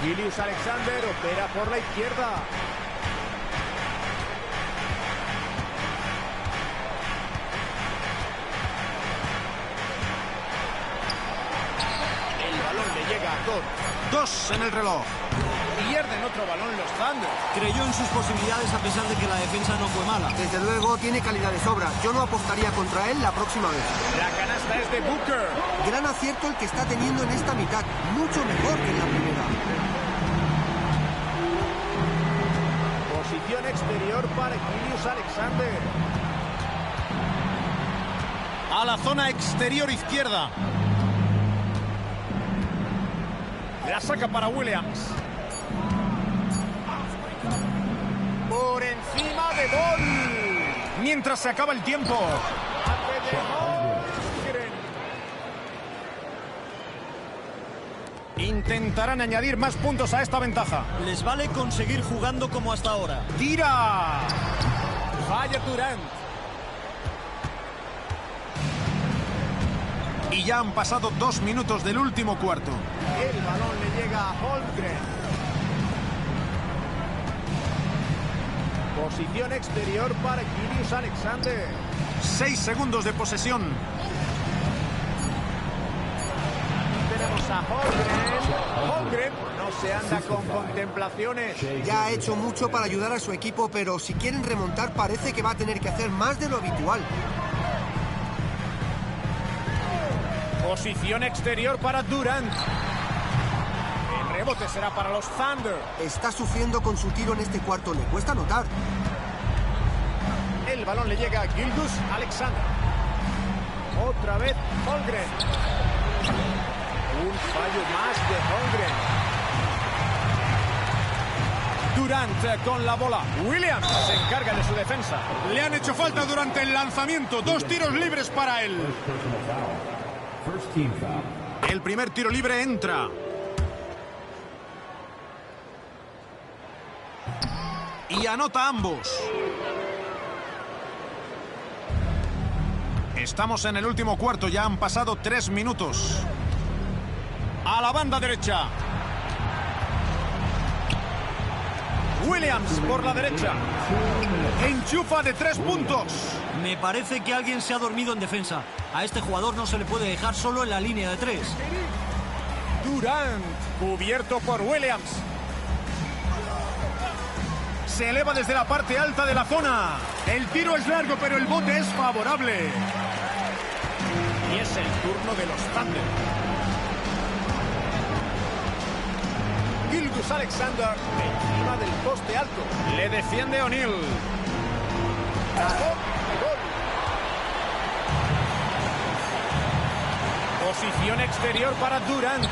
Gilgeous Alexander opera por la izquierda. El balón le llega a Thor. 2 en el reloj. Pierden otro balón los Thunder. Creyó en sus posibilidades a pesar de que la defensa no fue mala. Desde luego tiene calidad de sobra. Yo no apostaría contra él la próxima vez. La canasta es de Booker. Gran acierto el que está teniendo en esta mitad. Mucho mejor que en la primera. Posición exterior para Gilgeous Alexander. A la zona exterior izquierda. La saca para Williams. Por encima de Ball. Mientras se acaba el tiempo. Intentarán añadir más puntos a esta ventaja. Les vale conseguir jugando como hasta ahora. ¡Tira! Falla Durant. Y ya han pasado 2 minutos del último cuarto. El balón le llega a Holmgren. Posición exterior para Gilgeous Alexander. 6 segundos de posesión. Tenemos a Holmgren. Holmgren no se anda con contemplaciones. Ya ha hecho mucho para ayudar a su equipo, pero si quieren remontar parece que va a tener que hacer más de lo habitual. Posición exterior para Durant. El rebote será para los Thunder. Está sufriendo con su tiro en este cuarto, le cuesta anotar. balón le llega a Gilgus Alexander. Otra vez Holmgren. Un fallo más de Holmgren. Durant con la bola. Williams se encarga de su defensa. Le han hecho falta durante el lanzamiento. 2 tiros libres para él. El primer tiro libre entra. Y anota ambos. Estamos en el último cuarto, ya han pasado 3 minutos. A la banda derecha. Williams por la derecha. Enchufa de 3 puntos. Me parece que alguien se ha dormido en defensa. A este jugador no se le puede dejar solo en la línea de 3. Durant, cubierto por Williams. Se eleva desde la parte alta de la zona. El tiro es largo, pero el bote es favorable. Y es el turno de los Thunder. Gilgus Alexander encima del poste alto. Le defiende O'Neal. Posición exterior para Durant.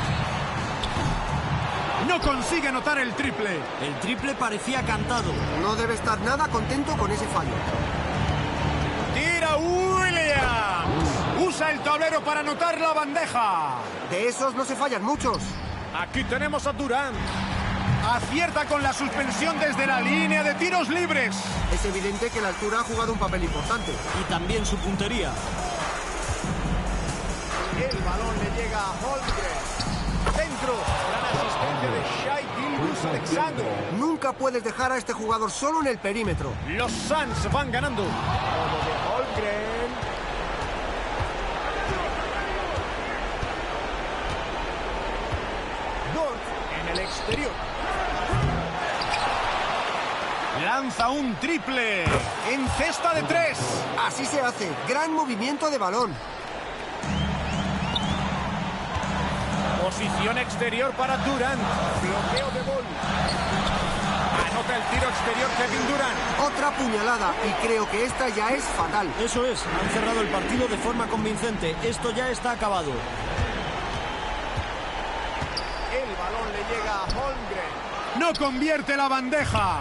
No consigue anotar el triple. El triple parecía cantado. No debe estar nada contento con ese fallo. Tira Williams. Usa el tablero para anotar la bandeja. De esos no se fallan muchos. Aquí tenemos a Durant. Acierta con la suspensión desde la línea de tiros libres. Es evidente que la altura ha jugado un papel importante. Y también su puntería. El balón le llega a Holmgren. Centro. Gran asistencia de Shai Gilgeous Alexander. Nunca puedes dejar a este jugador solo en el perímetro. Los Suns van ganando. Todo de Holmgren. Dort en el exterior. Lanza un triple. En cesta de 3. Así se hace. Gran movimiento de balón. Posición exterior para Durant. Bloqueo de gol. Anota el tiro exterior Kevin Durant. Otra puñalada y creo que esta ya es fatal. Eso es, han cerrado el partido de forma convincente. Esto ya está acabado. El balón le llega a Holmgren. No convierte la bandeja.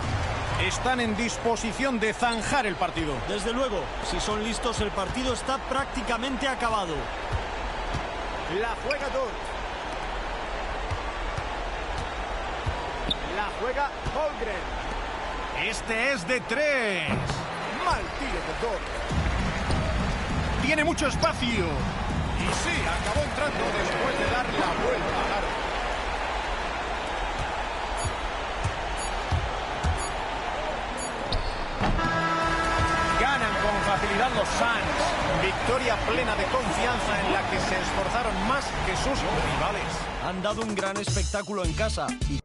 Están en disposición de zanjar el partido. Desde luego, si son listos, el partido está prácticamente acabado. La juega Dort. La juega Holmgren. Este es de 3. Mal tiro de Dort. Tiene mucho espacio. Y sí, acabó entrando después de dar la vuelta al aro. Ganan con facilidad los Suns. Victoria plena de confianza en la que se esforzaron más que sus rivales. Han dado un gran espectáculo en casa y